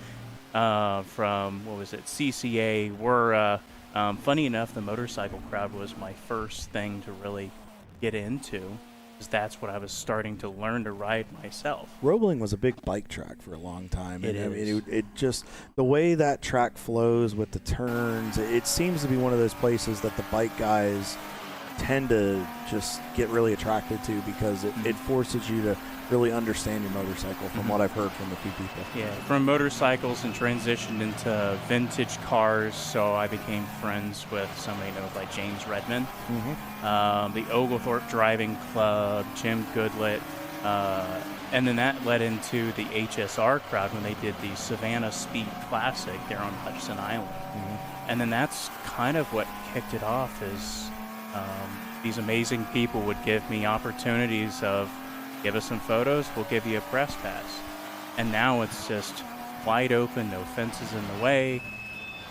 from, CCA. We're funny enough, the motorcycle crowd was my first thing to really get into, because that's what I was starting to learn to ride myself. Roebling was a big bike track for a long time. It is. It just, the way that track flows with the turns, it seems to be one of those places that the bike guys tend to just get really attracted to, because it forces you to really understand your motorcycle, from what I've heard from a few people. Yeah, from motorcycles and transitioned into vintage cars, so I became friends with somebody like James Redman, the Oglethorpe Driving Club, Jim Goodlett, and then that led into the HSR crowd when they did the Savannah Speed Classic there on Hudson Island. And then that's kind of what kicked it off, is these amazing people would give me opportunities of, give us some photos, we'll give you a press pass. And now it's just wide open, no fences in the way.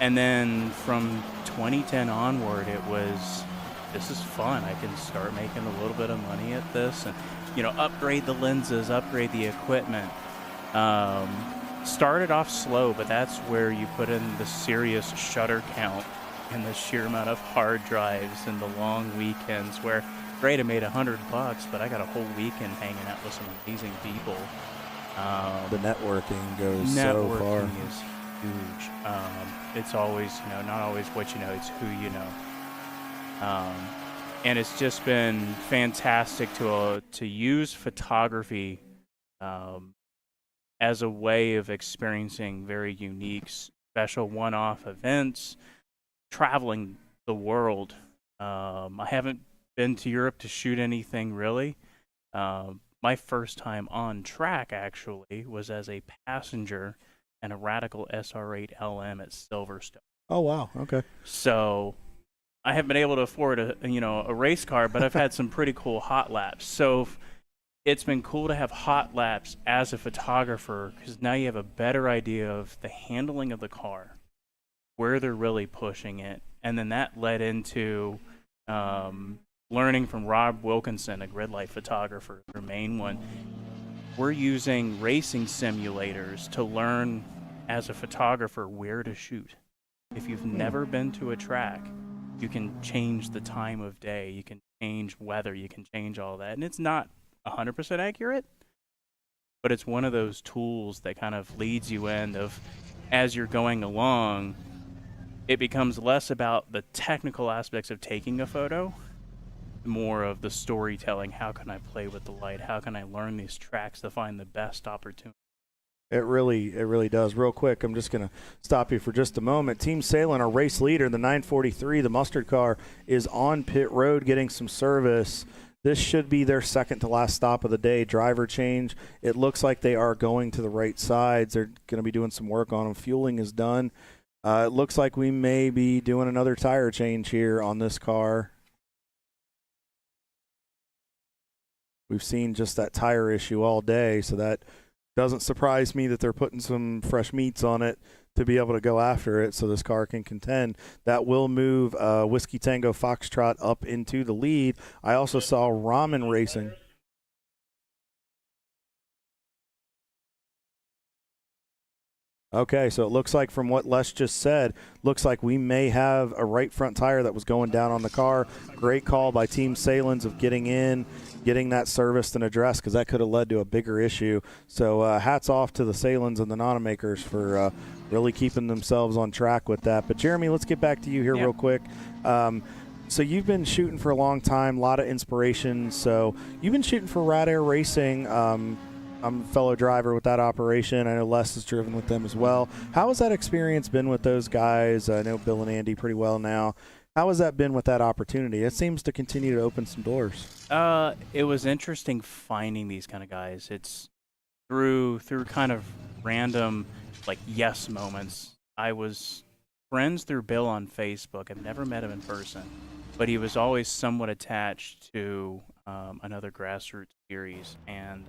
And then from 2010 onward, it was, this is fun. I can start making a little bit of money at this and, upgrade the lenses, upgrade the equipment. Started off slow, but that's where you put in the serious shutter count and the sheer amount of hard drives and the long weekends where, great, I made $100, but I got a whole weekend hanging out with some amazing people. The networking goes so far. Networking is huge. It's always, not always what you know, it's who you know. And it's just been fantastic to use photography as a way of experiencing very unique, special one-off events, traveling the world. I haven't been to Europe to shoot anything really. My first time on track actually was as a passenger in a Radical SR8 LM at Silverstone. Oh wow, okay. So I haven't been able to afford a race car, but I've had some pretty cool hot laps. So it's been cool to have hot laps as a photographer, because now you have a better idea of the handling of the car, where they're really pushing it, and then that led into learning from Rob Wilkinson, a grid light photographer, the main one. we're using racing simulators to learn as a photographer where to shoot. If you've never been to a track, you can change the time of day, you can change weather, you can change all that. And it's not 100% accurate, but it's one of those tools that kind of leads you in of, as you're going along, it becomes less about the technical aspects of taking a photo, more of the storytelling. How can I play with the light? How can I learn these tracks to find the best opportunity? It really does. Real quick, I'm just going to stop you for just a moment. Team Salem, our race leader, the 943, the mustard car, is on pit road getting some service. This should be their second to last stop of the day. Driver change. It looks like they are going to the right sides. They're going to be doing some work on them. Fueling is done. It looks like we may be doing another tire change here on this car. We've seen just that tire issue all day, so that doesn't surprise me that they're putting some fresh meats on it to be able to go after it so this car can contend. That will move Whiskey Tango Foxtrot up into the lead. I also saw Ramen Racing. Okay, so it looks like from what Les just said, looks like we may have a right front tire that was going down on the car. Great call by Team Salins of getting in, getting that serviced and addressed, because that could have led to a bigger issue. So hats off to the Salins and the Nanomakers for really keeping themselves on track with that. But Jeremy, let's get back to you here real quick. So you've been shooting for a long time, a lot of inspiration. So you've been shooting for Rad Air Racing. I'm a fellow driver with that operation. I know Les has driven with them as well. How has that experience been with those guys? I know Bill and Andy pretty well now. How has that been with that opportunity? It seems to continue to open some doors. It was interesting finding these kind of guys. It's through kind of random, like, yes moments. I was friends through Bill on Facebook. I've never met him in person, but he was always somewhat attached to another grassroots series. And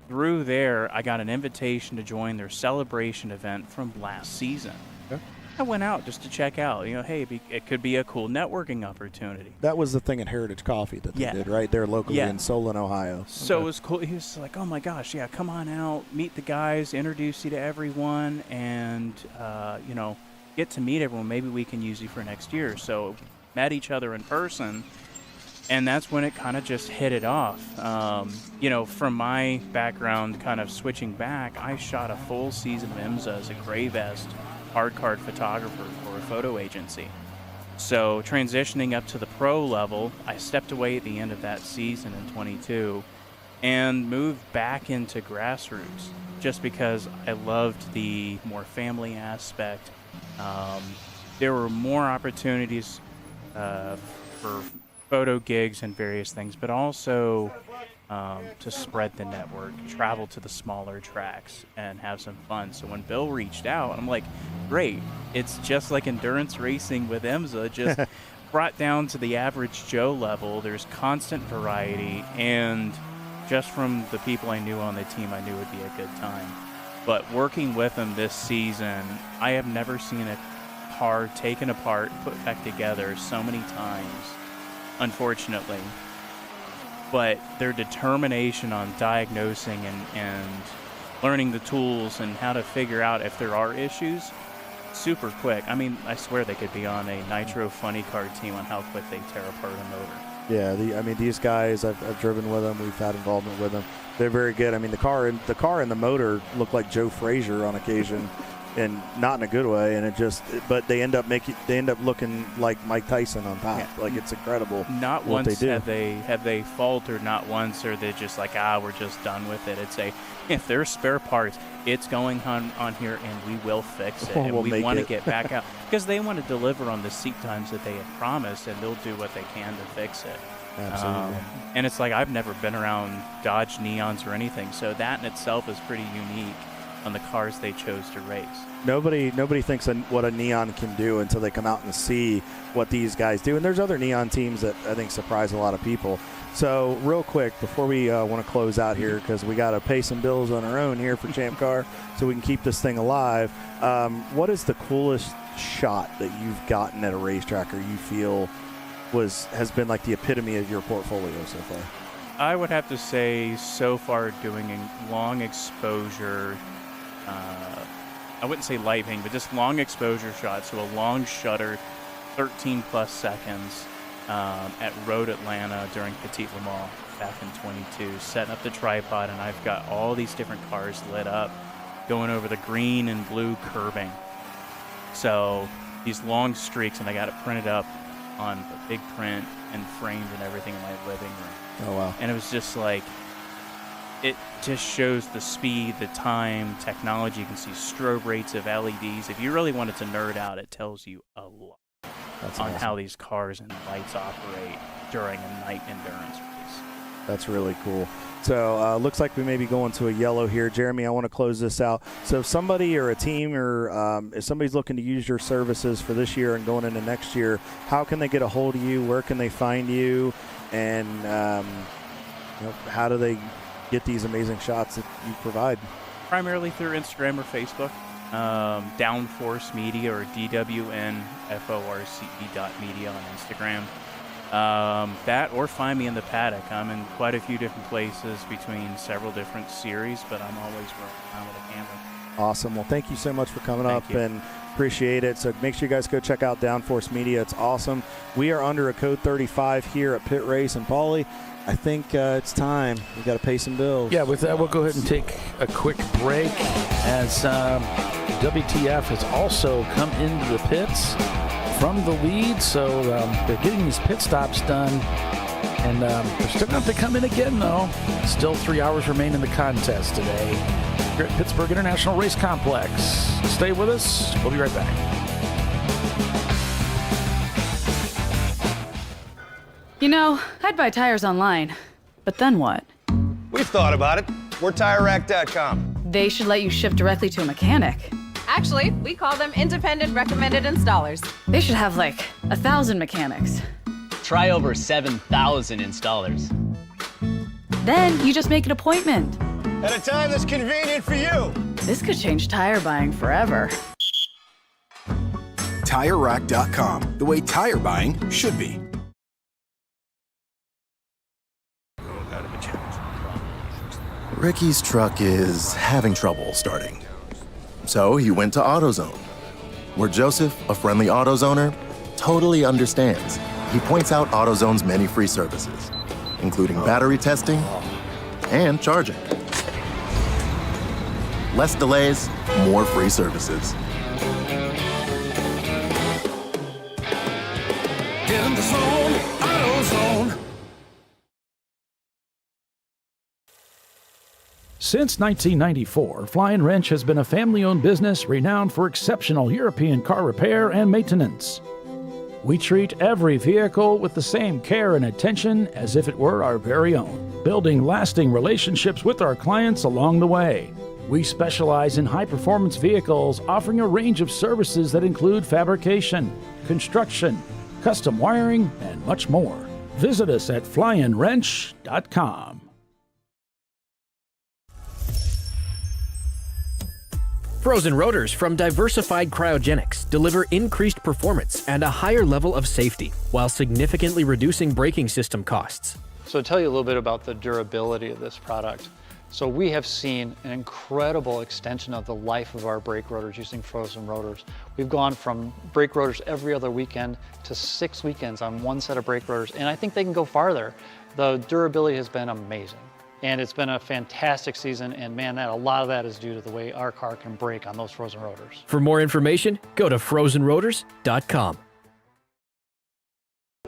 through there, I got an invitation to join their celebration event from last season. Okay. I went out just to check out. Hey, it could be a cool networking opportunity. That was the thing at Heritage Coffee that they did, right? They're locally in Solon, Ohio. So it was cool. He was like, oh, my gosh, yeah, come on out, meet the guys, introduce you to everyone, and, get to meet everyone. Maybe we can use you for next year. So met each other in person. And that's when it kind of just hit it off. From my background, kind of switching back, I shot a full season of IMSA as a gray vest hard card photographer for a photo agency. So transitioning up to the pro level, I stepped away at the end of that season in 22 and moved back into grassroots just because I loved the more family aspect. There were more opportunities for photo gigs and various things, but also to spread the network, travel to the smaller tracks, and have some fun. So when Bill reached out, I'm like, great. It's just like endurance racing with IMSA, just brought down to the average Joe level. There's constant variety, and just from the people I knew on the team, I knew it would be a good time. But working with them this season, I have never seen a car taken apart, put back together so many times, unfortunately. But their determination on diagnosing and learning the tools and how to figure out if there are issues, super quick. I mean, I swear they could be on a Nitro Funny Car team on how quick they tear apart a motor. Yeah, these guys, I've driven with them. We've had involvement with them. They're very good. I mean, the car and the motor look like Joe Frazier on occasion, and not in a good way. And but they end up looking like Mike Tyson on top. Yeah. Like, it's incredible. Not what once they do. have they faltered. Not once are they just like, we're just done with it. It's if there's spare parts, it's going on here, and we will fix it. And we want to get back out because they want to deliver on the seat times that they have promised, and they'll do what they can to fix it. Absolutely. And it's like, I've never been around Dodge Neons or anything, so that in itself is pretty unique on the cars they chose to race. Nobody thinks what a Neon can do until they come out and see what these guys do. And there's other Neon teams that I think surprise a lot of people. So real quick, before we want to close out here, because we got to pay some bills on our own here for Champ Car so we can keep this thing alive, what is the coolest shot that you've gotten at a racetrack or you feel has been like the epitome of your portfolio so far? I would have to say so far doing a long exposure, I wouldn't say light ping, but just long exposure shots, so a long shutter, 13 plus seconds at Road Atlanta during Petit Le Mans back in 22, setting up the tripod, and I've got all these different cars lit up, going over the green and blue curbing. So these long streaks, and I got it printed up on a big print and framed and everything in my living room. Oh, wow. And it was just like, it just shows the speed, the time, technology. You can see strobe rates of LEDs. If you really wanted to nerd out, it tells you a lot on how these cars and lights operate during a night endurance race. That's really cool. So looks like we may be going to a yellow here. Jeremy, I want to close this out. So if somebody or a team or if somebody's looking to use your services for this year and going into next year, how can they get a hold of you? Where can they find you? And how do they get these amazing shots that you provide? Primarily through Instagram or Facebook. Downforce Media or DWNFORCE.media on Instagram. That or find me in the paddock. I'm in quite a few different places between several different series, but I'm always rolling around with a camera. Awesome. Well, thank you so much for coming up and appreciate it. So make sure you guys go check out Downforce Media. It's awesome. We are under a code 35 here at Pit Race and Paulie. I think it's time. We got to pay some bills. Yeah, with that, we'll go ahead and take a quick break as WTF has also come into the pits from the lead, so they're getting these pit stops done, and they're still going to have to come in again, though. Still 3 hours remain in the contest today here at Pittsburgh International Race Complex. Stay with us. We'll be right back. You know, I'd buy tires online, but then what? We've thought about it. We're TireRack.com. They should let you ship directly to a mechanic. Actually, we call them independent recommended installers. They should have like 1,000 mechanics. Try over 7,000 installers. Then you just make an appointment. At a time that's convenient for you. This could change tire buying forever. TireRack.com, the way tire buying should be. Ricky's truck is having trouble starting. So he went to AutoZone, where Joseph, a friendly AutoZoner, totally understands. He points out AutoZone's many free services, including battery testing and charging. Less delays, more free services. Get in the zone, AutoZone. Since 1994, Flying Wrench has been a family-owned business renowned for exceptional European car repair and maintenance. We treat every vehicle with the same care and attention as if it were our very own, building lasting relationships with our clients along the way. We specialize in high-performance vehicles, offering a range of services that include fabrication, construction, custom wiring, and much more. Visit us at flyinwrench.com. Frozen rotors from Diversified Cryogenics deliver increased performance and a higher level of safety, while significantly reducing braking system costs. So to tell you a little bit about the durability of this product. So we have seen an incredible extension of the life of our brake rotors using frozen rotors. We've gone from brake rotors every other weekend to 6 weekends on one set of brake rotors, and I think they can go farther. The durability has been amazing. And it's been a fantastic season, and man, a lot of that is due to the way our car can brake on those frozen rotors. For more information, go to frozenrotors.com.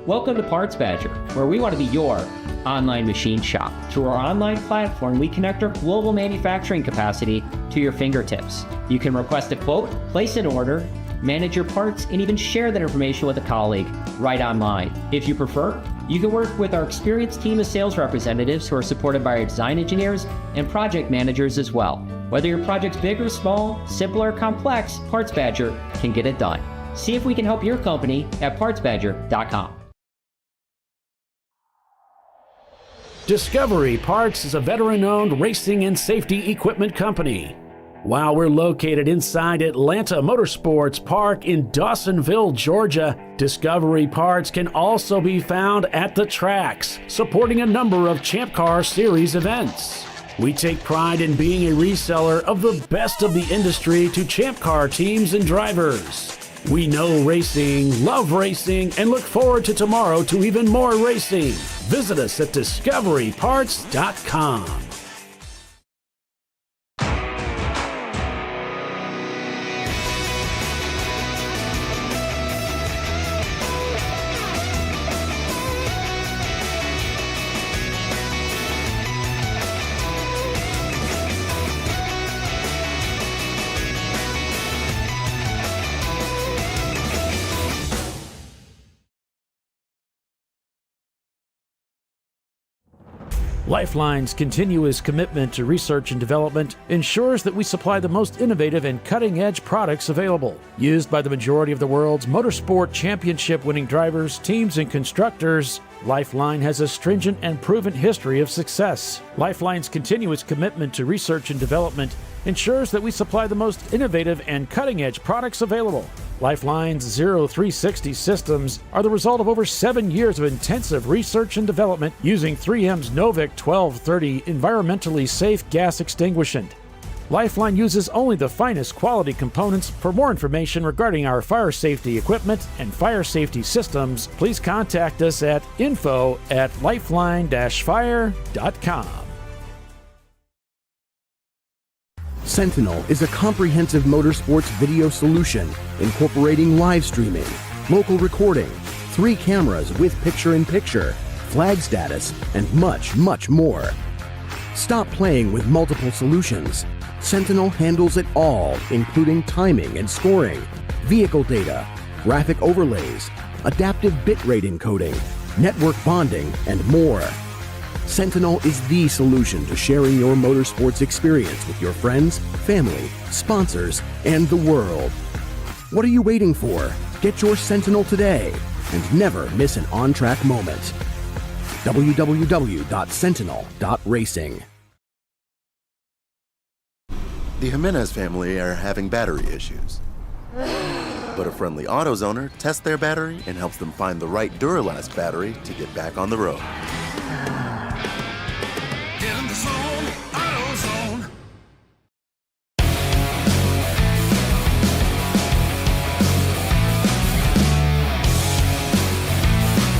Welcome to Parts Badger, where we want to be your online machine shop. Through our online platform, we connect our global manufacturing capacity to your fingertips. You can request a quote, place an order, manage your parts, and even share that information with a colleague right online. If you prefer, you can work with our experienced team of sales representatives who are supported by our design engineers and project managers as well. Whether your project's big or small, simple or complex, Parts Badger can get it done. See if we can help your company at partsbadger.com. Discovery Parts is a veteran-owned racing and safety equipment company. While we're located inside Atlanta Motorsports Park in Dawsonville, Georgia, Discovery Parts can also be found at the tracks, supporting a number of Champ Car Series events. We take pride in being a reseller of the best of the industry to Champ Car teams and drivers. We know racing, love racing, and look forward to tomorrow to even more racing. Visit us at discoveryparts.com. Lifeline's continuous commitment to research and development ensures that we supply the most innovative and cutting-edge products available. Used by the majority of the world's motorsport championship-winning drivers, teams, and constructors, Lifeline has a stringent and proven history of success. Lifeline's continuous commitment to research and development ensures that we supply the most innovative and cutting-edge products available. Lifeline's 0360 systems are the result of over 7 years of intensive research and development using 3M's Novik 1230 environmentally safe gas extinguishant. Lifeline uses only the finest quality components. For more information regarding our fire safety equipment and fire safety systems, please contact us at info@lifeline-fire.com. Sentinel is a comprehensive motorsports video solution incorporating live streaming, local recording, 3 cameras with picture-in-picture, flag status, and much, much more. Stop playing with multiple solutions. Sentinel handles it all, including timing and scoring, vehicle data, graphic overlays, adaptive bitrate encoding, network bonding, and more. Sentinel is the solution to sharing your motorsports experience with your friends, family, sponsors, and the world. What are you waiting for? Get your Sentinel today and never miss an on-track moment. www.sentinel.racing. The Jimenez family are having battery issues. But a friendly AutoZoner tests their battery and helps them find the right Duralast battery to get back on the road. Get in the zone, AutoZone.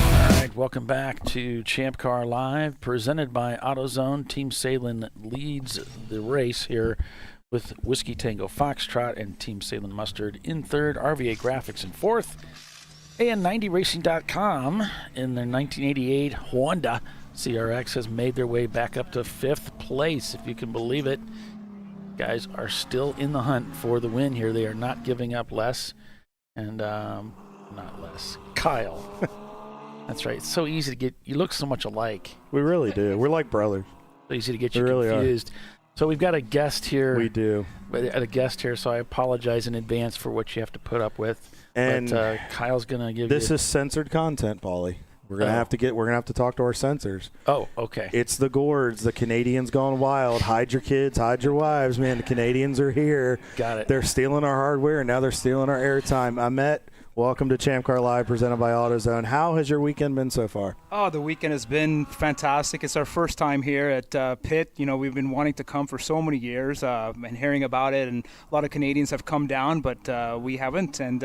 All right, welcome back to Champ Car Live, presented by AutoZone. Team Salem leads the race here with Whiskey Tango Foxtrot and Team Salem Mustard in third, RVA Graphics in fourth, and 90racing.com in their 1988 Honda CRX has made their way back up to 5th place, if you can believe it. Guys are still in the hunt for the win here. They are not giving up less. And, not less. Kyle. That's right. It's so easy to get. You look so much alike. We really do. We're like brothers. So easy to get you really confused. So we've got a guest here. We do. A guest here, so I apologize in advance for what you have to put up with. And but Kyle's going to give this you... is censored content, Paulie. We're gonna have to talk to our censors. Oh, okay. It's the gourds. The Canadians gone wild. Hide your kids, hide your wives, man. The Canadians are here. Got it. They're stealing our hardware, and now they're stealing our airtime. Ahmet, welcome to ChampCar.Live, presented by AutoZone. How has your weekend been so far? Oh, the weekend has been fantastic. It's our first time here at Pitt. You know, we've been wanting to come for so many years and hearing about it, and a lot of Canadians have come down, but we haven't. And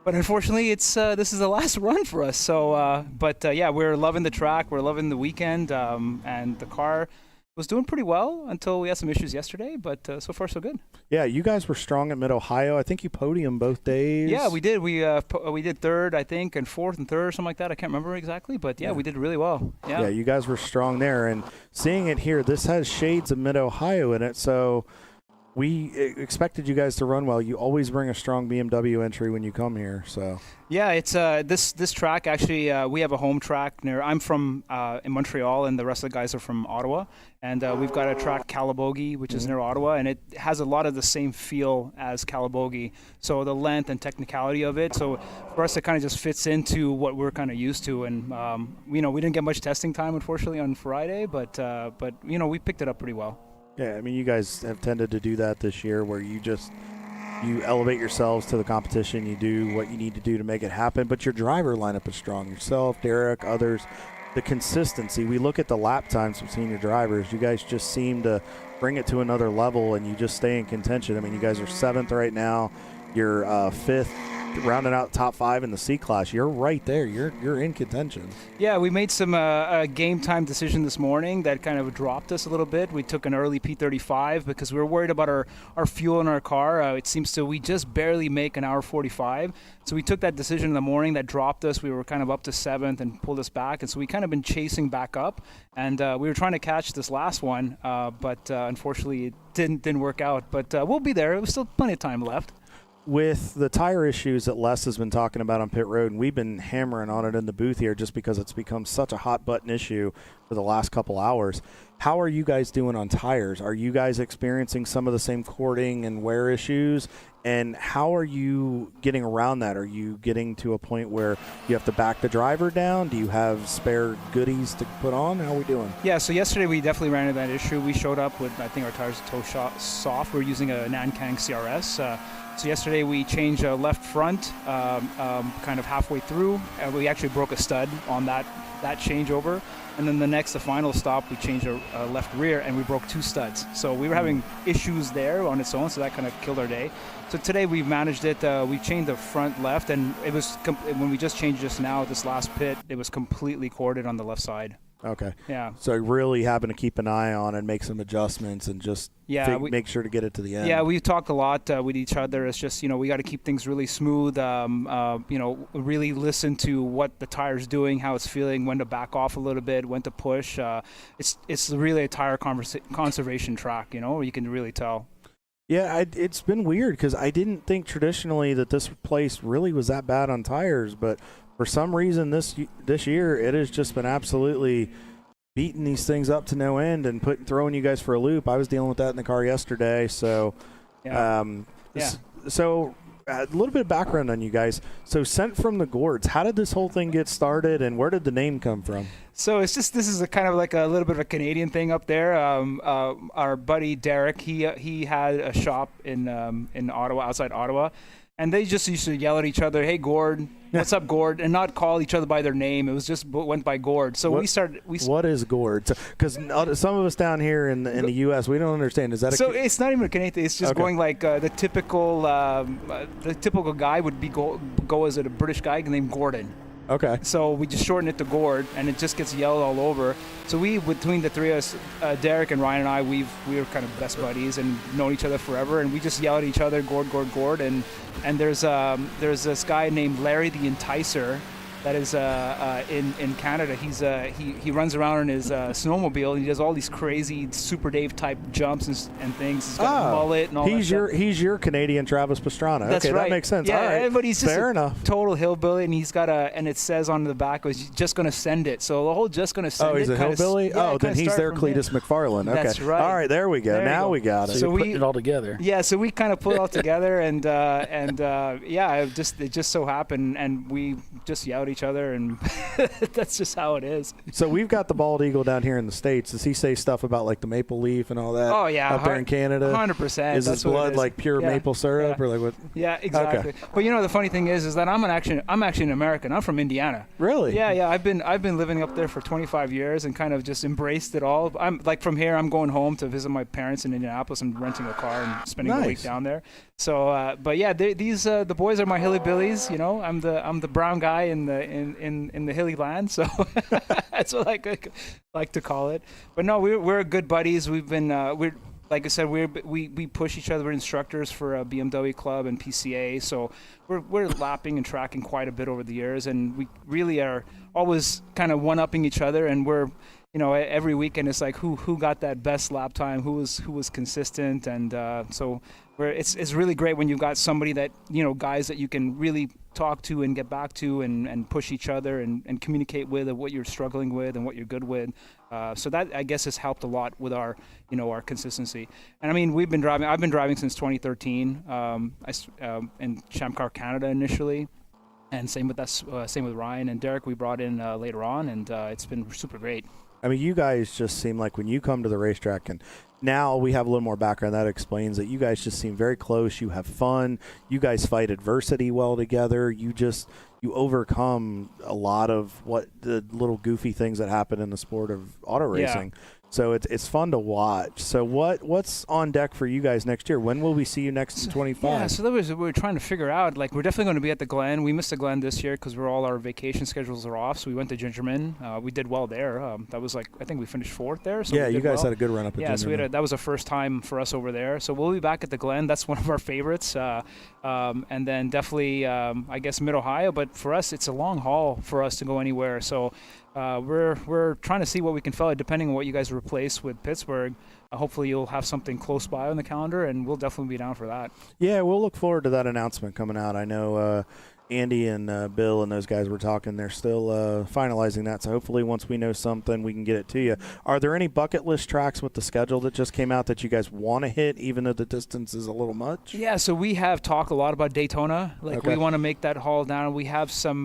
but unfortunately, it's this is the last run for us. So, yeah, we're loving the track. We're loving the weekend, and the car was doing pretty well until we had some issues yesterday, but so far so good. Yeah, you guys were strong at Mid-Ohio. I think you podiumed both days. Yeah, we did. We did third, I think, and fourth and third or something like that. I can't remember exactly, but yeah, we did really well. Yeah, you guys were strong there. And seeing it here, this has shades of Mid-Ohio in it, so we expected you guys to run well. You always bring a strong BMW entry when you come here. So yeah, it's this track actually. We have a home track near. I'm from in Montreal, and the rest of the guys are from Ottawa. And we've got a track, Calabogie, which is near Ottawa, and it has a lot of the same feel as Calabogie. So the length and technicality of it. So for us, it kind of just fits into what we're kind of used to. And we didn't get much testing time, unfortunately, on Friday, but we picked it up pretty well. Yeah, I mean, you guys have tended to do that this year where you elevate yourselves to the competition. You do what you need to do to make it happen, but your driver lineup is strong. Yourself, Derek, others. The consistency, we look at the lap times from senior drivers. You guys just seem to bring it to another level, and you just stay in contention. I mean, you guys are 7th right now. You're 5th, rounding out top 5 in the C class. You're right there. You're in contention. Yeah, we made some game time decision this morning that kind of dropped us a little bit. We took an early P35 because we were worried about our fuel in our car. It seems we just barely make an hour 45. So we took that decision in the morning that dropped us. We were kind of up to 7th and pulled us back. And so we kind of been chasing back up. And we were trying to catch this last one, but unfortunately it didn't work out. But we'll be there. There's still plenty of time left. With the tire issues that Les has been talking about on pit road, and we've been hammering on it in the booth here just because it's become such a hot button issue for the last couple hours. How are you guys doing on tires? Are you guys experiencing some of the same cording and wear issues? And how are you getting around that? Are you getting to a point where you have to back the driver down? Do you have spare goodies to put on? How are we doing? Yeah, so yesterday we definitely ran into that issue. We showed up with, I think our tires are soft. We're using a Nankang CRS. So yesterday we changed a left front kind of halfway through. We actually broke a stud on that changeover. And then the final stop, we changed a left rear and we broke 2 studs. So we were having issues there on its own, so that kind of killed our day. So today we've managed it. We changed the front left, and it was when we just changed just now, this last pit, it was completely corded on the left side. Okay. Yeah. So really having to keep an eye on and make some adjustments and just make sure to get it to the end. Yeah, we've talked a lot with each other. It's just, we got to keep things really smooth, really listen to what the tire's doing, how it's feeling, when to back off a little bit, when to push. It's really a tire conservation track, you can really tell. Yeah, it's been weird because I didn't think traditionally that this place really was that bad on tires, but for some reason this year it has just been absolutely beating these things up to no end and throwing you guys for a loop. I was dealing with that in the car yesterday, so So a little bit of background on you guys. So Sent from the Gourds, how did this whole thing get started and where did the name come from? So this is a kind of like a little bit of a Canadian thing up there. Our buddy Derek, he had a shop in Ottawa, outside Ottawa, and they just used to yell at each other, "Hey Gord, what's up Gord?" and not call each other by their name. It was just went by Gord. So what is Gord? Because some of us down here in the U.S. we don't understand. Is that it's not even a Canadian? It's just going like the typical guy would be go as a British guy named Gordon. Okay. So we just shorten it to Gord, and it just gets yelled all over. So between the three of us, Derek and Ryan and I, we were kind of best buddies and known each other forever, and we just yell at each other, Gord, Gord, Gord. And there's this guy named Larry the Enticer that is in Canada. He runs around in his snowmobile, and he does all these crazy Super Dave type jumps and things. He's got a mullet and all that. He's your Canadian Travis Pastrana. That's okay, right. That makes sense. Yeah, all right. But he's just fair enough. Total hillbilly, and he's got and it says on the back, "Was just going to send it." So the whole "just going to send it." Oh, he's a hillbilly. Then he's their Cletus McFarland. Okay, that's right. All right, there we go. Now we got it. So we put it all together. Yeah, so we kind of put it all together, and it just so happened, and we just yelled at each other, and that's just how it is. So we've got the bald eagle down here in the States. Does he say stuff about like the maple leaf and all that? Oh yeah, up there in Canada. 100%. Is his blood like pure maple syrup or like what? Yeah, exactly. Okay. But the funny thing is that I'm actually an American. I'm from Indiana. Really? Yeah. I've been living up there for 25 years and kind of just embraced it all. I'm like from here. I'm going home to visit my parents in Indianapolis. I'm renting a car and spending the week down there. So, but yeah, these the boys are my hillbillies. I'm the brown guy in the hilly land. So that's what I like to call it. But no, we're good buddies. We've been like I said, we push each other. We're instructors for a BMW club and PCA, so we're lapping and tracking quite a bit over the years, and we really are always kind of one-upping each other. And we're every weekend it's like who got that best lap time, who was consistent, and so it's really great when you've got somebody that guys that you can really talk to and get back to and push each other and communicate with what you're struggling with and what you're good with. So that I guess has helped a lot with our our consistency. And I mean I've been driving since 2013 in ChampCar Canada initially, and same with us, same with Ryan and Derek we brought in later on, and it's been super great. I mean, you guys just seem like when you come to the racetrack, and now we have a little more background that explains that you guys just seem very close. You have fun. You guys fight adversity well together. You overcome a lot of what the little goofy things that happen in the sport of auto racing. Yeah. So it's fun to watch. So what's on deck for you guys next year? When will we see you next in 25? Yeah, so that was what we were trying to figure out. Like, we're definitely going to be at the Glen. We missed the Glen this year because all our vacation schedules are off. So we went to Gingerman. We did well there. That was I think we finished 4th there. So yeah, you guys had a good run up at Gingerman. Yeah, so that was a first time for us over there. So we'll be back at the Glen. That's one of our favorites. And then definitely, I guess, Mid-Ohio. But for us, it's a long haul for us to go anywhere. So we're trying to see what we can fill out, depending on what you guys replace with Pittsburgh. Hopefully you'll have something close by on the calendar, and we'll definitely be down for that. Yeah, we'll look forward to that announcement coming out. I know Andy and Bill and those guys were talking. They're still finalizing that, so hopefully once we know something, we can get it to you. Are there any bucket list tracks with the schedule that just came out that you guys want to hit, even though the distance is a little much? Yeah, so we have talked a lot about Daytona. We want to make that haul down. We have some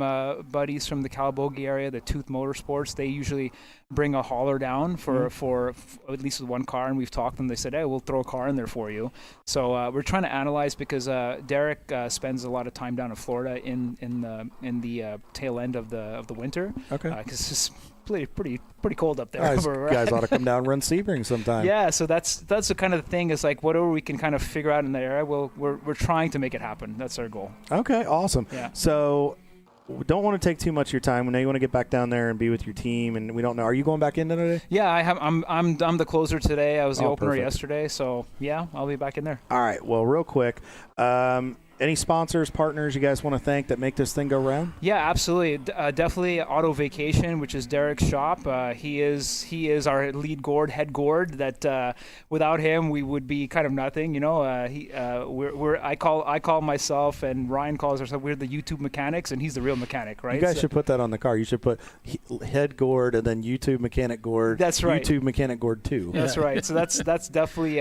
buddies from the Calabogie area, the Tooth Motorsports. They usually bring a hauler down for at least with one car, and we've talked to them. They said, hey, we'll throw a car in there for you. So we're trying to analyze, because Derek spends a lot of time down in Florida in the tail end of the winter. Okay. Because it's pretty cold up there. Guys ought to come down and run Sebring sometime. Yeah, so that's the kind of thing, is like whatever we can kind of figure out in the area, we're trying to make it happen. That's our goal. Okay, awesome. Yeah. So we don't want to take too much of your time. We know you want to get back down there and be with your team, and we don't know. Are you going back in today? Yeah, I'm the closer today. I was the opener perfect. yesterday, so yeah, I'll be back in there. All right. Well, real quick, any sponsors, partners you guys want to thank that make this thing go round? Yeah, absolutely. Definitely Auto Vacation, which is Derek's shop. He is our lead head gourd. That without him, we would be kind of nothing. You know, I call myself, and Ryan calls ourselves, we're the YouTube mechanics, and he's the real mechanic, right? You guys should put that on the car. You should put head gourd and then YouTube mechanic gourd. That's right. YouTube mechanic gourd 2. That's right. So that's definitely.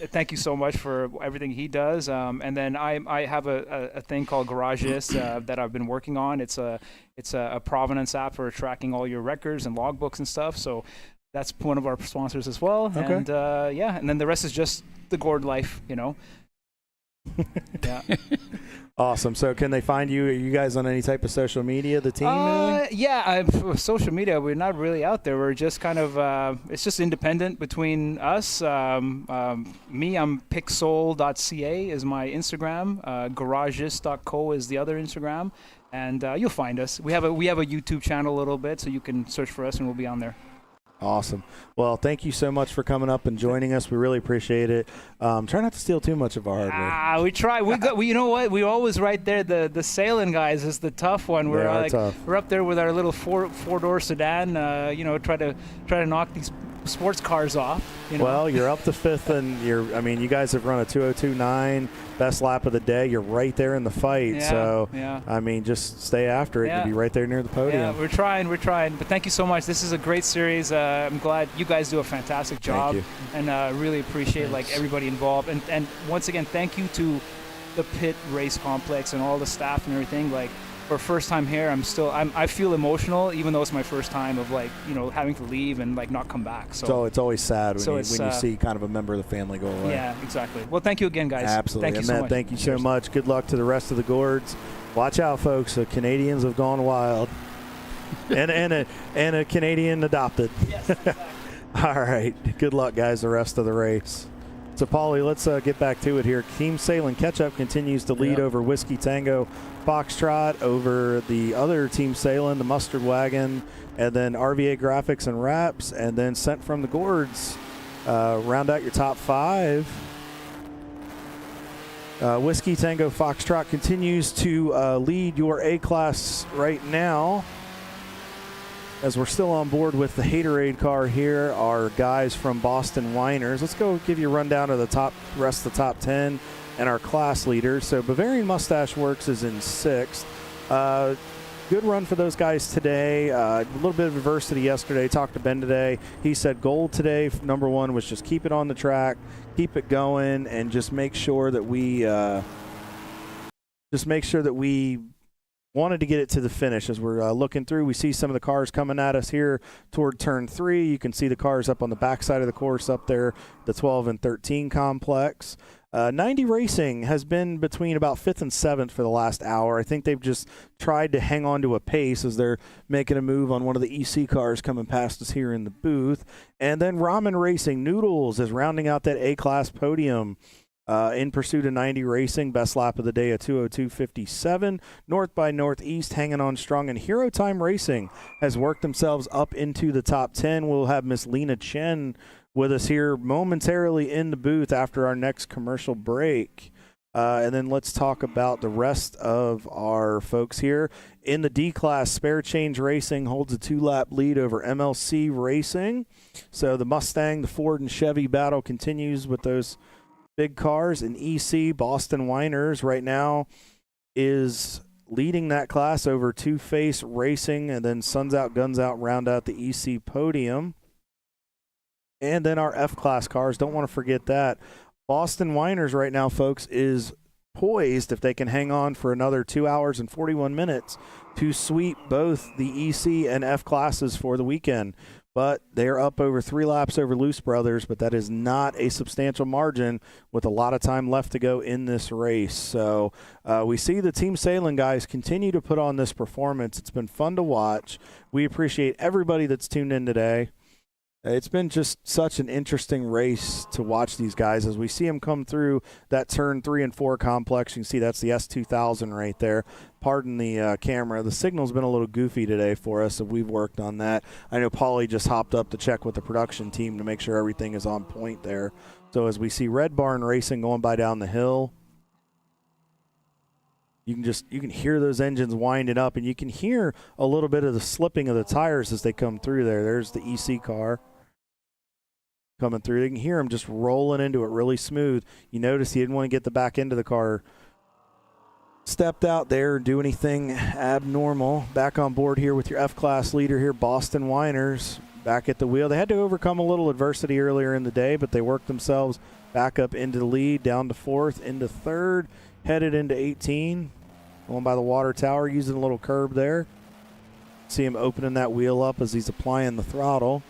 Thank you so much for everything he does. And then I have a thing called GarageIst that I've been working on. It's a provenance app for tracking all your records and logbooks and stuff. So that's one of our sponsors as well. Okay. And and then the rest is just the Gord life, you know. Yeah. Awesome. So can they find you? Are you guys on any type of social media, the team? Social media, we're not really out there. We're just kind of, it's just independent between us. Me, I'm pixel.ca is my Instagram. Garageist.co is the other Instagram. And you'll find us. We have a YouTube channel a little bit, so you can search for us and we'll be on there. Awesome. Well, thank you so much for coming up and joining us. We really appreciate it. Try not to steal too much of our hardware. We try. You know what? We're always right there. The sailing guys is the tough one. We're tough. We're up there with our little four-door sedan. Try to knock these sports cars off. You know? Well, you're up to 5th, and you guys have run a 2:02.9, best lap of the day. You're right there in the fight. Yeah, so, yeah. Just stay after it. Yeah. You'll be right there near the podium. Yeah, we're trying. But thank you so much. This is a great series. I'm glad you guys do a fantastic job. Thank you. And really appreciate everybody involved. And once again, thank you to the Pit Race Complex and all the staff and everything. For first time here, I feel emotional, even though it's my first time of having to leave and not come back. So it's always sad when you see kind of a member of the family go away. Yeah, exactly. Well, thank you again, guys. Absolutely. Thank you so much. Thank you so much. Good luck to the rest of the Gourds. Watch out, folks. The Canadians have gone wild. and a Canadian adopted. Yes, exactly. All right. Good luck, guys, the rest of the race. So, Paulie, let's get back to it here. Team Sailing Ketchup continues to lead over Whiskey Tango Foxtrot, over the other Team Sailing, the Mustard Wagon, and then RVA Graphics and Wraps, and then Sent from the Gourds. Round out your top 5. Whiskey Tango Foxtrot continues to lead your A-Class right now. As we're still on board with the Haterade car here, our guys from Boston Winers. Let's go give you a rundown of the rest of the top 10 and our class leaders. So Bavarian Mustache Works is in 6th. Good run for those guys today. A little bit of adversity yesterday. Talked to Ben today. He said goal today, number 1, was just keep it on the track, keep it going, and just make sure that we wanted to get it to the finish. As we're looking through, we see some of the cars coming at us here toward turn 3. You can see the cars up on the backside of the course up there, the 12 and 13 complex. 90 Racing has been between about 5th and 7th for the last hour. I think they've just tried to hang on to a pace as they're making a move on one of the EC cars coming past us here in the booth. And then Ramen Racing, Noodles, is rounding out that A-Class podium in pursuit of 90 Racing. Best lap of the day, a 2:02.57. North by Northeast hanging on strong. And Hero Time Racing has worked themselves up into the top 10. We'll have Miss Lena Chen with us here momentarily in the booth after our next commercial break. And then let's talk about the rest of our folks here. In the D-Class, Spare Change Racing holds a 2-lap lead over MLC Racing. So the Mustang, the Ford, and Chevy battle continues with those big cars. In EC, Boston Whiners right now is leading that class over Two-Face Racing, and then Suns Out, Guns Out round out the EC podium. And then our F-Class cars, don't want to forget that. Boston Whiners right now, folks, is poised, if they can hang on for another 2 hours and 41 minutes, to sweep both the EC and F classes for the weekend. But they're up over 3 laps over Luce Brothers, but that is not a substantial margin with a lot of time left to go in this race. So we see the Team Sailing guys continue to put on this performance. It's been fun to watch. We appreciate everybody that's tuned in today. It's been just such an interesting race to watch these guys as we see them come through that turn 3 and 4 complex. You can see that's the S2000 right there. Pardon the camera. The signal's been a little goofy today for us, so we've worked on that. I know Paulie just hopped up to check with the production team to make sure everything is on point there. So as we see Red Barn Racing going by down the hill, you can hear those engines winding up, and you can hear a little bit of the slipping of the tires as they come through there. There's the EC car coming through. You can hear him just rolling into it really smooth. You notice he didn't want to get the back end of the car stepped out there and do anything abnormal. Back on board here with your F-Class leader here, Boston Whiners, back at the wheel. They had to overcome a little adversity earlier in the day, but they worked themselves back up into the lead, down to 4th, into 3rd, headed into 18. Going by the water tower, using a little curb there. See him opening that wheel up as he's applying the throttle.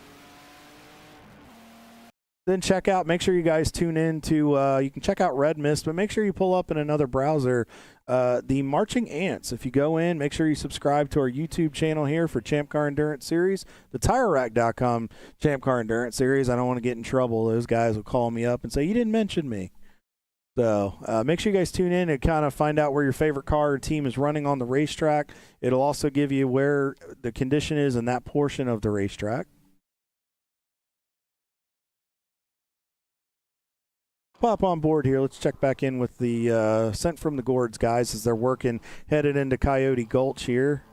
Then make sure you guys tune in to, you can check out Red Mist, but make sure you pull up in another browser the Marching Ants. If you go in, make sure you subscribe to our YouTube channel here for Champ Car Endurance Series, the TireRack.com Champ Car Endurance Series. I don't want to get in trouble. Those guys will call me up and say, you didn't mention me. So make sure you guys tune in and kind of find out where your favorite car or team is running on the racetrack. It'll also give you where the condition is in that portion of the racetrack. Pop on board here. Let's check back in with the Sent from the Gourds guys as they're working, headed into Coyote Gulch here.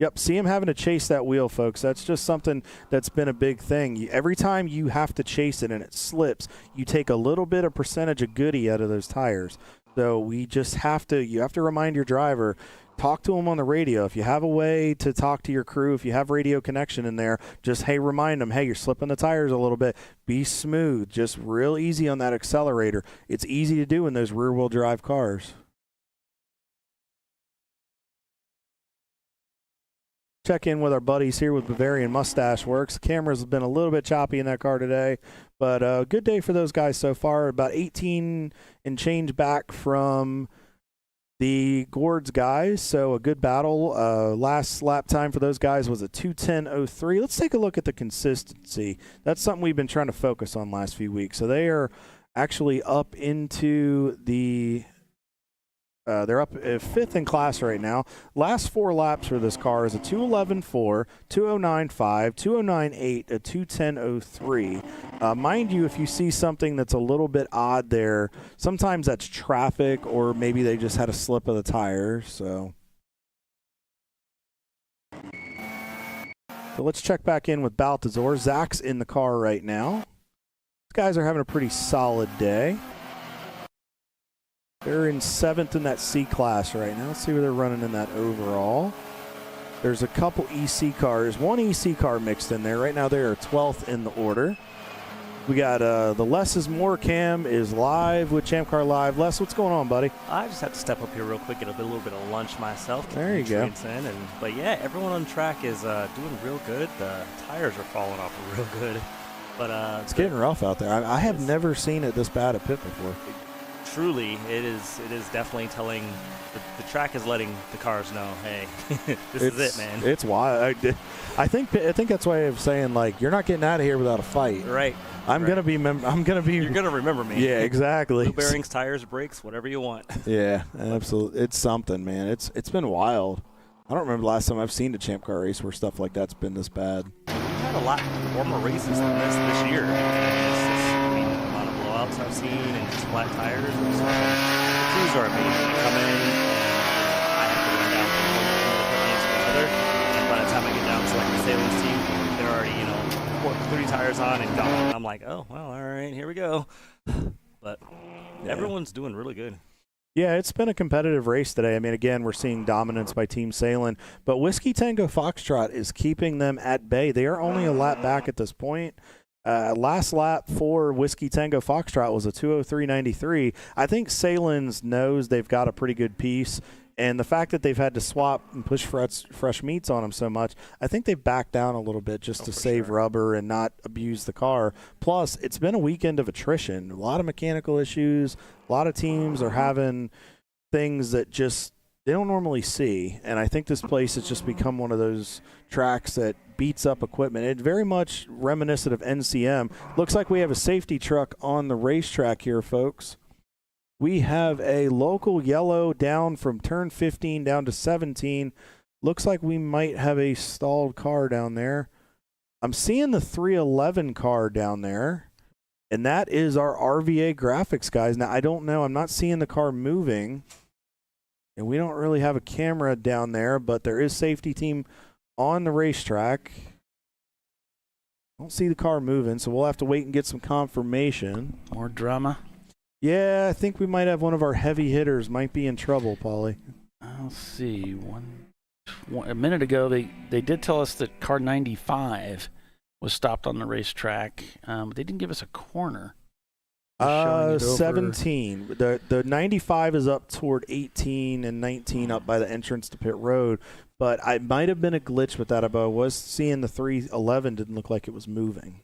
Yep, see him having to chase that wheel, folks. That's just something that's been a big thing. Every time you have to chase it and it slips, you take a little bit of percentage of goodie out of those tires. So we just have to, you have to remind your driver, talk to them on the radio. If you have a way to talk to your crew, if you have radio connection in there, just, hey, remind them, hey, you're slipping the tires a little bit. Be smooth. Just real easy on that accelerator. It's easy to do in those rear-wheel drive cars. Check in with our buddies here with Bavarian Mustache Works. The camera's been a little bit choppy in that car today, but good day for those guys so far. About 18 and change back from the Gourds guys, so a good battle. Last lap time for those guys was a 2:10.03. Let's take a look at the consistency. That's something we've been trying to focus on last few weeks. So they are actually up into the they're up 5th in class right now. Last 4 laps for this car is a 2:11.4, 2:09.5, 2:09.8, a 2:10.03. Mind you, if you see something that's a little bit odd there, sometimes that's traffic or maybe they just had a slip of the tires. So let's check back in with Baltazar. Zach's in the car right now. These guys are having a pretty solid day. They're in 7th in that C class right now. Let's see where they're running in that overall. There's a couple EC cars. One EC car mixed in there. Right now they are 12th in the order. We got the Less is More cam is live with ChampCar.Live. Les, what's going on, buddy? I just have to step up here real quick, get a little bit of lunch myself. There you go. But yeah, everyone on track is doing real good. The tires are falling off real good. But it's getting rough out there. I have never seen it this bad at pit before. Truly, it is definitely telling. The track is letting the cars know, hey, this is it, man. It's wild. I think that's why I'm saying, like, you're not getting out of here without a fight. Right. I'm gonna be. You're gonna remember me. Yeah, exactly. Blue bearings, tires, brakes, whatever you want. Yeah, absolutely. It's something, man. It's been wild. I don't remember the last time I've seen a Champ Car race where stuff like that's been this bad. We've had a lot warmer races than this year. I mean, the amount of blowouts I've seen and just flat tires. The crews are amazing. Come in, and I have to run down from one lane to the other. And by the time I get down to like the Salem's team, they're already 3 tires on and gone. I'm like, oh well, all right, here we go. But everyone's doing really good. Yeah, it's been a competitive race today. I mean, again, we're seeing dominance by Team Salem, but Whiskey Tango Foxtrot is keeping them at bay. They are only a lap back at this point. Last lap for Whiskey Tango Foxtrot was a 2:03.93. I think Salem's knows they've got a pretty good piece, and the fact that they've had to swap and push fresh meats on them so much, I think they've backed down a little bit just to save rubber and not abuse the car. Plus, it's been a weekend of attrition. A lot of mechanical issues. A lot of teams are having things that just they don't normally see, and I think this place has just become one of those tracks that beats up equipment. It's very much reminiscent of NCM. Looks like we have a safety truck on the racetrack here, folks. We have a local yellow down from turn 15 down to 17. Looks like we might have a stalled car down there. I'm seeing the 311 car down there. And that is our RVA graphics guys. Now, I don't know. I'm not seeing the car moving. And we don't really have a camera down there, but there is safety team on the racetrack. Don't see the car moving, so we'll have to wait and get some confirmation. More drama? Yeah, I think we might have one of our heavy hitters might be in trouble, Paulie. I'll see. A minute ago, they did tell us that car 95 was stopped on the racetrack, but they didn't give us a corner. 17. The 95 is up toward 18 and 19 up by the entrance to pit road, but I might have been a glitch with that, but I was seeing the 311 didn't look like it was moving.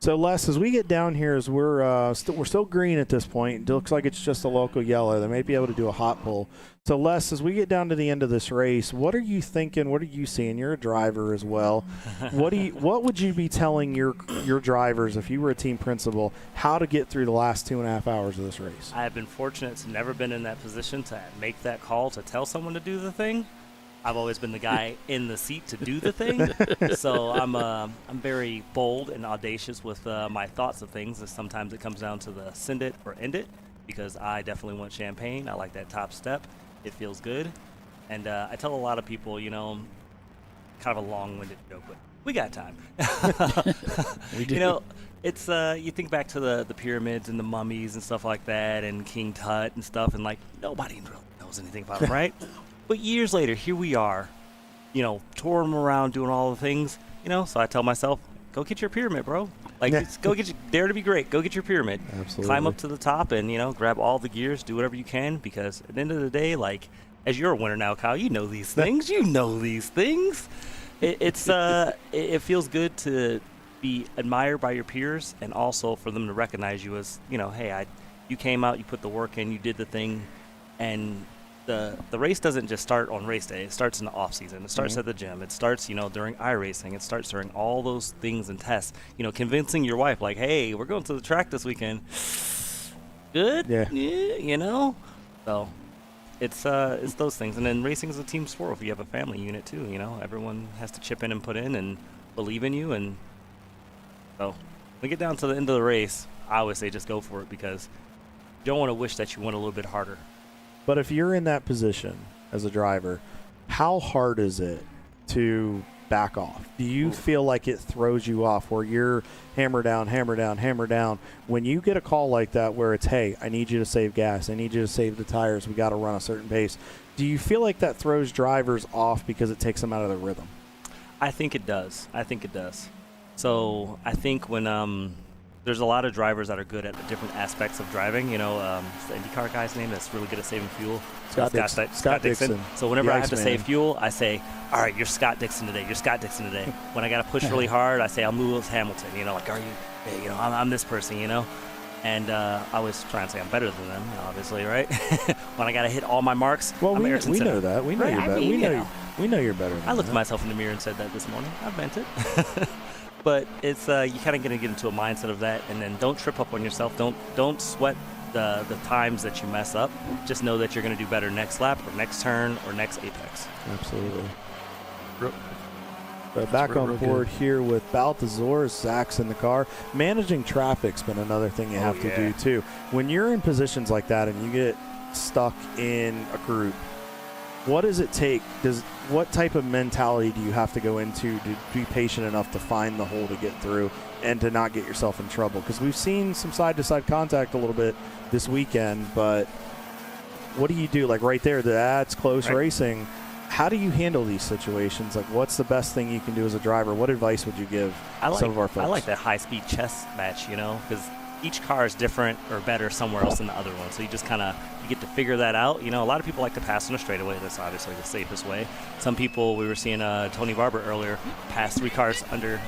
So, Les, as we get down here, as we're still green at this point. It looks like it's just a local yellow. They may be able to do a hot pull. So, Les, as we get down to the end of this race, what are you thinking? What are you seeing? You're a driver as well. What would you be telling your drivers if you were a team principal how to get through the last 2.5 hours of this race? I have been fortunate to never been in that position to make that call to tell someone to do the thing. I've always been the guy in the seat to do the thing, so I'm very bold and audacious with my thoughts of things. And sometimes it comes down to the send it or end it, because I definitely want champagne. I like that top step; it feels good. And I tell a lot of people, kind of a long-winded joke, but we got time. We do. It's you think back to the pyramids and the mummies and stuff like that, and King Tut and stuff, and like nobody really knows anything about them, right? But years later, here we are, touring them around, doing all the things, So I tell myself, go get your pyramid, bro. Like, just go get dare to be great. Go get your pyramid. Absolutely. Climb up to the top and, grab all the gears, do whatever you can, because at the end of the day, like, as you're a winner now, Kyle, you know these things. It feels good to be admired by your peers, and also for them to recognize you as, hey, you came out, you put the work in, you did the thing, and the race doesn't just start on race day. It starts in the off season. It starts at the gym. It starts, during iRacing. It starts during all those things and tests. Convincing your wife, like, hey, we're going to the track this weekend. Good? Yeah. So it's those things. And then racing is a team sport. If you have a family unit too, everyone has to chip in and put in and believe in you. And so when we get down to the end of the race, I always say just go for it, because you don't want to wish that you went a little bit harder. But if you're in that position as a driver, how hard is it to back off? Do you feel like it throws you off where you're hammer down, hammer down, hammer down? When you get a call like that where it's, hey, I need you to save gas, I need you to save the tires, we got to run a certain pace, do you feel like that throws drivers off because it takes them out of their rhythm? I think it does. So I think when there's a lot of drivers that are good at the different aspects of driving. You know, the IndyCar guy's name that's really good at saving fuel. Scott Dixon. So whenever I have to save fuel, I say, all right, you're Scott Dixon today. You're Scott Dixon today. When I got to push really hard, I say, I'm Lewis Hamilton. You know, like, are you, hey, you know, I'm this person, you know. And I always try and say I'm better than them, obviously, right? When I got to hit all my marks, well, I'm we Ayrton know Senna. that. We know you're better. We know you're better than I looked that. at myself in the mirror and said that this morning. I meant it. But it's you kind of going to get into a mindset of that, and then don't trip up on yourself. Don't sweat the times that you mess up. Just know that you're going to do better next lap or next turn or next apex. Absolutely. But back on board here with Baltazar, Zach's in the car. Managing traffic's been another thing you have to do too. When you're in positions like that and you get stuck in a group, what does it take? What type of mentality do you have to go into to be patient enough to find the hole to get through and to not get yourself in trouble? Because we've seen some side-to-side contact a little bit this weekend, but what do you do? Like right there, that's close racing. How do you handle these situations? Like, what's the best thing you can do as a driver? What advice would you give some of our folks? I like that high-speed chess match, you know, because each car is different or better somewhere else than the other one. So you just you get to figure that out. You know, a lot of people like to pass on a straightaway. That's obviously the safest way. Some people, we were seeing Tony Barber earlier, pass 3 cars under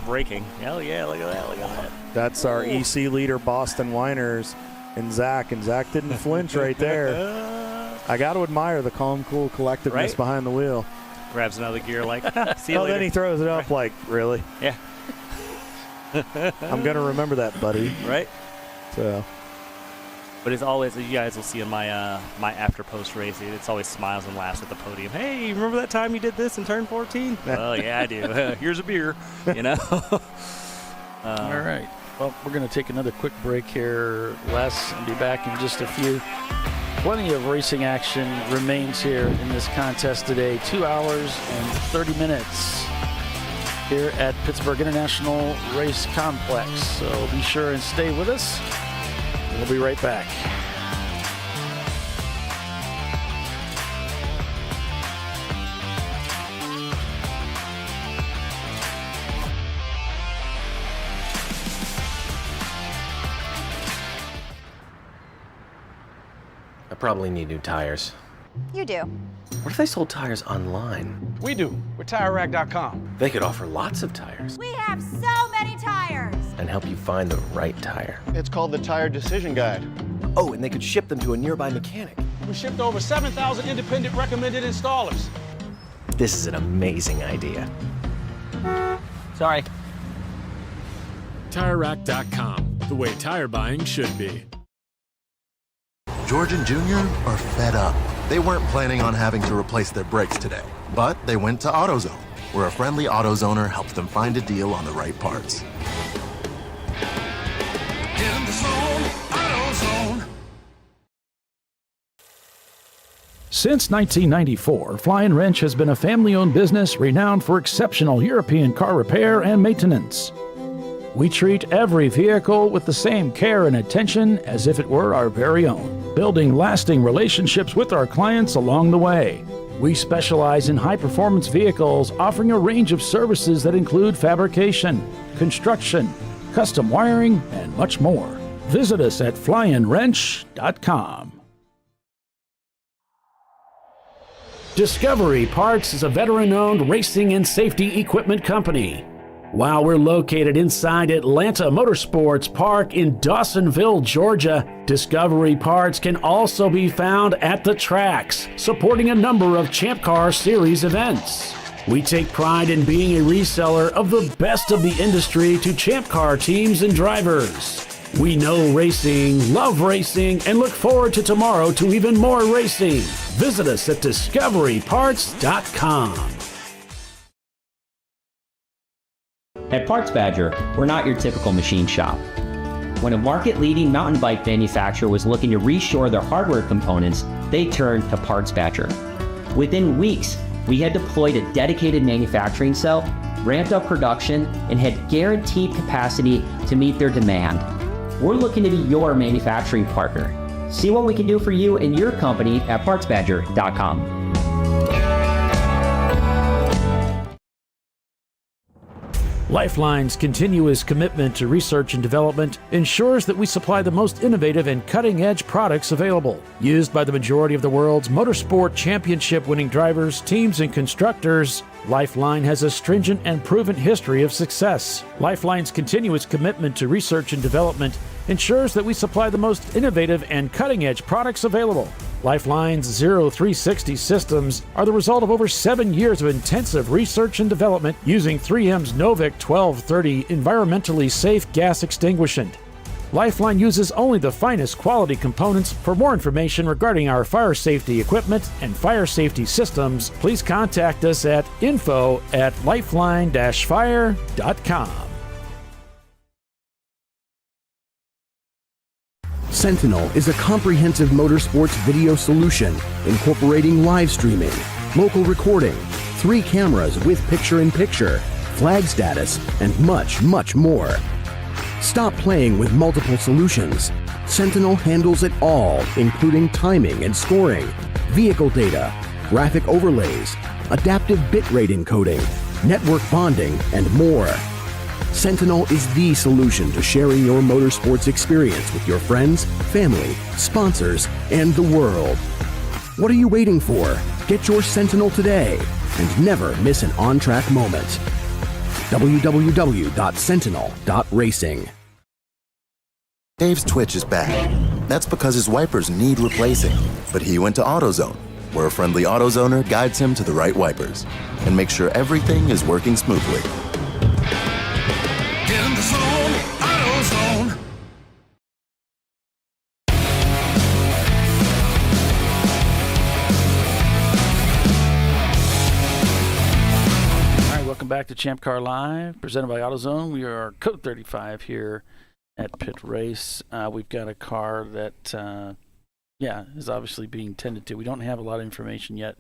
braking. Hell yeah, look at that. That's our EC leader, Boston Winers, and Zach. And Zach didn't flinch right there. I got to admire the calm, cool collectiveness behind the wheel. Grabs another gear like, see you later. Then he throws it up like, really? Yeah. I'm going to remember that, buddy. Right? So. But it's always, you guys will see in my my after post race, it's always smiles and laughs at the podium. Hey, remember that time you did this in turn 14? Well, yeah, I do. Here's a beer, you know? All right. Well, we're going to take another quick break here, Les, and be back in just a few. Plenty of racing action remains here in this contest today. 2 hours and 30 minutes here at Pittsburgh International Race Complex. So be sure and stay with us. We'll be right back. I probably need new tires. You do. What if they sold tires online? We do. We're TireRack.com. They could offer lots of tires. We have so many tires. And help you find the right tire. It's called the Tire Decision Guide. Oh, and they could ship them to a nearby mechanic. We shipped over 7,000 independent recommended installers. This is an amazing idea. Sorry. TireRack.com, the way tire buying should be. George and Junior are fed up. They weren't planning on having to replace their brakes today, but they went to AutoZone, where a friendly AutoZoner helped them find a deal on the right parts. In the zone, AutoZone. Since 1994, Fly & Wrench has been a family-owned business renowned for exceptional European car repair and maintenance. We treat every vehicle with the same care and attention as if it were our very own, building lasting relationships with our clients along the way. We specialize in high-performance vehicles, offering a range of services that include fabrication, construction, custom wiring, and much more. Visit us at flyandwrench.com. Discovery Parts is a veteran-owned racing and safety equipment company. While we're located inside Atlanta Motorsports Park in Dawsonville, Georgia, Discovery Parts can also be found at the tracks, supporting a number of Champ Car Series events. We take pride in being a reseller of the best of the industry to Champ Car teams and drivers. We know racing, love racing, and look forward to tomorrow to even more racing. Visit us at discoveryparts.com. At Parts Badger, we're not your typical machine shop. When a market-leading mountain bike manufacturer was looking to reshore their hardware components, they turned to Parts Badger. Within weeks, we had deployed a dedicated manufacturing cell, ramped up production, and had guaranteed capacity to meet their demand. We're looking to be your manufacturing partner. See what we can do for you and your company at PartsBadger.com. Lifeline's continuous commitment to research and development ensures that we supply the most innovative and cutting-edge products available. Used by the majority of the world's motorsport championship-winning drivers, teams, and constructors, Lifeline has a stringent and proven history of success. Lifeline's continuous commitment to research and development ensures that we supply the most innovative and cutting-edge products available. Lifeline's Zero 360 systems are the result of over 7 years of intensive research and development using 3M's Novik 1230 environmentally safe gas extinguishant. Lifeline uses only the finest quality components. For more information regarding our fire safety equipment and fire safety systems, please contact us at info@lifeline-fire.com. Sentinel is a comprehensive motorsports video solution incorporating live streaming, local recording, 3 cameras with picture-in-picture, flag status, and much, much more. Stop playing with multiple solutions. Sentinel handles it all, including timing and scoring, vehicle data, graphic overlays, adaptive bitrate encoding, network bonding, and more. Sentinel is the solution to sharing your motorsports experience with your friends, family, sponsors, and the world. What are you waiting for? Get your Sentinel today and never miss an on-track moment. www.sentinel.racing. Dave's Twitch is bad. That's because his wipers need replacing. But he went to AutoZone, where a friendly AutoZoner guides him to the right wipers and makes sure everything is working smoothly. Get in the zone, AutoZone. All right, welcome back to Champ Car Live, presented by AutoZone. We are Code 35 here at Pit Race. We've got a car that, is obviously being tended to. We don't have a lot of information yet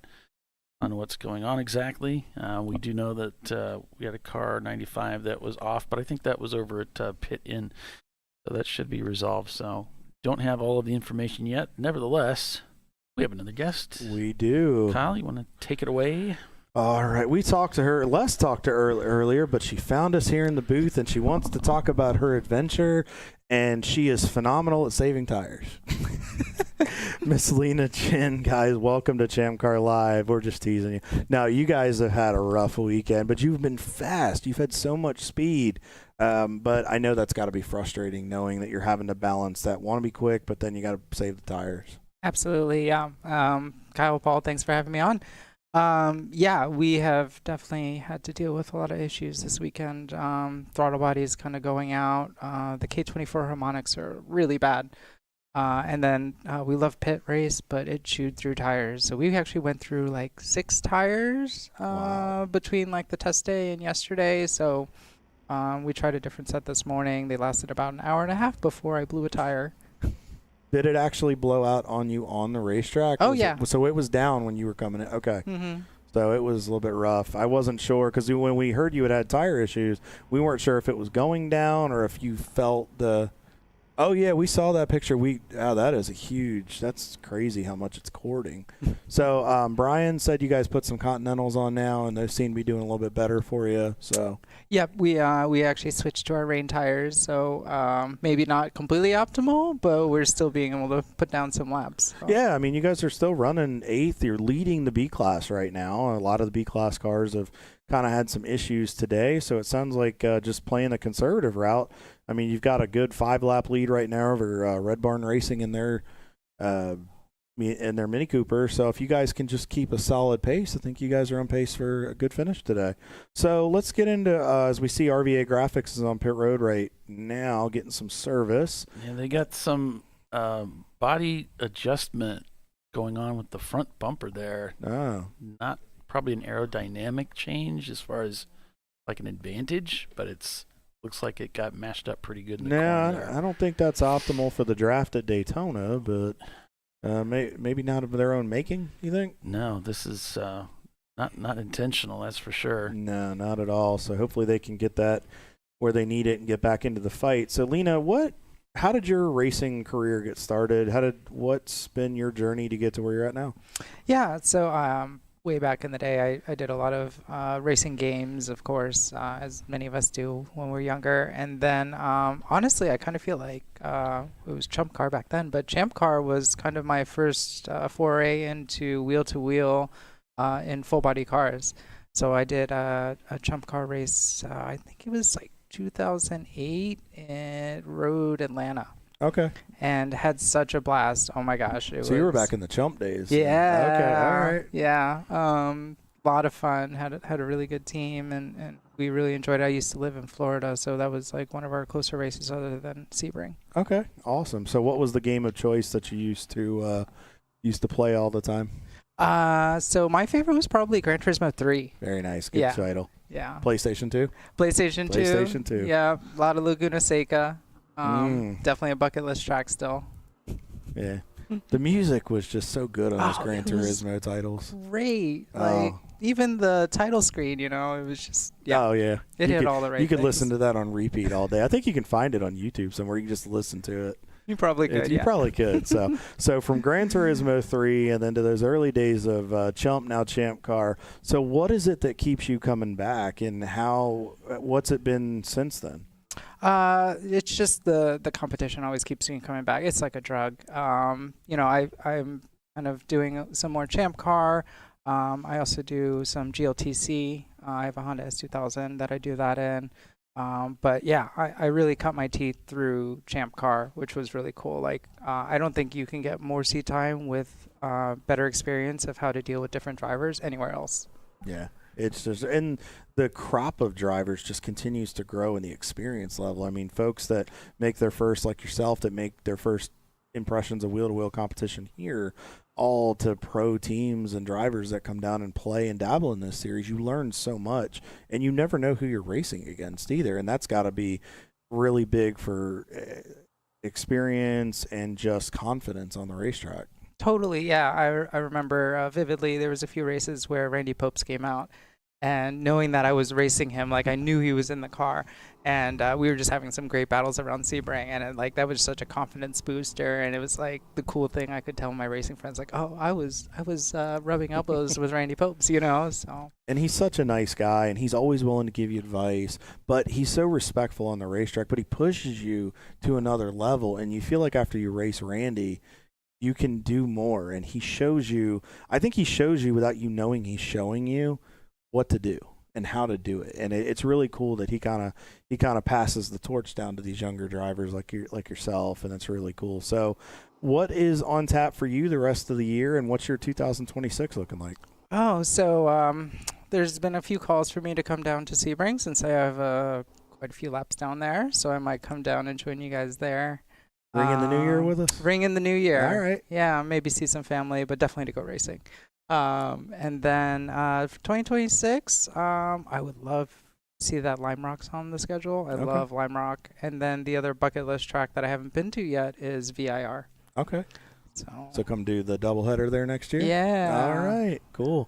on what's going on exactly. We do know that we had a car 95 that was off, but I think that was over at Pit Inn, so that should be resolved. So don't have all of the information yet. Nevertheless, we have another guest. We do. Kyle, you want to take it away? All right, we talked to her. Les talked to her earlier, but she found us here in the booth, and she wants to talk about her adventure, and she is phenomenal at saving tires. Miss Lena Chin, guys, welcome to ChampCar.Live. We're just teasing you. Now, you guys have had a rough weekend, but you've been fast. You've had so much speed, but I know that's got to be frustrating knowing that you're having to balance that. Want to be quick, but then you got to save the tires. Absolutely, yeah. Kyle, Paul, thanks for having me on. We have definitely had to deal with a lot of issues this weekend. Throttle body is kind of going out. The K24 harmonics are really bad. And then we love Pit Race, but it chewed through tires. So we actually went through like 6 tires between like the test day and yesterday. So we tried a different set this morning. They lasted about an hour and a half before I blew a tire. Did it actually blow out on you on the racetrack? Oh, yeah. So it was down when you were coming in. Okay. Mm-hmm. So it was a little bit rough. I wasn't sure because when we heard you had tire issues, we weren't sure if it was going down or if you felt the – oh, yeah, we saw that picture. That is a huge – that's crazy how much it's cording. So Brian said you guys put some Continentals on now, and those seem to be doing a little bit better for you. So Yep, we actually switched to our rain tires, so maybe not completely optimal, but we're still being able to put down some laps. So. Yeah, I mean, you guys are still running 8th. You're leading the B-Class right now. A lot of the B-Class cars have kind of had some issues today, so it sounds like just playing a conservative route. I mean, you've got a good 5-lap lead right now over Red Barn Racing in their Mini Cooper. So if you guys can just keep a solid pace, I think you guys are on pace for a good finish today. So let's get into, as we see RVA Graphics is on pit road right now, getting some service. Yeah, they got some body adjustment going on with the front bumper there. Oh. Not probably an aerodynamic change as far as like an advantage, but looks like it got mashed up pretty good in the corner there. I don't think that's optimal for the draft at Daytona, but maybe not of their own making, you think? No, this is not intentional, that's for sure. No, not at all. So hopefully they can get that where they need it and get back into the fight. So Lena, how did your racing career get started? What's been your journey to get to where you're at now? Yeah, so way back in the day, I did a lot of racing games, of course, as many of us do when we're younger. And then, honestly, I kind of feel like it was Chump Car back then, but Champ Car was kind of my first foray into wheel-to-wheel in full-body cars. So I did a Chump Car race, I think it was like 2008 at Road Atlanta. Okay. And had such a blast. Oh my gosh. So you were back in the Chump days. Yeah. Okay. All right. Yeah. Lot of fun. Had a really good team, and we really enjoyed it. I used to live in Florida, so that was like one of our closer races other than Sebring. Okay. Awesome. So what was the game of choice that you used to play all the time? So my favorite was probably Gran Turismo 3. Very nice. Good title. Yeah. PlayStation 2? PlayStation 2. PlayStation 2. Yeah. A lot of Laguna Seca. Definitely a bucket list track still. Yeah. The music was just so good on those Gran Turismo titles. Great. Like, even the title screen, it was just, Oh, yeah. It hit all the right You could things. listen to that on repeat all day. I think you can find it on YouTube somewhere. You can just listen to it. You probably could, You probably could. So from Gran Turismo 3 and then to those early days of Chump, now Champ Car. So what is it that keeps you coming back, and what's it been since then? It's just the competition always keeps me coming back. It's like a drug. I'm kind of doing some more Champ Car. I also do some GLTC. I have a Honda S2000 that I do that in. But yeah, I really cut my teeth through Champ Car, which was really cool. Like, I don't think you can get more seat time with better experience of how to deal with different drivers anywhere else. Yeah. It's just, and the crop of drivers just continues to grow in the experience level. I mean, folks that make their first, like yourself, that make their first impressions of wheel-to-wheel competition here, all to pro teams and drivers that come down and play and dabble in this series. You learn so much, and you never know who you're racing against either, and that's got to be really big for experience and just confidence on the racetrack. Totally, yeah. I remember vividly there was a few races where Randy Popes came out, and knowing that I was racing him, like I knew he was in the car, and we were just having some great battles around Sebring, and that was such a confidence booster, and it was like the cool thing I could tell my racing friends, like, oh, I was rubbing elbows with Randy Popes, so. And he's such a nice guy, and he's always willing to give you advice, but he's so respectful on the racetrack, but he pushes you to another level, and you feel like after you race Randy, you can do more, and he shows you, I think he shows you without you knowing he's showing you what to do and how to do it, and it's really cool that he kind of passes the torch down to these younger drivers like yourself, and that's really cool. So, what is on tap for you the rest of the year, and what's your 2026 looking like? Oh, so there's been a few calls for me to come down to Sebring since I have quite a few laps down there, so I might come down and join you guys there. Ring in the new year with us? Ring in the new year. All right. Yeah, maybe see some family, but definitely to go racing. And then for 2026, I would love to see that Lime Rock's on the schedule. I love Lime Rock. And then the other bucket list track that I haven't been to yet is VIR. Okay. So come do the doubleheader there next year? Yeah. All right. Cool.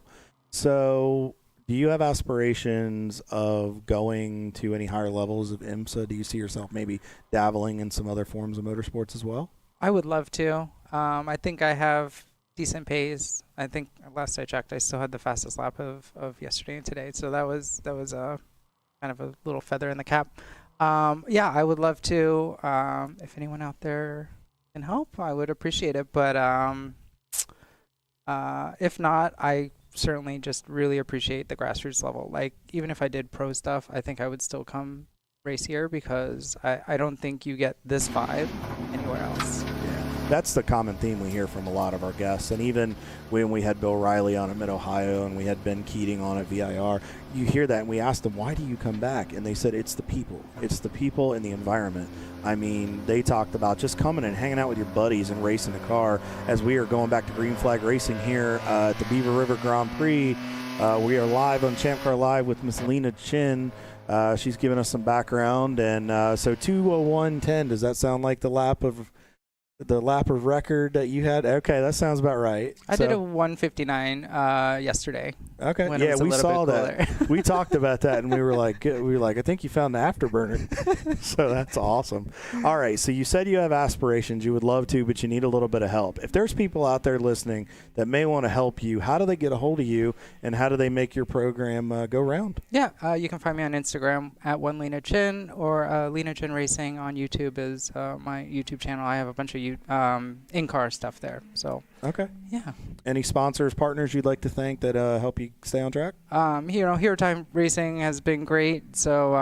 So do you have aspirations of going to any higher levels of IMSA? Do you see yourself maybe dabbling in some other forms of motorsports as well? I would love to. I think I have decent pace. I think last I checked, I still had the fastest lap of yesterday and today. So that was a kind of a little feather in the cap. Yeah, I would love to. If anyone out there can help, I would appreciate it. But if not, I certainly just really appreciate the grassroots level. Like, even if I did pro stuff, I think I would still come race here because I don't think you get this vibe anywhere else. That's the common theme we hear from a lot of our guests. And even when we had Bill Riley on at Mid-Ohio and we had Ben Keating on at VIR, you hear that, and we asked them, why do you come back? And they said, it's the people. It's the people and the environment. I mean, they talked about just coming and hanging out with your buddies and racing a car. As we are going back to Green Flag Racing here at the Beaver River Grand Prix, we are live on ChampCar.Live with Miss Lena Chin. She's giving us some background. And so 2:01:10, does that sound like the lap of record that you had? Okay, that sounds about right. I did a 1:59 yesterday. Okay. when it Yeah, was a we little saw bit that. cooler. We talked about that, and we were like, I think you found the afterburner. So that's awesome. All right. So you said you have aspirations. You would love to, but you need a little bit of help. If there's people out there listening that may want to help you, how do they get a hold of you, and how do they make your program go round? Yeah, you can find me on Instagram at @1LenaChin, or Lena Chin Racing on YouTube is my YouTube channel. I have a bunch of in-car stuff there. So okay. Yeah. Any sponsors, partners you'd like to thank that help you stay on track? Hero Time Racing has been great. So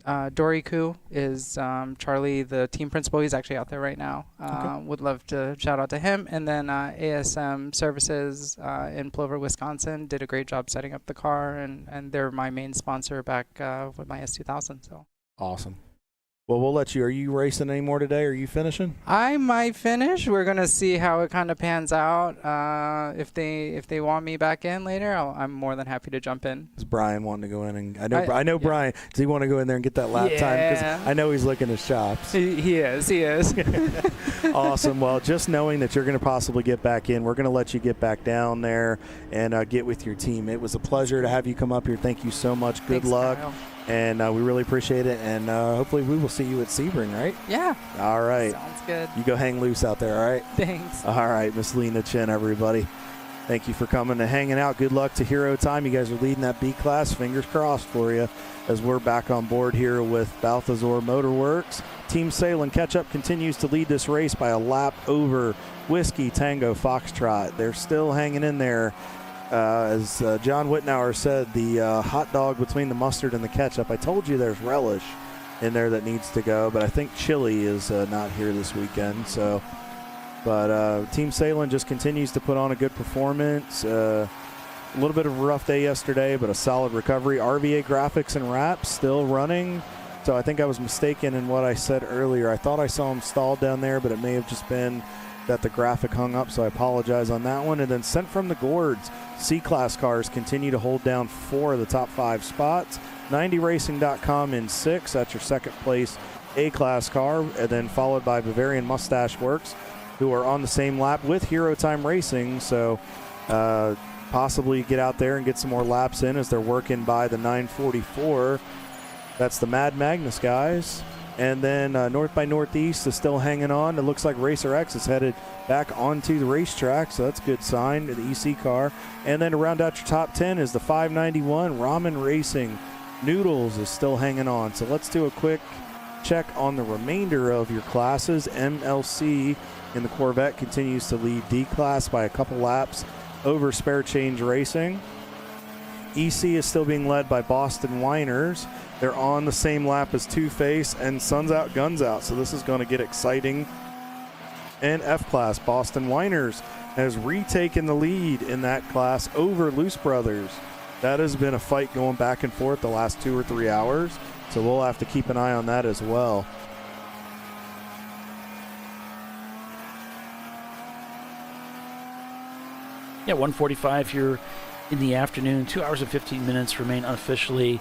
Doriku is Charlie, the team principal. He's actually out there right now. Would love to shout out to him. And then ASM Services in Plover, Wisconsin did a great job setting up the car, and they're my main sponsor back with my S2000. So awesome. Well, we'll let you. Are you racing anymore today? Are you finishing? I might finish. We're gonna see how it kind of pans out. If they want me back in later, I'm more than happy to jump in. Is Brian wanting to go in? And I know Brian. Does he want to go in there and get that lap time? Because I know he's licking his chops. He is. Awesome. Well, just knowing that you're going to possibly get back in, we're going to let you get back down there and get with your team. It was a pleasure to have you come up here. Thank you so much. Good luck. Kyle. And we really appreciate it. And hopefully we will see you at Sebring, right? Yeah. All right. Sounds good. You go hang loose out there, all right? Thanks. All right, Miss Lena Chin, everybody. Thank you for coming and hanging out. Good luck to Hero Time. You guys are leading that B class. Fingers crossed for you as we're back on board here with Balthazar Motorworks. Team Salem Ketchup continues to lead this race by a lap over Whiskey Tango Foxtrot. They're still hanging in there. As John Wittenauer said, the hot dog between the mustard and the ketchup. I told you there's relish in there that needs to go, but I think chili is not here this weekend. So, but Team Salem just continues to put on a good performance. A little bit of a rough day yesterday, but a solid recovery. RVA Graphics and Wraps still running. So I think I was mistaken in what I said earlier. I thought I saw them stalled down there, but it may have just been that the graphic hung up, so I apologize on that one. And then Sent from the Gourds, C-Class cars continue to hold down 4 of the top 5 spots. 90racing.com in 6. That's your second place A-Class car. And then followed by Bavarian Mustache Works, who are on the same lap with Hero Time Racing. So possibly get out there and get some more laps in as they're working by the 944. That's the Mad Magnus guys. And then North by Northeast is still hanging on. It looks like Racer X is headed back onto the racetrack, so that's a good sign to the EC car. And then to round out your top 10 is the 591 Ramen Racing. Noodles is still hanging on. So let's do a quick check on the remainder of your classes. MLC in the Corvette continues to lead D-Class by a couple laps over Spare Change Racing. EC is still being led by Boston Winers. They're on the same lap as Two-Face and Suns Out, Guns Out. So this is going to get exciting. And F-Class, Boston Winers has retaken the lead in that class over Loose Brothers. That has been a fight going back and forth the last 2 or 3 hours. So we'll have to keep an eye on that as well. Yeah, 1:45 here in the afternoon. 2 hours and 15 minutes remain unofficially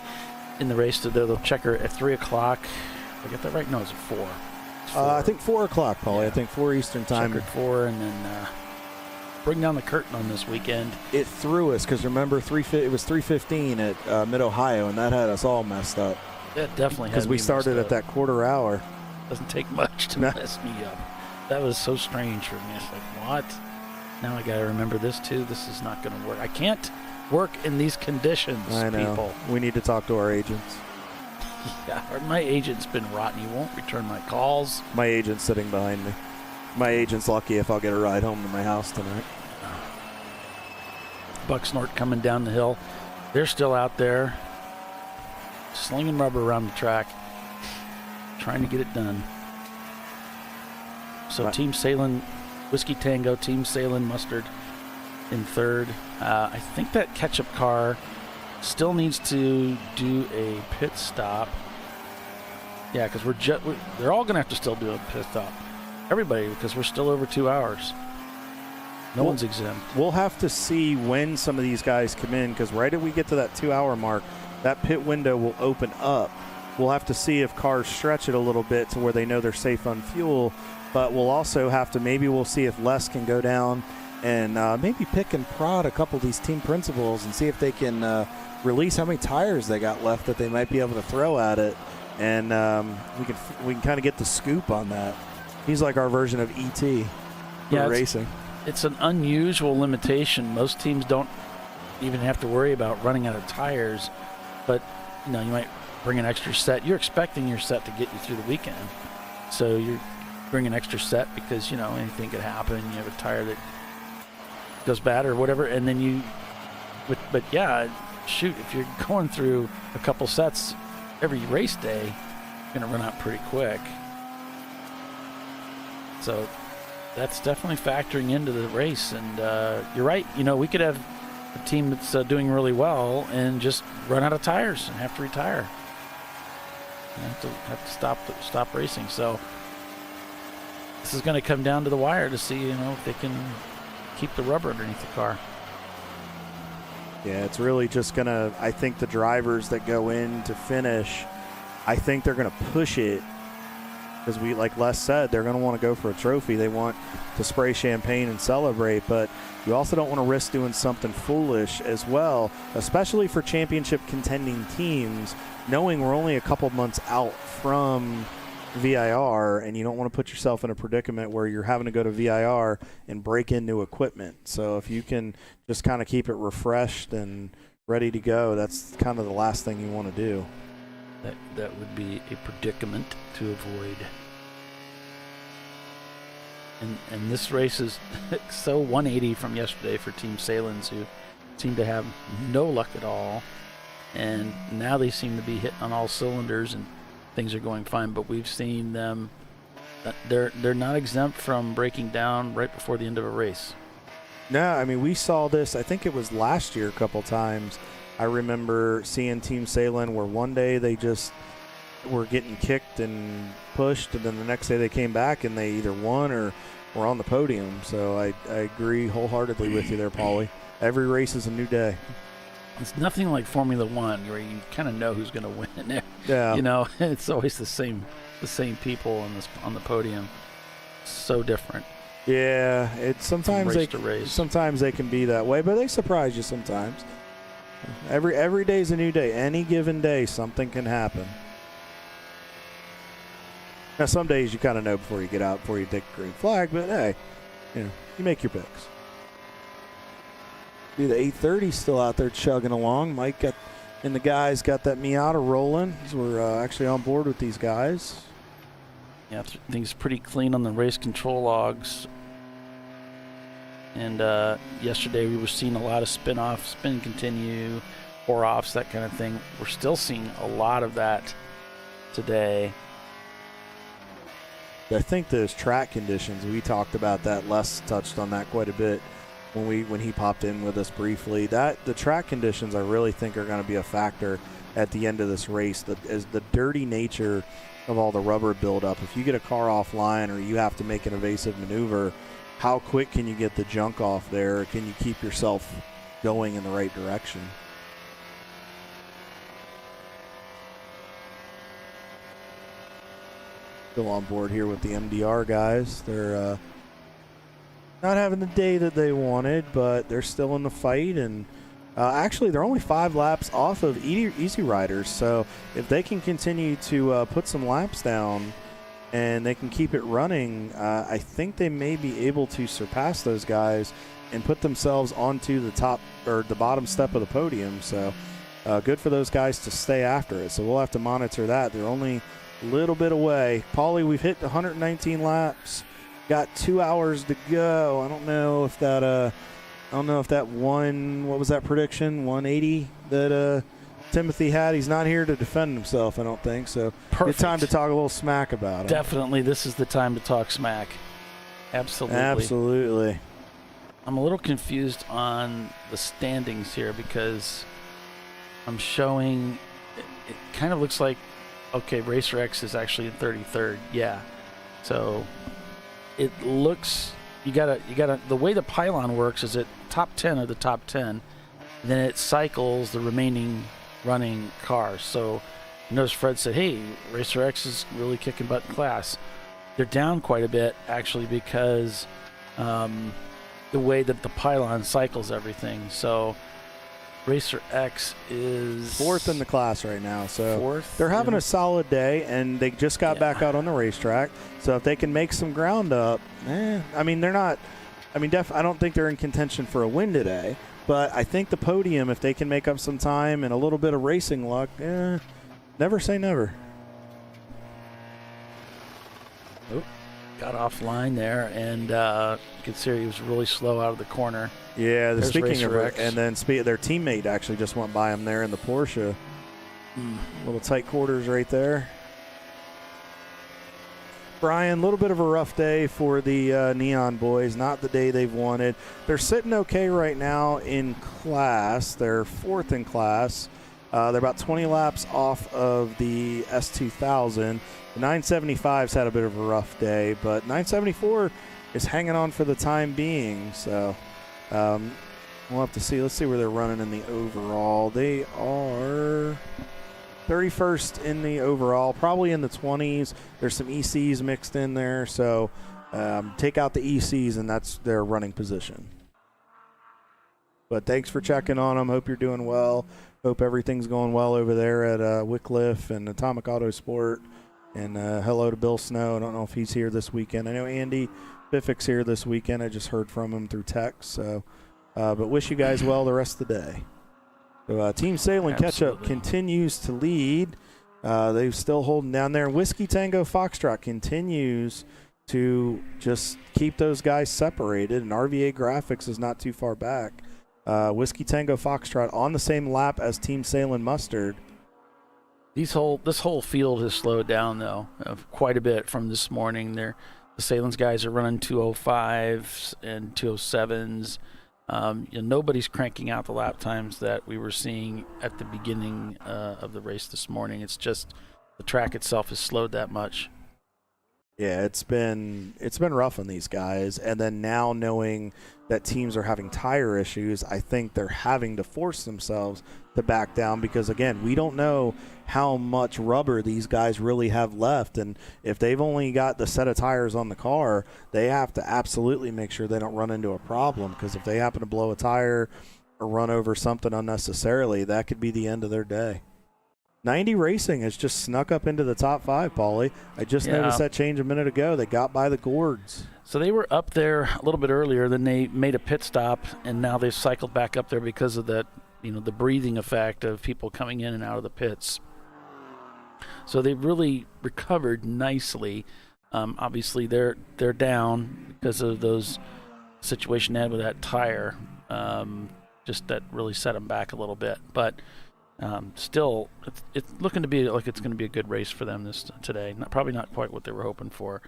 in the race. They'll check her at 3 o'clock. Did I get that right? No, it's at 4. It's 4. I think 4 o'clock, Paulie. Yeah. I think 4 Eastern time. Check her at 4, and then bring down the curtain on this weekend. It threw us because remember, it was 3:15 at Mid-Ohio, and that had us all messed up. That definitely because we started at that quarter hour. Doesn't take much to mess me up. That was so strange for me. It's like, what? Now I got to remember this too. This is not going to work. I can't work in these conditions, I know. people. We need to talk to our agents. Yeah, my agent's been rotten. He won't return my calls. My agent's sitting behind me. My agent's lucky if I'll get a ride home to my house tonight. Bucksnort coming down the hill. They're still out there, slinging rubber around the track, trying to get it done. So Team Salem, Whiskey Tango, Team Salem Mustard in third. I think that ketchup car still needs to do a pit stop. Yeah, because they're all going to have to still do a pit stop. Everybody, because we're still over 2 hours. No one's exempt. We'll have to see when some of these guys come in, because right as we get to that 2 hour mark, that pit window will open up. We'll have to see if cars stretch it a little bit to where they know they're safe on fuel, but we'll also have to, maybe we'll see if Les can go down and maybe pick and prod a couple of these team principals and see if they can release how many tires they got left that they might be able to throw at it, and we can kind of get the scoop on that. He's like our version of ET for racing. It's an unusual limitation. Most teams don't even have to worry about running out of tires, but you might bring an extra set. You're expecting your set to get you through the weekend, so you bring an extra set because anything could happen. You have a tire that goes bad or whatever, and then but yeah, shoot, if you're going through a couple sets every race day, you're gonna run out pretty quick. So that's definitely factoring into the race, and you're right. We could have a team that's doing really well and just run out of tires and have to retire. And have to stop racing. So this is going to come down to the wire to see if they can keep the rubber underneath the car. Yeah, it's really just gonna. I think the drivers that go in to finish, I think they're gonna push it. Because like Les said, they're going to want to go for a trophy. They want to spray champagne and celebrate, but you also don't want to risk doing something foolish as well, especially for championship contending teams, knowing we're only a couple months out from VIR, and you don't want to put yourself in a predicament where you're having to go to VIR and break in new equipment. So if you can just kind of keep it refreshed and ready to go, that's kind of the last thing you want to do. That would be a predicament to avoid. And this race is so 180 from yesterday for Team Salins, who seem to have no luck at all. And now they seem to be hitting on all cylinders and things are going fine. But we've seen them, they're not exempt from breaking down right before the end of a race. No, I mean, we saw this, I think it was last year a couple times. I remember seeing Team Salin where one day they just were getting kicked and pushed, and then the next day they came back and they either won or were on the podium. So I agree wholeheartedly with you there, Paulie. Every race is a new day. It's nothing like Formula One where you kind of know who's going to win. Yeah. It's always the same people on the podium. So different. Yeah, it's sometimes sometimes they can be that way, but they surprise you sometimes. Every day's a new day. Any given day, something can happen. Now, some days you kind of know before you get out, before you take the green flag, but hey, you make your picks. See, the 830 still out there chugging along. Mike and the guys got that Miata rolling. We're actually on board with these guys. Yeah, things pretty clean on the race control logs. And yesterday we were seeing a lot of spin-off, spin continue, pour-offs, that kind of thing. We're still seeing a lot of that today. I think those track conditions, we talked about that. Les touched on that quite a bit when he popped in with us briefly. The track conditions I really think are going to be a factor at the end of this race. As the dirty nature of all the rubber buildup, if you get a car offline or you have to make an evasive maneuver, how quick can you get the junk off there? Can you keep yourself going in the right direction? Still on board here with the MDR guys. They're not having the day that they wanted, but they're still in the fight. And actually, they're only 5 laps off of Easy Riders. So if they can continue to put some laps down and they can keep it running, I think they may be able to surpass those guys and put themselves onto the top or the bottom step of the podium. So good for those guys to stay after it. So we'll have to monitor that. They're only a little bit away. Paulie, we've hit 119 laps. Got 2 hours to go. I don't know if that one, what was that prediction? 180 that Timothy had. He's not here to defend himself, I don't think. So Perfect. Good time to talk a little smack about him. Definitely, this is the time to talk smack. Absolutely. I'm a little confused on the standings here because I'm showing it kind of looks like, okay, Racer X is actually in 33rd. Yeah. So it looks, you gotta, the way the pylon works is it top 10 are the top 10. Then it cycles the remaining running cars. So notice Fred said, hey, Racer X is really kicking butt in class. They're down quite a bit, actually, because the way that the pylon cycles everything. So Racer X is 4th in the class right now. So 4th. they're having a solid day, and they just got back out on the racetrack. So if they can make some ground up, I mean, they're not. I mean, I don't think they're in contention for a win today. But I think the podium, if they can make up some time and a little bit of racing luck, never say never. Oh, got offline there, and you could see he was really slow out of the corner. Yeah, speaking of Rex. and then their teammate actually just went by him there in the Porsche. Little tight quarters right there. Brian, a little bit of a rough day for the Neon boys. Not the day they've wanted. They're sitting okay right now in class. They're 4th in class. They're about 20 laps off of the S2000. The 975's had a bit of a rough day, but 974 is hanging on for the time being. So we'll have to see. Let's see where they're running in the overall. They are 31st in the overall, probably in the 20s. There's some ECs mixed in there, so take out the ECs, and that's their running position. But thanks for checking on them. Hope you're doing well. Hope everything's going well over there at Wycliffe and Atomic Auto Sport. And hello to Bill Snow. I don't know if he's here this weekend. I know Andy Biffick's here this weekend. I just heard from him through text. So, but wish you guys well the rest of the day. So Team Salem Ketchup continues to lead. They're still holding down there. Whiskey Tango Foxtrot continues to just keep those guys separated, and RVA Graphics is not too far back. Whiskey Tango Foxtrot on the same lap as Team Salem Mustard. This whole field has slowed down, though, quite a bit from this morning. The Salem's guys are running 205s and 207s. Nobody's cranking out the lap times that we were seeing at the beginning of the race this morning. It's just the track itself has slowed that much. Yeah, it's been rough on these guys, and then now knowing that teams are having tire issues, I think they're having to force themselves to back down because, again, we don't know how much rubber these guys really have left, and if they've only got the set of tires on the car, they have to absolutely make sure they don't run into a problem, because if they happen to blow a tire or run over something unnecessarily, that could be the end of their day. 90 Racing has just snuck up into the top 5, Paulie. I just noticed that change a minute ago. They got by the Gourds. So they were up there a little bit earlier, then they made a pit stop, and now they've cycled back up there because of that, the breathing effect of people coming in and out of the pits. So they've really recovered nicely. Obviously, they're down because of those situation they had with that tire. Just that really set them back a little bit, but. Still, it's looking to be like it's going to be a good race for them today. Probably not quite what they were hoping for.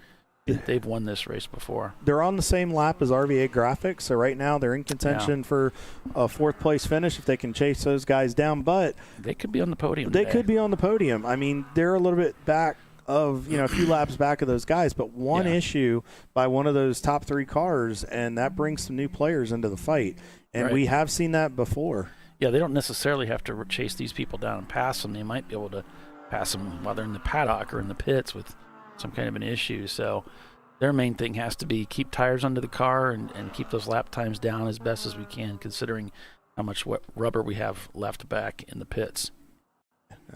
They've won this race before. They're on the same lap as RVA Graphics, so right now they're in contention for a 4th place finish if they can chase those guys down. But they could be on the podium. They could be on the podium. I mean, they're a little bit back of a few laps back of those guys, but one issue by one of those top 3 cars, and that brings some new players into the fight. And we have seen that before. Yeah, they don't necessarily have to chase these people down and pass them. They might be able to pass them while they're in the paddock or in the pits with some kind of an issue. So their main thing has to be keep tires under the car and keep those lap times down as best as we can, considering how much rubber we have left back in the pits.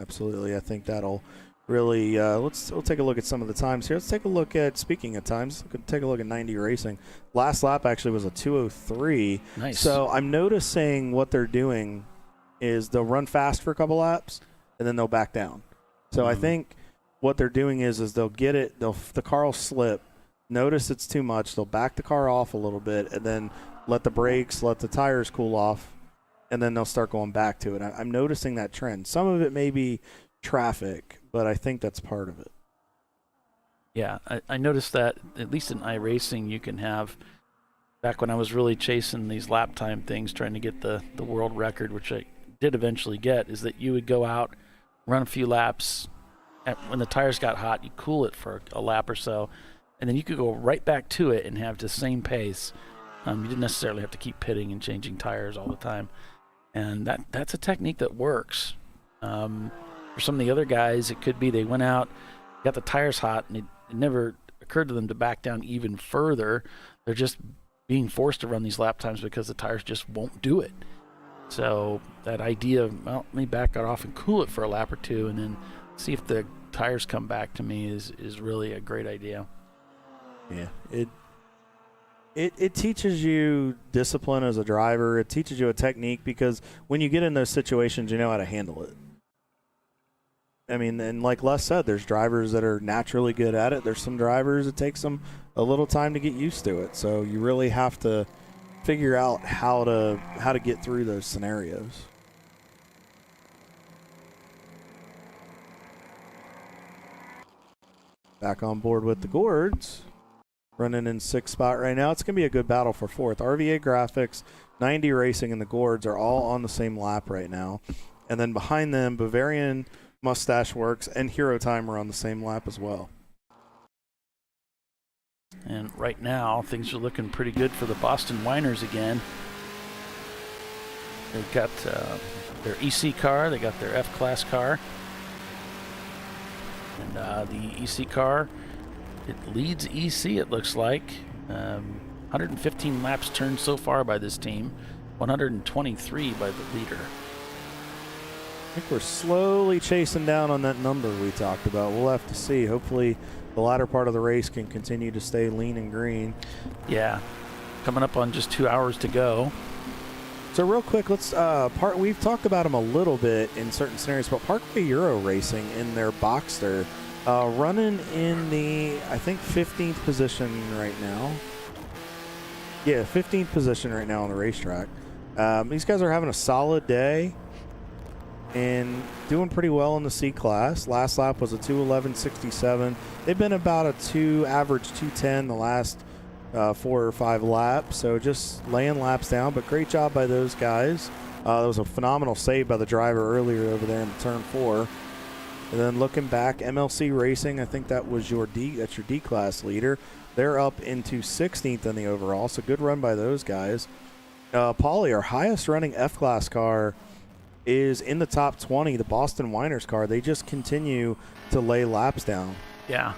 Absolutely. I think that'll really we'll take a look at some of the times here. Let's take a look at, speaking of times, take a look at 90 Racing. Last lap actually was a 2:03. Nice. So I'm noticing what they're doing is they'll run fast for a couple laps and then they'll back down. So I think what they're doing is they'll get it, the car will slip, notice it's too much, they'll back the car off a little bit and then let the brakes, let the tires cool off, and then they'll start going back to it. I'm noticing that trend. Some of it may be traffic, but I think that's part of it. Yeah, I noticed that at least in iRacing you can have, back when I was really chasing these lap time things, trying to get the world record, which I did eventually get, is that you would go out, run a few laps, when the tires got hot, you cool it for a lap or so, and then you could go right back to it and have the same pace. You didn't necessarily have to keep pitting and changing tires all the time. And that's a technique that works. For some of the other guys, it could be they went out, got the tires hot, and it never occurred to them to back down even further. They're just being forced to run these lap times because the tires just won't do it. So that idea of, well, let me back it off and cool it for a lap or two and then see if the tires come back to me is really a great idea. Yeah, it teaches you discipline as a driver. It teaches you a technique because when you get in those situations, you know how to handle it. I mean, and like Les said, there's drivers that are naturally good at it. There's some drivers it takes them a little time to get used to it. So you really have to figure out how to get through those scenarios. Back on board with the Gourds. Running in 6th spot right now. It's going to be a good battle for 4th. RVA Graphics, 90 Racing, and the Gourds are all on the same lap right now. And then behind them, Bavarian, Mustache Works, and Hero Time are on the same lap as well. And right now, things are looking pretty good for the Boston Whiners again. They've got their EC car. They got their F-Class car. And the EC car, it leads EC, it looks like. 115 laps turned so far by this team. 123 by the leader. I think we're slowly chasing down on that number we talked about. We'll have to see. Hopefully the latter part of the race can continue to stay lean and green. Yeah, coming up on just 2 hours to go. So real quick, let's we've talked about them a little bit in certain scenarios, but Parkway Euro Racing in their Boxster running in the, I think, 15th position right now. Yeah, 15th position right now on the racetrack. These guys are having a solid day and doing pretty well in the C class. Last lap was a 2:11.67. They've been about a average 2:10 the last 4 or 5 laps, so just laying laps down, but great job by those guys. That was a phenomenal save by the driver earlier over there in turn 4. And then looking back, MLC Racing, I think that was that's your D class leader. They're up into 16th in the overall, so good run by those guys. Paulie, our highest running F class car, is in the top 20, the Boston Whiners car. They just continue to lay laps down. Yeah.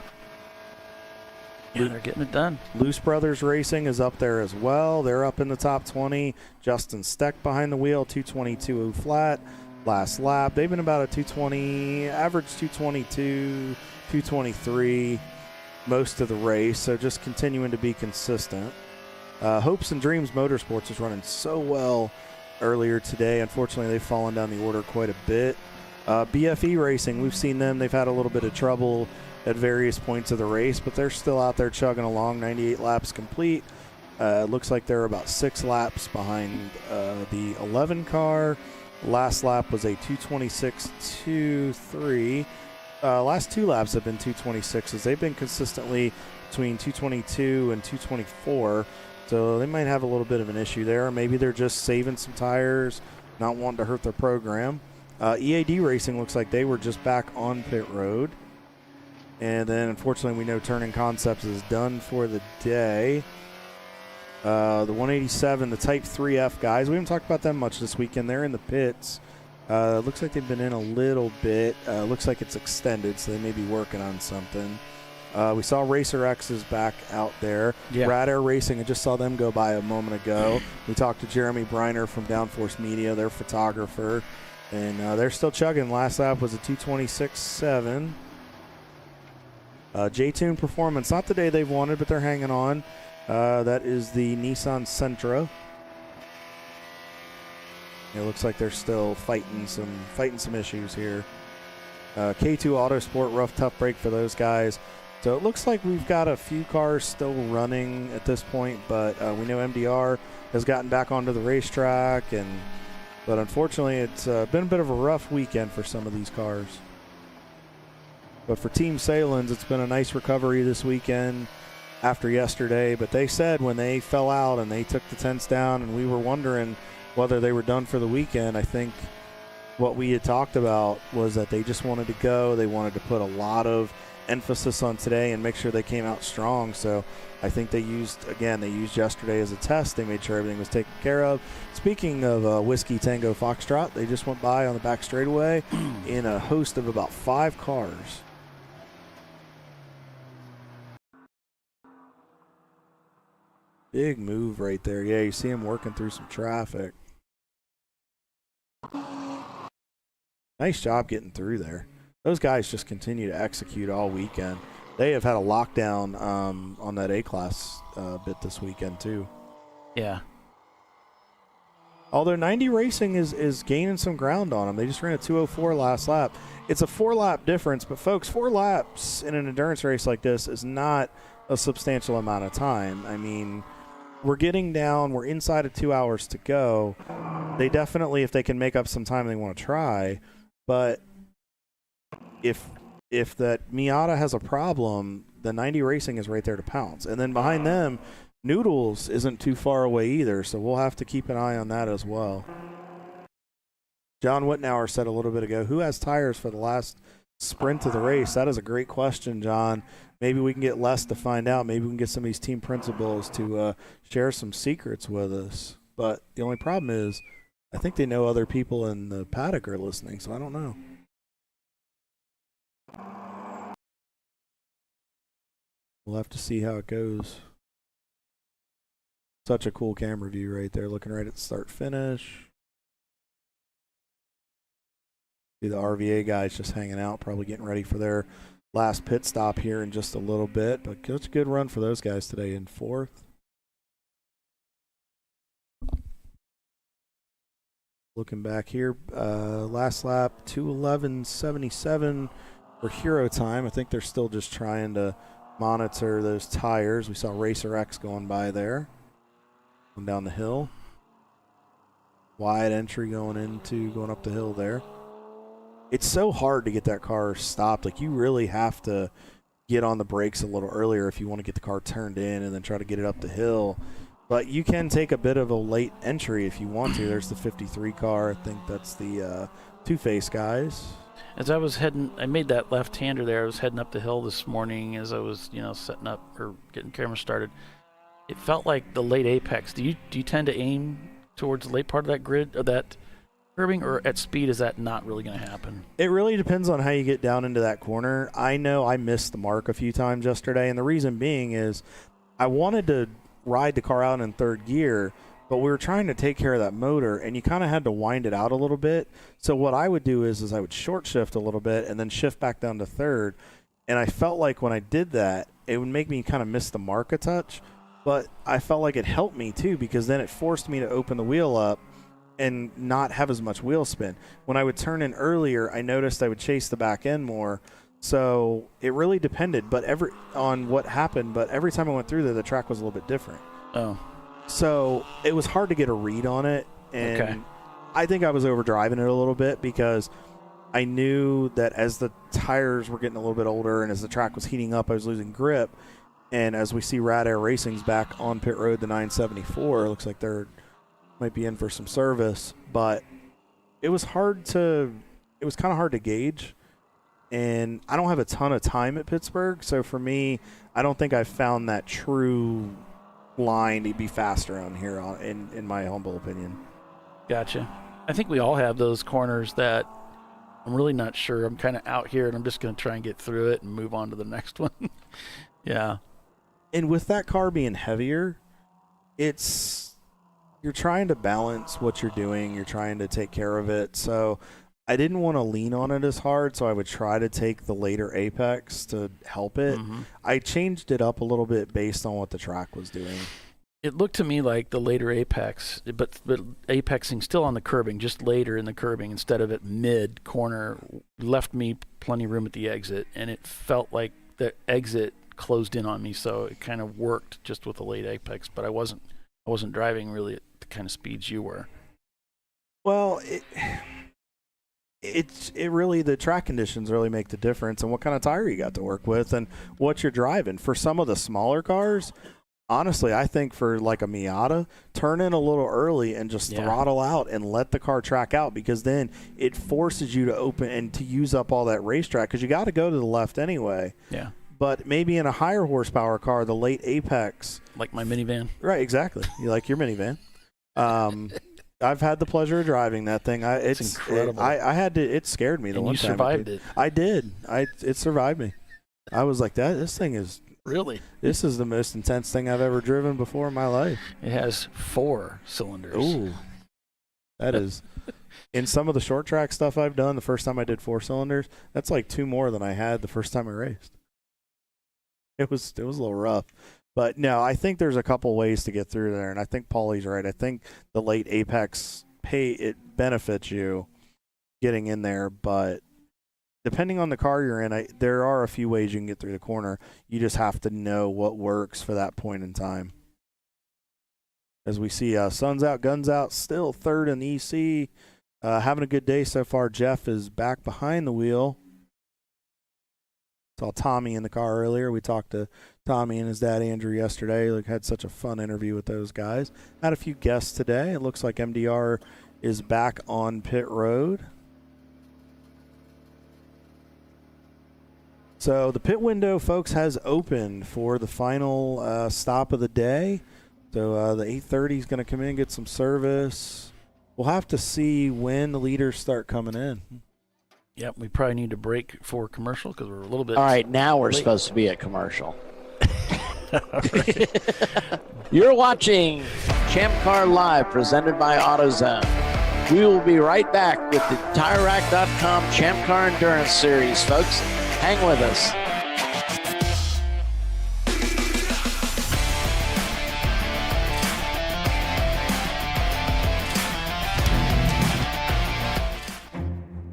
Yeah, they're getting it done. Luce Brothers Racing is up there as well. They're up in the top 20. Justin Steck behind the wheel, 2:22 flat. Last lap, they've been about a 2:20, average 2:22, 2:23 most of the race, so just continuing to be consistent. Hopes and Dreams Motorsports is running so well earlier today. Unfortunately, they've fallen down the order quite a bit. BFE Racing, we've seen them. They've had a little bit of trouble at various points of the race, but they're still out there chugging along. 98 laps complete. Looks like they're about 6 laps behind the 11 car. Last lap was a 2:26.23. Last 2 laps have been 2:26s. They've been consistently between 2:22 and 2:24. So they might have a little bit of an issue there. Maybe they're just saving some tires, not wanting to hurt their program. EAD Racing looks like they were just back on pit road. And then, unfortunately, we know Turning Concepts is done for the day. The 187, the Type 3F guys, we haven't talked about them much this weekend. They're in the pits. Looks like they've been in a little bit. Looks like it's extended, so they may be working on something. We saw Racer X is back out there. Yeah. Rad Air Racing, I just saw them go by a moment ago. We talked to Jeremy Briner from Downforce Media, their photographer, and they're still chugging. Last lap was a 2:26.7. J-Tune Performance, not the day they've wanted, but they're hanging on. That is the Nissan Sentra. It looks like they're still fighting some issues here. K2 Autosport, rough, tough break for those guys. So it looks like we've got a few cars still running at this point, but we know MDR has gotten back onto the racetrack, but unfortunately it's been a bit of a rough weekend for some of these cars. But for Team Salins, it's been a nice recovery this weekend after yesterday, but they said when they fell out and they took the tents down and we were wondering whether they were done for the weekend, I think what we had talked about was that they just wanted to go. They wanted to put a lot of emphasis on today and make sure they came out strong. So I think they used yesterday as a test. They made sure everything was taken care of. Speaking of Whiskey Tango Foxtrot, they just went by on the back straightaway in a host of about 5 cars. Big move right there. Yeah, you see him working through some traffic. Nice job getting through there. Those guys just continue to execute all weekend. They have had a lockdown on that A-Class bit this weekend, too. Yeah. Although 90 Racing is gaining some ground on them. They just ran a 2:04 last lap. It's a 4-lap difference, but folks, 4 laps in an endurance race like this is not a substantial amount of time. I mean, we're getting down. We're inside of 2 hours to go. They definitely, if they can make up some time, they want to try. But if that Miata has a problem, the 90 Racing is right there to pounce. And then behind them, Noodles isn't too far away either, so we'll have to keep an eye on that as well. John Wittenauer said a little bit ago, who has tires for the last sprint of the race? That is a great question, John. Maybe we can get Les to find out. Maybe we can get some of these team principals to share some secrets with us. But the only problem is I think they know other people in the paddock are listening, so I don't know. We'll have to see how it goes. Such a cool camera view right there, looking right at the start-finish. See the RVA guys just hanging out, probably getting ready for their last pit stop here in just a little bit. But it's a good run for those guys today in 4th. Looking back here, last lap, 2:11.77 for Hero time. I think they're still just trying to monitor those tires. We saw Racer X going by there. Going down the hill. Wide entry going up the hill there. It's so hard to get that car stopped. Like, you really have to get on the brakes a little earlier if you want to get the car turned in and then try to get it up the hill. But you can take a bit of a late entry if you want to. There's the 53 car. I think that's the Two-Face guys. As I was I made that left-hander there. I was heading up the hill this morning as I was, setting up or getting camera started. It felt like the late apex. Do you tend to aim towards the late part of that grid or that curbing, or at speed is that not really going to happen? It really depends on how you get down into that corner. I know I missed the mark a few times yesterday, and the reason being is I wanted to ride the car out in 3rd gear, but we were trying to take care of that motor, and you kind of had to wind it out a little bit. So what I would do is I would short shift a little bit and then shift back down to 3rd, and I felt like when I did that, it would make me kind of miss the mark a touch, but I felt like it helped me too, because then it forced me to open the wheel up and not have as much wheel spin. When I would turn in earlier, I noticed I would chase the back end more. So it really depended on what happened, but every time I went through there, the track was a little bit different. Oh. So it was hard to get a read on it, and okay. I think I was overdriving it a little bit because I knew that as the tires were getting a little bit older and as the track was heating up, I was losing grip. And as we see Rad Air Racing's back on pit road, the 974, looks like they're might be in for some service, but it was kind of hard to gauge. And I don't have a ton of time at Pittsburgh, so for me, I don't think I've found that true line to be faster on here, in my humble opinion. Gotcha. I think we all have those corners that I'm really not sure. I'm kind of out here, and I'm just going to try and get through it and move on to the next one. Yeah. And with that car being heavier, you're trying to balance what you're doing. You're trying to take care of it. So I didn't want to lean on it as hard, so I would try to take the later apex to help it. Mm-hmm. I changed it up a little bit based on what the track was doing. It looked to me like the later apex, but apexing still on the curbing, just later in the curbing instead of at mid-corner, left me plenty of room at the exit, and it felt like the exit closed in on me, so it kind of worked just with the late apex, but I wasn't driving really at the kind of speeds you were. Well, it really, the track conditions really make the difference, and what kind of tire you got to work with and what you're driving. For some of the smaller cars, honestly, I think for like a Miata, turn in a little early and just throttle out and let the car track out, because then it forces you to open and to use up all that racetrack, because you got to go to the left anyway. Yeah. But maybe in a higher horsepower car, the late apex. Like my minivan. Right, exactly. You like your minivan. I've had the pleasure of driving that thing. It's incredible. I had to. It scared me the one time. You survived it. I did. It survived me. I was like, this thing is Really? This is the most intense thing I've ever driven before in my life. It has 4 cylinders. Ooh. That is. In some of the short track stuff I've done, the first time I did 4 cylinders, that's like 2 more than I had the first time I raced. It was a little rough. But no, I think there's a couple ways to get through there, and I think Paulie's right. I think the late apex it benefits you getting in there, but depending on the car you're in, there are a few ways you can get through the corner. You just have to know what works for that point in time. As we see, Sun's out, Guns out, still third in the EC. Having a good day so far. Jeff is back behind the wheel. Saw Tommy in the car earlier. We talked to Tommy and his dad Andrew yesterday. Had such a fun interview with those guys. Had a few guests today. It looks like MDR is back on pit road. So the pit window, folks, has opened for the final stop of the day. So the 8:30 is going to come in and get some service. We'll have to see when the leaders start coming in. Yep, we probably need to break for commercial because we're a little bit. All right, now we're late. supposed to be at commercial. You're watching ChampCar.Live presented by AutoZone. We will be right back with the TireRack.com Champ Car Endurance Series, folks. Hang with us.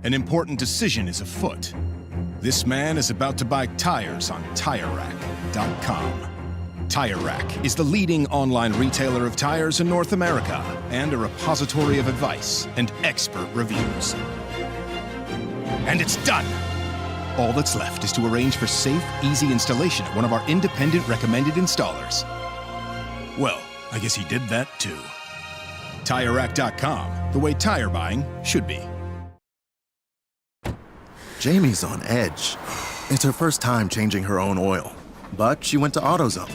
An important decision is afoot. This man is about to buy tires on TireRack.com. Tire Rack is the leading online retailer of tires in North America and a repository of advice and expert reviews. And it's done! All that's left is to arrange for safe, easy installation at one of our independent recommended installers. Well, I guess he did that too. TireRack.com, the way tire buying should be. Jamie's on edge. It's her first time changing her own oil. But she went to AutoZone,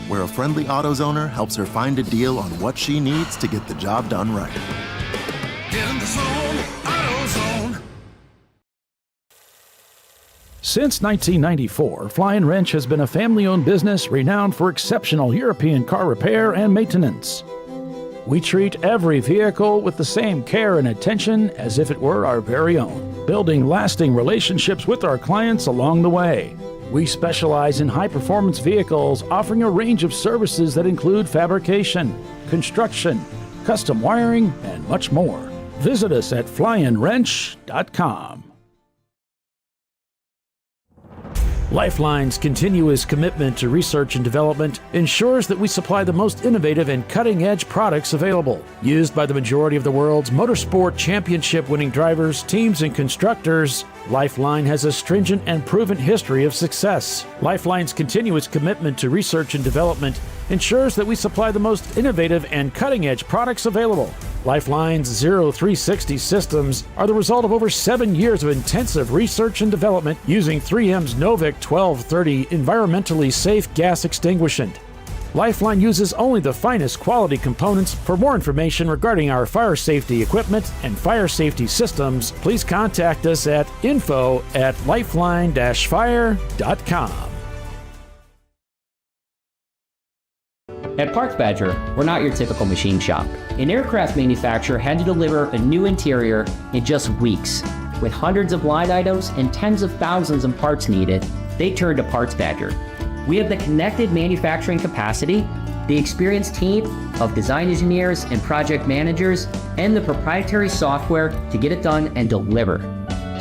where a friendly AutoZoner helps her find a deal on what she needs to get the job done right. Get in the zone, AutoZone. Since 1994, Flying Wrench has been a family-owned business renowned for exceptional European car repair and maintenance. We treat every vehicle with the same care and attention as if it were our very own, building lasting relationships with our clients along the way. We specialize in high-performance vehicles, offering a range of services that include fabrication, construction, custom wiring, and much more. Visit us at flyandwrench.com. Lifeline's continuous commitment to research and development ensures that we supply the most innovative and cutting-edge products available, used by the majority of the world's motorsport championship-winning drivers, teams, and constructors. Lifeline has a stringent and proven history of success. Lifeline's continuous commitment to research and development ensures that we supply the most innovative and cutting-edge products available. Lifeline's 0360 systems are the result of over 7 years of intensive research and development using 3M's Novik 1230 environmentally safe gas extinguishant. Lifeline uses only the finest quality components. For more information regarding our fire safety equipment and fire safety systems, please contact us at info@lifeline-fire.com. At Parts Badger, we're not your typical machine shop. An aircraft manufacturer had to deliver a new interior in just weeks. With hundreds of line items and tens of thousands of parts needed, they turned to Parts Badger. We have the connected manufacturing capacity, the experienced team of design engineers and project managers, and the proprietary software to get it done and deliver.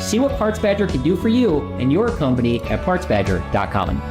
See what Parts Badger can do for you and your company at partsbadger.com.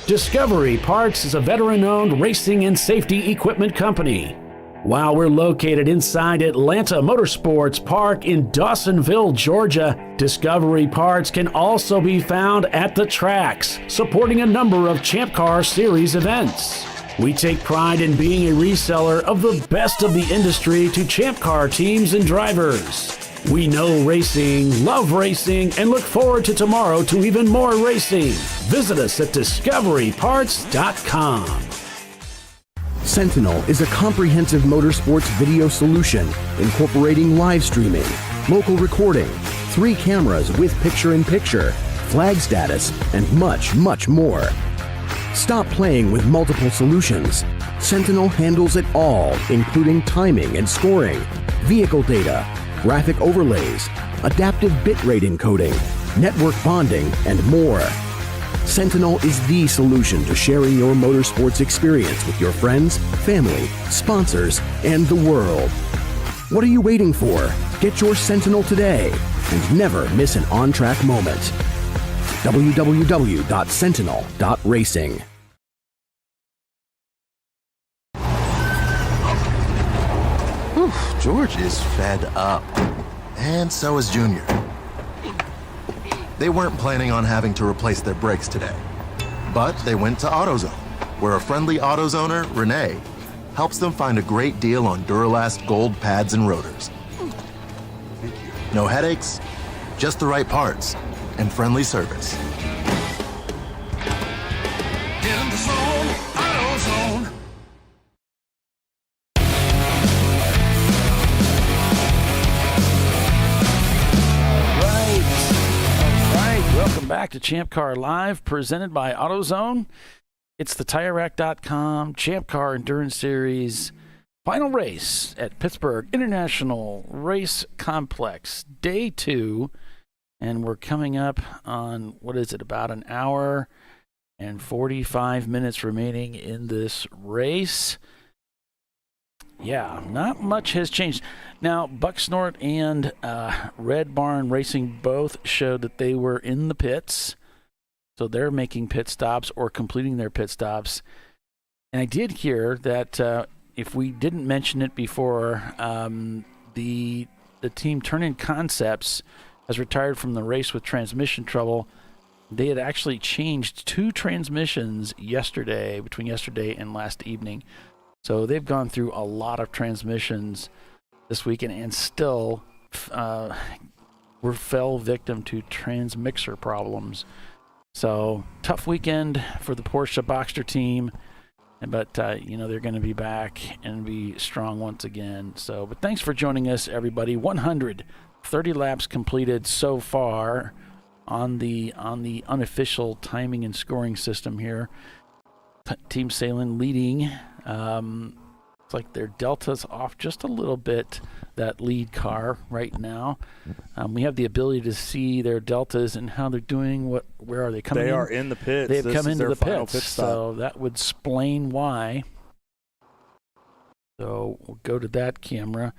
Discovery Parts is a veteran-owned racing and safety equipment company. While we're located inside Atlanta Motorsports Park in Dawsonville, Georgia, Discovery Parts can also be found at the tracks, supporting a number of Champ Car Series events. We take pride in being a reseller of the best of the industry to Champ Car teams and drivers. We know racing, love racing, and look forward to tomorrow to even more racing. Visit us at discoveryparts.com. Sentinel is a comprehensive motorsports video solution incorporating live streaming, local recording, 3 cameras with picture-in-picture, flag status, and much, much more. Stop playing with multiple solutions. Sentinel handles it all, including timing and scoring, vehicle data, graphic overlays, adaptive bitrate encoding, network bonding, and more. Sentinel is the solution to sharing your motorsports experience with your friends, family, sponsors, and the world. What are you waiting for? Get your Sentinel today and never miss an on-track moment. www.sentinel.racing. George is fed up. And so is Junior. They weren't planning on having to replace their brakes today. But they went to AutoZone, where a friendly AutoZoner, Renee, helps them find a great deal on Duralast Gold pads and rotors. No headaches, just the right parts, and friendly service. Get in the zone, AutoZone. Welcome back to Champ Car Live, presented by AutoZone. It's the TireRack.com Champ Car Endurance Series final race at Pittsburgh International Race Complex, Day 2. And we're coming up on, what is it, about an hour and 45 minutes remaining in this race. Yeah, not much has changed. Now, Bucksnort and Red Barn Racing both showed that they were in the pits. So they're making pit stops or completing their pit stops. And I did hear that if we didn't mention it before, the team Turn-In Concepts has retired from the race with transmission trouble. They had actually changed 2 transmissions between yesterday and last evening. So they've gone through a lot of transmissions this weekend and still fell victim to transmixer problems. So tough weekend for the Porsche Boxster team, but they're going to be back and be strong once again. So, but thanks for joining us, everybody. 130 laps completed so far on the unofficial timing and scoring system here. Team Salem leading. It's like their delta's off just a little bit, that lead car right now. We have the ability to see their deltas and how they're doing. Where are they coming in? They are in the pits. They have come into the final pits, pit stop. so that would explain why. So we'll go to that camera,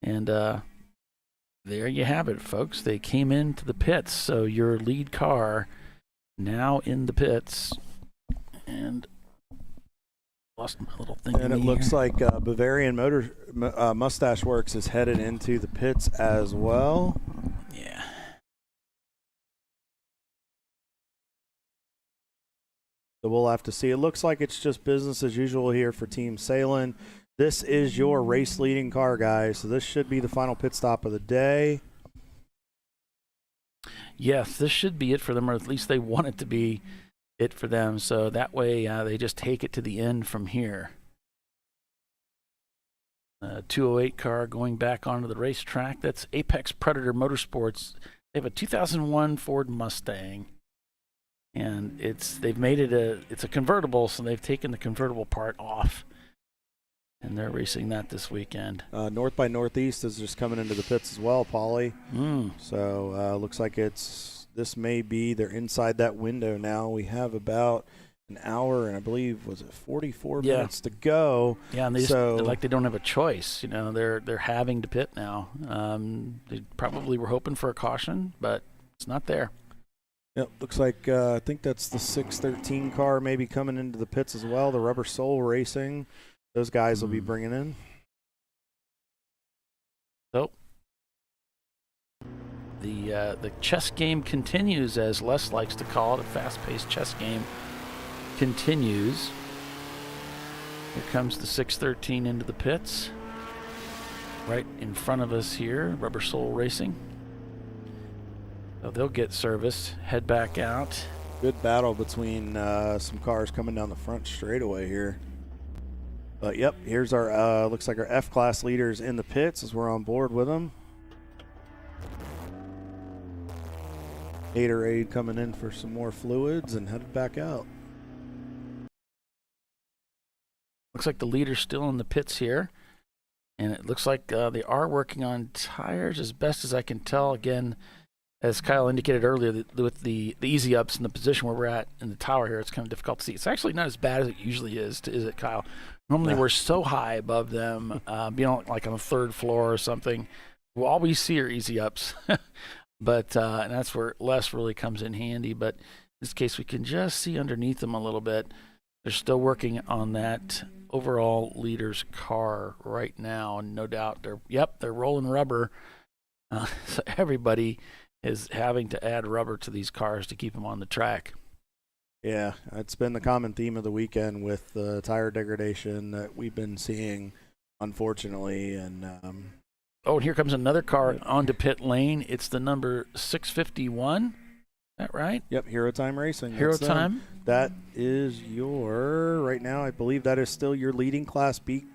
and there you have it, folks. They came into the pits, so your lead car now in the pits, and lost my little thing. And it looks like Bavarian Mustache Works is headed into the pits as well. Yeah. So we'll have to see. It looks like it's just business as usual here for Team Salem. This is your race leading car, guys. So this should be the final pit stop of the day. Yes, this should be it for them, or at least they want it to be it for them. So that way they just take it to the end from here. 208 car going back onto the racetrack. That's Apex Predator Motorsports. They have a 2001 Ford Mustang, and they've made it it's a convertible, so they've taken the convertible part off, and they're racing that this weekend. North by Northeast is just coming into the pits as well, Paulie. So looks like this may be, they're inside that window now. We have about an hour and I believe, was it 44 minutes to go. Yeah, and they they don't have a choice. They're having to pit now. They probably were hoping for a caution, but it's not there. Yep, looks like I think that's the 613 car maybe coming into the pits as well. The Rubber Soul Racing, those guys will be bringing in. So the chess game continues, as Les likes to call it. A fast-paced chess game continues. Here comes the 613 into the pits. Right in front of us here, Rubber Soul Racing. So they'll get serviced, head back out. Good battle between some cars coming down the front straightaway here. But yep, here's our looks like our F-Class leaders in the pits as we're on board with them. Gatorade coming in for some more fluids and headed back out. Looks like the leader's still in the pits here. And it looks like they are working on tires as best as I can tell. Again, as Kyle indicated earlier, with the easy ups and the position where we're at in the tower here, it's kind of difficult to see. It's actually not as bad as it usually is it, Kyle? Normally we're so high above them, like on the third floor or something. Well, all we see are easy ups. But and that's where Les really comes in handy. But in this case, we can just see underneath them a little bit. They're still working on that overall leader's car right now, and no doubt they're rolling rubber. So everybody is having to add rubber to these cars to keep them on the track. Yeah, it's been the common theme of the weekend with the tire degradation that we've been seeing, unfortunately. And and here comes another car onto pit lane. It's the number 651. Is that right? Yep, Hero Time Racing. Hero Time. That is right now, I believe that is still your leading Class B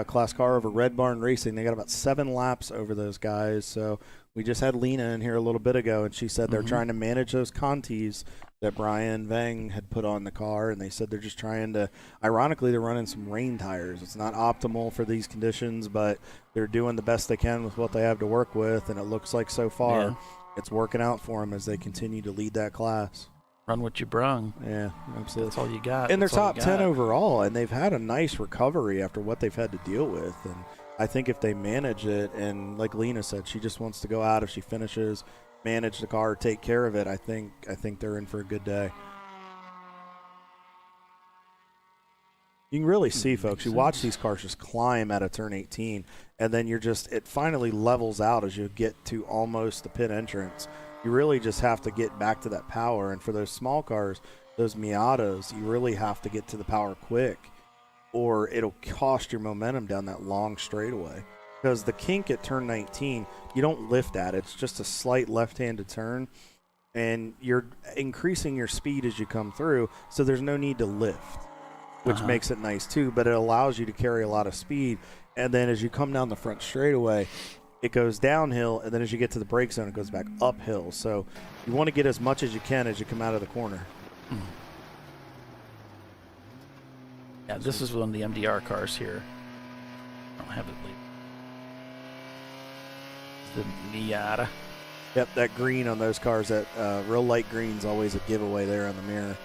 class car over Red Barn Racing. They got about 7 laps over those guys. So we just had Lena in here a little bit ago, and she said they're trying to manage those Contis that Brian Vang had put on the car, and they said they're just trying to, ironically, they're running some rain tires. It's not optimal for these conditions, but they're doing the best they can with what they have to work with, and it looks like so far it's working out for them as they continue to lead that class. Run what you brung. Yeah, absolutely. That's all you got. And they're top 10 overall, and they've had a nice recovery after what they've had to deal with. And I think if they manage it, and like Lena said, she just wants to go out if she finishes, manage the car, take care of it, I think they're in for a good day. You can really see, folks, you watch these cars just climb out of turn 18, and then it finally levels out as you get to almost the pit entrance. You really just have to get back to that power. And for those small cars, those Miatas, you really have to get to the power quick, or it'll cost your momentum down that long straightaway. Because the kink at turn 19, you don't lift at it. It's just a slight left-handed turn, and you're increasing your speed as you come through, so there's no need to lift, which makes it nice too, but it allows you to carry a lot of speed. And then as you come down the front straightaway, it goes downhill, and then as you get to the brake zone, it goes back uphill. So you want to get as much as you can as you come out of the corner. Yeah, this is one of the MDR cars here. I don't have it labeled. The Miata. Yep, that green on those cars, that real light green's always a giveaway there on the mirror.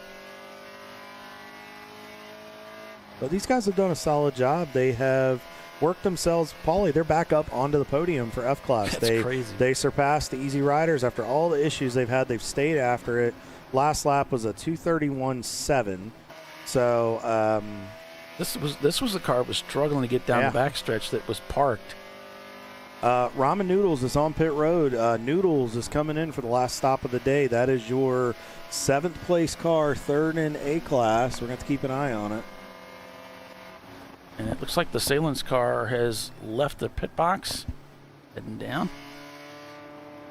But these guys have done a solid job. They have worked themselves. Paulie, they're back up onto the podium for F-Class. That's crazy. They surpassed the Easy Riders after all the issues they've had. They've stayed after it. Last lap was a 2:31.7. So this was a car that was struggling to get down the backstretch that was parked. Ramen Noodles is on pit road. Noodles is coming in for the last stop of the day. That is your 7th place car, 3rd in A-Class. We're going to have to keep an eye on it. And it looks like the Salins car has left the pit box, heading down.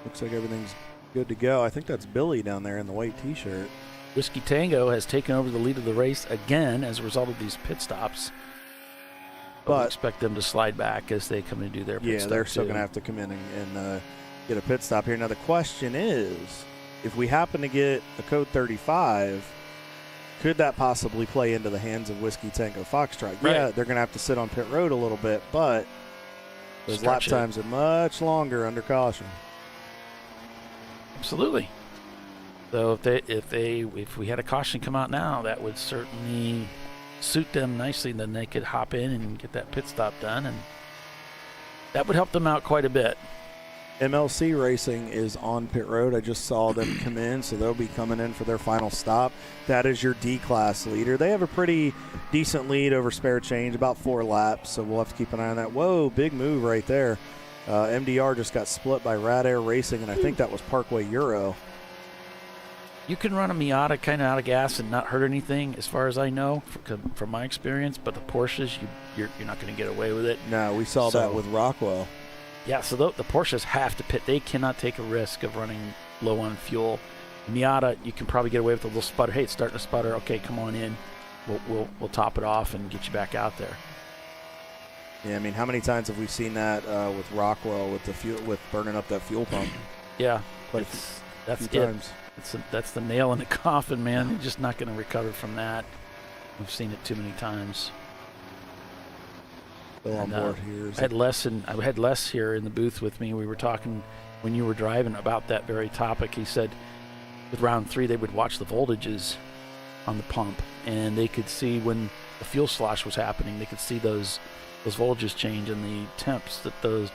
Looks like everything's good to go. I think that's Billy down there in the white T-shirt. Whiskey Tango has taken over the lead of the race again as a result of these pit stops. But we expect them to slide back as they come in and do their pit stop. Yeah, they're still going to have to come in and get a pit stop here. Now the question is, if we happen to get a code 35, could that possibly play into the hands of Whiskey Tango Foxtrot? Right. Yeah, they're going to have to sit on pit road a little bit, but those lap times are much longer under caution. Absolutely. So if we had a caution come out now, that would certainly suit them nicely. Then they could hop in and get that pit stop done, and that would help them out quite a bit. MLC Racing is on pit road. I just saw them come in, so they'll be coming in for their final stop. That is your D-Class leader. They have a pretty decent lead over spare change, about 4 laps, so we'll have to keep an eye on that. Whoa, big move right there. MDR just got split by Rad Air Racing, and I think that was Parkway Euro. You can run a Miata kind of out of gas and not hurt anything, as far as I know, from my experience. But the Porsches, you're not going to get away with it. No, we saw that with Rockwell. Yeah, so the Porsches have to pit. They cannot take a risk of running low on fuel. Miata, you can probably get away with a little sputter. Hey, it's starting to sputter. Okay, come on in. We'll top it off and get you back out there. Yeah, I mean, how many times have we seen that with Rockwell with the fuel, with burning up that fuel pump? Yeah, that's it. Times. That's the nail in the coffin, man. You're just not going to recover from that. We've seen it too many times. Still on board here. I had Les here in the booth with me. We were talking when you were driving about that very topic. He said with round 3 they would watch the voltages on the pump, and they could see when the fuel slosh was happening. They could see those voltages change, and the temps that the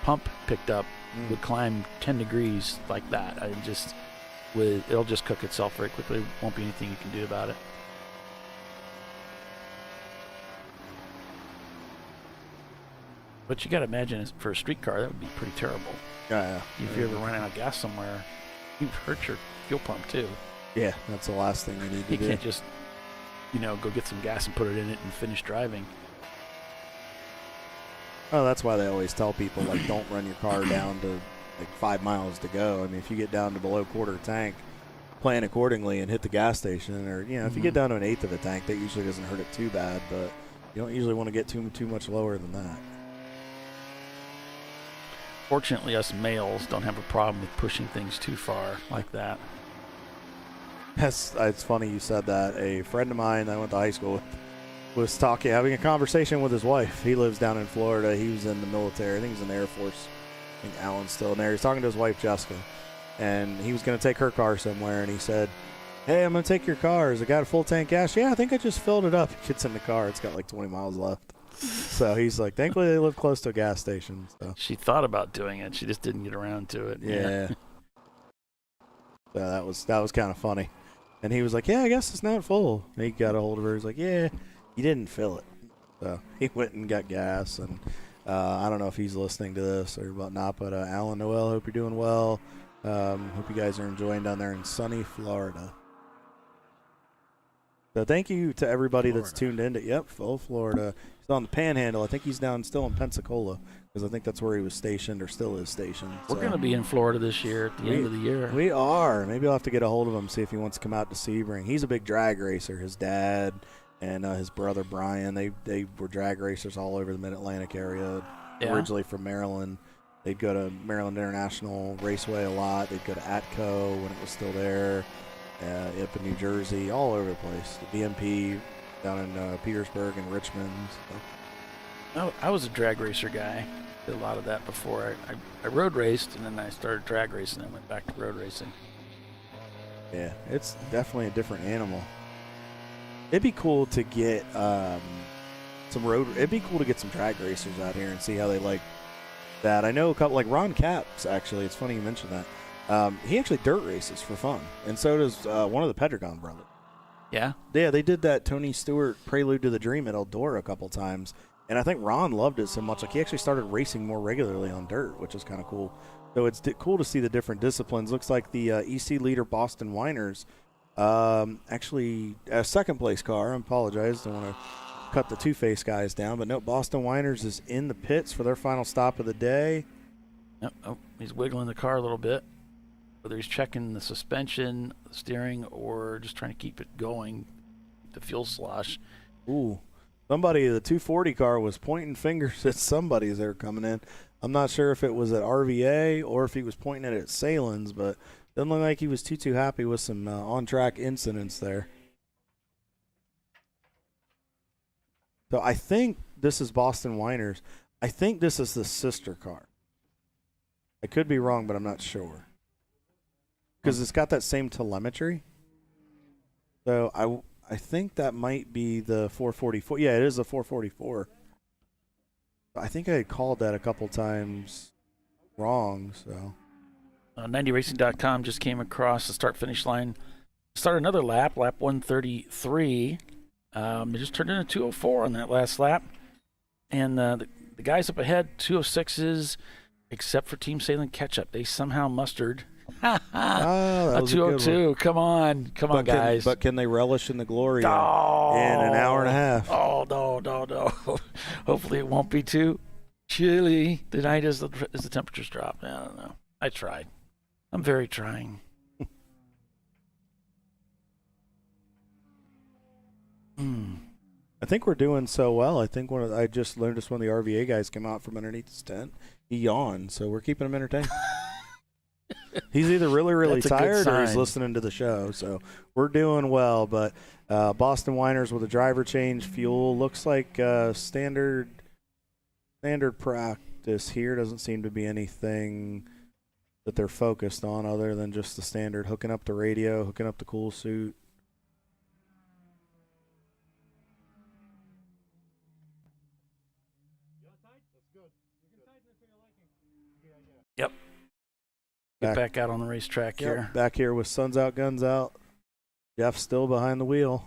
pump picked up would climb 10 degrees like that. It'll just cook itself very quickly. Won't be anything you can do about it. But you got to imagine, for a street car, that would be pretty terrible. Yeah. If you ever run out of gas somewhere, you'd hurt your fuel pump too. Yeah, that's the last thing you need to do. You can't just, go get some gas and put it in it and finish driving. Oh, that's why they always tell people, like, don't run your car down to, 5 miles to go. I mean, if you get down to below quarter tank, plan accordingly and hit the gas station. Or, if you get down to an eighth of a tank, that usually doesn't hurt it too bad. But you don't usually want to get too much lower than that. Fortunately, us males don't have a problem with pushing things too far like that. It's funny you said that. A friend of mine I went to high school with was having a conversation with his wife. He lives down in Florida. He was in the military. I think he's in the Air Force. I think Alan's still in there. He's talking to his wife, Jessica, and he was going to take her car somewhere, and he said, "Hey, I'm going to take your car. Has it got a full tank gas?" "Yeah, I think I just filled it up." He gets in the car. It's got 20 miles left. So he's like, thankfully they live close to a gas station. So. She thought about doing it. She just didn't get around to it. Yeah. So that was kind of funny. And he was like, "Yeah, I guess it's not full." And he got a hold of her. He's like, "Yeah, you didn't fill it." So he went and got gas. And I don't know if he's listening to this or whatnot, but Alan Noel, hope you're doing well. Hope you guys are enjoying down there in sunny Florida. So thank you to everybody that's tuned into. Yep, full Florida. He's on the Panhandle. I think he's still in Pensacola, because I think that's where he was stationed or still is stationed. We're going to be in Florida this year at the end of the year. We are. Maybe I'll have to get a hold of him, see if he wants to come out to Sebring. He's a big drag racer. His dad and his brother Brian, they were drag racers all over the Mid-Atlantic area, originally from Maryland. They'd go to Maryland International Raceway a lot. They'd go to ATCO when it was still there. Up in New Jersey, all over the place. The BMP down in Petersburg and Richmond. So. I was a drag racer guy. Did a lot of that before. I road raced, and then I started drag racing and went back to road racing. Yeah, it's definitely a different animal. It'd be cool to get it'd be cool to get some drag racers out here and see how they like that. I know a couple, like Ron Capps, actually. It's funny you mentioned that. He actually dirt races for fun, and so does one of the Pedregon brothers. Yeah? Yeah, they did that Tony Stewart Prelude to the Dream at Eldora a couple times, and I think Ron loved it so much. Like, he actually started racing more regularly on dirt, which is kind of cool. So it's cool to see the different disciplines. Looks like the EC leader Boston Winers, actually a second-place car. I apologize. Don't want to cut the Two-Face guys down, but no, Boston Winers is in the pits for their final stop of the day. Oh, he's wiggling the car a little bit. Whether he's checking the suspension, the steering, or just trying to keep it going, the fuel slosh. Ooh, somebody, the 240 car was pointing fingers at somebody as they were coming in. I'm not sure if it was at RVA or if he was pointing at Salins, but doesn't look like he was too happy with some on-track incidents there. So I think this is Boston Winers. I think this is the sister car. I could be wrong, but I'm not sure. Because it's got that same telemetry. So I think that might be the 444. Yeah, it is the 444. I think I had called that a couple times wrong. So 90racing.com just came across the start-finish line. Start another lap 133. It just turned into 204 on that last lap. And the The guys up ahead, 206s, except for Team Salem Ketchup. They somehow mustered that a was a good 202. one. Come on, guys. But can they relish in the glory in an hour and a half? Oh, no. Hopefully it won't be too chilly tonight as the temperatures drop. I don't know. I tried. I'm very trying. I think we're doing so well. I think I just learned one of the RVA guys came out from underneath his tent. He yawned, so we're keeping him entertained. He's either really tired or he's listening to the show. So we're doing well. But Boston Winers with a driver change, fuel looks like standard practice here. Doesn't seem to be anything that they're focused on other than just the standard hooking up the radio, hooking up the cool suit. Yep. Get back out on the racetrack here. Back here with Suns Out, Guns Out. Jeff still behind the wheel.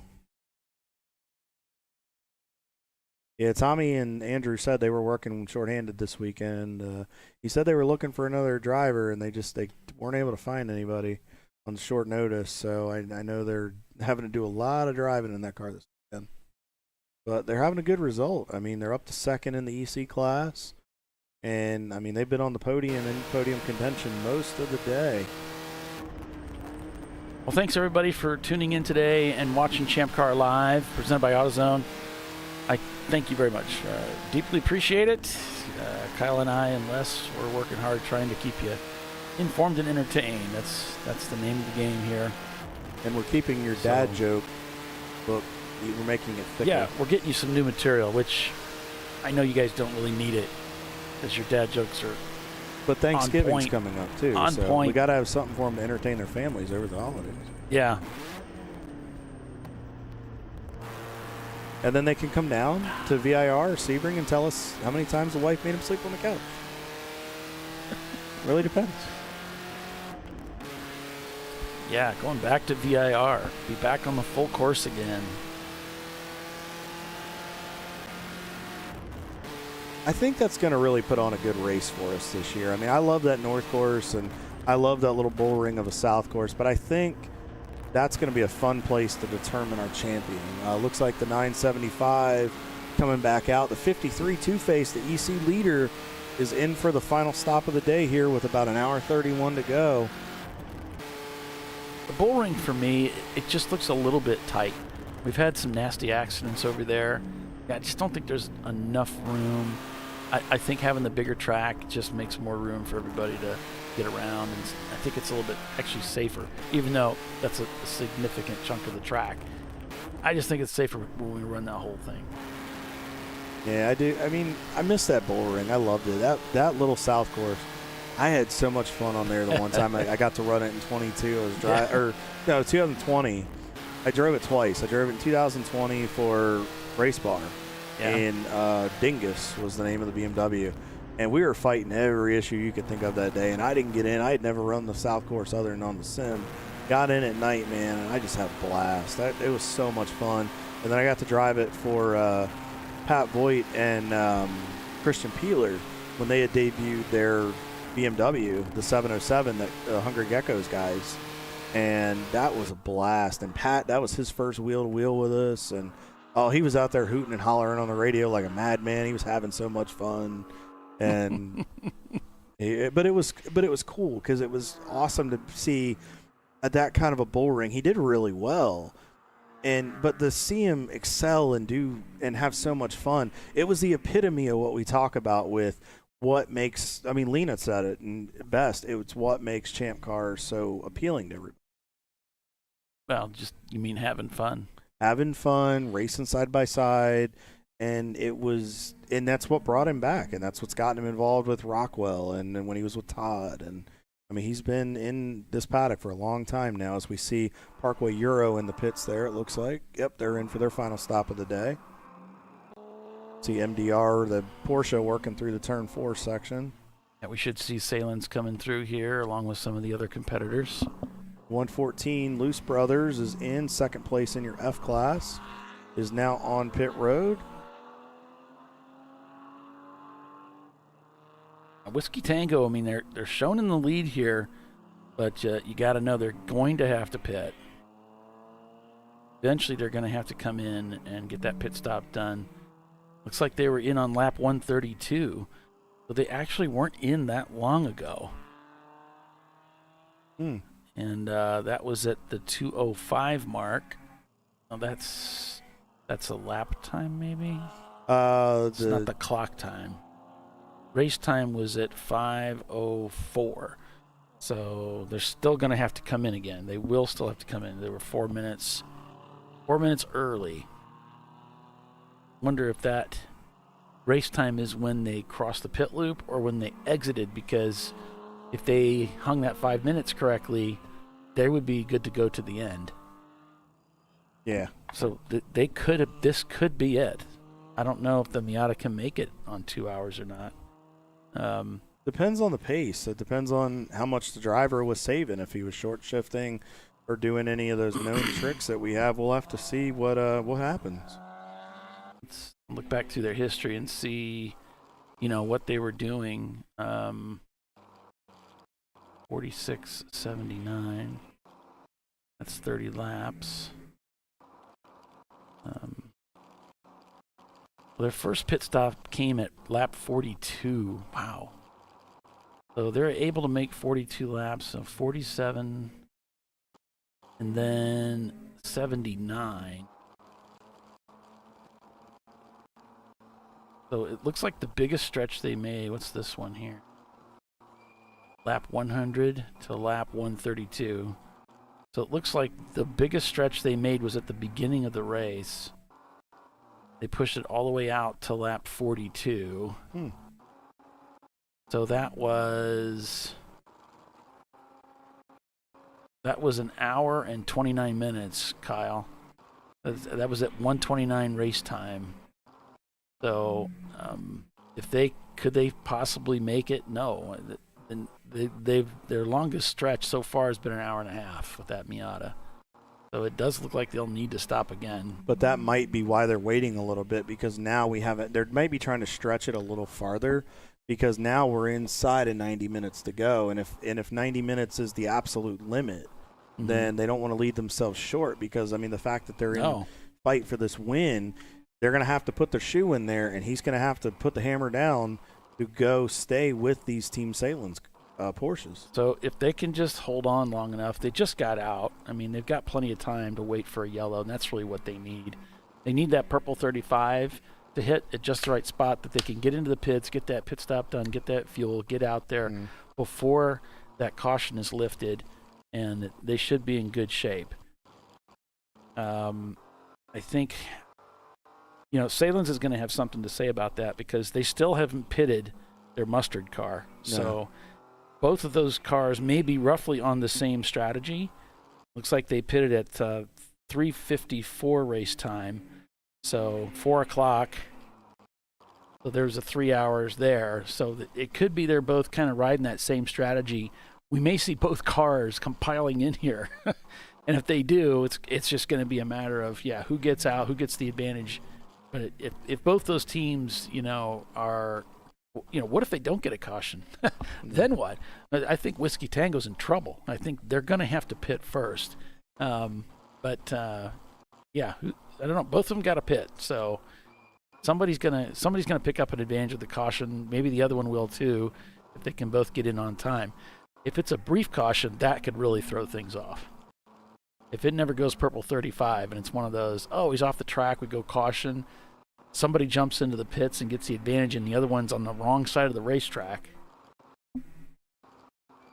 Yeah, Tommy and Andrew said they were working shorthanded this weekend. He said they were looking for another driver, and they weren't able to find anybody on short notice. So I know they're having to do a lot of driving in that car this weekend. But they're having a good result. I mean, they're up to second in the EC class. And, I mean, they've been on the podium and podium contention most of the day. Well, thanks, everybody, for tuning in today and watching Champ Car Live, presented by AutoZone. I thank you very much. Deeply appreciate it. Kyle and I and Les, we're working hard trying to keep you informed and entertained. That's the name of the game here. And we're keeping your dad joke book. We're making it thicker. Yeah, we're getting you some new material, which I know you guys don't really need it because your dad jokes are But Thanksgiving's coming up, too. On so point. We got to have something for them to entertain their families over the holidays. Yeah. And then they can come down to VIR or Sebring and tell us how many times the wife made him sleep on the couch. Really depends. Yeah, going back to VIR. Be back on the full course again. I think that's going to really put on a good race for us this year. I mean, I love that North course, and I love that little bull ring of a South course, but I think that's going to be a fun place to determine our champion. Looks like the 975 coming back out. The 53 two-face, the EC leader, is in for the final stop of the day here with about an hour 31 to go. The bull ring, for me, it just looks a little bit tight. We've had some nasty accidents over there. I just don't think there's enough room. I think having the bigger track just makes more room for everybody to get around, and I think it's a little bit actually safer, even though that's a significant chunk of the track. I just think it's safer when we run that whole thing. Yeah, I do. I mean, I miss that bull ring. I loved it. That little South course. I had so much fun on there the one time. I got to run it in 22. I was 2020. I drove it twice. I drove it in 2020 for Race Bar. Yeah. And Dingus was the name of the BMW. And we were fighting every issue you could think of that day. And I didn't get in. I had never run the South course other than on the sim. Got in at night, man, and I just had a blast. It was so much fun. And then I got to drive it for Pat Voigt and Christian Peeler when they had debuted their BMW, the 707, that Hungry Geckos guys. And that was a blast. And Pat, that was his first wheel-to-wheel with us. And oh, he was out there hooting and hollering on the radio like a madman. He was having so much fun, and but it was cool because it was awesome to see at that kind of a bull ring. He did really well, but to see him excel and do and have so much fun, it was the epitome of what we talk about with what makes. I mean, Lena said it and best. It's what makes Champ Car so appealing to everybody. Well, you mean having fun. Having fun, racing side by side, and that's what brought him back, and that's what's gotten him involved with Rockwell, and when he was with Todd, and I mean he's been in this paddock for a long time now. As we see Parkway Euro in the pits there, it looks like. Yep, they're in for their final stop of the day. See MDR, the Porsche, working through the turn 4 section. Yeah, we should see Salins coming through here along with some of the other competitors. 114 Luce Brothers is in second place in your F class, is now on pit road. Whiskey Tango, I mean, they're shown in the lead here, but you got to know they're going to have to pit. Eventually, they're going to have to come in and get that pit stop done. Looks like they were in on lap 132, so they actually weren't in that long ago. And that was at the 2:05 mark. Oh, that's a lap time, maybe? It's not the clock time. Race time was at 5:04. So they're still going to have to come in again. They will still have to come in. They were 4 minutes early. Wonder if that race time is when they crossed the pit loop or when they exited, because if they hung that 5 minutes correctly, they would be good to go to the end. Yeah. So they could have. This could be it. I don't know if the Miata can make it on 2 hours or not. Depends on the pace. It depends on how much the driver was saving. If he was short shifting or doing any of those known tricks that we have, we'll have to see what happens. Let's look back through their history and see, what they were doing. 46.79. That's 30 laps. Their first pit stop came at lap 42. Wow. So they're able to make 42 laps, so 47, and then 79. So it looks like the biggest stretch they made, what's this one here? Lap 100 to lap 132. So it looks like the biggest stretch they made was at the beginning of the race. They pushed it all the way out to lap 42. So that was an hour and 29 minutes, Kyle. That was at 1:29 race time. So could they possibly make it? No. And their longest stretch so far has been an hour and a half with that Miata. So it does look like they'll need to stop again. But that might be why they're waiting a little bit, because now we haven't. They might be trying to stretch it a little farther, because now we're inside of 90 minutes to go, and if 90 minutes is the absolute limit, then they don't want to leave themselves short. Because the fact that they're in fight for this win, they're going to have to put their shoe in there, and he's going to have to put the hammer down to go stay with these Team Salen's Porsches. So if they can just hold on long enough, they just got out. They've got plenty of time to wait for a yellow, and that's really what they need. They need that purple 35 to hit at just the right spot, that they can get into the pits, get that pit stop done, get that fuel, get out there before that caution is lifted, and they should be in good shape. I think, Salen's is going to have something to say about that, because they still haven't pitted their mustard car. No. So both of those cars may be roughly on the same strategy. Looks like they pitted at 3:54 race time. So 4 o'clock. So there's a 3 hours there. So it could be they're both kind of riding that same strategy. We may see both cars compiling in here. And if they do, it's just going to be a matter of, who gets out, who gets the advantage. But if both those teams, are, what if they don't get a caution? Then what? I think Whiskey Tango's in trouble. I think they're going to have to pit first. I don't know. Both of them got a pit, so somebody's gonna pick up an advantage of the caution. Maybe the other one will too, if they can both get in on time. If it's a brief caution, that could really throw things off. If it never goes purple 35 and it's one of those, he's off the track, we go caution, somebody jumps into the pits and gets the advantage, and the other one's on the wrong side of the racetrack.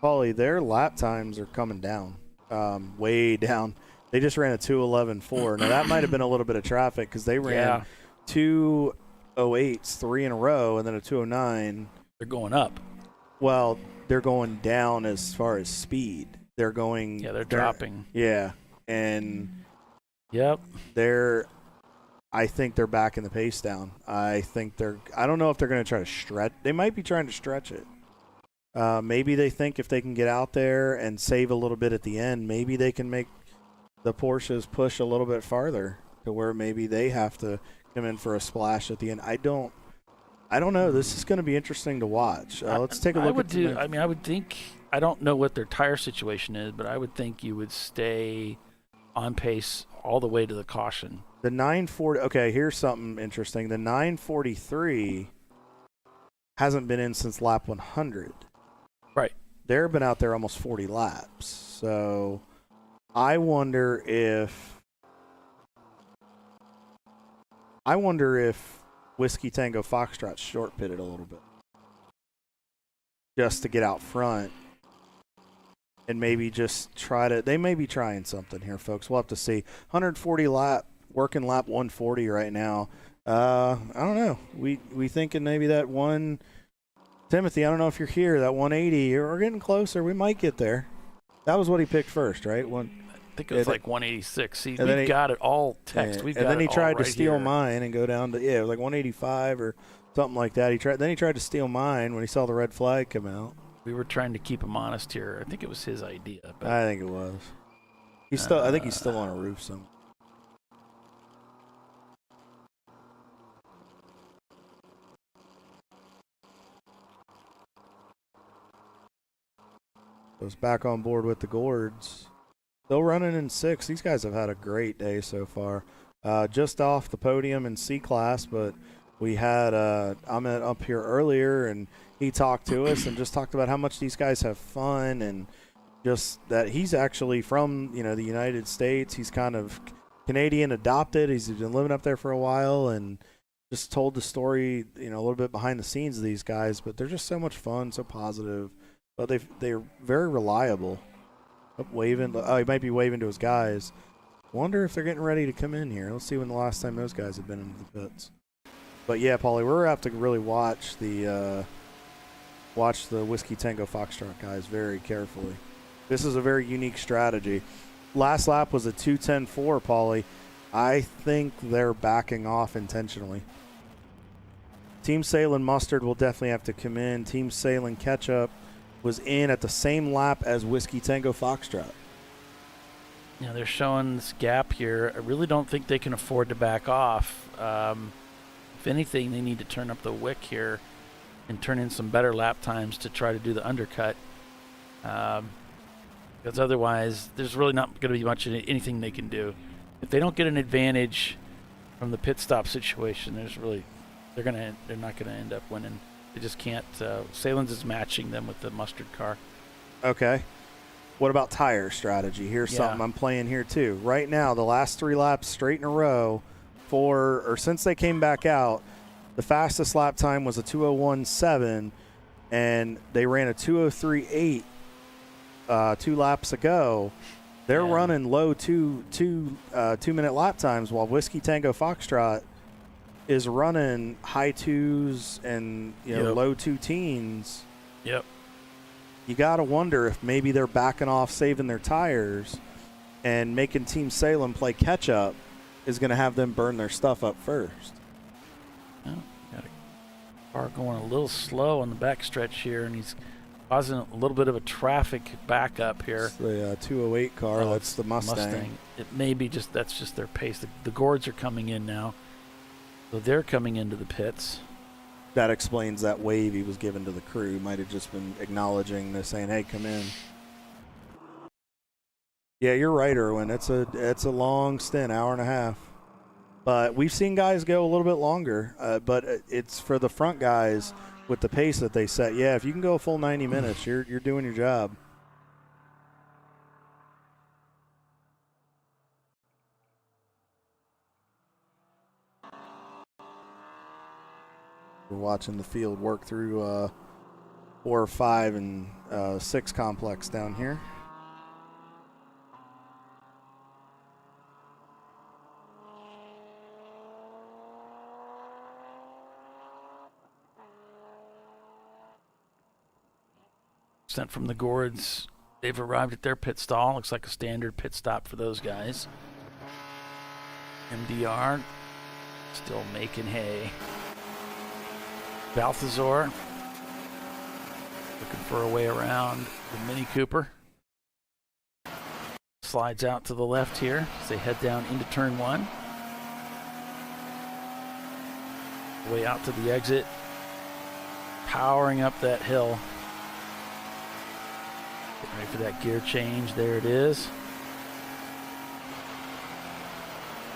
Paulie, their lap times are coming down, way down. They just ran a 2:11.4. Now, that might have been a little bit of traffic, because they ran 2:08s 3 in a row and then a 2:09. They're going up. Well, they're going down as far as speed. They're going. Yeah, they're dropping. Yeah, and yep, I think they're backing the pace down. I don't know if they're going to try to stretch. They might be trying to stretch it. Maybe they think if they can get out there and save a little bit at the end, maybe they can make the Porsches push a little bit farther to where maybe they have to come in for a splash at the end. I don't I don't know. This is going to be interesting to watch. Let's take a look at the I mean, I would think, I don't know what their tire situation is, but I would think you would stay on pace all the way to the caution. The 940. Okay, here's something interesting. The 943 hasn't been in since lap 100. Right. They've been out there almost 40 laps. So I wonder if Whiskey Tango Foxtrot short pitted a little bit just to get out front and maybe just try to. They may be trying something here, folks. We'll have to see. 140 lap, working lap 140 right now. I don't know. We thinking maybe that one. Timothy, I don't know if you're here. That 180, we're getting closer. We might get there. That was what he picked first, right? I think it was like 186. See, and we've got it all text. Yeah, We've and got then he it all tried to right steal here. mine and go down to it was like 185 or something like that. He tried to steal mine when he saw the red flag come out. We were trying to keep him honest here. I think it was his idea. But, I think it was. I think he's still on a roof somewhere. Was back on board with the Gourds. Still running in 6. These guys have had a great day so far. Just off the podium in C class, but we had Ahmed up here earlier, and he talked to us and just talked about how much these guys have fun, and just that he's actually from the United States. He's kind of Canadian adopted. He's been living up there for a while, and just told the story, a little bit behind the scenes of these guys. But they're just so much fun, so positive. But they're very reliable. Waving. Oh, he might be waving to his guys. Wonder if they're getting ready to come in here. Let's see when the last time those guys have been into the pits. But yeah, Paulie, we're gonna have to really watch the Whiskey Tango Foxtrot guys very carefully. This is a very unique strategy. Last lap was a 2:10.4, Paulie. I think they're backing off intentionally. Team Salem Mustard will definitely have to come in. Team Salem Ketchup was in at the same lap as Whiskey Tango Foxtrot. Yeah, they're showing this gap here. I really don't think they can afford to back off. If anything, they need to turn up the wick here and turn in some better lap times to try to do the undercut. Because otherwise, there's really not going to be much anything they can do. If they don't get an advantage from the pit stop situation, they're not going to end up winning. They just can't. Salen's is matching them with the Mustard car. Okay. What about tire strategy? Here's something I'm playing here too. Right now, the last 3 laps straight in a row since they came back out, the fastest lap time was a 2:01.7, and they ran a 2:03.8 2 laps ago. They're running low 2-minute lap times, while Whiskey Tango Foxtrot is running high 2s and low 2 teens. Yep. You got to wonder if maybe they're backing off, saving their tires, and making Team Salem play catch-up is going to have them burn their stuff up first. Well, got a car going a little slow on the backstretch here, and he's causing a little bit of a traffic backup here. It's the 208 car. That's the Mustang. It may be that's just their pace. The Gourds are coming in now. So they're coming into the pits. That explains that wave he was given to the crew. Might have just been acknowledging this, saying, "Hey, come in." Yeah, you're right, Erwin. It's a long stint, hour and a half. But we've seen guys go a little bit longer. But it's for the front guys with the pace that they set. Yeah, if you can go a full 90 minutes, you're doing your job. We're watching the field work through 4, 5, and 6 complex down here. Sent from the Gourds. They've arrived at their pit stall. Looks like a standard pit stop for those guys. MDR still making hay. Balthazar looking for a way around the Mini Cooper. Slides out to the left here as they head down into turn 1. Way out to the exit. powering up that hill. Getting ready for that gear change. There it is.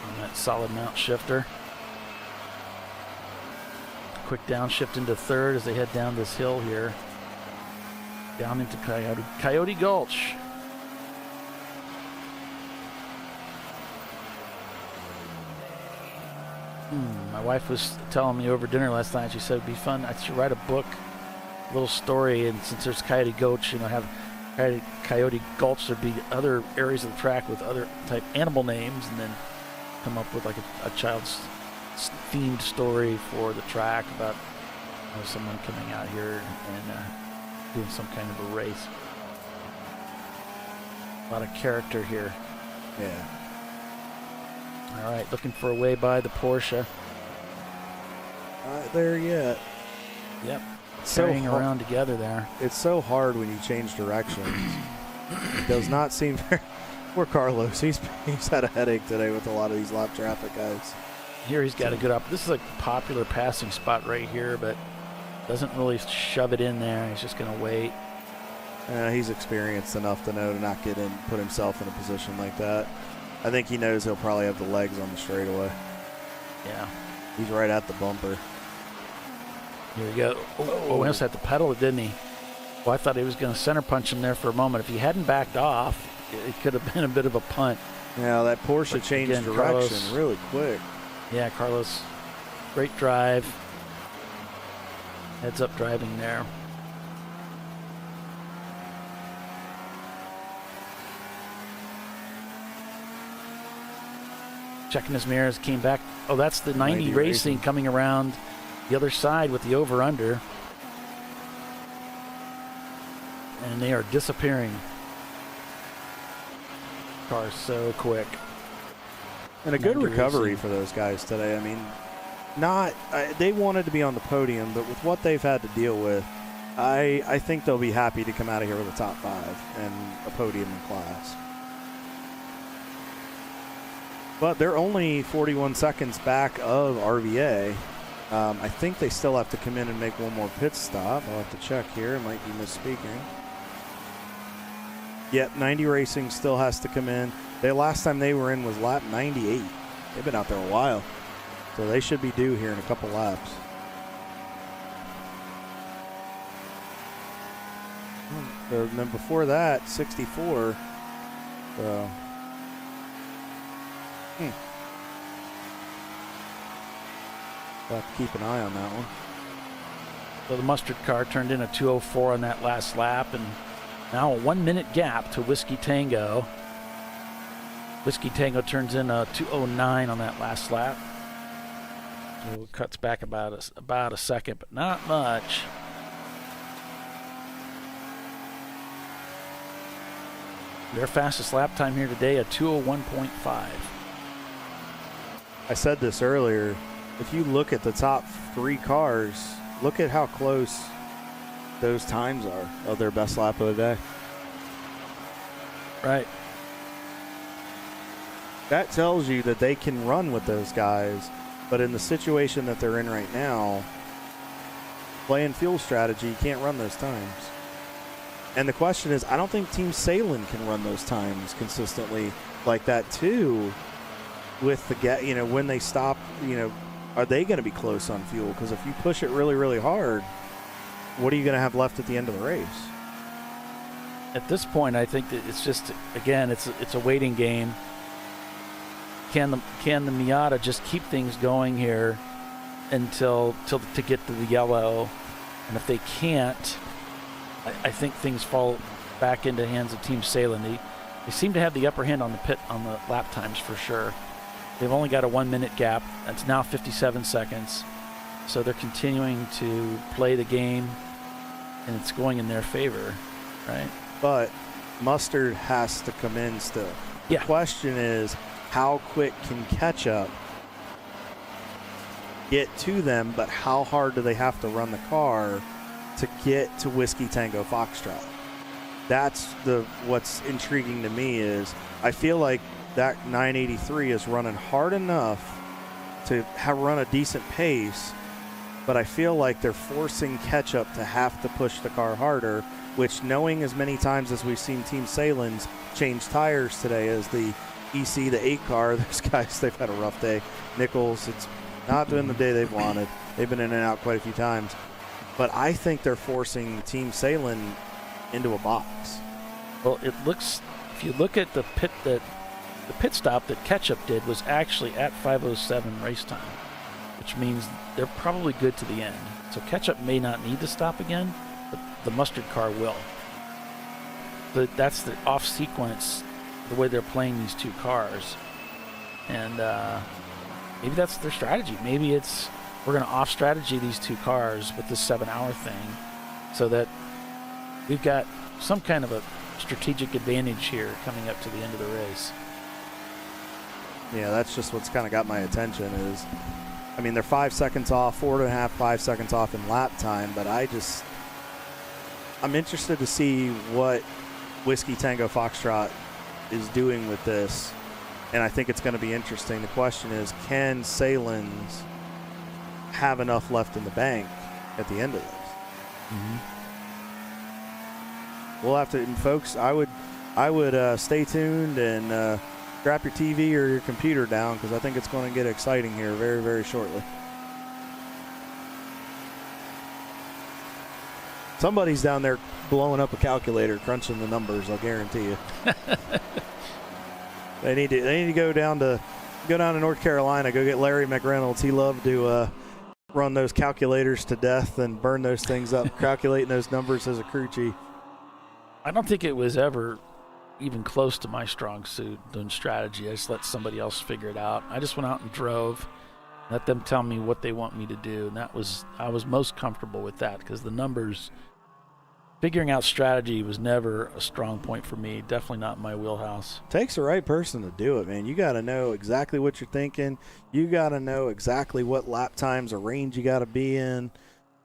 On that solid mount shifter. Quick downshift into third as they head down this hill here. Down into Coyote Gulch. My wife was telling me over dinner last night, she said it'd be fun. I should write a book, a little story, and since there's Coyote Gulch, have Coyote Gulch, there'd be other areas of the track with other type animal names, and then come up with like a child's themed story for the track about someone coming out here and doing some kind of a race. A lot of character here. Yeah. All right, looking for a way by the Porsche. Not there yet. Yep. Carrying around together there. It's so hard when you change directions. It does not seem very... Poor Carlos. He's had a headache today with a lot of these lap traffic guys. Here he's got a good up. This is a popular passing spot right here, but doesn't really shove it in there. He's just going to wait. He's experienced enough to know to not get in, put himself in a position like that. I think he knows he'll probably have the legs on the straightaway. Yeah. He's right at the bumper. Here we go. Oh, he almost had to pedal it, didn't he? Well, I thought he was going to center punch him there for a moment. If he hadn't backed off, it could have been a bit of a punt. Yeah, that Porsche changed direction Carlos, really quick. Yeah, Carlos, great drive. Heads up driving there. Checking his mirrors, came back. Oh, that's the 90 Racing coming around the other side with the over-under. And they are disappearing. Cars so quick. And a good recovery for those guys today. I mean, they wanted to be on the podium, but with what they've had to deal with, I think they'll be happy to come out of here with a top 5 and a podium in class. But they're only 41 seconds back of RVA. I think they still have to come in and make one more pit stop. I'll have to check here. I might be misspeaking. Yep, 90 Racing still has to come in. The last time they were in was lap 98. They've been out there a while. So they should be due here in a couple laps. And then before that, 64. So... We'll have to keep an eye on that one. So the mustard car turned in a 2:04 on that last lap, and now a 1 minute gap to Whiskey Tango. Whiskey Tango turns in a 2:09 on that last lap. So it cuts back about a second, but not much. Their fastest lap time here today, a 2:01.5. I said this earlier. If you look at the top 3 cars, look at how close those times are of their best lap of the day. Right. That tells you that they can run with those guys, but in the situation that they're in right now, playing fuel strategy, you can't run those times. And the question is, I don't think Team Salem can run those times consistently like that too. With the when they stop, are they going to be close on fuel? Because if you push it really, really hard, what are you going to have left at the end of the race? At this point, I think that it's just, again, it's a waiting game. Can the Miata just keep things going here until to get to the yellow? And if they can't, I think things fall back into the hands of Team Salem. They seem to have the upper hand on the lap times for sure. They've only got a 1 minute gap. That's now 57 seconds. So they're continuing to play the game, and it's going in their favor, right? But Mustard has to come in still. Yeah. The question is, how quick can ketchup get to them, but how hard do they have to run the car to get to Whiskey Tango Foxtrot? That's what's intriguing to me is I feel like that 983 is running hard enough to run a decent pace, but I feel like they're forcing Ketchup to have to push the car harder, which, knowing as many times as we've seen Team Salins change tires today as the EC, the 8 car, those guys, they've had a rough day. Nichols, it's not been the day they've wanted. They've been in and out quite a few times. But I think they're forcing Team Salin into a box. Well, it looks, if you look at the pit stop that Ketchup did was actually at 5:07 race time, which means they're probably good to the end. So Ketchup may not need to stop again, but the Mustard car will. But that's the off sequence, the way they're playing these two cars. And maybe that's their strategy. Maybe it's, we're going to off strategy these two cars with this 7-hour thing so that we've got some kind of a strategic advantage here coming up to the end of the race. Yeah, that's just what's kind of got my attention is, I mean, they're 5 seconds off, 4.5, 5 seconds off in lap time, but I'm interested to see what Whiskey Tango Foxtrot is doing with this, and I think it's going to be interesting. The question is, can Salins have enough left in the bank at the end of this? We'll have to, and folks, I would stay tuned and drop your TV or your computer down, because I think it's going to get exciting here very, very shortly. Somebody's down there blowing up a calculator, crunching the numbers, I'll guarantee you. They need to go down to North Carolina, go get Larry McReynolds. He loved to run those calculators to death and burn those things up, calculating those numbers as a crew chief. I don't think it was ever even close to my strong suit doing strategy. I just let somebody else figure it out. I just went out and drove, let them tell me what they want me to do, and I was most comfortable with that, because the numbers, figuring out strategy was never a strong point for me. Definitely not my wheelhouse. Takes the right person to do it, man. You got to know exactly what you're thinking. You got to know exactly what lap times or range you got to be in.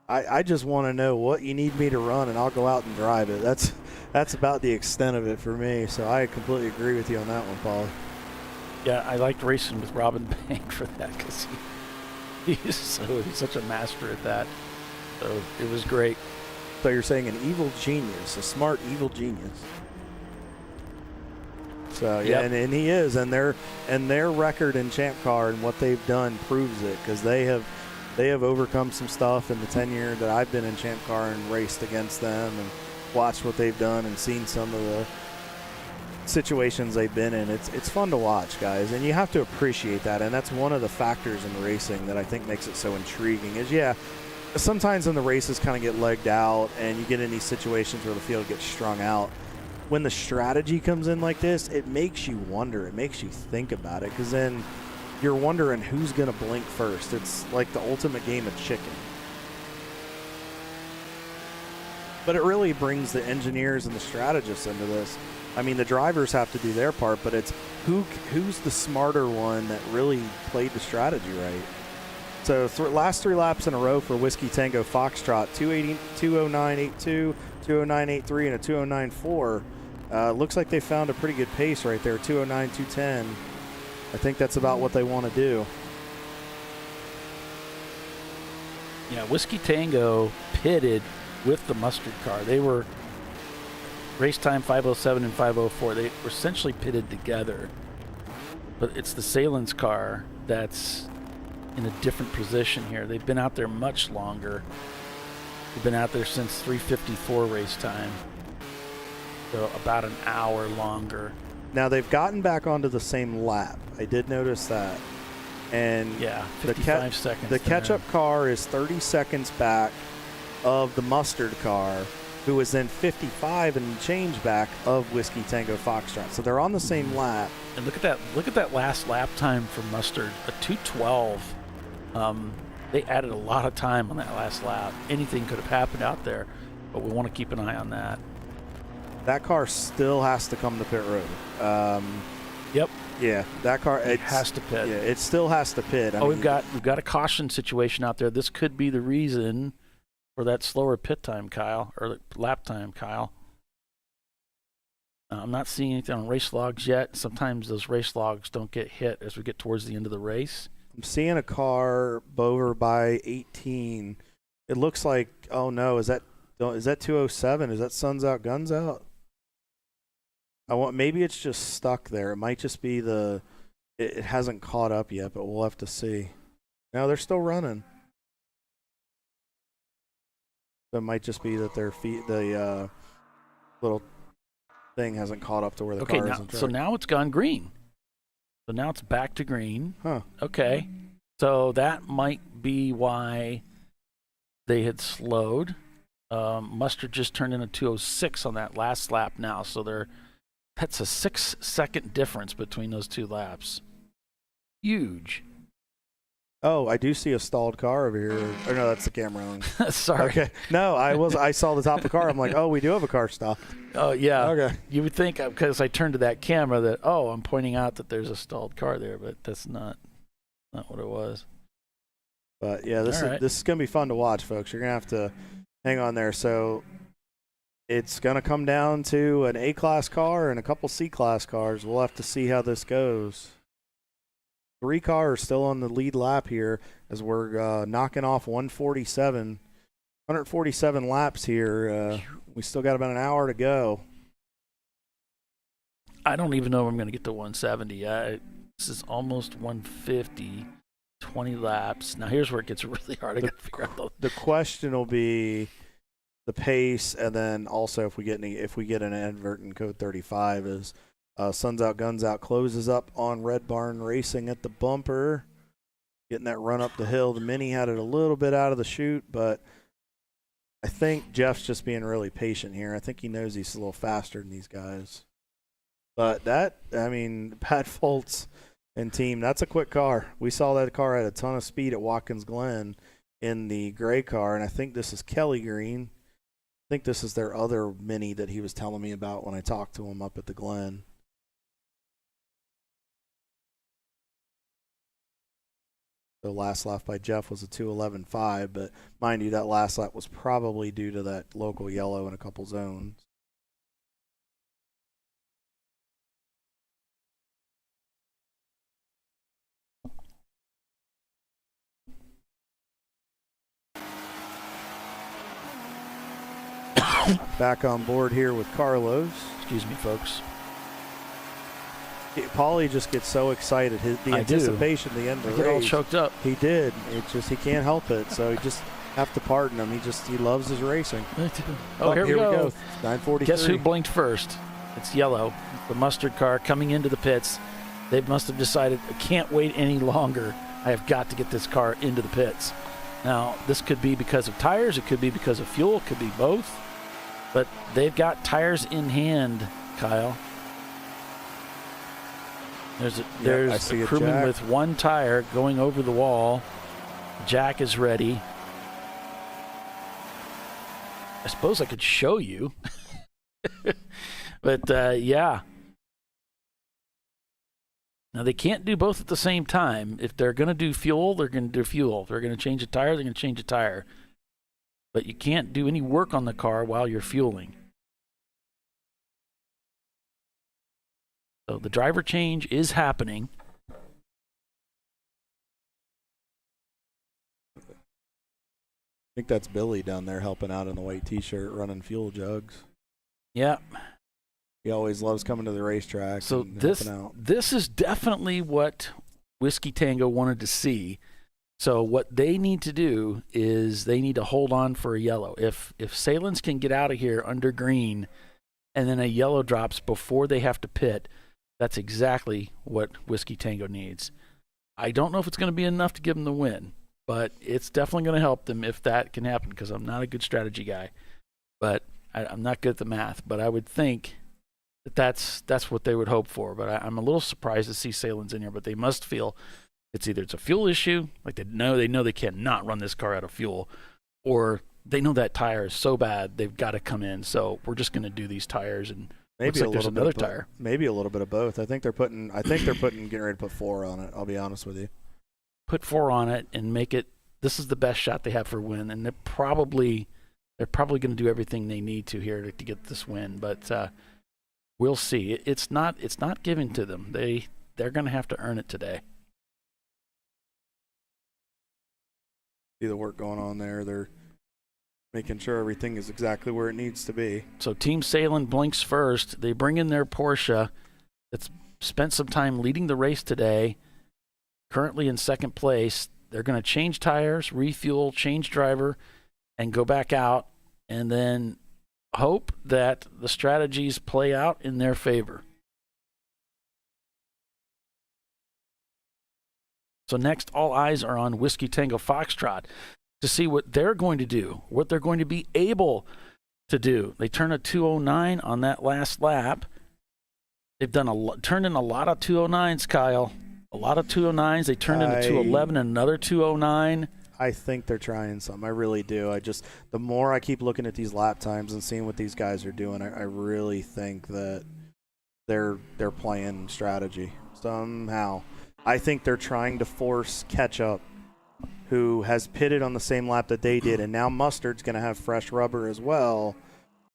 I just want to know what you need me to run, and I'll go out and drive it. That's about the extent of it for me. So I completely agree with you on that one, Paul. Yeah, I liked racing with Robin Bank for that, because he's such a master at that. So it was great. So you're saying an evil genius, a smart evil genius. So yeah, Yep. and he is, and their record in Champ Car and what they've done proves it, because they have overcome some stuff in the 10 year that I've been in Champ Car and raced against them and watched what they've done and seen some of the situations they've been in. It's fun to watch, guys, and you have to appreciate that, and that's one of the factors in racing that I think makes it so intriguing is, yeah, sometimes when the races kind of get legged out and you get in these situations where the field gets strung out, when the strategy comes in like this, it makes you wonder, it makes you think about it, because then you're wondering who's going to blink first. It's like the ultimate game of chicken. But it really brings the engineers and the strategists into this. I mean, the drivers have to do their part, but it's who's the smarter one that really played the strategy right. So last 3 laps in a row for Whiskey Tango Foxtrot, 209.82, 209.83, and a 209.4. Looks like they found a pretty good pace right there, 209.210. I think that's about what they want to do. Yeah, Whiskey Tango pitted with the Mustard car. They were race time 5:07 and 5:04. They were essentially pitted together. But it's the Salins car that's in a different position here. They've been out there much longer. They've been out there since 3:54 race time. So about an hour longer. Now they've gotten back onto the same lap. I did notice that. And yeah, 55 seconds. The catch-up car is 30 seconds back of the Mustard car, who is then 55 and change back of Whiskey Tango Foxtrot. So they're on the same lap. And look at that! Look at that last lap time for Mustard, a 2:12. They added a lot of time on that last lap. Anything could have happened out there, but we want to keep an eye on that. That car still has to come to pit road. Yep. Yeah, that car it has to pit. Yeah, it still has to pit. We've got a caution situation out there. This could be the reason for that slower pit time, Kyle, or lap time, Kyle. I'm not seeing anything on race logs yet. Sometimes those race logs don't get hit as we get towards the end of the race. I'm seeing a car over by 18. It looks like, oh no, is that 207? Is that Suns Out, Guns Out? Maybe it's just stuck there. It might just be it hasn't caught up yet, but we'll have to see. No, they're still running. So it might just be that the little thing hasn't caught up to where the car is. So now it's gone green. So now it's back to green. Huh. Okay. So that might be why they had slowed. Mustard just turned in a 206 on that last lap now. So that's a 6-second difference between those two laps. Huge. Oh, I do see a stalled car over here. Oh no, that's the camera on. Sorry. Okay. No, I saw the top of the car. I'm like, oh, we do have a car stopped. Oh yeah. Okay. You would think because I turned to that camera that I'm pointing out that there's a stalled car there, but that's not what it was. But yeah, this is gonna be fun to watch, folks. You're gonna have to hang on there. So it's gonna come down to an A-class car and a couple C-class cars. We'll have to see how this goes. 3 cars still on the lead lap here as we're knocking off 147 laps here. We still got about an hour to go. I don't even know if I'm going to get to 170. This is almost 150, 20 laps. Now here's where it gets really hard. I got to figure out the question will be the pace, and then also if we get an inadvertent code 35 is. Suns Out, Guns Out closes up on Red Barn Racing at the bumper. Getting that run up the hill. The Mini had it a little bit out of the chute, but I think Jeff's just being really patient here. I think he knows he's a little faster than these guys. But Pat Foltz and team, that's a quick car. We saw that car had a ton of speed at Watkins Glen in the gray car, and I think this is Kelly Green. I think this is their other Mini that he was telling me about when I talked to him up at the Glen. The last lap by Jeff was a 2:11.5, but mind you, that last lap was probably due to that local yellow in a couple zones. Back on board here with Carlos. Excuse me, folks. Paulie just gets so excited. The anticipation, the end of the race. I get all choked up. He did. He can't help it. So you just have to pardon him. He loves his racing. Here we go. 9:43. Guess who blinked first? It's yellow. The Mustard car coming into the pits. They must have decided, I can't wait any longer. I have got to get this car into the pits. Now, this could be because of tires. It could be because of fuel. It could be both. But they've got tires in hand, Kyle. There's a crewman with one tire going over the wall. Jack is ready. I suppose I could show you. But, yeah. Now, they can't do both at the same time. If they're going to do fuel, they're going to do fuel. If they're going to change a tire, they're going to change a tire. But you can't do any work on the car while you're fueling. So the driver change is happening. I think that's Billy down there helping out in the white T-shirt, running fuel jugs. Yeah. He always loves coming to the racetrack. So this is definitely what Whiskey Tango wanted to see. So what they need to do is they need to hold on for a yellow. If Salins can get out of here under green and then a yellow drops before they have to pit, that's exactly what Whiskey Tango needs. I don't know if it's going to be enough to give them the win, but it's definitely going to help them if that can happen, because I'm not a good strategy guy. But I'm not good at the math, but I would think that's what they would hope for. But I'm a little surprised to see Salins in here, but they must feel it's a fuel issue, like they know they cannot run this car out of fuel, or they know that tire is so bad they've got to come in. So we're just going to do these tires, and maybe looks like there's another tire. Maybe a little bit of both. I think they're getting ready to put 4 on it. I'll be honest with you. Put 4 on it and make it. This is the best shot they have for a win, and they're probably going to do everything they need to here to get this win. But we'll see. It's not given to them. They're going to have to earn it today. see the work going on there. They're making sure everything is exactly where it needs to be. So Team Salem blinks first. They bring in their Porsche that's spent some time leading the race today, currently in second place. They're going to change tires, refuel, change driver, and go back out, and then hope that the strategies play out in their favor. So next, all eyes are on Whiskey Tango Foxtrot to see what they're going to do, what they're going to be able to do. They turn a 209 on that last lap. They've turned in a lot of 209s, Kyle. A lot of 209s. They turned in a 211 and another 209. I think they're trying something. I really do. The more I keep looking at these lap times and seeing what these guys are doing, I really think that they're playing strategy somehow. I think they're trying to force Ketchup, who has pitted on the same lap that they did, and now Mustard's going to have fresh rubber as well.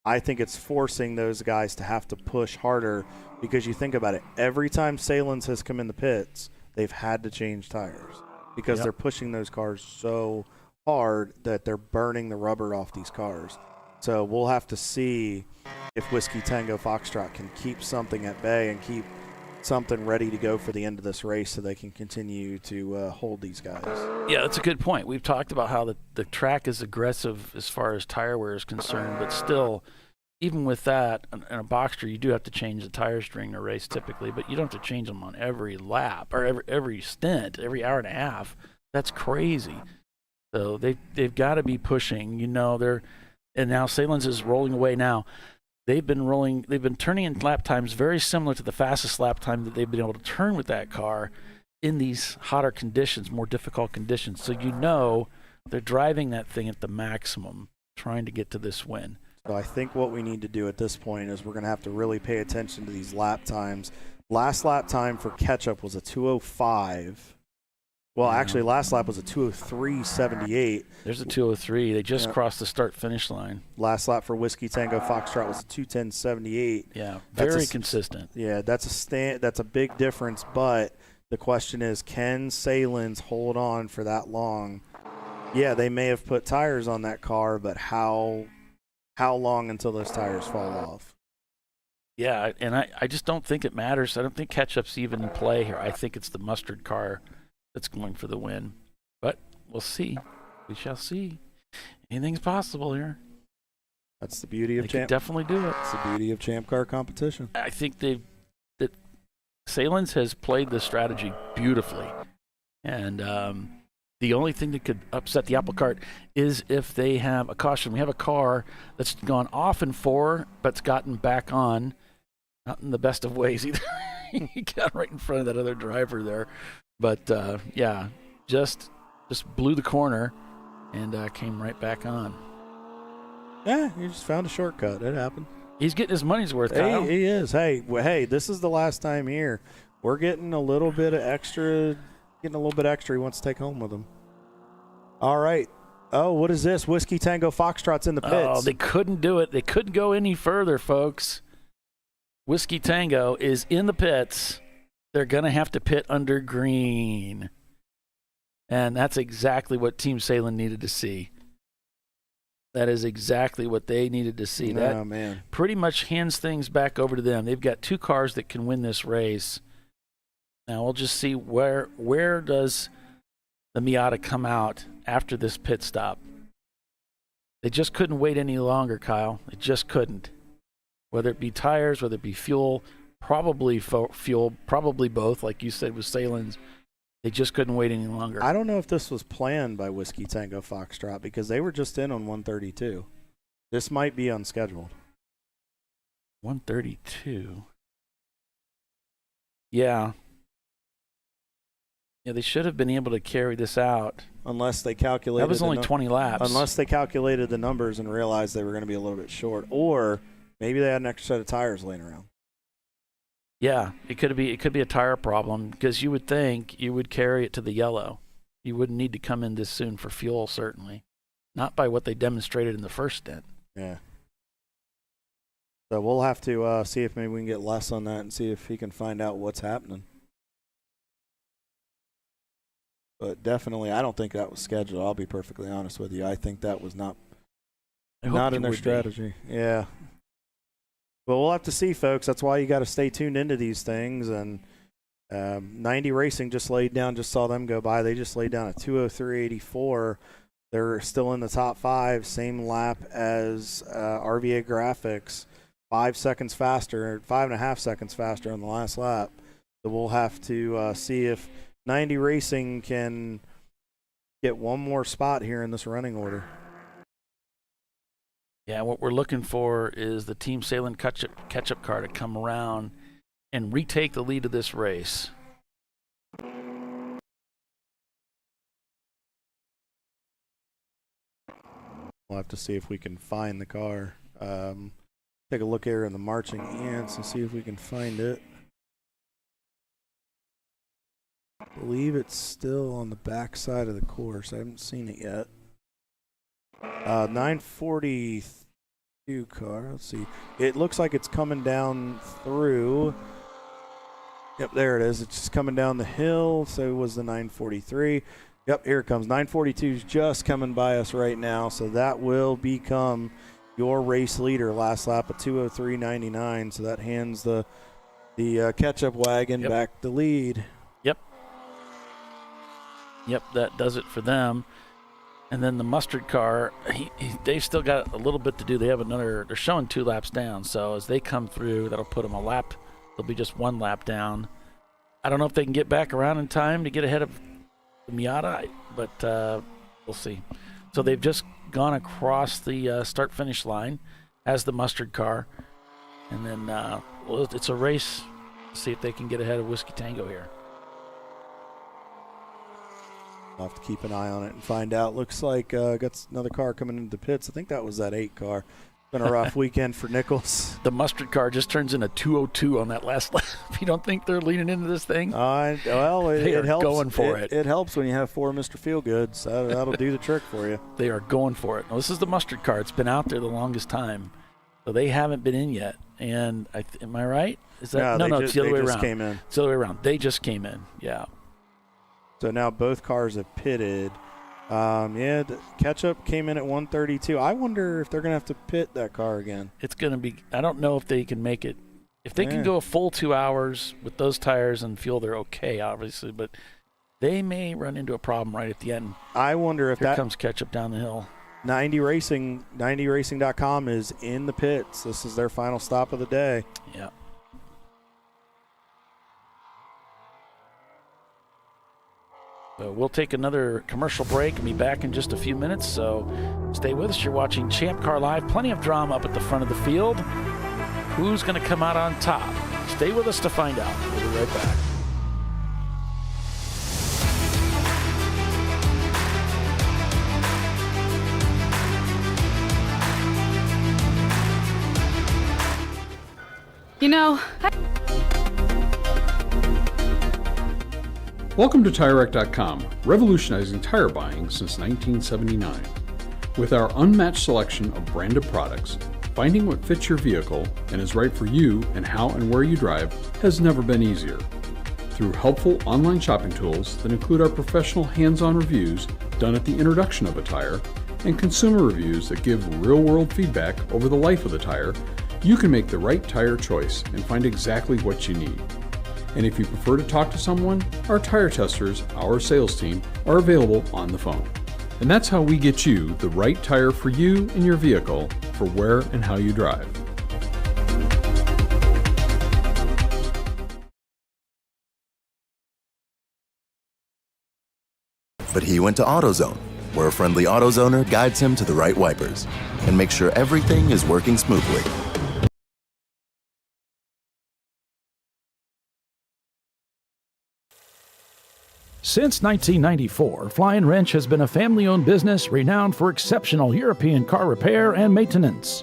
I think it's forcing those guys to have to push harder, because you think about it, every time Salins has come in the pits, they've had to change tires because they're pushing those cars so hard that they're burning the rubber off these cars. So we'll have to see if Whiskey Tango Foxtrot can keep something at bay and keep something ready to go for the end of this race so they can continue to hold these guys. Yeah, that's a good point. We've talked about how the track is aggressive as far as tire wear is concerned, but still, even with that, in a Boxster, you do have to change the tires during the race typically, but you don't have to change them on every lap or every stint, every hour and a half. That's crazy. So they've got to be pushing. And now Salins is rolling away now. They've been turning in lap times very similar to the fastest lap time that they've been able to turn with that car in these hotter conditions, more difficult conditions. So they're driving that thing at the maximum, trying to get to this win. So I think what we need to do at this point is we're going to have to really pay attention to these lap times. Last lap time for Ketchup was a 2:05. Well, actually, last lap was a 2:03.78. There's a 2:03. They just crossed the start-finish line. Last lap for Whiskey Tango Foxtrot was a 2:10.78. Yeah, very consistent. Yeah, that's a big difference. But the question is, can Salins hold on for that long? Yeah, they may have put tires on that car, but how long until those tires fall off? Yeah, and I just don't think it matters. I don't think Ketchup's even in play here. I think it's the Mustard car that's going for the win. But we'll see. We shall see. Anything's possible here. That's the beauty of They could definitely do it. It's the beauty of Champ Car competition. I think that Salins has played this strategy beautifully. And the only thing that could upset the apple cart is if they have a caution. We have a car that's gone off in 4, but's gotten back on. Not in the best of ways either. He got right in front of that other driver there. But, just blew the corner and came right back on. Yeah, he just found a shortcut. It happened. He's getting his money's worth, Kyle. He is. Hey, this is the last time here. We're getting a little bit extra he wants to take home with him. All right. Oh, what is this? Whiskey Tango Foxtrot's in the pits. Oh, they couldn't do it. They couldn't go any further, folks. Whiskey Tango is in the pits. They're going to have to pit under green. And that's exactly what Team Salem needed to see. That is exactly what they needed to see. That man. Pretty much hands things back over to them. They've got 2 cars that can win this race. Now we'll just see where does the Miata come out after this pit stop. They just couldn't wait any longer, Kyle. They just couldn't. Whether it be tires, whether it be fuel, probably fuel, probably both, like you said with Salins. They just couldn't wait any longer. I don't know if this was planned by Whiskey Tango Foxtrot because they were just in on 132. This might be unscheduled. 132. Yeah. Yeah, they should have been able to carry this out. Unless they calculated. That was only 20 laps. Unless they calculated the numbers and realized they were going to be a little bit short. Or maybe they had an extra set of tires laying around. Yeah, it could be a tire problem because you would think you would carry it to the yellow. You wouldn't need to come in this soon for fuel, certainly. Not by what they demonstrated in the first stint. Yeah. So we'll have to see if maybe we can get Les on that and see if he can find out what's happening. But definitely, I don't think that was scheduled. I'll be perfectly honest with you. I think that was not in their strategy. Yeah. Well, we'll have to see, folks. That's why you got to stay tuned into these things. And 90 Racing just saw them go by. They just laid down a 2:03.84. They're still in the top 5, same lap as RVA Graphics, 5 seconds faster, 5.5 seconds faster on the last lap. So we'll have to see if 90 Racing can get one more spot here in this running order. Yeah, what we're looking for is the Team Salem catch-up car to come around and retake the lead of this race. We'll have to see if we can find the car. Take a look here in the marching ants and see if we can find it. I believe it's still on the back side of the course. I haven't seen it yet. 942 car. Let's see. It looks like it's coming down through. Yep, there it is. It's just coming down the hill. So it was the 943. Yep, here it comes. 942 is just coming by us right now. So that will become your race leader. Last lap of 2:03.99. So that hands the catch-up wagon back the lead. Yep, that does it for them. And then the mustard car, they've still got a little bit to do. They have they're showing 2 laps down. So as they come through, that'll put them a lap. They'll be just 1 lap down. I don't know if they can get back around in time to get ahead of the Miata, but we'll see. So they've just gone across the start-finish line as the mustard car. And then it's a race to see if they can get ahead of Whiskey Tango here. I'll have to keep an eye on it and find out. Looks like got another car coming into the pits. I think that was that 8 car. Been a rough weekend for Nichols. The mustard car just turns in a 2:02 on that last lap. You don't think they're leaning into this thing? Well, it helps. Going for it. It helps when you have 4 Mr. Feelgoods. That'll do the trick for you. They are going for it. Now, this is the mustard car. It's been out there the longest time. So they haven't been in yet. And am I right? Is that no? It's the other way around. Came in. It's the other way around. They just came in. Yeah. So now both cars have pitted. The catch-up came in at 132. I wonder if they're going to have to pit that car again. It's going to be – I don't know if they can make it. If they can go a full 2 hours with those tires and feel they're okay, obviously, but they may run into a problem right at the end. I wonder if Here comes catch-up down the hill. 90racing.com is in the pits. This is their final stop of the day. Yeah. So we'll take another commercial break and be back in just a few minutes. So stay with us. You're watching Champ Car Live. Plenty of drama up at the front of the field. Who's going to come out on top? Stay with us to find out. We'll be right back. You know, Welcome to TireRack.com, revolutionizing tire buying since 1979. With our unmatched selection of branded products, finding what fits your vehicle and is right for you and how and where you drive has never been easier. Through helpful online shopping tools that include our professional hands-on reviews done at the introduction of a tire and consumer reviews that give real-world feedback over the life of the tire, you can make the right tire choice and find exactly what you need. And if you prefer to talk to someone, our tire testers, our sales team, are available on the phone. And that's how we get you the right tire for you and your vehicle for where and how you drive. But he went to AutoZone, where a friendly AutoZoner guides him to the right wipers and makes sure everything is working smoothly. Since 1994, Flying Wrench has been a family-owned business renowned for exceptional European car repair and maintenance.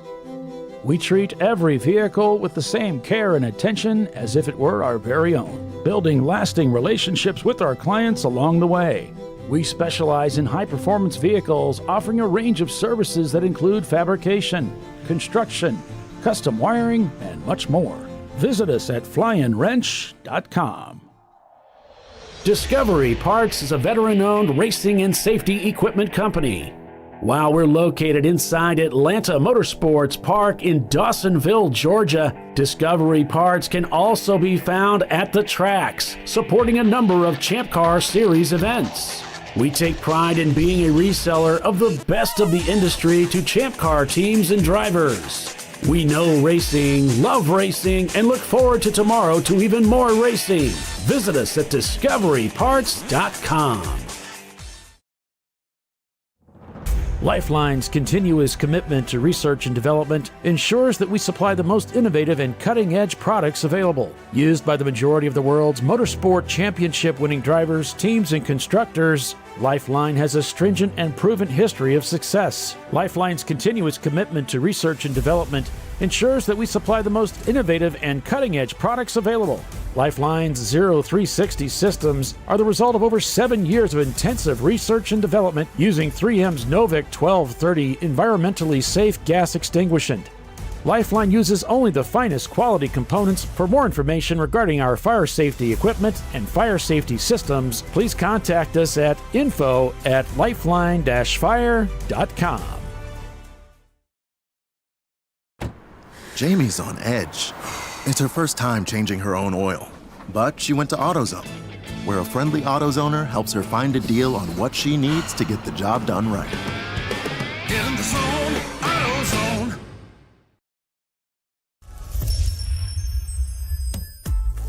We treat every vehicle with the same care and attention as if it were our very own, building lasting relationships with our clients along the way. We specialize in high-performance vehicles, offering a range of services that include fabrication, construction, custom wiring, and much more. Visit us at flyinwrench.com. Discovery Parts is a veteran-owned racing and safety equipment company. While we're located inside Atlanta Motorsports Park in Dawsonville, Georgia, Discovery Parts can also be found at the tracks, supporting a number of Champ Car Series events. We take pride in being a reseller of the best of the industry to Champ Car teams and drivers. We know racing, love racing, and look forward to tomorrow to even more racing. Visit us at discoveryparts.com. Lifeline's continuous commitment to research and development ensures that we supply the most innovative and cutting-edge products available. Used by the majority of the world's motorsport championship-winning drivers, teams, and constructors, Lifeline has a stringent and proven history of success. Lifeline's continuous commitment to research and development ensures that we supply the most innovative and cutting-edge products available. Lifeline's 0360 systems are the result of over 7 years of intensive research and development using 3M's Novik 1230 environmentally safe gas extinguishant. Lifeline uses only the finest quality components. For more information regarding our fire safety equipment and fire safety systems, please contact us at info@lifeline-fire.com. Jamie's on edge. It's her first time changing her own oil, but she went to AutoZone, where a friendly AutoZoner helps her find a deal on what she needs to get the job done right. In the zone, AutoZone.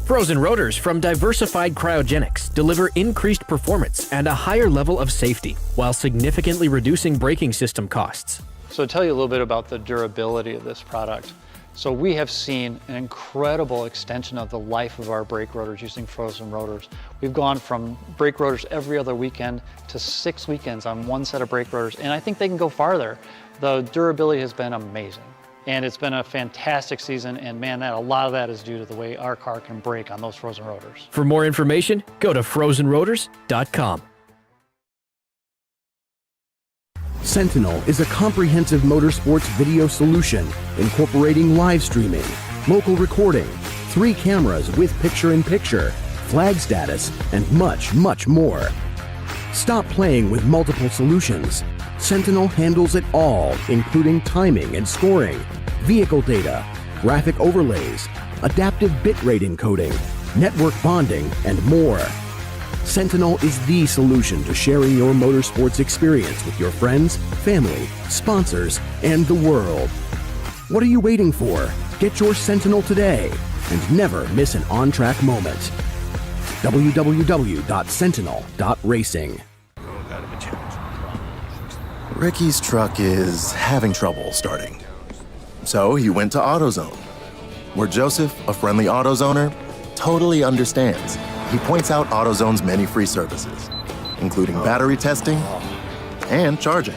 Frozen rotors from Diversified Cryogenics deliver increased performance and a higher level of safety, while significantly reducing braking system costs. So to tell you a little bit about the durability of this product. So we have seen an incredible extension of the life of our brake rotors using frozen rotors. We've gone from brake rotors every other weekend to 6 weekends on one set of brake rotors, and I think they can go farther. The durability has been amazing. And it's been a fantastic season, and man, a lot of that is due to the way our car can brake on those frozen rotors. For more information, go to frozenrotors.com. Sentinel is a comprehensive motorsports video solution incorporating live streaming, local recording, 3 cameras with picture-in-picture, flag status, and much, much more. Stop playing with multiple solutions. Sentinel handles it all, including timing and scoring, vehicle data, graphic overlays, adaptive bitrate encoding, network bonding, and more. Sentinel is the solution to sharing your motorsports experience with your friends, family, sponsors, and the world. What are you waiting for? Get your Sentinel today and never miss an on-track moment. www.sentinel.racing. Ricky's truck is having trouble starting. So he went to AutoZone, where Joseph, a friendly AutoZoner, totally understands. He points out AutoZone's many free services, including battery testing and charging.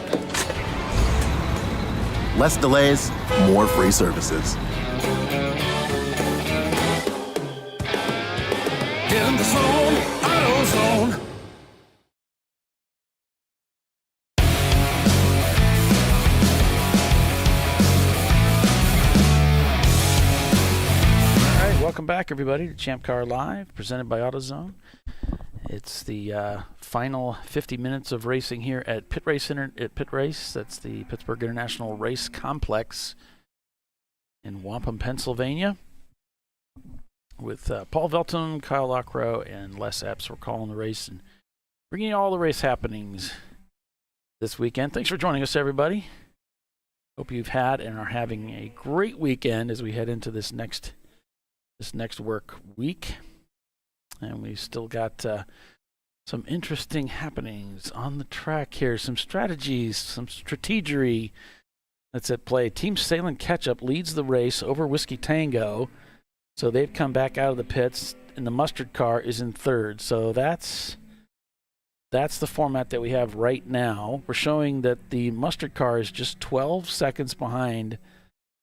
Less delays, more free services. In the zone, AutoZone. Welcome back, everybody, to Champ Car Live, presented by AutoZone. It's the final 50 minutes of racing here at Pit Race. That's the Pittsburgh International Race Complex in Wampum, Pennsylvania, with Paul Velton, Kyle Lockrow, and Les Epps. We're calling the race and bringing you all the race happenings this weekend. Thanks for joining us, everybody. Hope you've had and are having a great weekend as we head into this next work week, and we've still got some interesting happenings on the track here, some strategies, some strategery that's at play. Team Salem Ketchup leads the race over Whiskey Tango, so they've come back out of the pits, and the mustard car is in third. So that's the format that we have right now. We're showing that the mustard car is just 12 seconds behind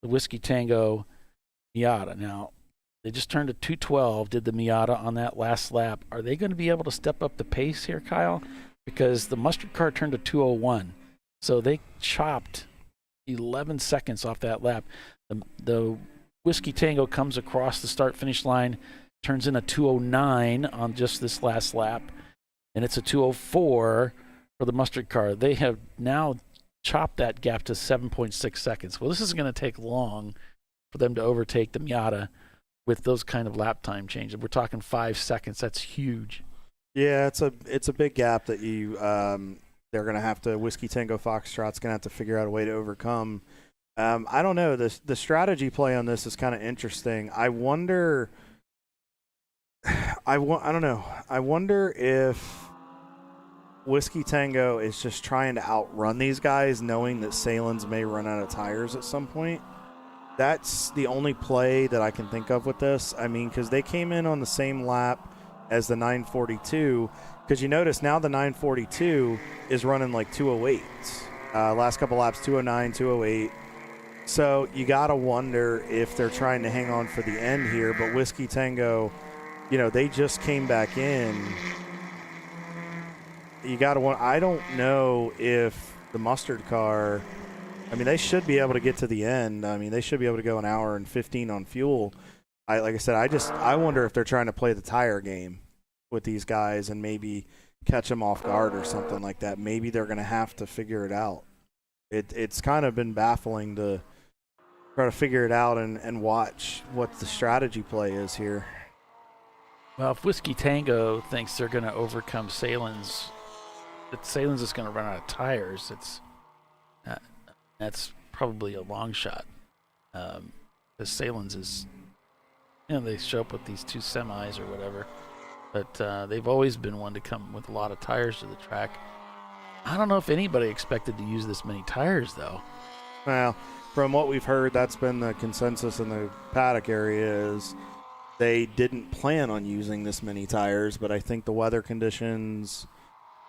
the Whiskey Tango Miata. Now, they just turned a 2:12, did the Miata on that last lap. Are they going to be able to step up the pace here, Kyle? Because the mustard car turned a 2:01. So they chopped 11 seconds off that lap. The Whiskey Tango comes across the start-finish line turns in a 2:09 on just this last lap, and it's a 2:04 for the Mustard car. They have now chopped that gap to 7.6 seconds. Well, this isn't going to take long for them to overtake the Miata with those kind of lap time changes. We're talking 5 seconds. That's huge. Yeah, it's a big gap that you they're going to have to, Whiskey Tango Foxtrot's going to have to figure out a way to overcome. I don't know. The strategy play on this is kind of interesting. I wonder. I don't know. I wonder if Whiskey Tango is just trying to outrun these guys, knowing that Salins may run out of tires at some point. That's the only play that I can think of with this. I mean, because they came in on the same lap as the 942. Because you notice now the 942 is running like 208s. Last couple laps, 209, 208. So you got to wonder if they're trying to hang on for the end here. But Whiskey Tango, you know, they just came back in. You got to want. I don't know if the Mustard car, I mean, they should be able to get to the end. I mean, they should be able to go an hour and 15 on fuel. Like I said, I wonder if they're trying to play the tire game with these guys and maybe catch them off guard or something like that. Maybe they're going to have to figure it out. It's kind of been baffling to try to figure it out and watch what the strategy play is here. Well, if Whiskey Tango thinks they're going to overcome Salins, that Salins is going to run out of tires, that's probably a long shot. Because Salins is, you know, they show up with these two semis or whatever, but they've always been one to come with a lot of tires to the track. I don't know if anybody expected to use this many tires, though. Well, from what we've heard, that's been the consensus in the paddock area is they didn't plan on using this many tires, but I think the weather conditions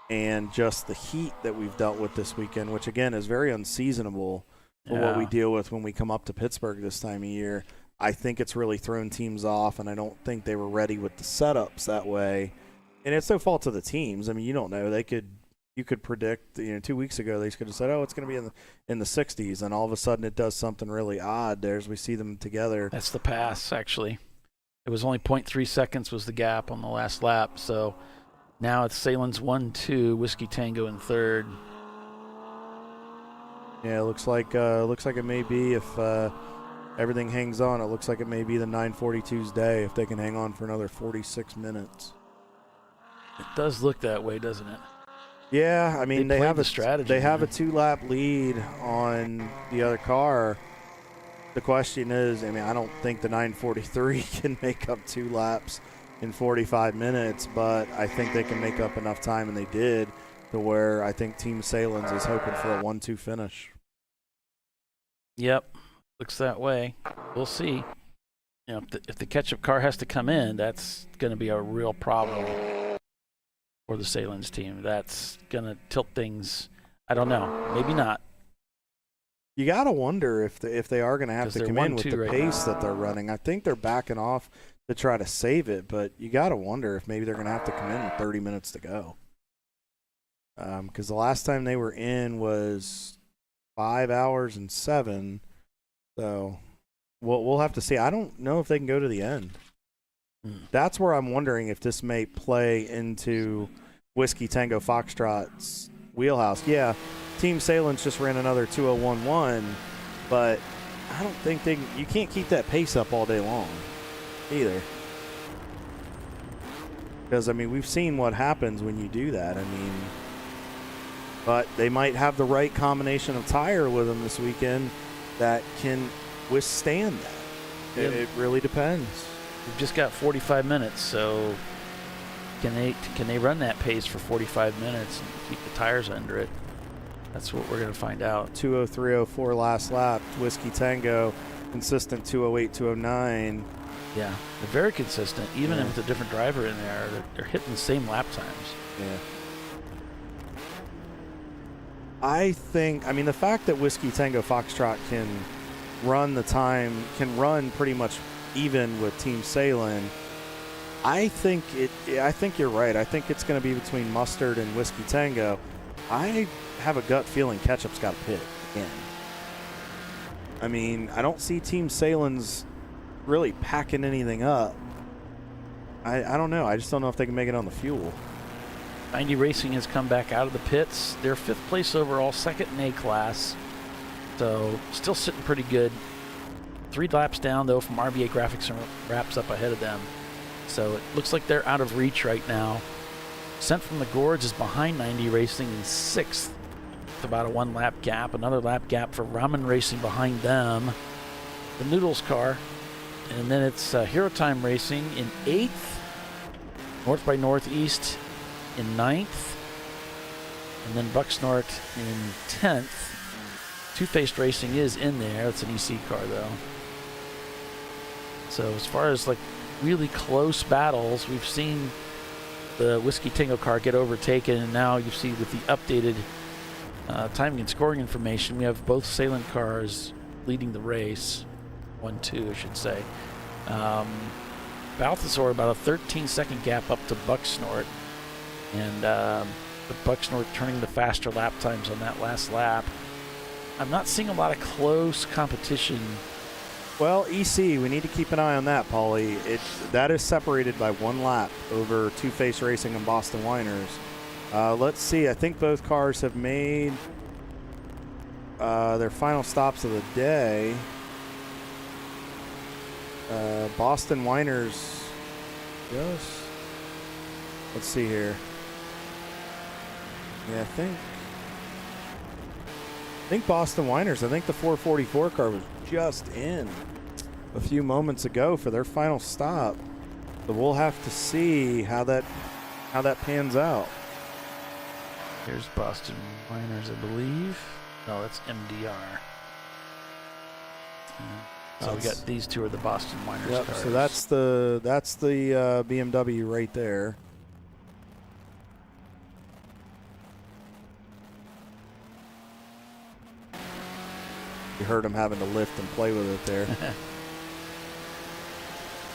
and just the heat that we've dealt with this weekend, which again is very unseasonable for what we deal with when we come up to Pittsburgh this time of year, I think it's really thrown teams off, and I don't think they were ready with the setups that way. And it's no fault of the teams. I mean, you don't know. You could predict, 2 weeks ago they could have said, oh, it's going to be in the 60s, and all of a sudden it does something really odd there as we see them together. That's the pass, actually. It was only 0.3 seconds was the gap on the last lap, so now it's Salins 1-2, Whiskey Tango in third. Yeah, it looks like it may be, if everything hangs on, it looks like it may be the 942's day if they can hang on for another 46 minutes. It does look that way, doesn't it? Yeah, I mean they have a strategy. They have a 2-lap lead on the other car. The question is, I mean, I don't think the 943 can make up 2 laps in 45 minutes, but I think they can make up enough time, and they did, to where I think Team Salins is hoping for a 1-2 finish. Yep, looks that way. We'll see. If the ketchup car has to come in, that's going to be a real problem for the Salins team. That's going to tilt things. I don't know. Maybe not. You got to wonder if they are going to have to come in with the right pace now that they're running. I think they're backing off to try to save it, but you got to wonder if maybe they're going to have to come in with 30 minutes to go. Because the last time they were in was 5 hours and 7. So we'll have to see. I don't know if they can go to the end. That's where I'm wondering if this may play into Whiskey Tango Foxtrot's wheelhouse. Yeah, Team Salins just ran another 2:01.1, but I don't think you can't keep that pace up all day long either. Because, I mean, we've seen what happens when you do that. I mean, but they might have the right combination of tire with them this weekend that can withstand that. It really depends. We've just got 45 minutes, so can they run that pace for 45 minutes and keep the tires under it? That's what we're going to find out. 2:03.04 last lap. Whiskey Tango, consistent 2:08, 2:09. Yeah, they're very consistent. Even with a different driver in there, they're hitting the same lap times. Yeah. I mean, the fact that Whiskey Tango Foxtrot can run pretty much even with Team Salin, I think you're right. I think it's going to be between Mustard and Whiskey Tango. I have a gut feeling Ketchup's got to pit again. I mean, I don't see Team Salin's really packing anything up. I don't know. I just don't know if they can make it on the fuel. 90 Racing has come back out of the pits. They're 5th place overall, 2nd in A-class. So still sitting pretty good. 3 laps down, though, from RVA Graphics and wraps up ahead of them. So it looks like they're out of reach right now. Sent from the Gorge is behind 90 Racing in 6th. With about a 1-lap gap. Another lap gap for Ramen Racing behind them. The Noodles car. And then it's Hero Time Racing in 8th. North by Northeast in 9th, and then Bucksnort in 10th. Two-Faced Racing is in there. It's an EC car, though. So as far as like really close battles, we've seen the Whiskey Tango car get overtaken, and now you see with the updated timing and scoring information, we have both Salem cars leading the race. 1-2, I should say. Balthazar about a 13-second gap up to Bucksnort. And the Bucksnort turning the faster lap times on that last lap. I'm not seeing a lot of close competition. Well, EC, we need to keep an eye on that, Paulie. That is separated by 1 lap over Two-Face Racing and Boston Winers. Let's see. I think both cars have made their final stops of the day. Boston Winers, yes. Let's see here. Yeah, I think Boston Winers, I think the 444 car was just in a few moments ago for their final stop. So we'll have to see how that pans out. Here's Boston Winers, I believe. No, that's MDR. So we got these two are the Boston Winers cars. So that's the BMW right there. You heard him having to lift and play with it there.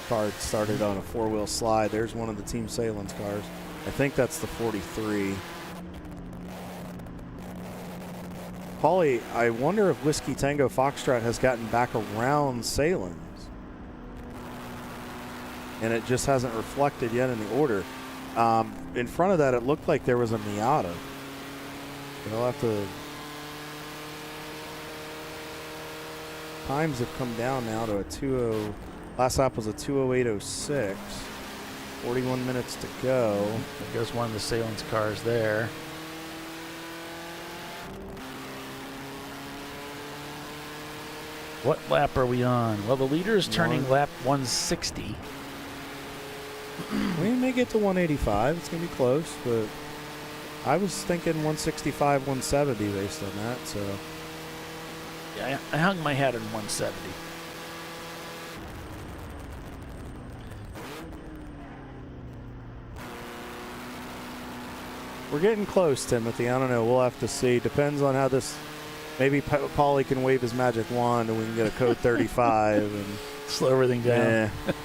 Car started on a 4-wheel slide. There's one of the Team Salen's cars. I think that's the 43. Paulie, I wonder if Whiskey Tango Foxtrot has gotten back around Salen's. And it just hasn't reflected yet in the order. In front of that, it looked like there was a Miata. They'll have to... Times have come down now to a 2:0. Last lap was a 2:08.06. 41 minutes to go. There goes one of the Salen's cars there. What lap are we on? Well, the leader is turning lap 160. We may get to 185. It's going to be close, but I was thinking 165, 170 based on that. So yeah, I hung my hat on 170. We're getting close, Timothy. I don't know. We'll have to see. Depends on how this. Maybe Paulie can wave his magic wand and we can get a code 35 and slow everything down. Yeah.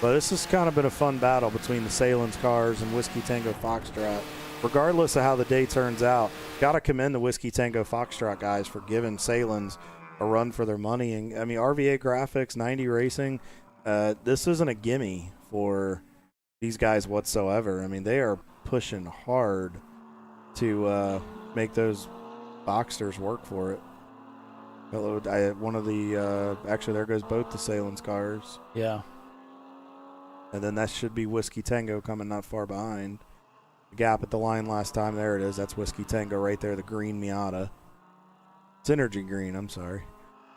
But this has kind of been a fun battle between the Salen's cars and Whiskey Tango Foxtrot. Regardless of how the day turns out, got to commend the Whiskey Tango Foxtrot guys for giving Salen's a run for their money. And I mean, RVA Graphics, 90 Racing, this isn't a gimme for these guys whatsoever. I mean, they are pushing hard to make those Boxsters work for it. One of the actually, there goes both the Salen's cars. Yeah. And then that should be Whiskey Tango coming not far behind. The gap at the line last time, there it is. That's Whiskey Tango right there, the green Miata. Synergy green, I'm sorry.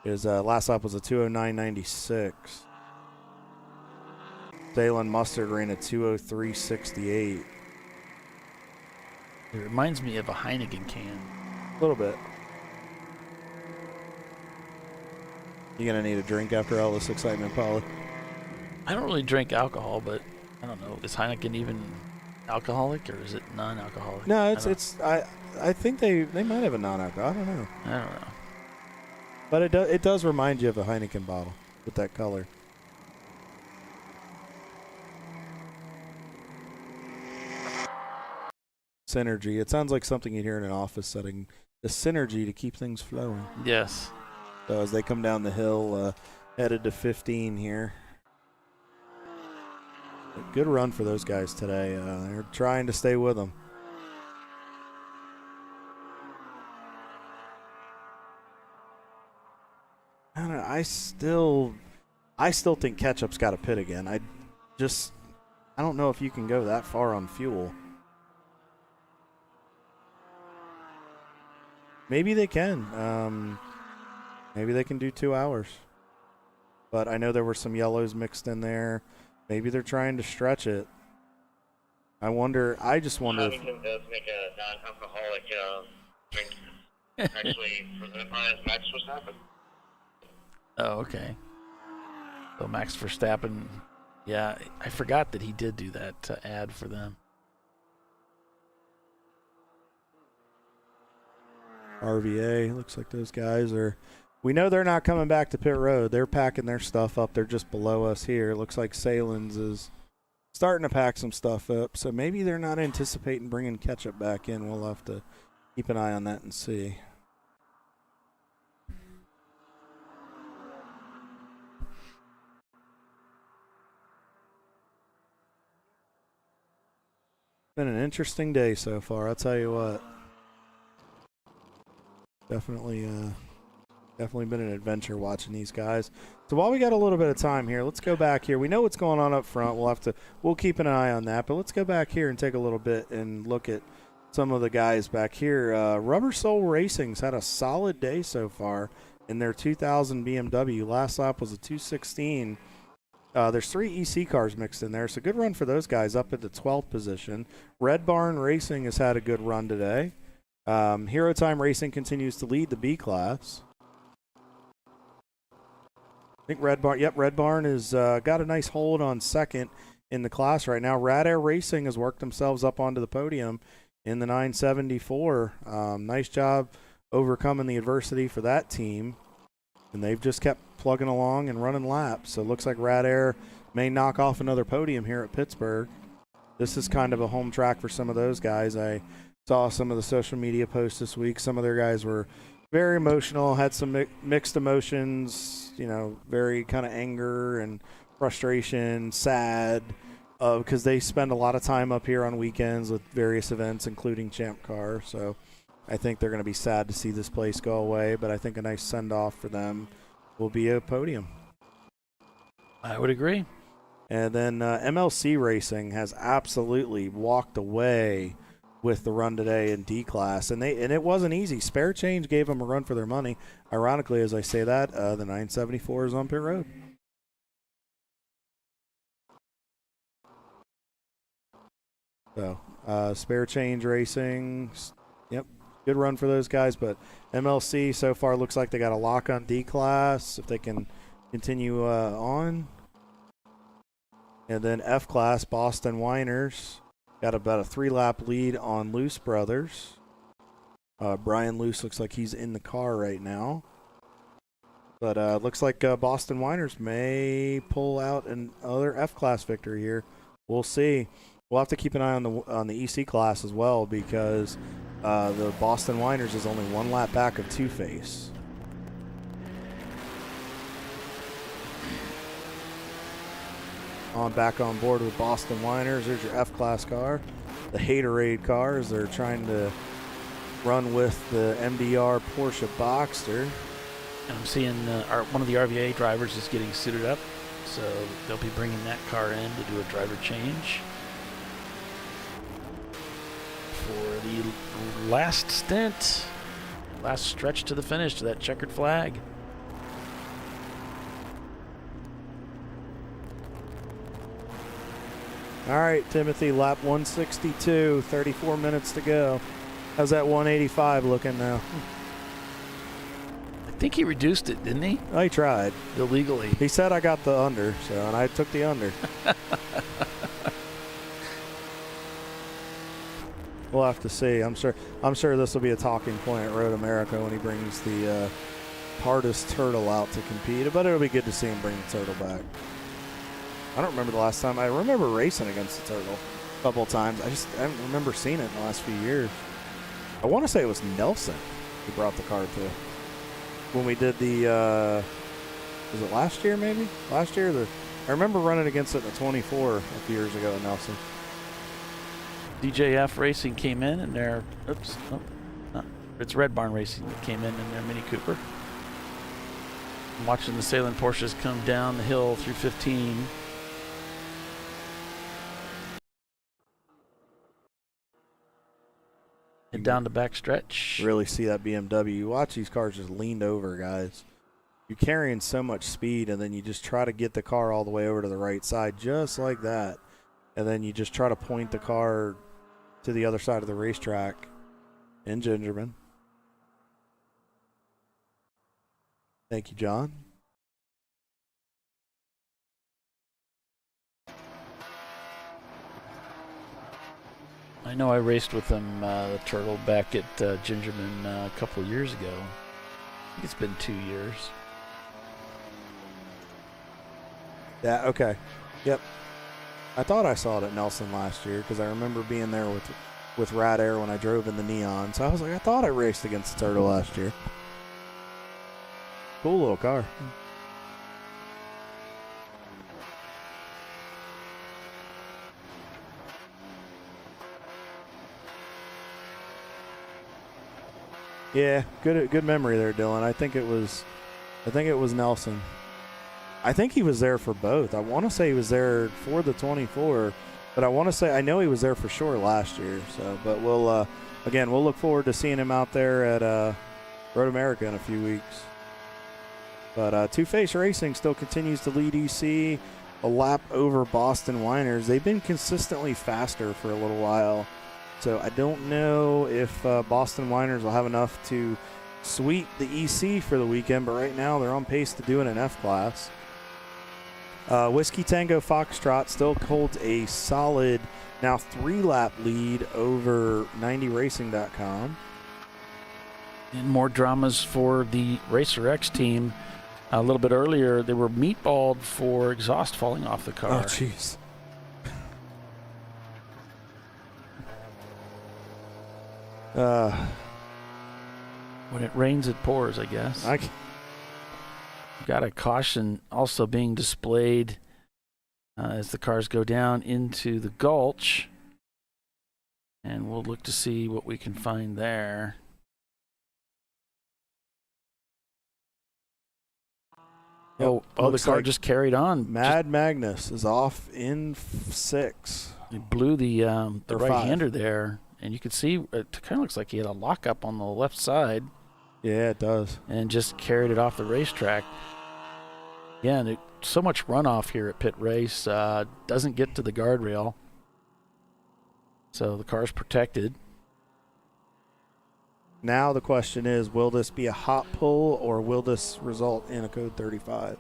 His last lap was a 2:09.96. Salen Mustard ran a 2:03.68. It reminds me of a Heineken can. A little bit. You gonna need a drink after all this excitement, Paulie? I don't really drink alcohol, but I don't know. Is Heineken even alcoholic or is it non-alcoholic? No, I think they might have a non-alcoholic. I don't know. I don't know. But it does remind you of a Heineken bottle with that color. Synergy. It sounds like something you'd hear in an office setting. The synergy to keep things flowing. Yes. So as they come down the hill, headed to 15 here. A good run for those guys today. They're trying to stay with them. I don't know, I still think Ketchup's got a pit again. I don't know if you can go that far on fuel. Maybe they can. Maybe they can do 2 hours. But I know there were some yellows mixed in there. Maybe they're trying to stretch it. I just wonder if... Huntington does make a non-alcoholic drink. Actually, presented by Max Verstappen. Oh, okay. So Max Verstappen, yeah, I forgot that he did do that ad for them. RVA, looks like those guys are... We know they're not coming back to pit road. They're packing their stuff up. They're just below us here. Looks like Salins is starting to pack some stuff up. So maybe they're not anticipating bringing Ketchup back in. We'll have to keep an eye on that and see. Been an interesting day so far, I'll tell you what. Definitely been an adventure watching these guys. So while we got a little bit of time here, let's go back here. We know what's going on up front. We'll keep an eye on that, but let's go back here and take a little bit and look at some of the guys back here. Rubber Soul Racing's had a solid day so far in their 2000 BMW. Last lap was a 216. There's 3 EC cars mixed in there, so good run for those guys up at the 12th position. Red Barn Racing has had a good run today. Hero Time Racing continues to lead the B class. I think Red Barn has got a nice hold on second in the class right now. Rad Air Racing has worked themselves up onto the podium in the 974. Nice job overcoming the adversity for that team. And they've just kept plugging along and running laps. So it looks like Rad Air may knock off another podium here at Pittsburgh. This is kind of a home track for some of those guys. I saw some of the social media posts this week. Some of their guys were very emotional, had some mixed emotions, very kind of anger and frustration, sad, because they spend a lot of time up here on weekends with various events, including Champ Car. So I think they're going to be sad to see this place go away, but I think a nice send-off for them will be a podium. I would agree. And then MLC Racing has absolutely walked away with the run today in D-Class, and it wasn't easy. Spare Change gave them a run for their money. Ironically, as I say that, the 974 is on pit road. So, Spare Change Racing, yep, good run for those guys, but MLC so far looks like they got a lock on D-Class, if they can continue on. And then F-Class, Boston Whiners, got about a 3-lap lead on Luce Brothers. Brian Luce looks like he's in the car right now. But looks like Boston Whiners may pull out another F-Class victory here. We'll see. We'll have to keep an eye on the EC class as well, because the Boston Whiners is only 1 lap back of Two-Face. Back on board with Boston Whiners. There's your F-Class car. The Haterade cars. They're trying to run with the MDR Porsche Boxster. And I'm seeing one of the RVA drivers is getting suited up, so they'll be bringing that car in to do a driver change for the last stint, last stretch to the finish to that checkered flag. All right, Timothy, lap 162, 34 minutes to go. How's that 185 looking now? I think he reduced it, didn't he? Oh, he tried. Illegally. He said I got the under, and I took the under. We'll have to see. I'm sure this will be a talking point at Road America when he brings the hardest turtle out to compete. But it'll be good to see him bring the turtle back. I don't remember the last time. I remember racing against the turtle a couple of times. I don't remember seeing it in the last few years. I want to say it was Nelson who brought the car to when we did the Was it last year maybe? Last year? I remember running against it in the 24 a few years ago at Nelson. DJF Racing came in and it's Red Barn Racing that came in their Mini Cooper. I'm watching the Salem Porsches come down the hill through 15. And down the back stretch. Really see that BMW. You watch these cars just leaned over, guys. You're carrying so much speed, and then you just try to get the car all the way over to the right side, just like that. And then you just try to point the car to the other side of the racetrack in Gingerman. Thank you, John. I know I raced with them, the Turtle, back at Gingerman a couple of years ago. I think it's been 2 years. Yeah, okay. Yep. I thought I saw it at Nelson last year because I remember being there with Rad Air when I drove in the Neon. So I was like, I thought I raced against the Turtle last year. Cool little car. Yeah, good memory there, Dylan. I think it was Nelson. I think he was there for both. I want to say he was there for the 24, but I know he was there for sure last year. So, but we'll look forward to seeing him out there at Road America in a few weeks. But Two Face Racing still continues to lead EC a lap over Boston Whiners. They've been consistently faster for a little while. So I don't know if Boston Whiners will have enough to sweep the EC for the weekend, but right now they're on pace to do it in F-Class. Whiskey Tango Foxtrot still holds a solid now 3-lap lead over 90racing.com. And more dramas for the Racer X team. A little bit earlier, they were meatballed for exhaust falling off the car. Oh, jeez. When it rains, it pours, I guess. Got a caution also being displayed as the cars go down into the gulch. And we'll look to see what we can find there. Yep. The car like just carried on. Mad Magnus is off in 6. He blew the right-hander 5. there. And you could see it kind of looks like he had a lockup on the left side. Yeah, it does. And just carried it off the racetrack. Yeah, and so much runoff here at Pit Race. Doesn't get to the guardrail. So the car's protected. Now the question is, will this be a hot pull or will this result in a code 35?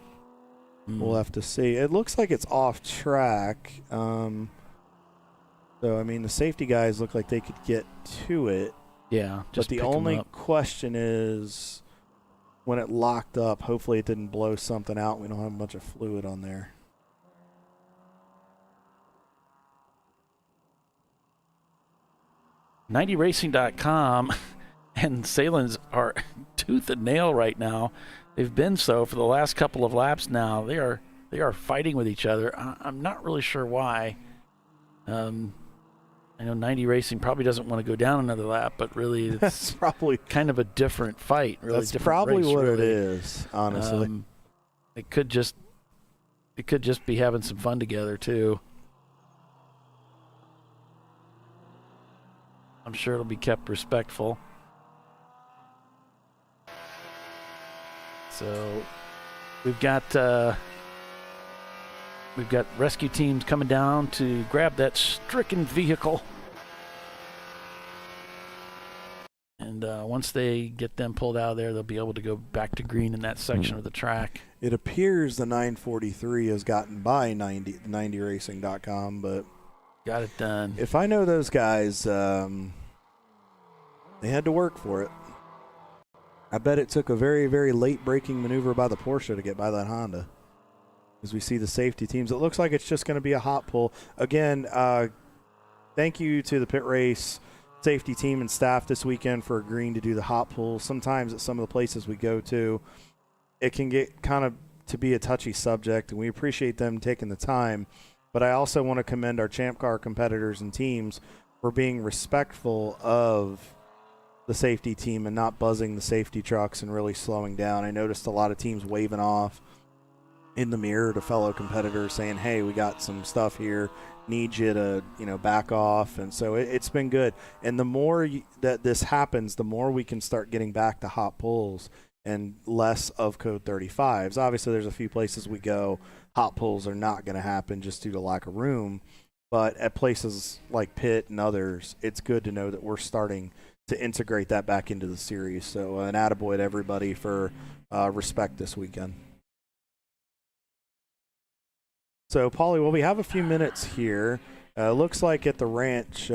We'll have to see. It looks like it's off track. So, I mean, the safety guys look like they could get to it. Yeah, but the only question is, when it locked up, hopefully it didn't blow something out. We don't have a bunch of fluid on there. .90racing.com and Salen's are tooth and nail right now. They've been so for the last couple of laps now. They are fighting with each other. I'm not really sure why. I know 90 Racing probably doesn't want to go down another lap, but really it's probably kind of a different fight. Really, that's different probably race, what really. it is, honestly. It could just be having some fun together too. I'm sure it'll be kept respectful. So we've got rescue teams coming down to grab that stricken vehicle. And once they get them pulled out of there, they'll be able to go back to green in that section of the track. It appears the 943 has gotten by 90racing.com, but got it done. If I know those guys, they had to work for it. I bet it took a very, very late braking maneuver by the Porsche to get by that Honda. As we see the safety teams, it looks like it's just going to be a hot pull. Again, thank you to the Pit Race safety team and staff this weekend for agreeing to do the hot pull. Sometimes at some of the places we go to, it can get kind of to be a touchy subject, and we appreciate them taking the time. But I also want to commend our Champ Car competitors and teams for being respectful of the safety team and not buzzing the safety trucks and really slowing down. I noticed a lot of teams waving off in the mirror to fellow competitors saying, hey, we got some stuff here, need you to, back off. And so it's been good. And the more that this happens, the more we can start getting back to hot pulls and less of code 35s. Obviously, there's a few places we go, hot pulls are not going to happen just due to lack of room. But at places like Pitt and others, it's good to know that we're starting to integrate that back into the series. So an attaboy to everybody for respect this weekend. So, Paulie, well, we have a few minutes here. Looks like at the ranch.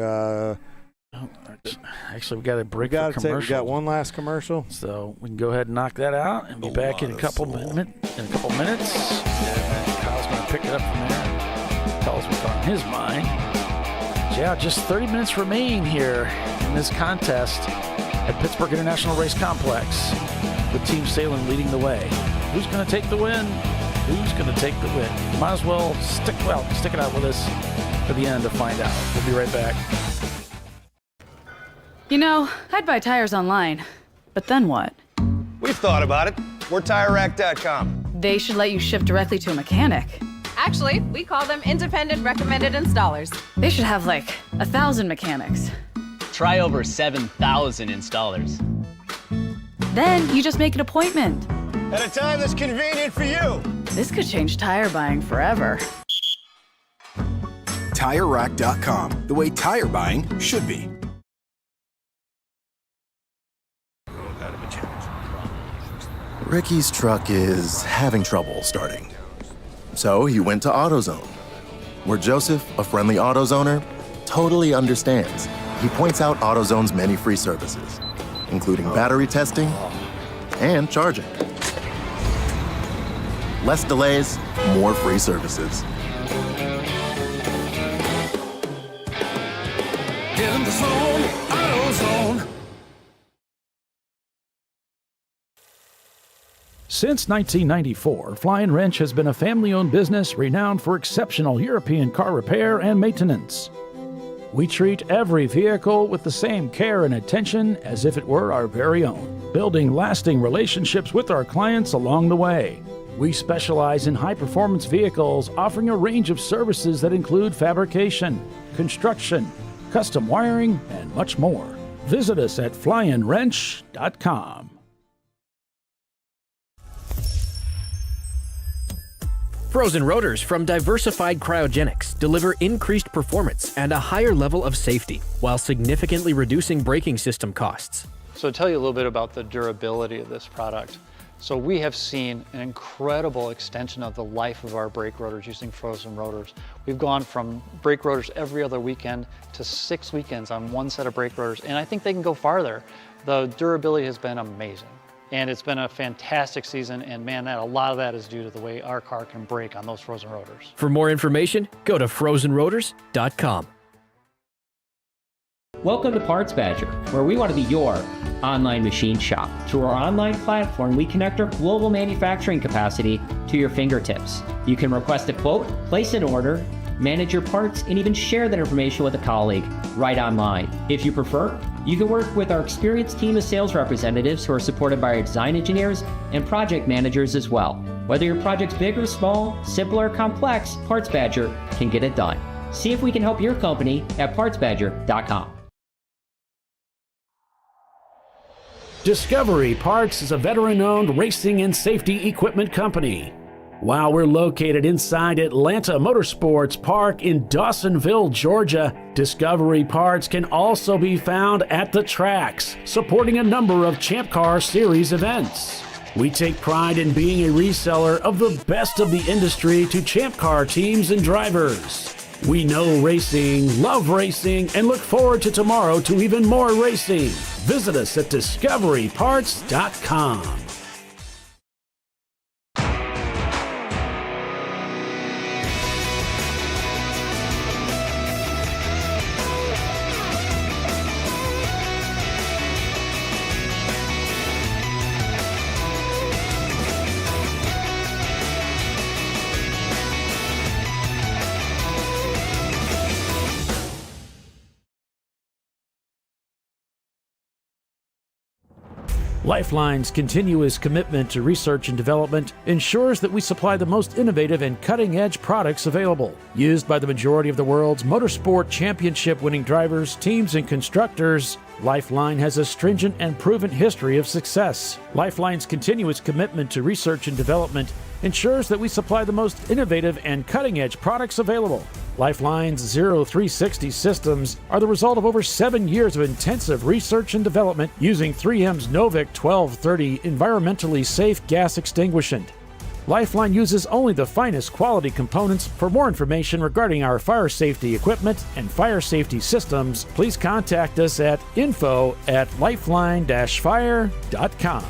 Actually, we got a break for commercial. We got one last commercial. So we can go ahead and knock that out and be back in a couple minutes. And then Kyle's going to pick it up from there. Tell us what's on his mind. Yeah, just 30 minutes remain here in this contest at Pittsburgh International Race Complex with Team Salem leading the way. Who's going to take the win? Who's going to take the win? You might as well stick it out with us to the end to find out. We'll be right back. I'd buy tires online, but then what? We've thought about it. We're TireRack.com. They should let you ship directly to a mechanic. Actually, we call them independent recommended installers. They should have 1,000 mechanics. Try over 7,000 installers. Then you just make an appointment. At a time that's convenient for you. This could change tire buying forever. TireRack.com, the way tire buying should be. Ricky's truck is having trouble starting. So he went to AutoZone, where Joseph, a friendly AutoZoner, totally understands. He points out AutoZone's many free services, including battery testing and charging. Less delays, more free services. In the zone, AutoZone. Since 1994, Flying Wrench has been a family-owned business renowned for exceptional European car repair and maintenance. We treat every vehicle with the same care and attention as if it were our very own, building lasting relationships with our clients along the way. We specialize in high-performance vehicles, offering a range of services that include fabrication, construction, custom wiring, and much more. Visit us at flyinwrench.com. Frozen rotors from Diversified Cryogenics deliver increased performance and a higher level of safety, while significantly reducing braking system costs. So to tell you a little bit about the durability of this product. So we have seen an incredible extension of the life of our brake rotors using frozen rotors. We've gone from brake rotors every other weekend to 6 weekends on one set of brake rotors, and I think they can go farther. The durability has been amazing. And it's been a fantastic season, and man, a lot of that is due to the way our car can brake on those frozen rotors. For more information, go to frozenrotors.com. Welcome to Parts Badger, where we want to be your online machine shop. Through our online platform, we connect our global manufacturing capacity to your fingertips. You can request a quote, place an order, manage your parts, and even share that information with a colleague right online. If you prefer, you can work with our experienced team of sales representatives who are supported by our design engineers and project managers as well. Whether your project's big or small, simple or complex, Parts Badger can get it done. See if we can help your company at partsbadger.com. Discovery Parts is a veteran-owned racing and safety equipment company. While we're located inside Atlanta Motorsports Park in Dawsonville, Georgia, Discovery Parts can also be found at the tracks, supporting a number of Champ Car Series events. We take pride in being a reseller of the best of the industry to Champ Car teams and drivers. We know racing, love racing, and look forward to tomorrow to even more racing. Visit us at discoveryparts.com. Lifeline's continuous commitment to research and development ensures that we supply the most innovative and cutting-edge products available, used by the majority of the world's motorsport championship-winning drivers, teams, and constructors. Lifeline has a stringent and proven history of success. Lifeline's continuous commitment to research and development ensures that we supply the most innovative and cutting-edge products available. Lifeline's Zero 360 systems are the result of over 7 years of intensive research and development using 3M's Novik 1230 environmentally safe gas extinguishant. Lifeline uses only the finest quality components. For more information regarding our fire safety equipment and fire safety systems, please contact us at info@lifeline-fire.com.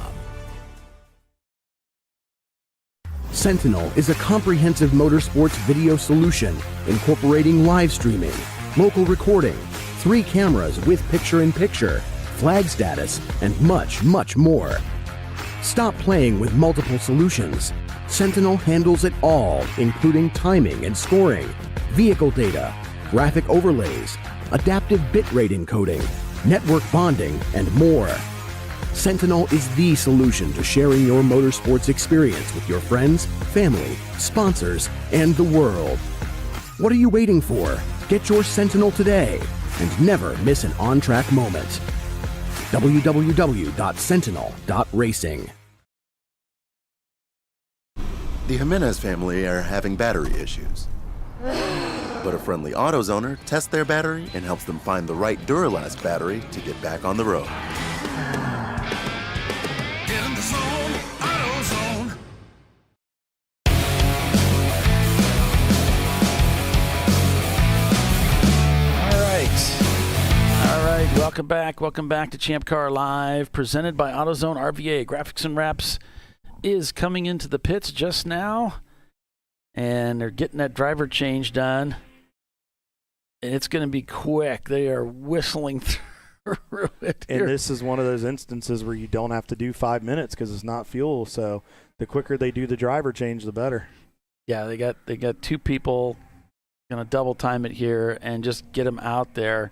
Sentinel is a comprehensive motorsports video solution incorporating live streaming, local recording, 3 cameras with picture-in-picture, flag status, and much, much more. Stop playing with multiple solutions. Sentinel handles it all, including timing and scoring, vehicle data, graphic overlays, adaptive bitrate encoding, network bonding, and more. Sentinel is the solution to sharing your motorsports experience with your friends, family, sponsors, and the world. What are you waiting for? Get your Sentinel today and never miss an on-track moment. www.sentinel.racing. The Jimenez family are having battery issues. But a friendly AutoZoner tests their battery and helps them find the right Duralast battery to get back on the road. Get in the zone, AutoZone. All right. Welcome back to Champ Car Live, presented by AutoZone RVA. Graphics and Wraps is coming into the pits just now, and they're getting that driver change done. And it's going to be quick. They are whistling through it here. And this is one of those instances where you don't have to do 5 minutes because it's not fuel. So the quicker they do the driver change, the better. Yeah, they got 2 people going to double time it here and just get them out there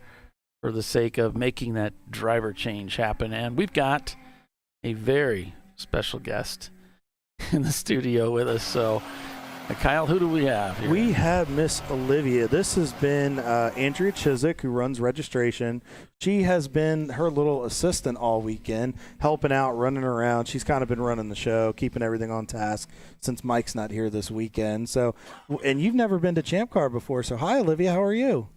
for the sake of making that driver change happen. And we've got a very special guest in the studio with us. So, Kyle, who do we have here? We have Miss Olivia. This has been Andrea Chiswick, who runs registration. She has been her little assistant all weekend, helping out, running around. She's kind of been running the show, keeping everything on task since Mike's not here this weekend. So, and you've never been to Champ Car before. So, hi, Olivia. How are you?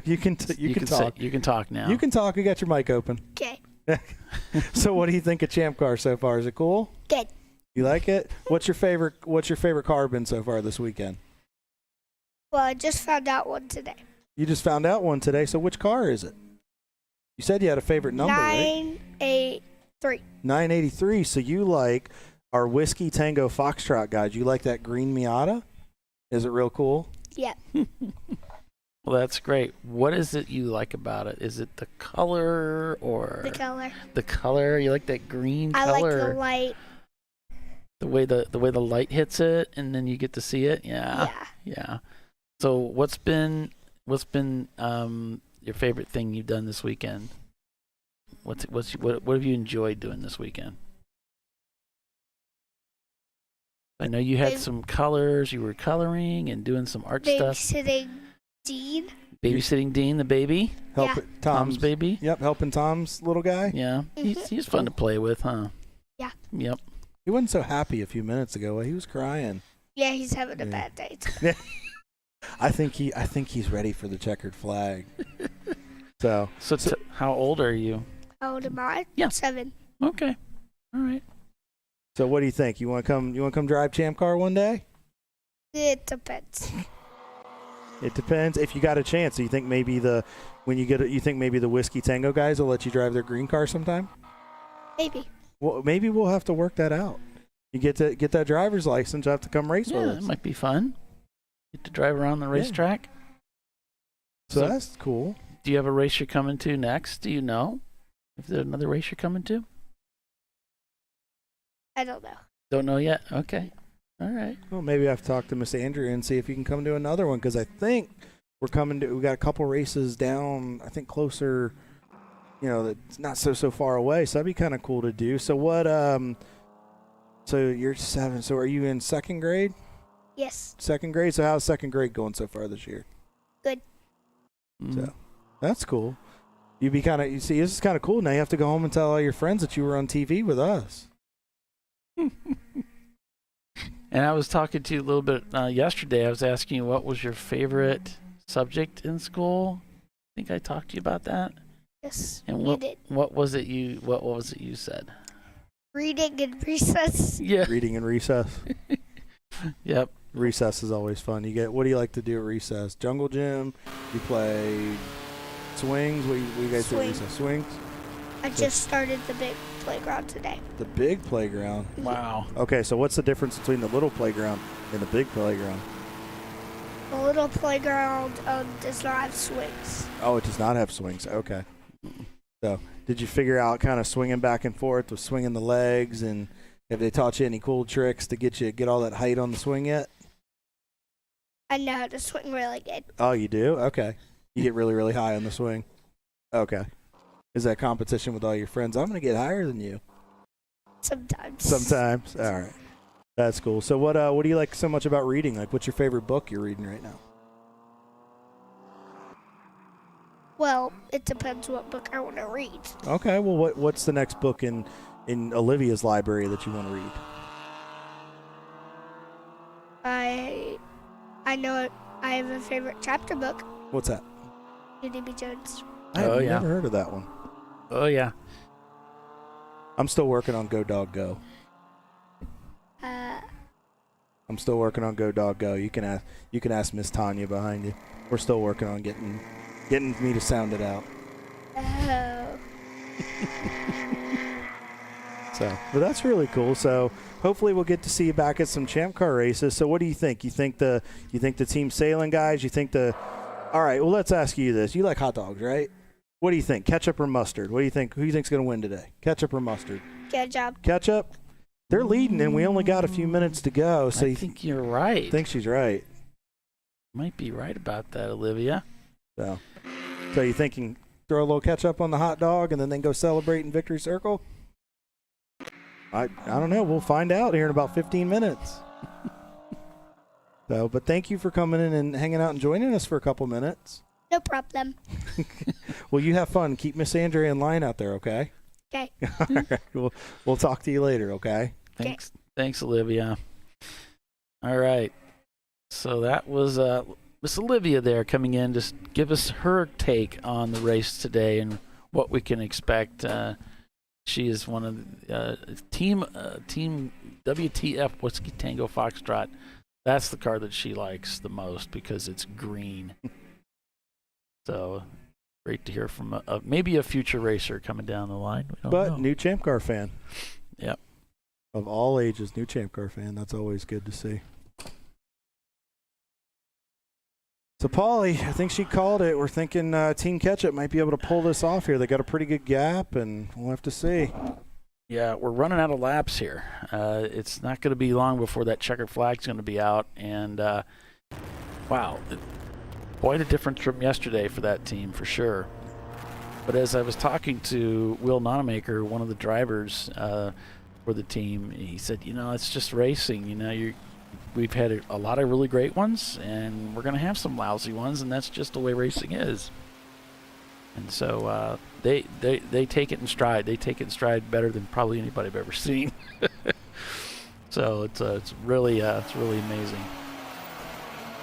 You can talk. You can talk now. You can talk. You got your mic open. Okay. So, what do you think of Champ Car so far? Is it cool? Good. You like it? What's your favorite car been so far this weekend? Well, I just found out one today. You just found out one today. So, which car is it? You said you had a favorite number, right? 983. 983. So you like our Whiskey Tango Foxtrot guide. You like that green Miata? Is it real cool? Yeah. Well, that's great. What is it you like about it? Is it the color or the color? The color. You like that green I color. like the light. The way the light hits it, and then you get to see it. Yeah. So what's been your favorite thing you've done this weekend? What have you enjoyed doing this weekend? I know you had some colors. You were coloring and doing some art stuff. Babysitting Dean, the baby. Tom's baby. Yep, helping Tom's little guy. Yeah, he's fun to play with, huh? Yeah. Yep. He wasn't so happy a few minutes ago. He was crying. Yeah, he's having a bad day. I think he's ready for the checkered flag. So how old are you? How old am I? Yeah. 7. Okay. All right. So what do you think? You want to come drive Champ Car one day? It depends. It depends. If you got a chance, do you think maybe the Whiskey Tango guys will let you drive their green car sometime? Maybe. Well, maybe we'll have to work that out. You get that driver's license, you have to come race with us. Yeah, it might be fun. Get to drive around the racetrack. So that's cool. Do you have a race you're coming to next? Do you know if there's another race you're coming to? I don't know. Don't know yet? Okay. All right. Well, maybe I have to talk to Miss Andrea and see if you can come to another one, because I think we got a couple races down, I think closer that's not so far away. So that'd be kind of cool to do. So what? So you're 7. So are you in second grade? Yes. Second grade. So how's second grade going so far this year? Good. So that's cool. You see, this is kind of cool. Now you have to go home and tell all your friends that you were on TV with us. And I was talking to you a little bit yesterday. I was asking you what was your favorite subject in school. I think I talked to you about that. Yes. And what was it you said? Reading in recess. Yeah. Reading in recess. Yep. Recess is always fun. What do you like to do at recess? Jungle gym? You play swings? What do you guys do at recess? Swings? I just started the big playground today. The big playground? Wow. Okay, so what's the difference between the little playground and the big playground? The little playground does not have swings. Oh, it does not have swings. Okay. So, did you figure out kind of swinging back and forth with swinging the legs, and have they taught you any cool tricks to get all that height on the swing yet? I know how to swing really good. Oh, you do? Okay. You get really, really high on the swing. Okay. Is that competition with all your friends? I'm going to get higher than you. Sometimes. Sometimes. All right. That's cool. So what do you like so much about reading? Like, what's your favorite book you're reading right now? Well, it depends what book I want to read. Okay. Well, what's the next book in Olivia's library that you want to read? I know I have a favorite chapter book. What's that? Judy B. Jones. I have never heard of that one. Oh, yeah. I'm still working on Go Dog Go. I'm still working on Go Dog Go. You can ask Miss Tanya behind you. We're still working on getting me to sound it out. Oh. But that's really cool. So hopefully we'll get to see you back at some Champ Car races. So what do you think? You think the team sailing guys? All right. Well, let's ask you this. You like hot dogs, right? What do you think? Ketchup or mustard? What do you think? Who do you think's going to win today? Ketchup or mustard? Ketchup. Ketchup. They're leading, and we only got a few minutes to go. So I think you're right. I think she's right. Might be right about that, Olivia. So you thinking throw a little ketchup on the hot dog and then go celebrate in Victory Circle? I don't know. We'll find out here in about 15 minutes. But thank you for coming in and hanging out and joining us for a couple minutes. No problem. Well, you have fun. Keep Miss Andrea in line out there, okay? Okay. All right. We'll talk to you later, okay? Thanks, Olivia. All right. So that was Miss Olivia there coming in to give us her take on the race today and what we can expect. She is one of the team WTF Whiskey Tango Foxtrot. That's the car that she likes the most because it's green. So great to hear from maybe a future racer coming down the line. We don't know. New Champ Car fan. Yep. Of all ages, new Champ Car fan. That's always good to see. So, Paulie, I think she called it. We're thinking Team Ketchup might be able to pull this off here. They got a pretty good gap, and we'll have to see. Yeah, we're running out of laps here. It's not going to be long before that checkered flag's going to be out. And, wow, quite a difference from yesterday for that team, for sure. But as I was talking to Will Nonamaker, one of the drivers for the team, he said, it's just racing. We've had a lot of really great ones, and we're going to have some lousy ones, and that's just the way racing is. And so they take it in stride. They take it in stride better than probably anybody I've ever seen. So it's really amazing.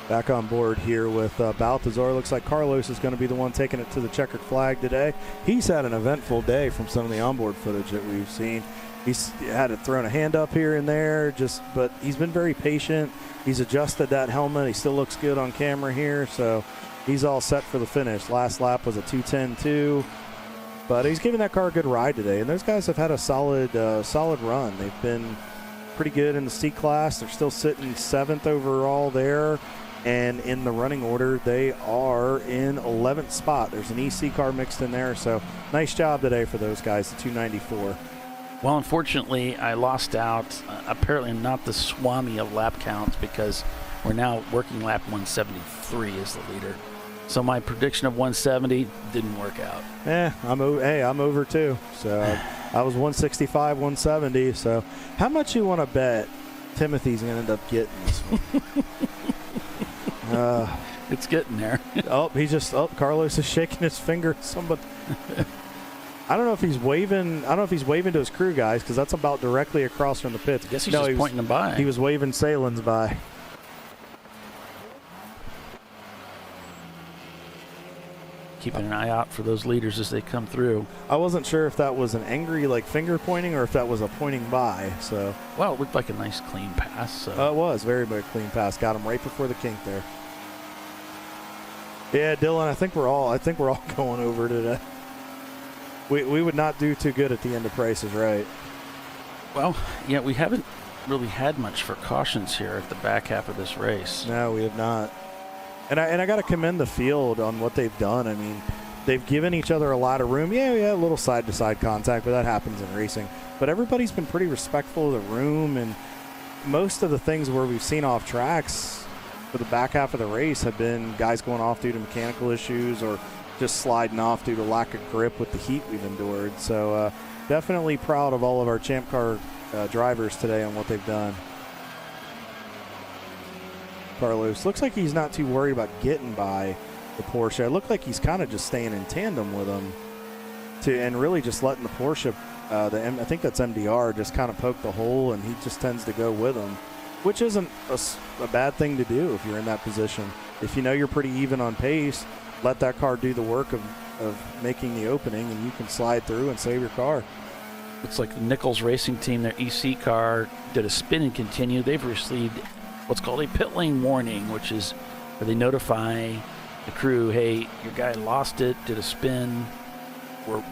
Back on board here with Balthazar. Looks like Carlos is going to be the one taking it to the checkered flag today. He's had an eventful day from some of the onboard footage that we've seen. He's had it thrown a hand up here and there, but he's been very patient. He's adjusted that helmet. He still looks good on camera here, so he's all set for the finish. Last lap was a 2:10.2, but he's giving that car a good ride today. And those guys have had a solid run. They've been pretty good in the C class. They're still sitting 7th overall there, and in the running order, they are in 11th spot. There's an EC car mixed in there, so nice job today for those guys, the 294. Well, unfortunately, I lost out. Apparently not the Swami of lap counts because we're now working lap 173 as the leader. So my prediction of 170 didn't work out. I'm over too. So I was 165, 170. So how much you want to bet Timothy's going to end up getting this one? It's getting there. Carlos is shaking his finger at somebody. I don't know if he's waving. I don't know if he's waving to his crew guys, because that's about directly across from the pits. I guess he's just pointing them by. He was waving Salins by. Keeping an eye out for those leaders as they come through. I wasn't sure if that was an angry finger pointing or if that was a pointing by. So well, it looked like a nice clean pass. So. It was very clean pass. Got him right before the kink there. Yeah, Dylan, I think we're all going over today. We would not do too good at the end of Price is Right. Well, yeah, we haven't really had much for cautions here at the back half of this race. No, we have not. And I got to commend the field on what they've done. I mean, they've given each other a lot of room. Yeah, a little side-to-side contact, but that happens in racing. But everybody's been pretty respectful of the room, and most of the things where we've seen off tracks for the back half of the race have been guys going off due to mechanical issues or just sliding off due to lack of grip with the heat we've endured. So definitely proud of all of our Champ Car drivers today on what they've done. Carlos looks like he's not too worried about getting by the Porsche. It looked like he's kind of just staying in tandem with him and really just letting the Porsche, I think that's MDR, just kind of poke the hole, and he just tends to go with him, which isn't a bad thing to do if you're in that position. If you know you're pretty even on pace, let that car do the work of making the opening, and you can slide through and save your car. Looks like the Nichols Racing Team, their EC car, did a spin and continue. They've received what's called a pit lane warning, which is where they notify the crew, hey, your guy lost it, did a spin,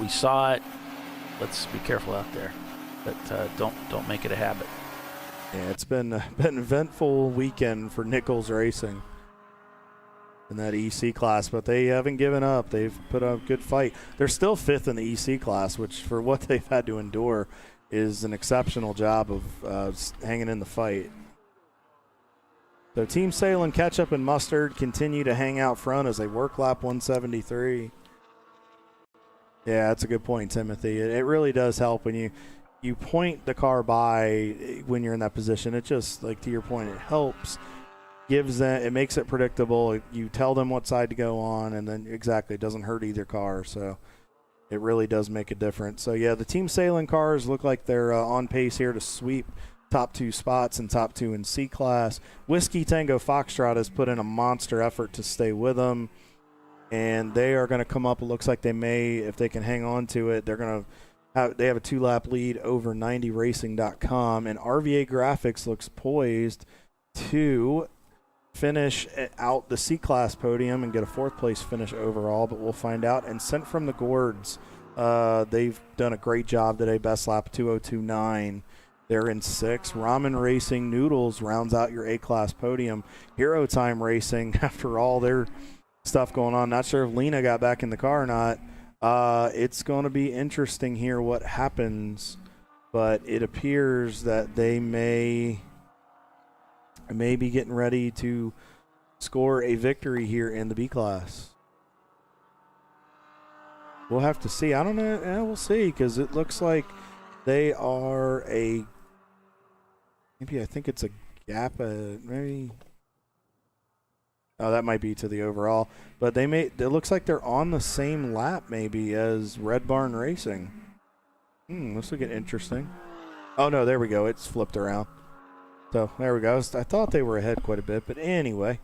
we saw it. Let's be careful out there, but don't make it a habit. Yeah, it's been an eventful weekend for Nichols Racing in that EC class, but they haven't given up. They've put up a good fight. They're still 5th in the EC class, which for what they've had to endure is an exceptional job of hanging in the fight. So Team Salem, Ketchup, and Mustard continue to hang out front as they work lap 173. Yeah, that's a good point, Timothy. It really does help when you point the car by when you're in that position. It just, like to your point, it helps. It makes it predictable. You tell them what side to go on, and then exactly, it doesn't hurt either car. So it really does make a difference. So yeah, the Team Salem cars look like they're on pace here to sweep top 2 spots and top 2 in C class. Whiskey Tango Foxtrot has put in a monster effort to stay with them, and they are going to come up. It looks like they may, if they can hang on to it, they have a 2-lap lead over 90racing.com, and RVA Graphics looks poised to finish out the C class podium and get a 4th place finish overall, but we'll find out. And Sent from the Gourds, they've done a great job today. Best lap 2:02.9. They're in 6th. Ramen Racing Noodles rounds out your A-class podium. Hero Time Racing, after all their stuff going on, not sure if Lena got back in the car or not. It's going to be interesting here what happens, but it appears that they may be getting ready to score a victory here in the B-class. We'll have to see. I don't know. Yeah, we'll see, because it looks like they are maybe I think it's a gap, maybe. Oh, that might be to the overall. But it looks like they're on the same lap maybe as Red Barn Racing. This will get interesting. Oh, no, there we go. It's flipped around. So there we go. I thought they were ahead quite a bit, but anyway.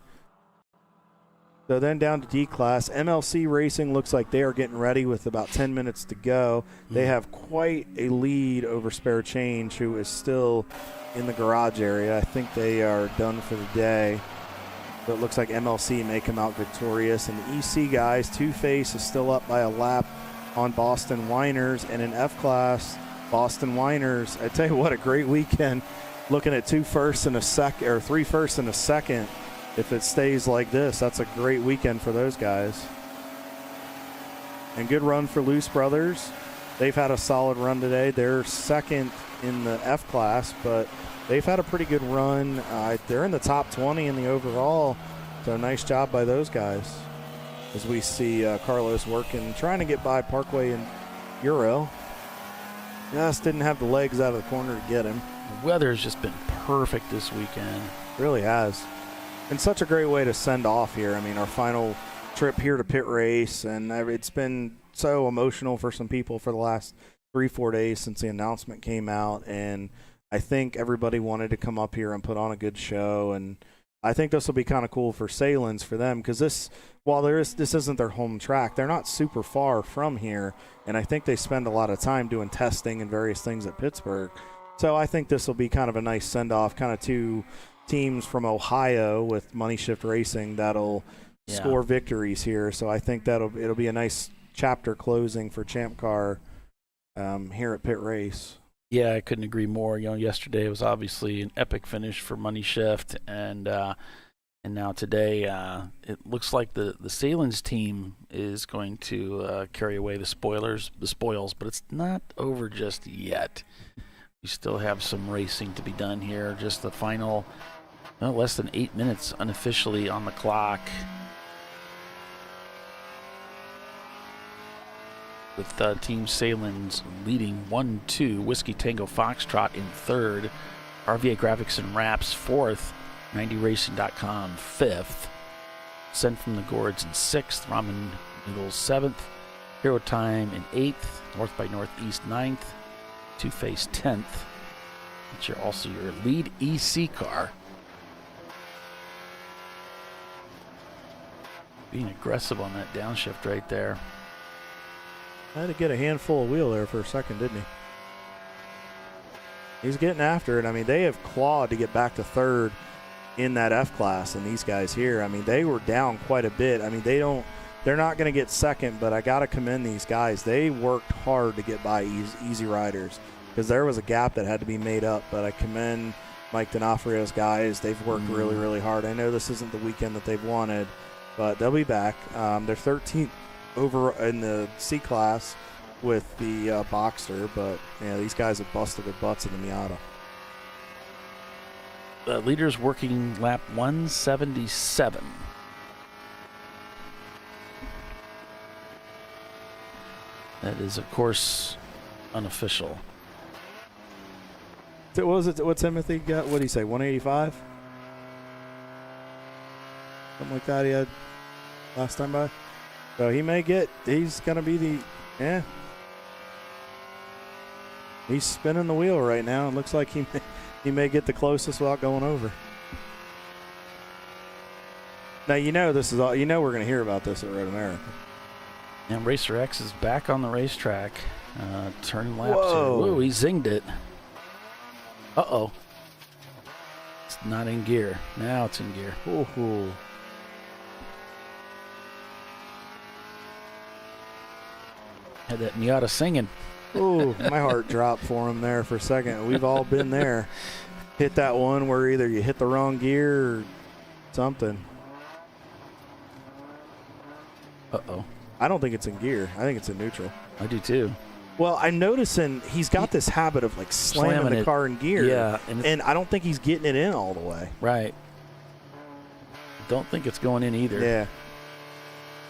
So then down to D class. MLC Racing looks like they are getting ready with about 10 minutes to go. They have quite a lead over Spare Change, who is still in the garage area. I think they are done for the day. But it looks like MLC may come out victorious. And the EC guys, Two-Face is still up by a lap on Boston Winers. And in F class, Boston Winers, I tell you what, a great weekend. Looking at 2 firsts and a second, or 3 firsts and a second. If it stays like this, that's a great weekend for those guys. And good run for Luce Brothers. They've had a solid run today. They're 2nd in the F class, but they've had a pretty good run. They're in the top 20 in the overall, so nice job by those guys. as we see Carlos working, trying to get by Parkway and Euro. Just didn't have the legs out of the corner to get him. The weather's just been perfect this weekend. Really has. And such a great way to send off here. I mean, our final trip here to pit race, and it's been so emotional for some people for the last 3-4 days since the announcement came out, and I think everybody wanted to come up here and put on a good show, and I think this will be kind of cool for Salins for them, because this isn't their home track, they're not super far from here, and I think they spend a lot of time doing testing and various things at Pittsburgh. So I think this will be kind of a nice send-off, kind of two teams from Ohio with Money Shift Racing that'll score victories here. So I think it'll be a nice chapter closing for Champ Car here at Pit Race. Yeah, I couldn't agree more. Yesterday was obviously an epic finish for Money Shift, and now today it looks like the Salins team is going to carry away the spoils, but it's not over just yet. We still have some racing to be done here. Just the final, less than 8 minutes unofficially on the clock. With Team Salins leading 1-2, Whiskey Tango Foxtrot in third, RVA Graphics and Wraps fourth, 90racing.com fifth, Sent from the Gourds in sixth, Ramen Noodles seventh, Hero Time in eighth, North by Northeast ninth, Two Face 10th. That's also your lead EC car. Being aggressive on that downshift right there. Had to get a handful of wheel there for a second, didn't he? He's getting after it. I mean, they have clawed to get back to third in that F class, and these guys here, I mean, they were down quite a bit. I mean, they're not going to get second, but I got to commend these guys. They worked hard to get by Easy Riders because there was a gap that had to be made up, but I commend Mike D'Onofrio's guys. They've worked really, really hard. I know this isn't the weekend that they've wanted, but they'll be back. They're 13th over in the C class with the Boxster, but these guys have busted their butts in the Miata. The leaders working lap 177. That is, of course, unofficial. What was it? What Timothy got? What did he say? 185? Something like that he had last time by. So he's going to be he's spinning the wheel right now. It looks like he may get the closest without going over. Now, this is all, we're going to hear about this at Road America. And Racer X is back on the racetrack, turning laps. Whoa. Whoa, he zinged it. Uh-oh. It's not in gear. Now it's in gear. Ooh. Had that Miata singing. Ooh, my heart dropped for him there for a second. We've all been there. Hit that one where either you hit the wrong gear or something. Uh-oh. I don't think it's in gear. I think it's in neutral. I do too. Well, I'm noticing he's got this habit of slamming the car in gear. Yeah. And I don't think he's getting it in all the way. Right. Don't think it's going in either. Yeah.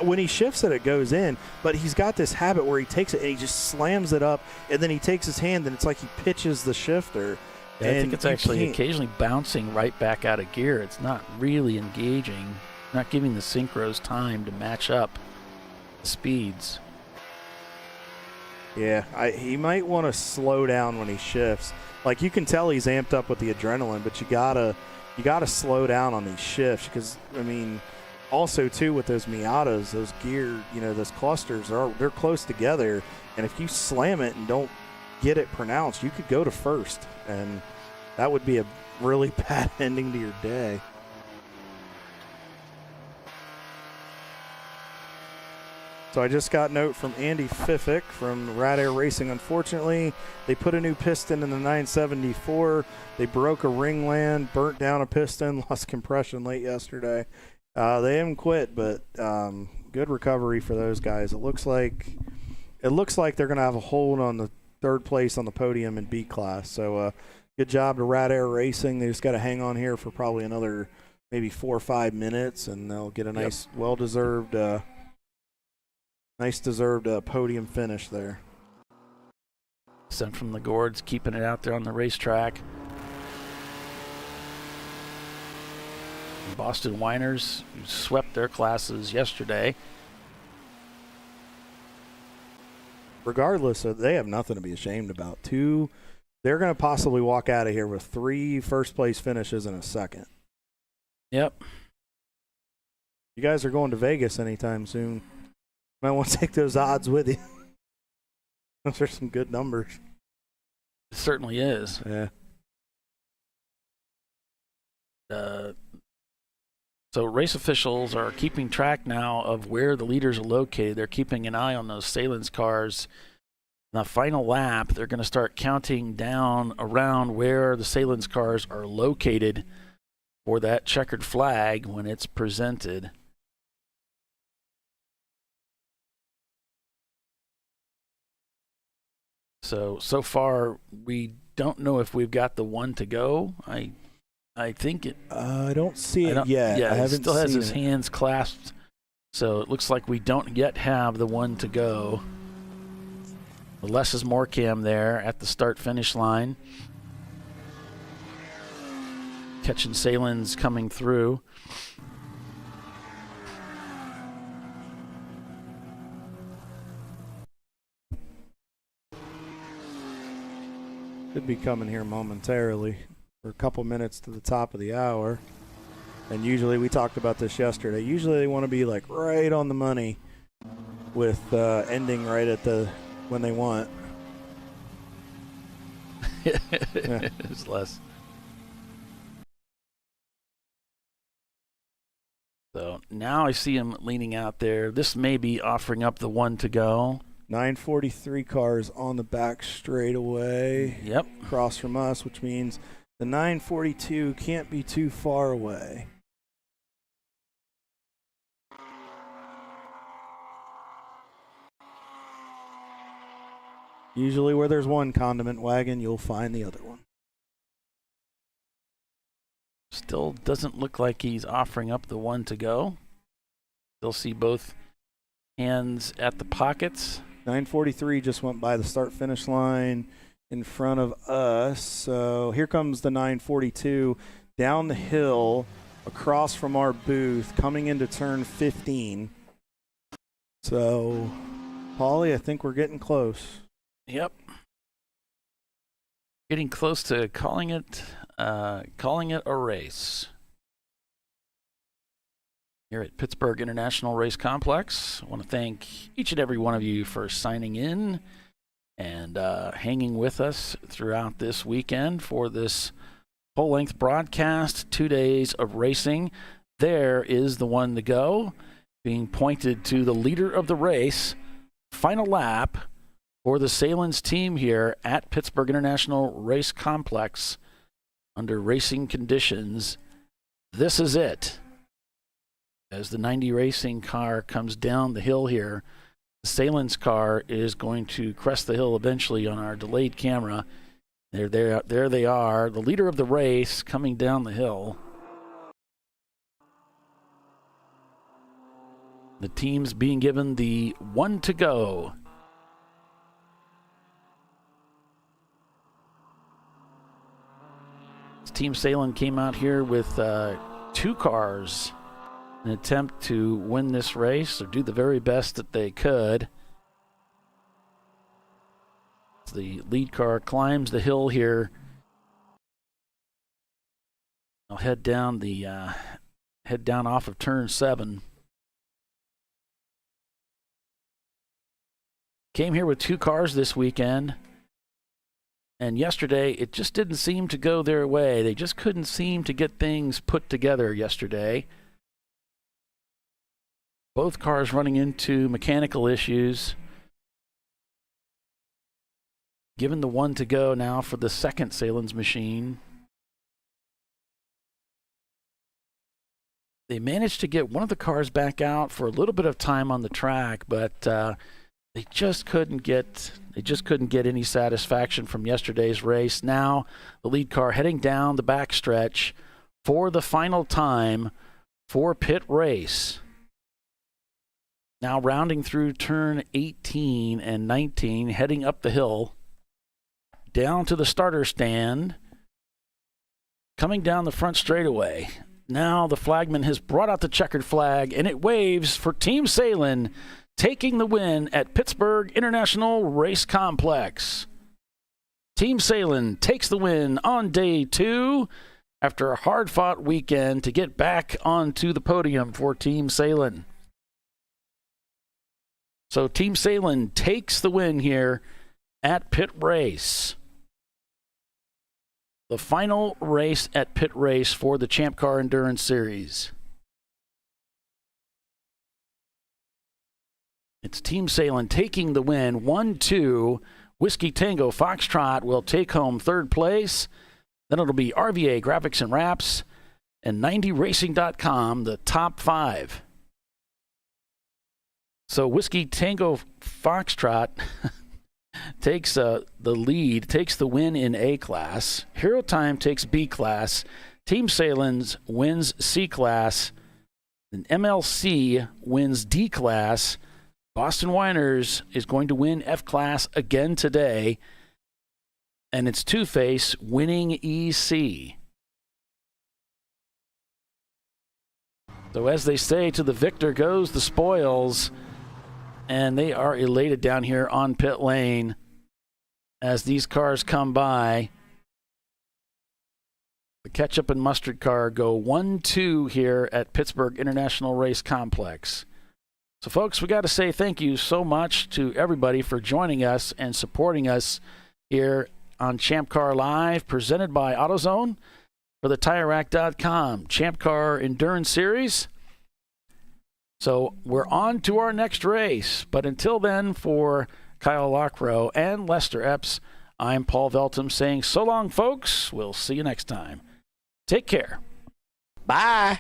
When he shifts it goes in, but he's got this habit where he takes it and he just slams it up, and then he takes his hand and it's like he pitches the shifter. Yeah, I think it's actually occasionally bouncing right back out of gear. It's not really engaging, not giving the synchros time to match up the speeds. Yeah, he might want to slow down when he shifts. Like, you can tell he's amped up with the adrenaline, but you gotta slow down on these shifts because, I mean, also too with those Miatas, those gear, those clusters they're close together, and if you slam it and don't get it pronounced, you could go to first, and that would be a really bad ending to your day. So I just got a note from Andy Fiffick from Rad Air Racing. Unfortunately, they put a new piston in the 974. They broke a ringland, burnt down a piston, lost compression late yesterday. They haven't quit, but good recovery for those guys. It looks like they're going to have a hold on the third place on the podium in B class. So good job to Rad Air Racing. They just got to hang on here for probably another maybe 4 or 5 minutes, and they'll get a nice, well-deserved Nice deserved podium finish there. Sent from the gourds, keeping it out there on the racetrack. Boston Whiners swept their classes yesterday. Regardless, they have nothing to be ashamed about. They're going to possibly walk out of here with 3 first-place finishes and a second. Yep. You guys are going to Vegas anytime soon. Might want to take those odds with you. Those are some good numbers. It certainly is. Yeah. So race officials are keeping track now of where the leaders are located. They're keeping an eye on those Salins cars. In the final lap, they're going to start counting down around where the Salins cars are located for that checkered flag when it's presented. So far, we don't know if we've got the one to go. I think it. I don't see it yet. Yeah, I haven't he still has seen his it. hands clasped, so it looks like we don't yet have the one to go. Less is more cam there at the start-finish line. Catching Salins coming through. Could be coming here momentarily. We're a couple minutes to the top of the hour. And usually, we talked about this yesterday, usually they want to be like right on the money with ending right at when they want. It's less. So now I see him leaning out there. This may be offering up the one to go. 943 cars on the back straightaway. Yep. Across from us, which means the 942 can't be too far away. Usually where there's one condiment wagon, you'll find the other one. Still doesn't look like he's offering up the one to go. Still see both hands at the pockets. 943 just went by the start-finish line in front of us. So here comes the 942 down the hill across from our booth coming into turn 15. So, Paulie, I think we're getting close. Yep. Getting close to calling it a race. Here at Pittsburgh International Race Complex, I want to thank each and every one of you for signing in and hanging with us throughout this weekend for this full-length broadcast, 2 days of racing. There is the one to go, being pointed to the leader of the race, final lap for the Salins team here at Pittsburgh International Race Complex under racing conditions. This is it. As the 90 racing car comes down the hill here, the Salins car is going to crest the hill eventually on our delayed camera. There they are, the leader of the race coming down the hill. The team's being given the one to go. Team Salin came out here with 2 cars in an attempt to win this race or do the very best that they could. As the lead car climbs the hill here, I'll head down off of turn 7. Came here with 2 cars this weekend. And yesterday, it just didn't seem to go their way. They just couldn't seem to get things put together yesterday. Both cars running into mechanical issues. Given the one to go now for the second Salins machine. They managed to get one of the cars back out for a little bit of time on the track, but they just couldn't get any satisfaction from yesterday's race. Now the lead car heading down the backstretch for the final time for pit race. Now rounding through turn 18 and 19, heading up the hill, down to the starter stand, coming down the front straightaway. Now the flagman has brought out the checkered flag, and it waves for Team Salem, taking the win at Pittsburgh International Race Complex. Team Salem takes the win on day 2 after a hard-fought weekend to get back onto the podium for Team Salem. So Team Salem takes the win here at Pit Race. The final race at Pit Race for the Champ Car Endurance Series. It's Team Salem taking the win. 1-2. Whiskey Tango Foxtrot will take home 3rd place. Then it'll be RVA Graphics and Wraps and 90racing.com, the top 5. So Whiskey Tango Foxtrot takes the lead, takes the win in A class. Hero Time takes B class. Team Salem's wins C class. And MLC wins D class. Boston Whiners is going to win F class again today. And it's Two-Face winning EC. So as they say, to the victor goes the spoils. And they are elated down here on pit lane as these cars come by. The ketchup and mustard car go 1-2 here at Pittsburgh International Race Complex. So, folks, we got to say thank you so much to everybody for joining us and supporting us here on Champ Car Live, presented by AutoZone for the TireRack.com Champ Car Endurance Series. So we're on to our next race. But until then, for Kyle Lockrow and Lester Epps, I'm Paul Veltum saying so long, folks. We'll see you next time. Take care. Bye.